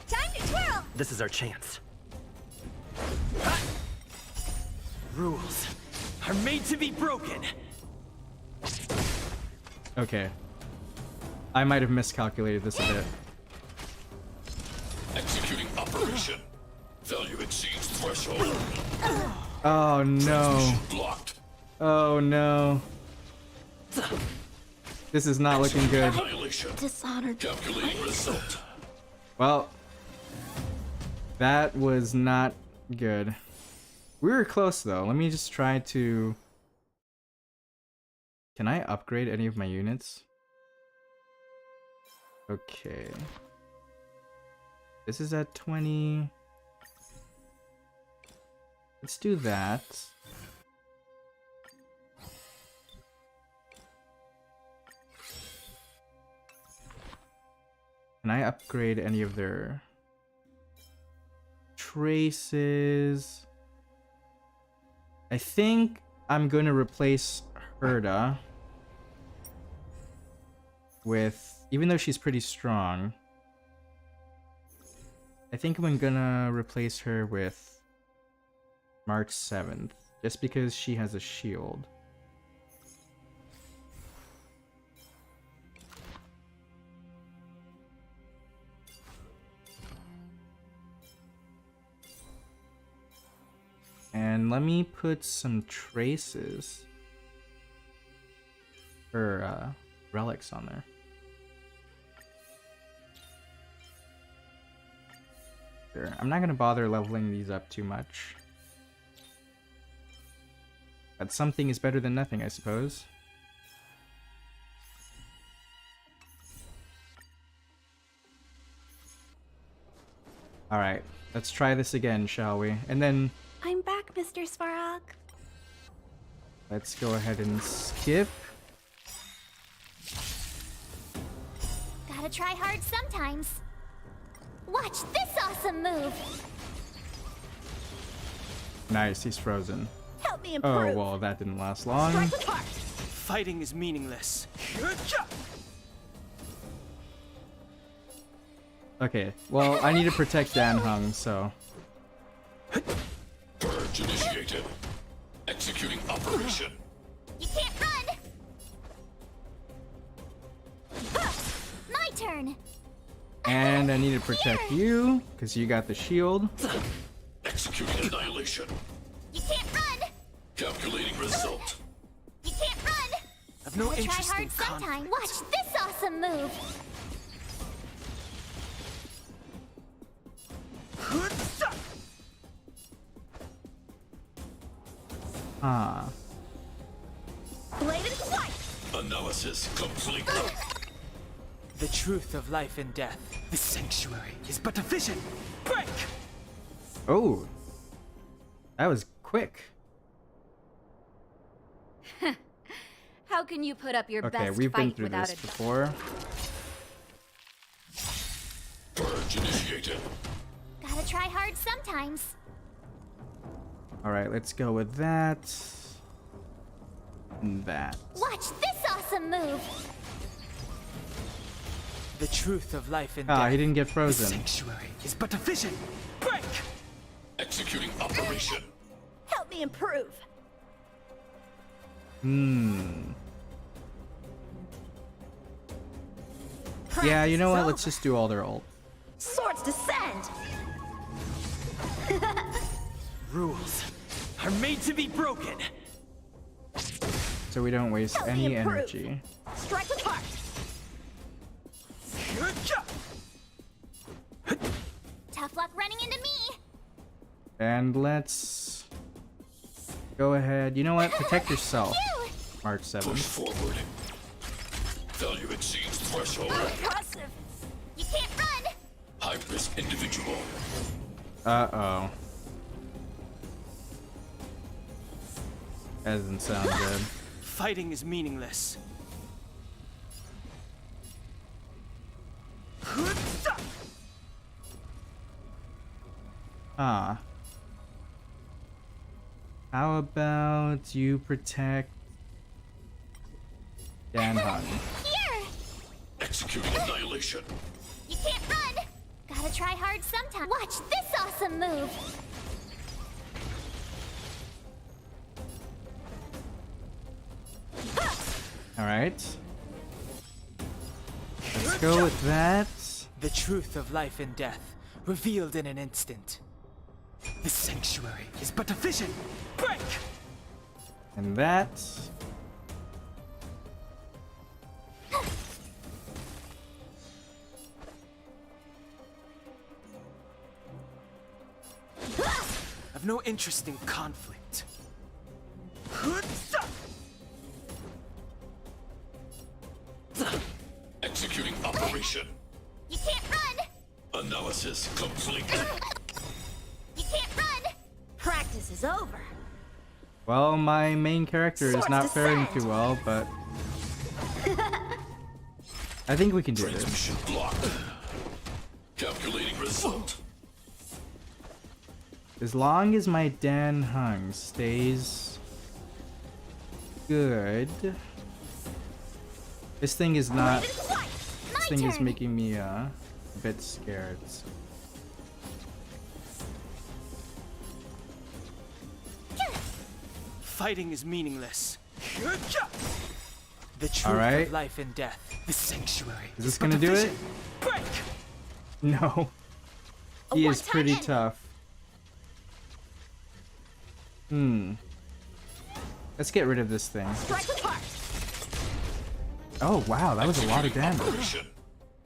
Time to twirl. This is our chance. Rules are made to be broken. Okay. I might have miscalculated this a bit. Executing operation. Value exceeds threshold. Oh no. Blocked. Oh no. This is not looking good. Dishonored. Calculating result. Well, that was not good. We were close though. Let me just try to... Can I upgrade any of my units? Okay. This is at 20. Let's do that. Can I upgrade any of their traces? I think I'm going to replace Herda with, even though she's pretty strong, I think I'm gonna replace her with March 7th, just because she has a shield. And let me put some traces or relics on there. Sure. I'm not gonna bother leveling these up too much. But something is better than nothing, I suppose. Alright, let's try this again, shall we? And then... I'm back, Mr. Svarog. Let's go ahead and skip. Gotta try hard sometimes. Watch this awesome move! Nice, he's frozen. Help me Oh, improve. well, that didn't last long. Fighting is meaningless. Okay, well, I need to protect Dan Hung, so... Purge initiated. Executing operation. You can't run! Huh, my turn! And I need to protect you, because you got the shield. Executing annihilation. You can't run! Calculating result. You can't run! I've no Gotta interest try in hard sometime. Watch this awesome move! Ah. Blade and swipe! Analysis complete. The truth of life and death. The sanctuary is but a vision. Break! Oh. That was quick. How can you put up your Okay, best we've been fight through without this a before. Purge initiated. Gotta try hard sometimes. Alright, let's go with that. And that. Watch this awesome move! The truth of life and Ah, death. he didn't get The frozen. sanctuary is but a vision. Break! Executing operation. Help me improve. Yeah, you know what? Let's just do all their ult. Swords descend! Rules are made to be broken. So we don't waste Help me any improve. energy. Strike with heart! Tough luck running into me. And let's go ahead. You know what? Protect yourself. March 7th. Push forward. Value exceeds threshold. Impressive. You can't run. High risk individual. Uh-oh. That doesn't sound good. Fighting is meaningless. Ah. How about you protect Danhun? Here. Executing annihilation. You can't run. Gotta try hard sometime. Watch this awesome move. Alright. Let's go with that. The truth of life and death, revealed in an instant. The sanctuary is but a vision. Break! And that. I've no interest in conflict. Executing operation. You can't run. Analysis complete. You can't run. Practice is over. Well, my main character is Swords not faring descend. too well, but I think we can do this. Transmission blocked. Calculating result. As long as my Danhun stays good. This thing is not. This thing is making me a bit scared. Fighting is meaningless. The truth Alright. of life and death. The sanctuary. Is this but gonna a do it? vision. Break! No. He is pretty tough. Let's get rid of this thing. Strike with heart! Oh wow, that was a lot of damage. Operation.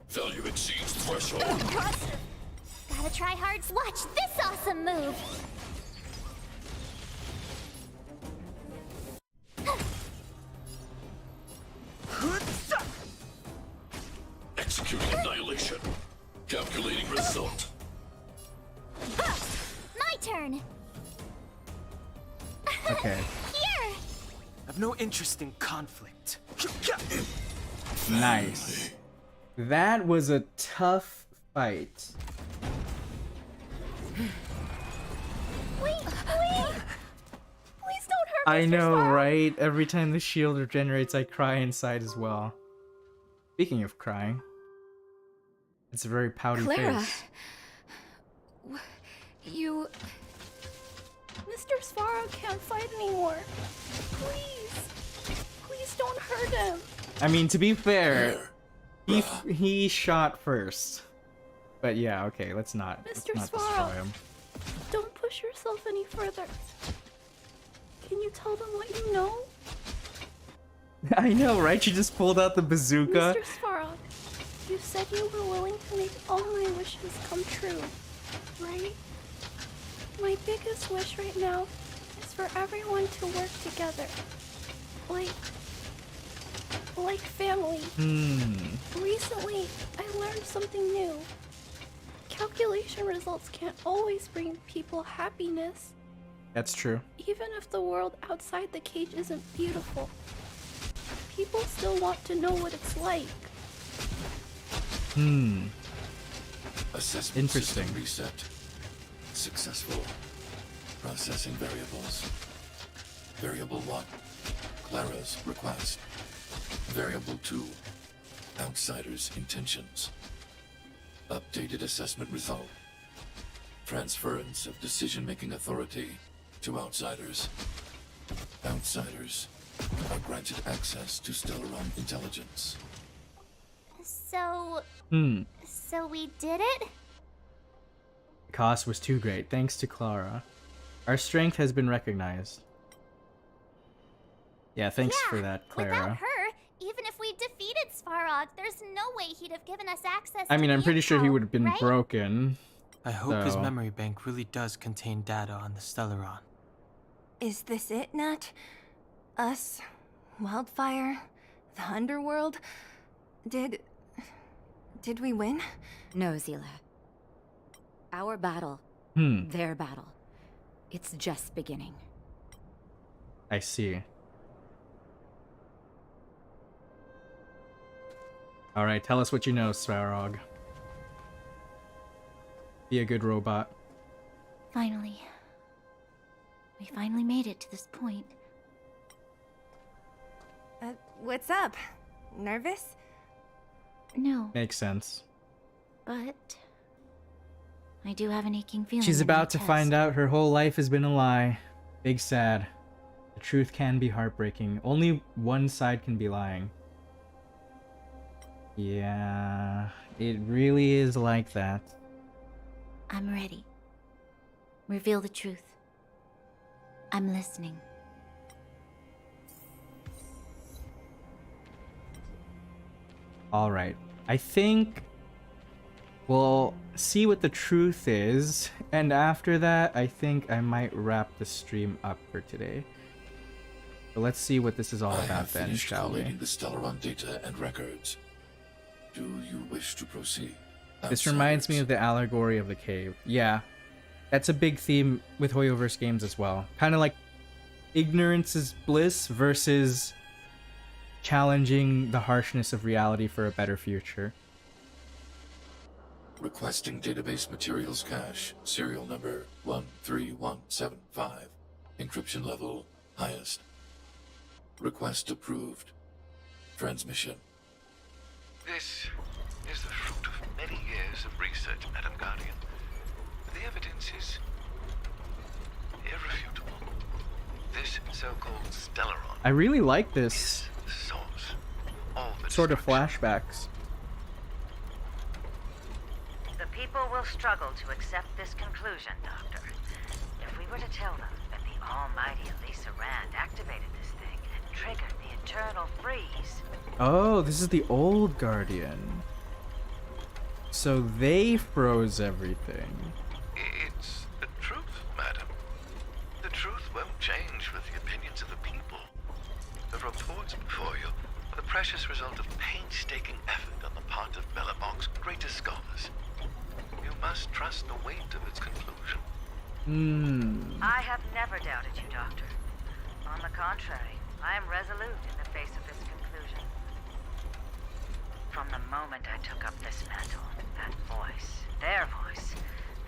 Value exceeds threshold. Impressive. Gotta try hard. Watch this awesome move. Executing annihilation. Calculating result. My turn. Okay. Here. I've no interest in conflict. Nice. That was a tough fight. Wait, please! Please don't hurt I Mr. know, Sparrow. right? Every time the shield regenerates, I cry inside as well. Speaking of crying, it's a very pouty Clara. face. You... Mr. Sparrow can't fight anymore. Please. Please don't hurt him. I mean, to be fair, he shot first. But yeah, okay, let's not Mr. destroy Sparrow. him. Don't push yourself any further. Can you tell them what you know? I know, right? You just pulled out the bazooka. Mr. Sparrow, you said you were willing to make all my wishes come true, right? My biggest wish right now is for everyone to work together. Like family. Recently, I learned something new. Calculation results can't always bring people happiness, That's true. even if the world outside the cage isn't beautiful. People still want to know what it's like. Assessment Interesting. system reset. Successful. Processing variables. Variable 1. Clara's request. Variable 2. Outsider's intentions. Updated assessment result. Transference of decision-making authority to outsiders. Outsiders I granted access to Stellaron intelligence. So... So we did it? The cost was too great, thanks to Clara. Our strength has been recognized. Yeah, thanks for that, Clara. Without her, even if we defeated Svarog, there's no way he'd have given us access I mean, to I'm the pretty sure he info, would have been right? broken. I hope his so- memory bank really does contain data on the Stellaron. Is this it, Nat? Us? Wildfire? The underworld? Did we win? No, Zila. Our battle. Hmm. Their battle. It's just beginning. I see. Alright, tell us what you know, Svarog. Be a good robot. Finally. We finally made it to this point. What's up? Nervous? No, Makes sense. but I do have an aching feeling. She's in my about to chest. find out her whole life has been a lie. Big sad. The truth can be heartbreaking. Only one side can be lying. Yeah, it really is like that. I'm ready. Reveal the truth. I'm listening. Alright, I think we'll see what the truth is, and after that, I think I might wrap the stream up for today. But let's see what this is all I about have then, finished shall we? collating the Stellaron data and records. Do you wish to proceed? This reminds me of the allegory of the cave. Yeah, that's a big theme with Hoyoverse games as well. Kind of like ignorance is bliss versus challenging the harshness of reality for a better future. Requesting database materials cache, serial number 13175. Encryption level highest. Request approved. Transmission. This is the fruit of many years of research, Madam Guardian. The evidence is irrefutable. This so-called Stellaron I really like this the source. All the sort of flashbacks. The people will struggle to accept this conclusion, Doctor. If we were to tell them that the almighty Elisa Rand activated this thing and triggered the eternal freeze, Oh, this is the old Guardian. So they froze everything. It's the truth, madam. The truth won't change with the opinions of the people. The reports before you are the precious result of painstaking effort on the part of Bellamong's greatest scholars. You must trust the weight of its conclusion. I have never doubted you, Doctor. On the contrary, I am resolute in the face of this conclusion. From the moment I took up this mantle, that voice, their voice,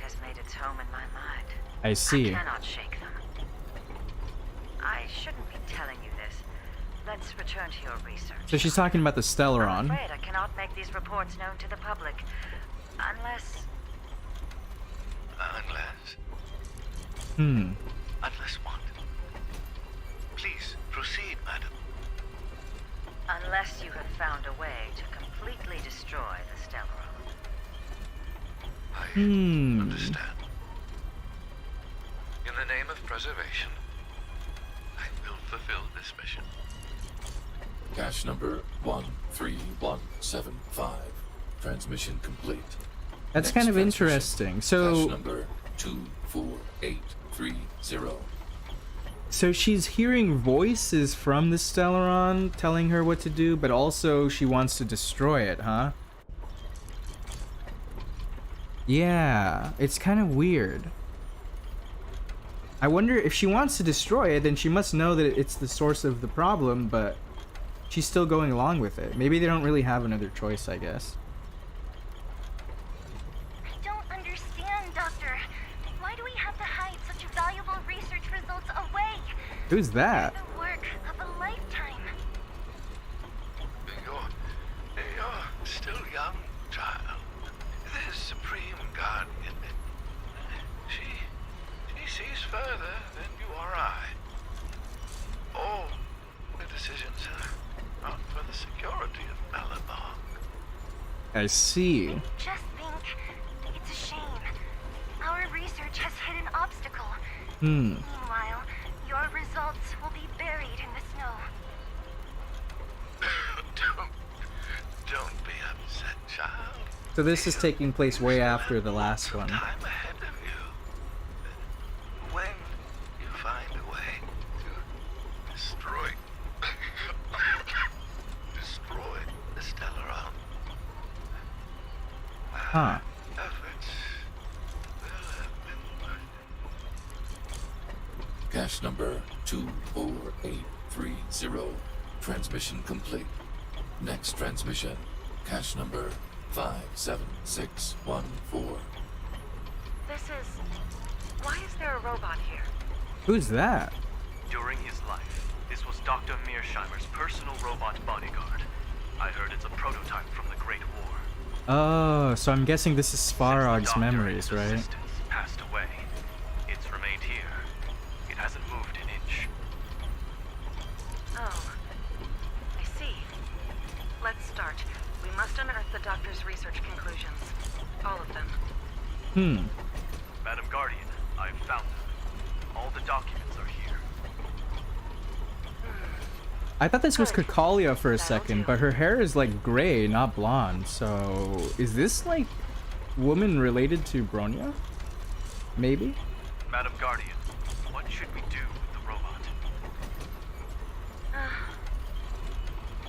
has made its home in my mind. I see. I cannot shake them. I shouldn't be telling you this. Let's return to your research. So she's talking about the I'm Stellaron. afraid I cannot make these reports known to the public. Unless... Unless what? Please, proceed, madam. Unless you have found a way to completely destroy the Stellaron. Understand. In the name of preservation, I will fulfill this mission. Cache number 13175. Transmission complete. That's Next kind of transmission. interesting. So Cache number 24830. So she's hearing voices from the Stellaron telling her what to do, but also she wants to destroy it, huh? Yeah, it's kind of weird. I wonder if she wants to destroy it, then she must know that it's the source of the problem, but she's still going along with it. Maybe they don't really have another choice, I guess. I don't understand, Doctor. Why do we have to hide such valuable research results away? Who's that? The work of a lifetime. You're still young, child. The Supreme Guardian. She sees further than you or I. All will I see. Just think, it's a shame. Our research has hit an obstacle. Meanwhile, your results will be buried in the snow. Don't be upset, child. So this is taking place way after the last one. Time ahead of you. When you find a way to destroy the Stellaron. Huh. Efforts will have been worth it. Cache number 24830. Transmission complete. Next transmission. Cache number 57614. Why is there a robot here? Who's that? During his life, this was Dr. Mearsheimer's personal robot bodyguard. I heard it's a prototype from the Great War. Oh, so I'm guessing this is Svarog's memories, right? Assistants passed away. It's remained here. It hasn't moved an inch. Oh, I see. Let's start. We must unearth the doctor's research conclusions. All of them. Madam Guardian, I've found them. All the documents are here. I thought this was Kokolia for a second, but her hair is like gray, not blonde. So is this like woman related to Bronya? Maybe? Madam Guardian, what should we do with the robot?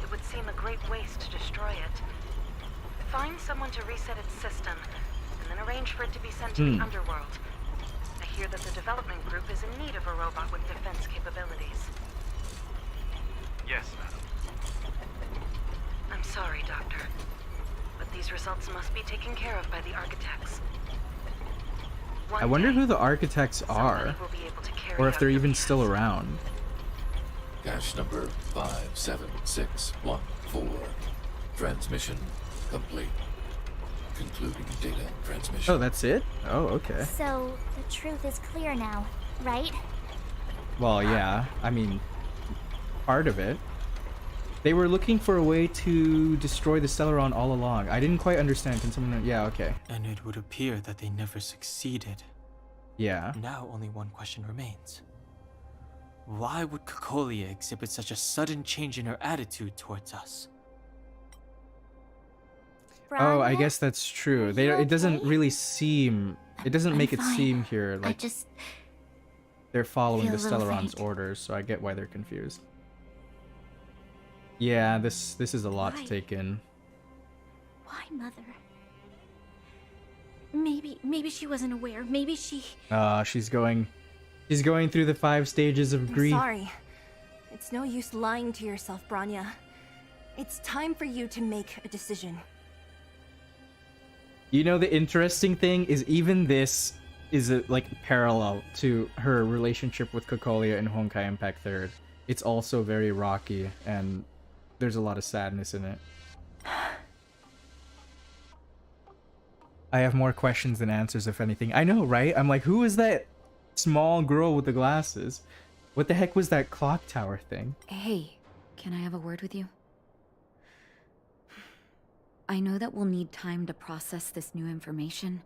It would seem a great waste to destroy it. Find someone to reset its system, and then arrange for it to be sent to the underworld. I hear that the development group is in need of a robot with defense capabilities. Yes, madam. I'm sorry, Doctor, but these results must be taken care of by the architects. I wonder who the architects are, or if they're even still around. Cache number 57614. Transmission complete. Concluding data transmission. Oh, that's it? Oh, okay. So, the truth is clear now, right? Well, yeah. I mean, part of it. They were looking for a way to destroy the Stellaron all along. I didn't quite understand. Can someone... Yeah, okay. And it would appear that they never succeeded. Yeah. Now only one question remains. Why would Kokolia exhibit such a sudden change in her attitude towards us? Oh, I guess that's true. It doesn't really seem... It doesn't make it seem here like they're following the Stellaron's orders, so I get why they're confused. Yeah, this is a lot to take in. Why, Mother? Maybe she wasn't aware. Maybe she... She's going through the 5 stages of grief. I'm sorry. It's no use lying to yourself, Bronya. It's time for you to make a decision. You know, the interesting thing is even this is like parallel to her relationship with Kokolia in Honkai Impact 3rd. It's also very rocky, and there's a lot of sadness in it. I have more questions than answers, if anything. I know, right? I'm like, who is that small girl with the glasses? What the heck was that clock tower thing? Hey, can I have a word with you? I know that we'll need time to process this new information,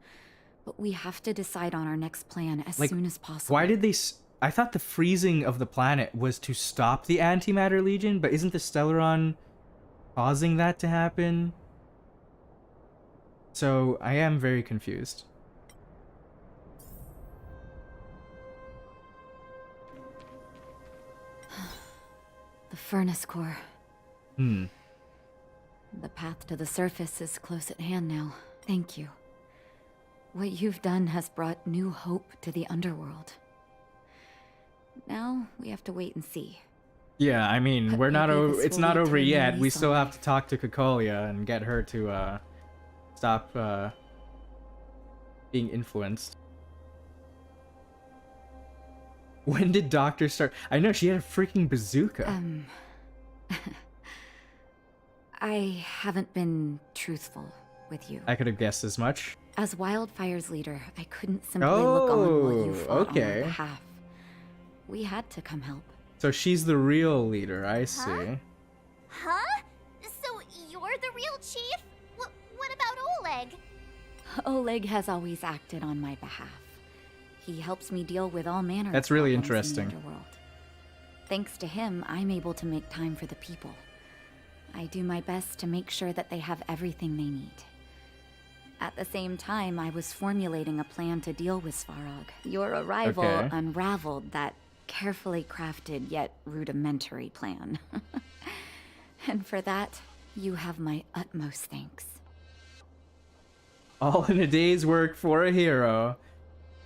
but we have to decide on our next plan as soon as possible. Why did they... I thought the freezing of the planet was to stop the Antimatter Legion, but isn't the Stellaron causing that to happen? So, I am very confused. The furnace core. The path to the surface is close at hand now. Thank you. What you've done has brought new hope to the underworld. Now, we have to wait and see. Yeah, I mean, But we're not maybe this it's will not lead to over a new yet. We lease still on have to talk to Kokolia and get her to stop being influenced. When did Doctor start? I know she had a freaking bazooka. I haven't been truthful with you. I could have guessed as much. As Wildfire's leader, I couldn't simply look on while you fought on okay. our behalf. We had to come help. So she's the real leader, I see. Huh? So you're the real chief? What Oleg? Oleg has always acted on my behalf. He helps me deal with all manner That's of really problems in the interesting. underworld. Thanks to him, I'm able to make time for the people. I do my best to make sure that they have everything they need. At the same time, I was formulating a plan to deal with Svarog. Your arrival Okay. unraveled that carefully crafted yet rudimentary plan. And for that, you have my utmost thanks. All in a day's work for a hero.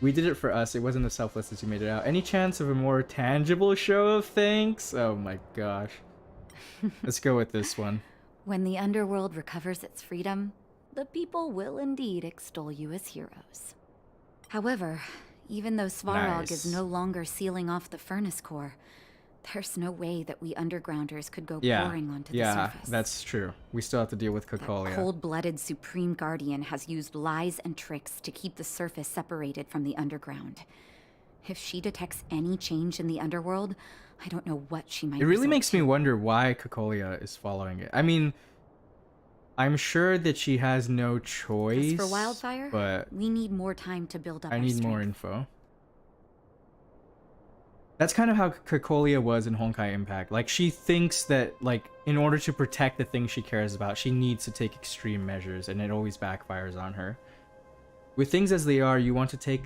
We did it for us. It wasn't as selfless as you made it out. Any chance of a more tangible show of thanks? Oh my gosh. Let's go with this one. When the underworld recovers its freedom, the people will indeed extol you as heroes. However, even though Svarog is Nice. no longer sealing off the furnace core, there's no way that we undergrounders could go Yeah, pouring onto the yeah, surface. that's true. We still have to deal with That Cocolia. cold-blooded Supreme Guardian has used lies and tricks to keep the surface separated from the underground. If she detects any change in the underworld, I don't know what she might It really resort makes me wonder why Cocolia is following it. I mean, I'm sure that she has no choice. As for Wildfire, but we need more time to build up I our need strength. more info. That's kind of how Cocolia was in Honkai Impact. Like, she thinks that, like, in order to protect the thing she cares about, she needs to take extreme measures, and it always backfires on her. With things as they are, you want to take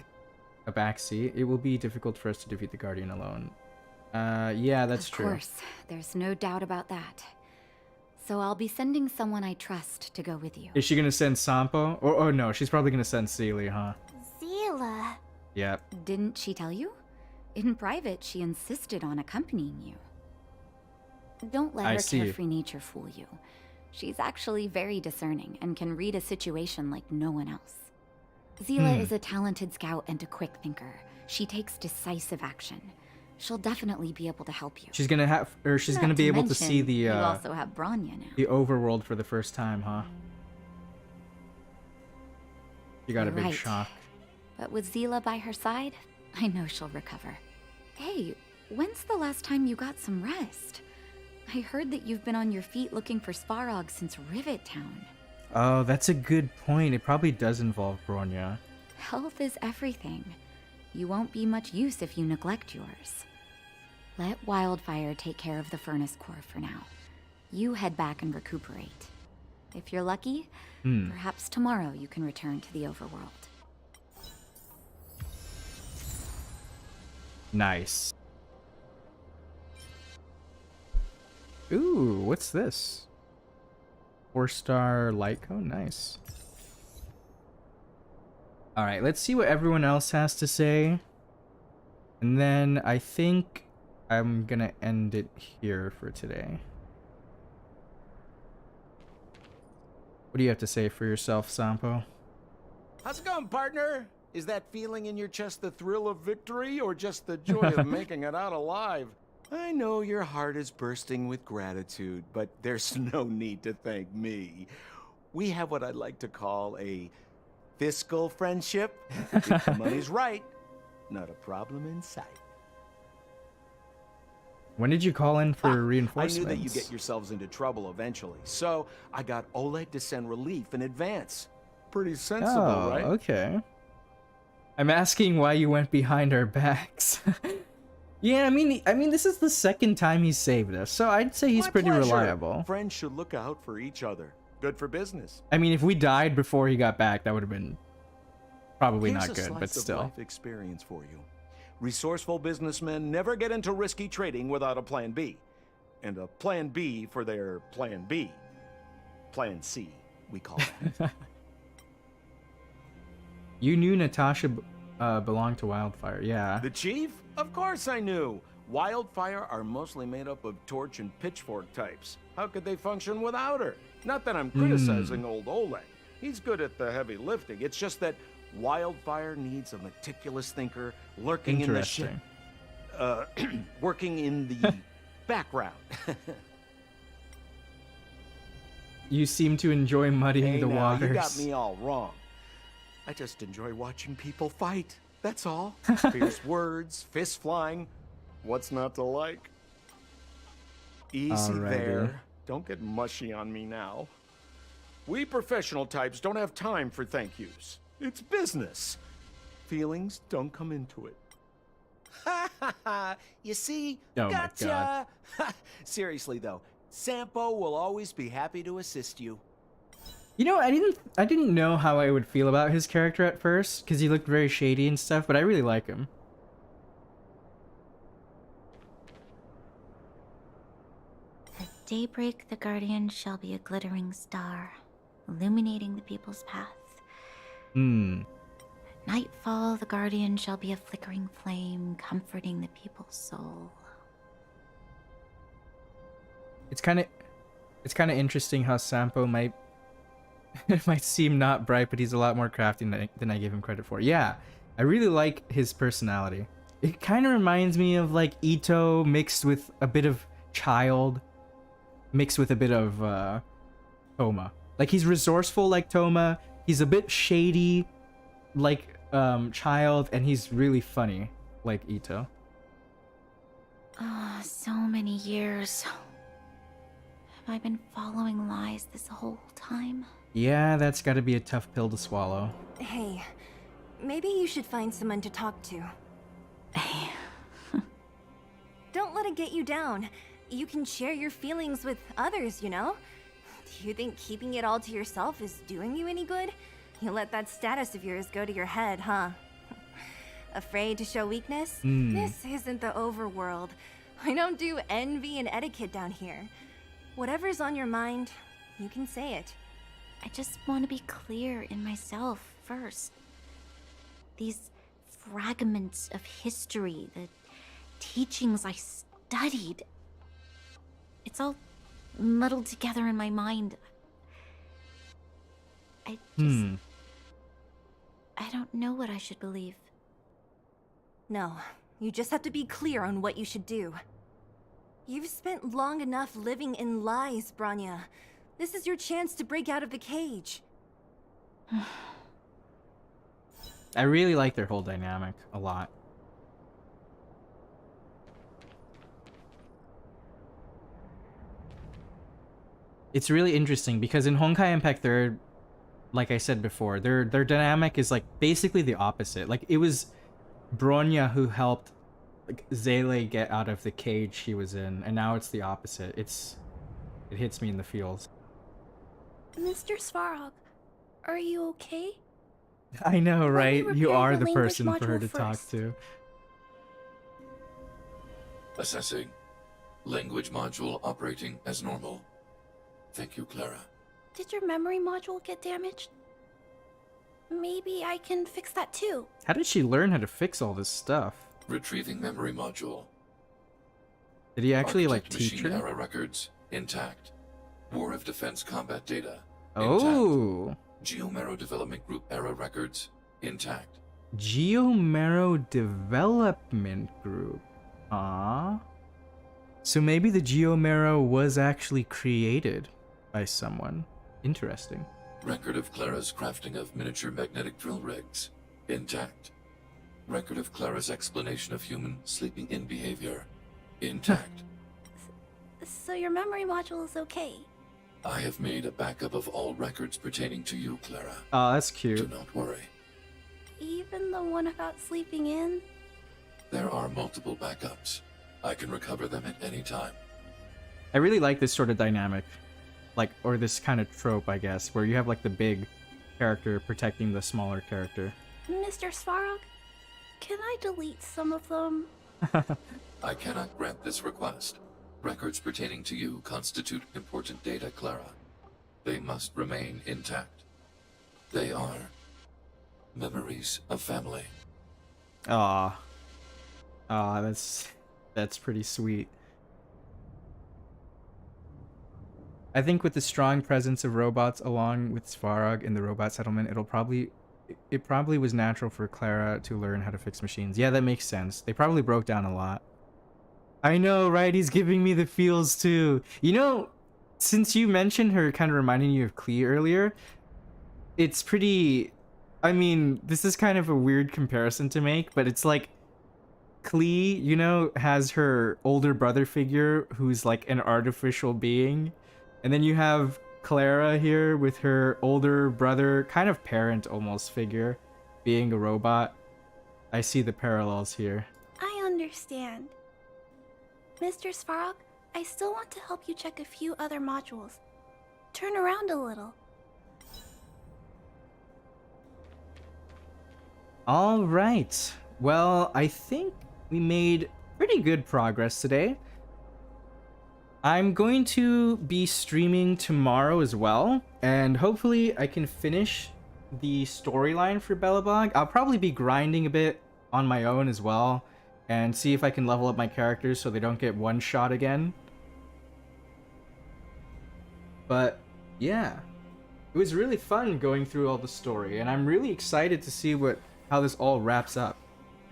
a backseat. It will be difficult for us to defeat the Guardian alone. Yeah, that's true. Of course, there's no doubt about that. So I'll be sending someone I trust to go with you. Is she gonna send Sampo? Or no, she's probably gonna send Seely, huh? Zila. Yep. Didn't she tell you? In private, she insisted on accompanying you. Don't let I her see. carefree nature fool you. She's actually very discerning and can read a situation like no one else. Zila is a talented scout and a quick thinker. She takes decisive action. She'll definitely be able to help you. She's gonna have, or she's Not gonna be able to mention, see the you also have Branya now. the overworld for the first time, huh? You got a You're big right. shock. But with Zila by her side, I know she'll recover. Hey, when's the last time you got some rest? I heard that you've been on your feet looking for Svarog since Rivet Town. Oh, that's a good point. It probably does involve Bronya. Health is everything. You won't be much use if you neglect yours. Let Wildfire take care of the furnace core for now. You head back and recuperate. If you're lucky, perhaps tomorrow you can return to the overworld. Nice. Ooh, what's this? 4-star light cone? Nice. Alright, let's see what everyone else has to say. And then I think I'm gonna end it here for today. What do you have to say for yourself, Sampo? How's it going, partner? Is that feeling in your chest the thrill of victory or just the joy of making it out alive? I know your heart is bursting with gratitude, but there's no need to thank me. We have what I'd like to call a fiscal friendship. If the money's right, not a problem in sight. When did you call in for I reinforcements? knew that you'd get yourselves into trouble eventually, so I got Oleg to send relief in advance. Pretty sensible, Oh, right? okay. I'm asking why you went behind our backs. Yeah, I mean, this is the second time he's saved us, so I'd say he's My pretty pleasure. reliable. Friends should look out for each other. Good for business. I mean, if we died before he got back, that would have been probably Here's not a good, slice but of still. life experience for you. Resourceful businessmen never get into risky trading without a plan B. And a plan B for their plan B. Plan C, we call that. You knew Natasha belonged to Wildfire, yeah. The chief? Of course I knew. Wildfire are mostly made up of torch and pitchfork types. How could they function without her? Not that I'm criticizing old Oleg. He's good at the heavy lifting. It's just that Wildfire needs a meticulous thinker lurking in the ship. Working in the background. You seem to enjoy muddying Hey, the now, waters. you got me all wrong. I just enjoy watching people fight. That's all. Fierce words, fists flying. What's not to like? Easy Alrighty. there. Don't get mushy on me now. We professional types don't have time for thank yous. It's business. Feelings don't come into it. Ha ha ha! You see? Oh my Gotcha! Seriously though, Sampo will always be happy to assist you. You know, I didn't know how I would feel about his character at first, because he looked very shady and stuff, but I really like him. At daybreak, the Guardian shall be a glittering star, illuminating the people's path. At nightfall, the Guardian shall be a flickering flame, comforting the people's soul. It's kind of interesting how Sampo might might seem not bright, but he's a lot more crafty than I give him credit for. Yeah, I really like his personality. It kind of reminds me of like Ito mixed with a bit of Child, mixed with a bit of Toma. Like he's resourceful like Toma, he's a bit shady like Child, and he's really funny like Ito. Oh, so many years. Have I been following lies this whole time? Yeah, that's gotta be a tough pill to swallow. Hey, maybe you should find someone to talk to. Don't let it get you down. You can share your feelings with others, you know? Do you think keeping it all to yourself is doing you any good? You let that status of yours go to your head, huh? Afraid to show weakness? This isn't the overworld. I don't do envy and etiquette down here. Whatever's on your mind, you can say it. I just want to be clear in myself first. These fragments of history, the teachings I studied, it's all muddled together in my mind. I don't know what I should believe. No, you just have to be clear on what you should do. You've spent long enough living in lies, Branya. This is your chance to break out of the cage. I really like their whole dynamic a lot. It's really interesting because in Honkai Impact 3rd, like I said before, their dynamic is like basically the opposite. Like it was Bronya who helped like Zele get out of the cage he was in, and now it's the opposite. It hits me in the feels. Mr. Svarog, are you okay? I know, right? You are the language person for her module to talk first. to. Assessing. Language module operating as normal. Thank you, Clara. Did your memory module get damaged? Maybe I can fix that too. How did she learn how to fix all this stuff? Retrieving memory module. Did he actually like Architect teach machine her? error records intact. War of Defense combat data Oh. intact. Geomero Development Group error records intact. Geomero Development Group. So maybe the Geomero was actually created by someone. Interesting. Record of Clara's crafting of miniature magnetic drill rigs intact. Record of Clara's explanation of human sleeping in behavior intact. So your memory module is okay. I have made a backup of all records pertaining to you, Clara. Oh, that's Do cute. not worry. Even the one about sleeping in? There are multiple backups. I can recover them at any time. I really like this sort of dynamic. Like, or this kind of trope, I guess, where you have like the big character protecting the smaller character. Mr. Svarog, can I delete some of them? I cannot grant this request. Records pertaining to you constitute important data, Clara. They must remain intact. They are memories of family. Aw. Aw, that's pretty sweet. I think with the strong presence of robots along with Svarog in the robot settlement, it probably was natural for Clara to learn how to fix machines. Yeah, that makes sense. They probably broke down a lot. I know, right? He's giving me the feels too. You know, since you mentioned her kind of reminding you of Klee earlier, it's pretty... I mean, this is kind of a weird comparison to make, but it's like Klee, you know, has her older brother figure who's like an artificial being. And then you have Clara here with her older brother, kind of parent almost figure, being a robot. I see the parallels here. I understand. Mr. Svarog, I still want to help you check a few other modules. Turn around a little. All right. Well, I think we made pretty good progress today. I'm going to be streaming tomorrow as well, and hopefully I can finish the storyline for Belobog. I'll probably be grinding a bit on my own as well, and see if I can level up my characters so they don't get one shot again. But yeah, it was really fun going through all the story, and I'm really excited to see how this all wraps up.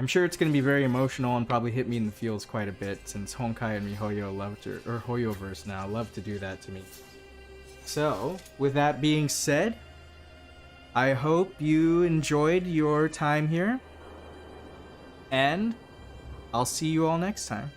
I'm sure it's going to be very emotional and probably hit me in the feels quite a bit, since Honkai and miHoYo love to, or hoyoverse now, love to do that to me. So, with that being said, I hope you enjoyed your time here, and I'll see you all next time.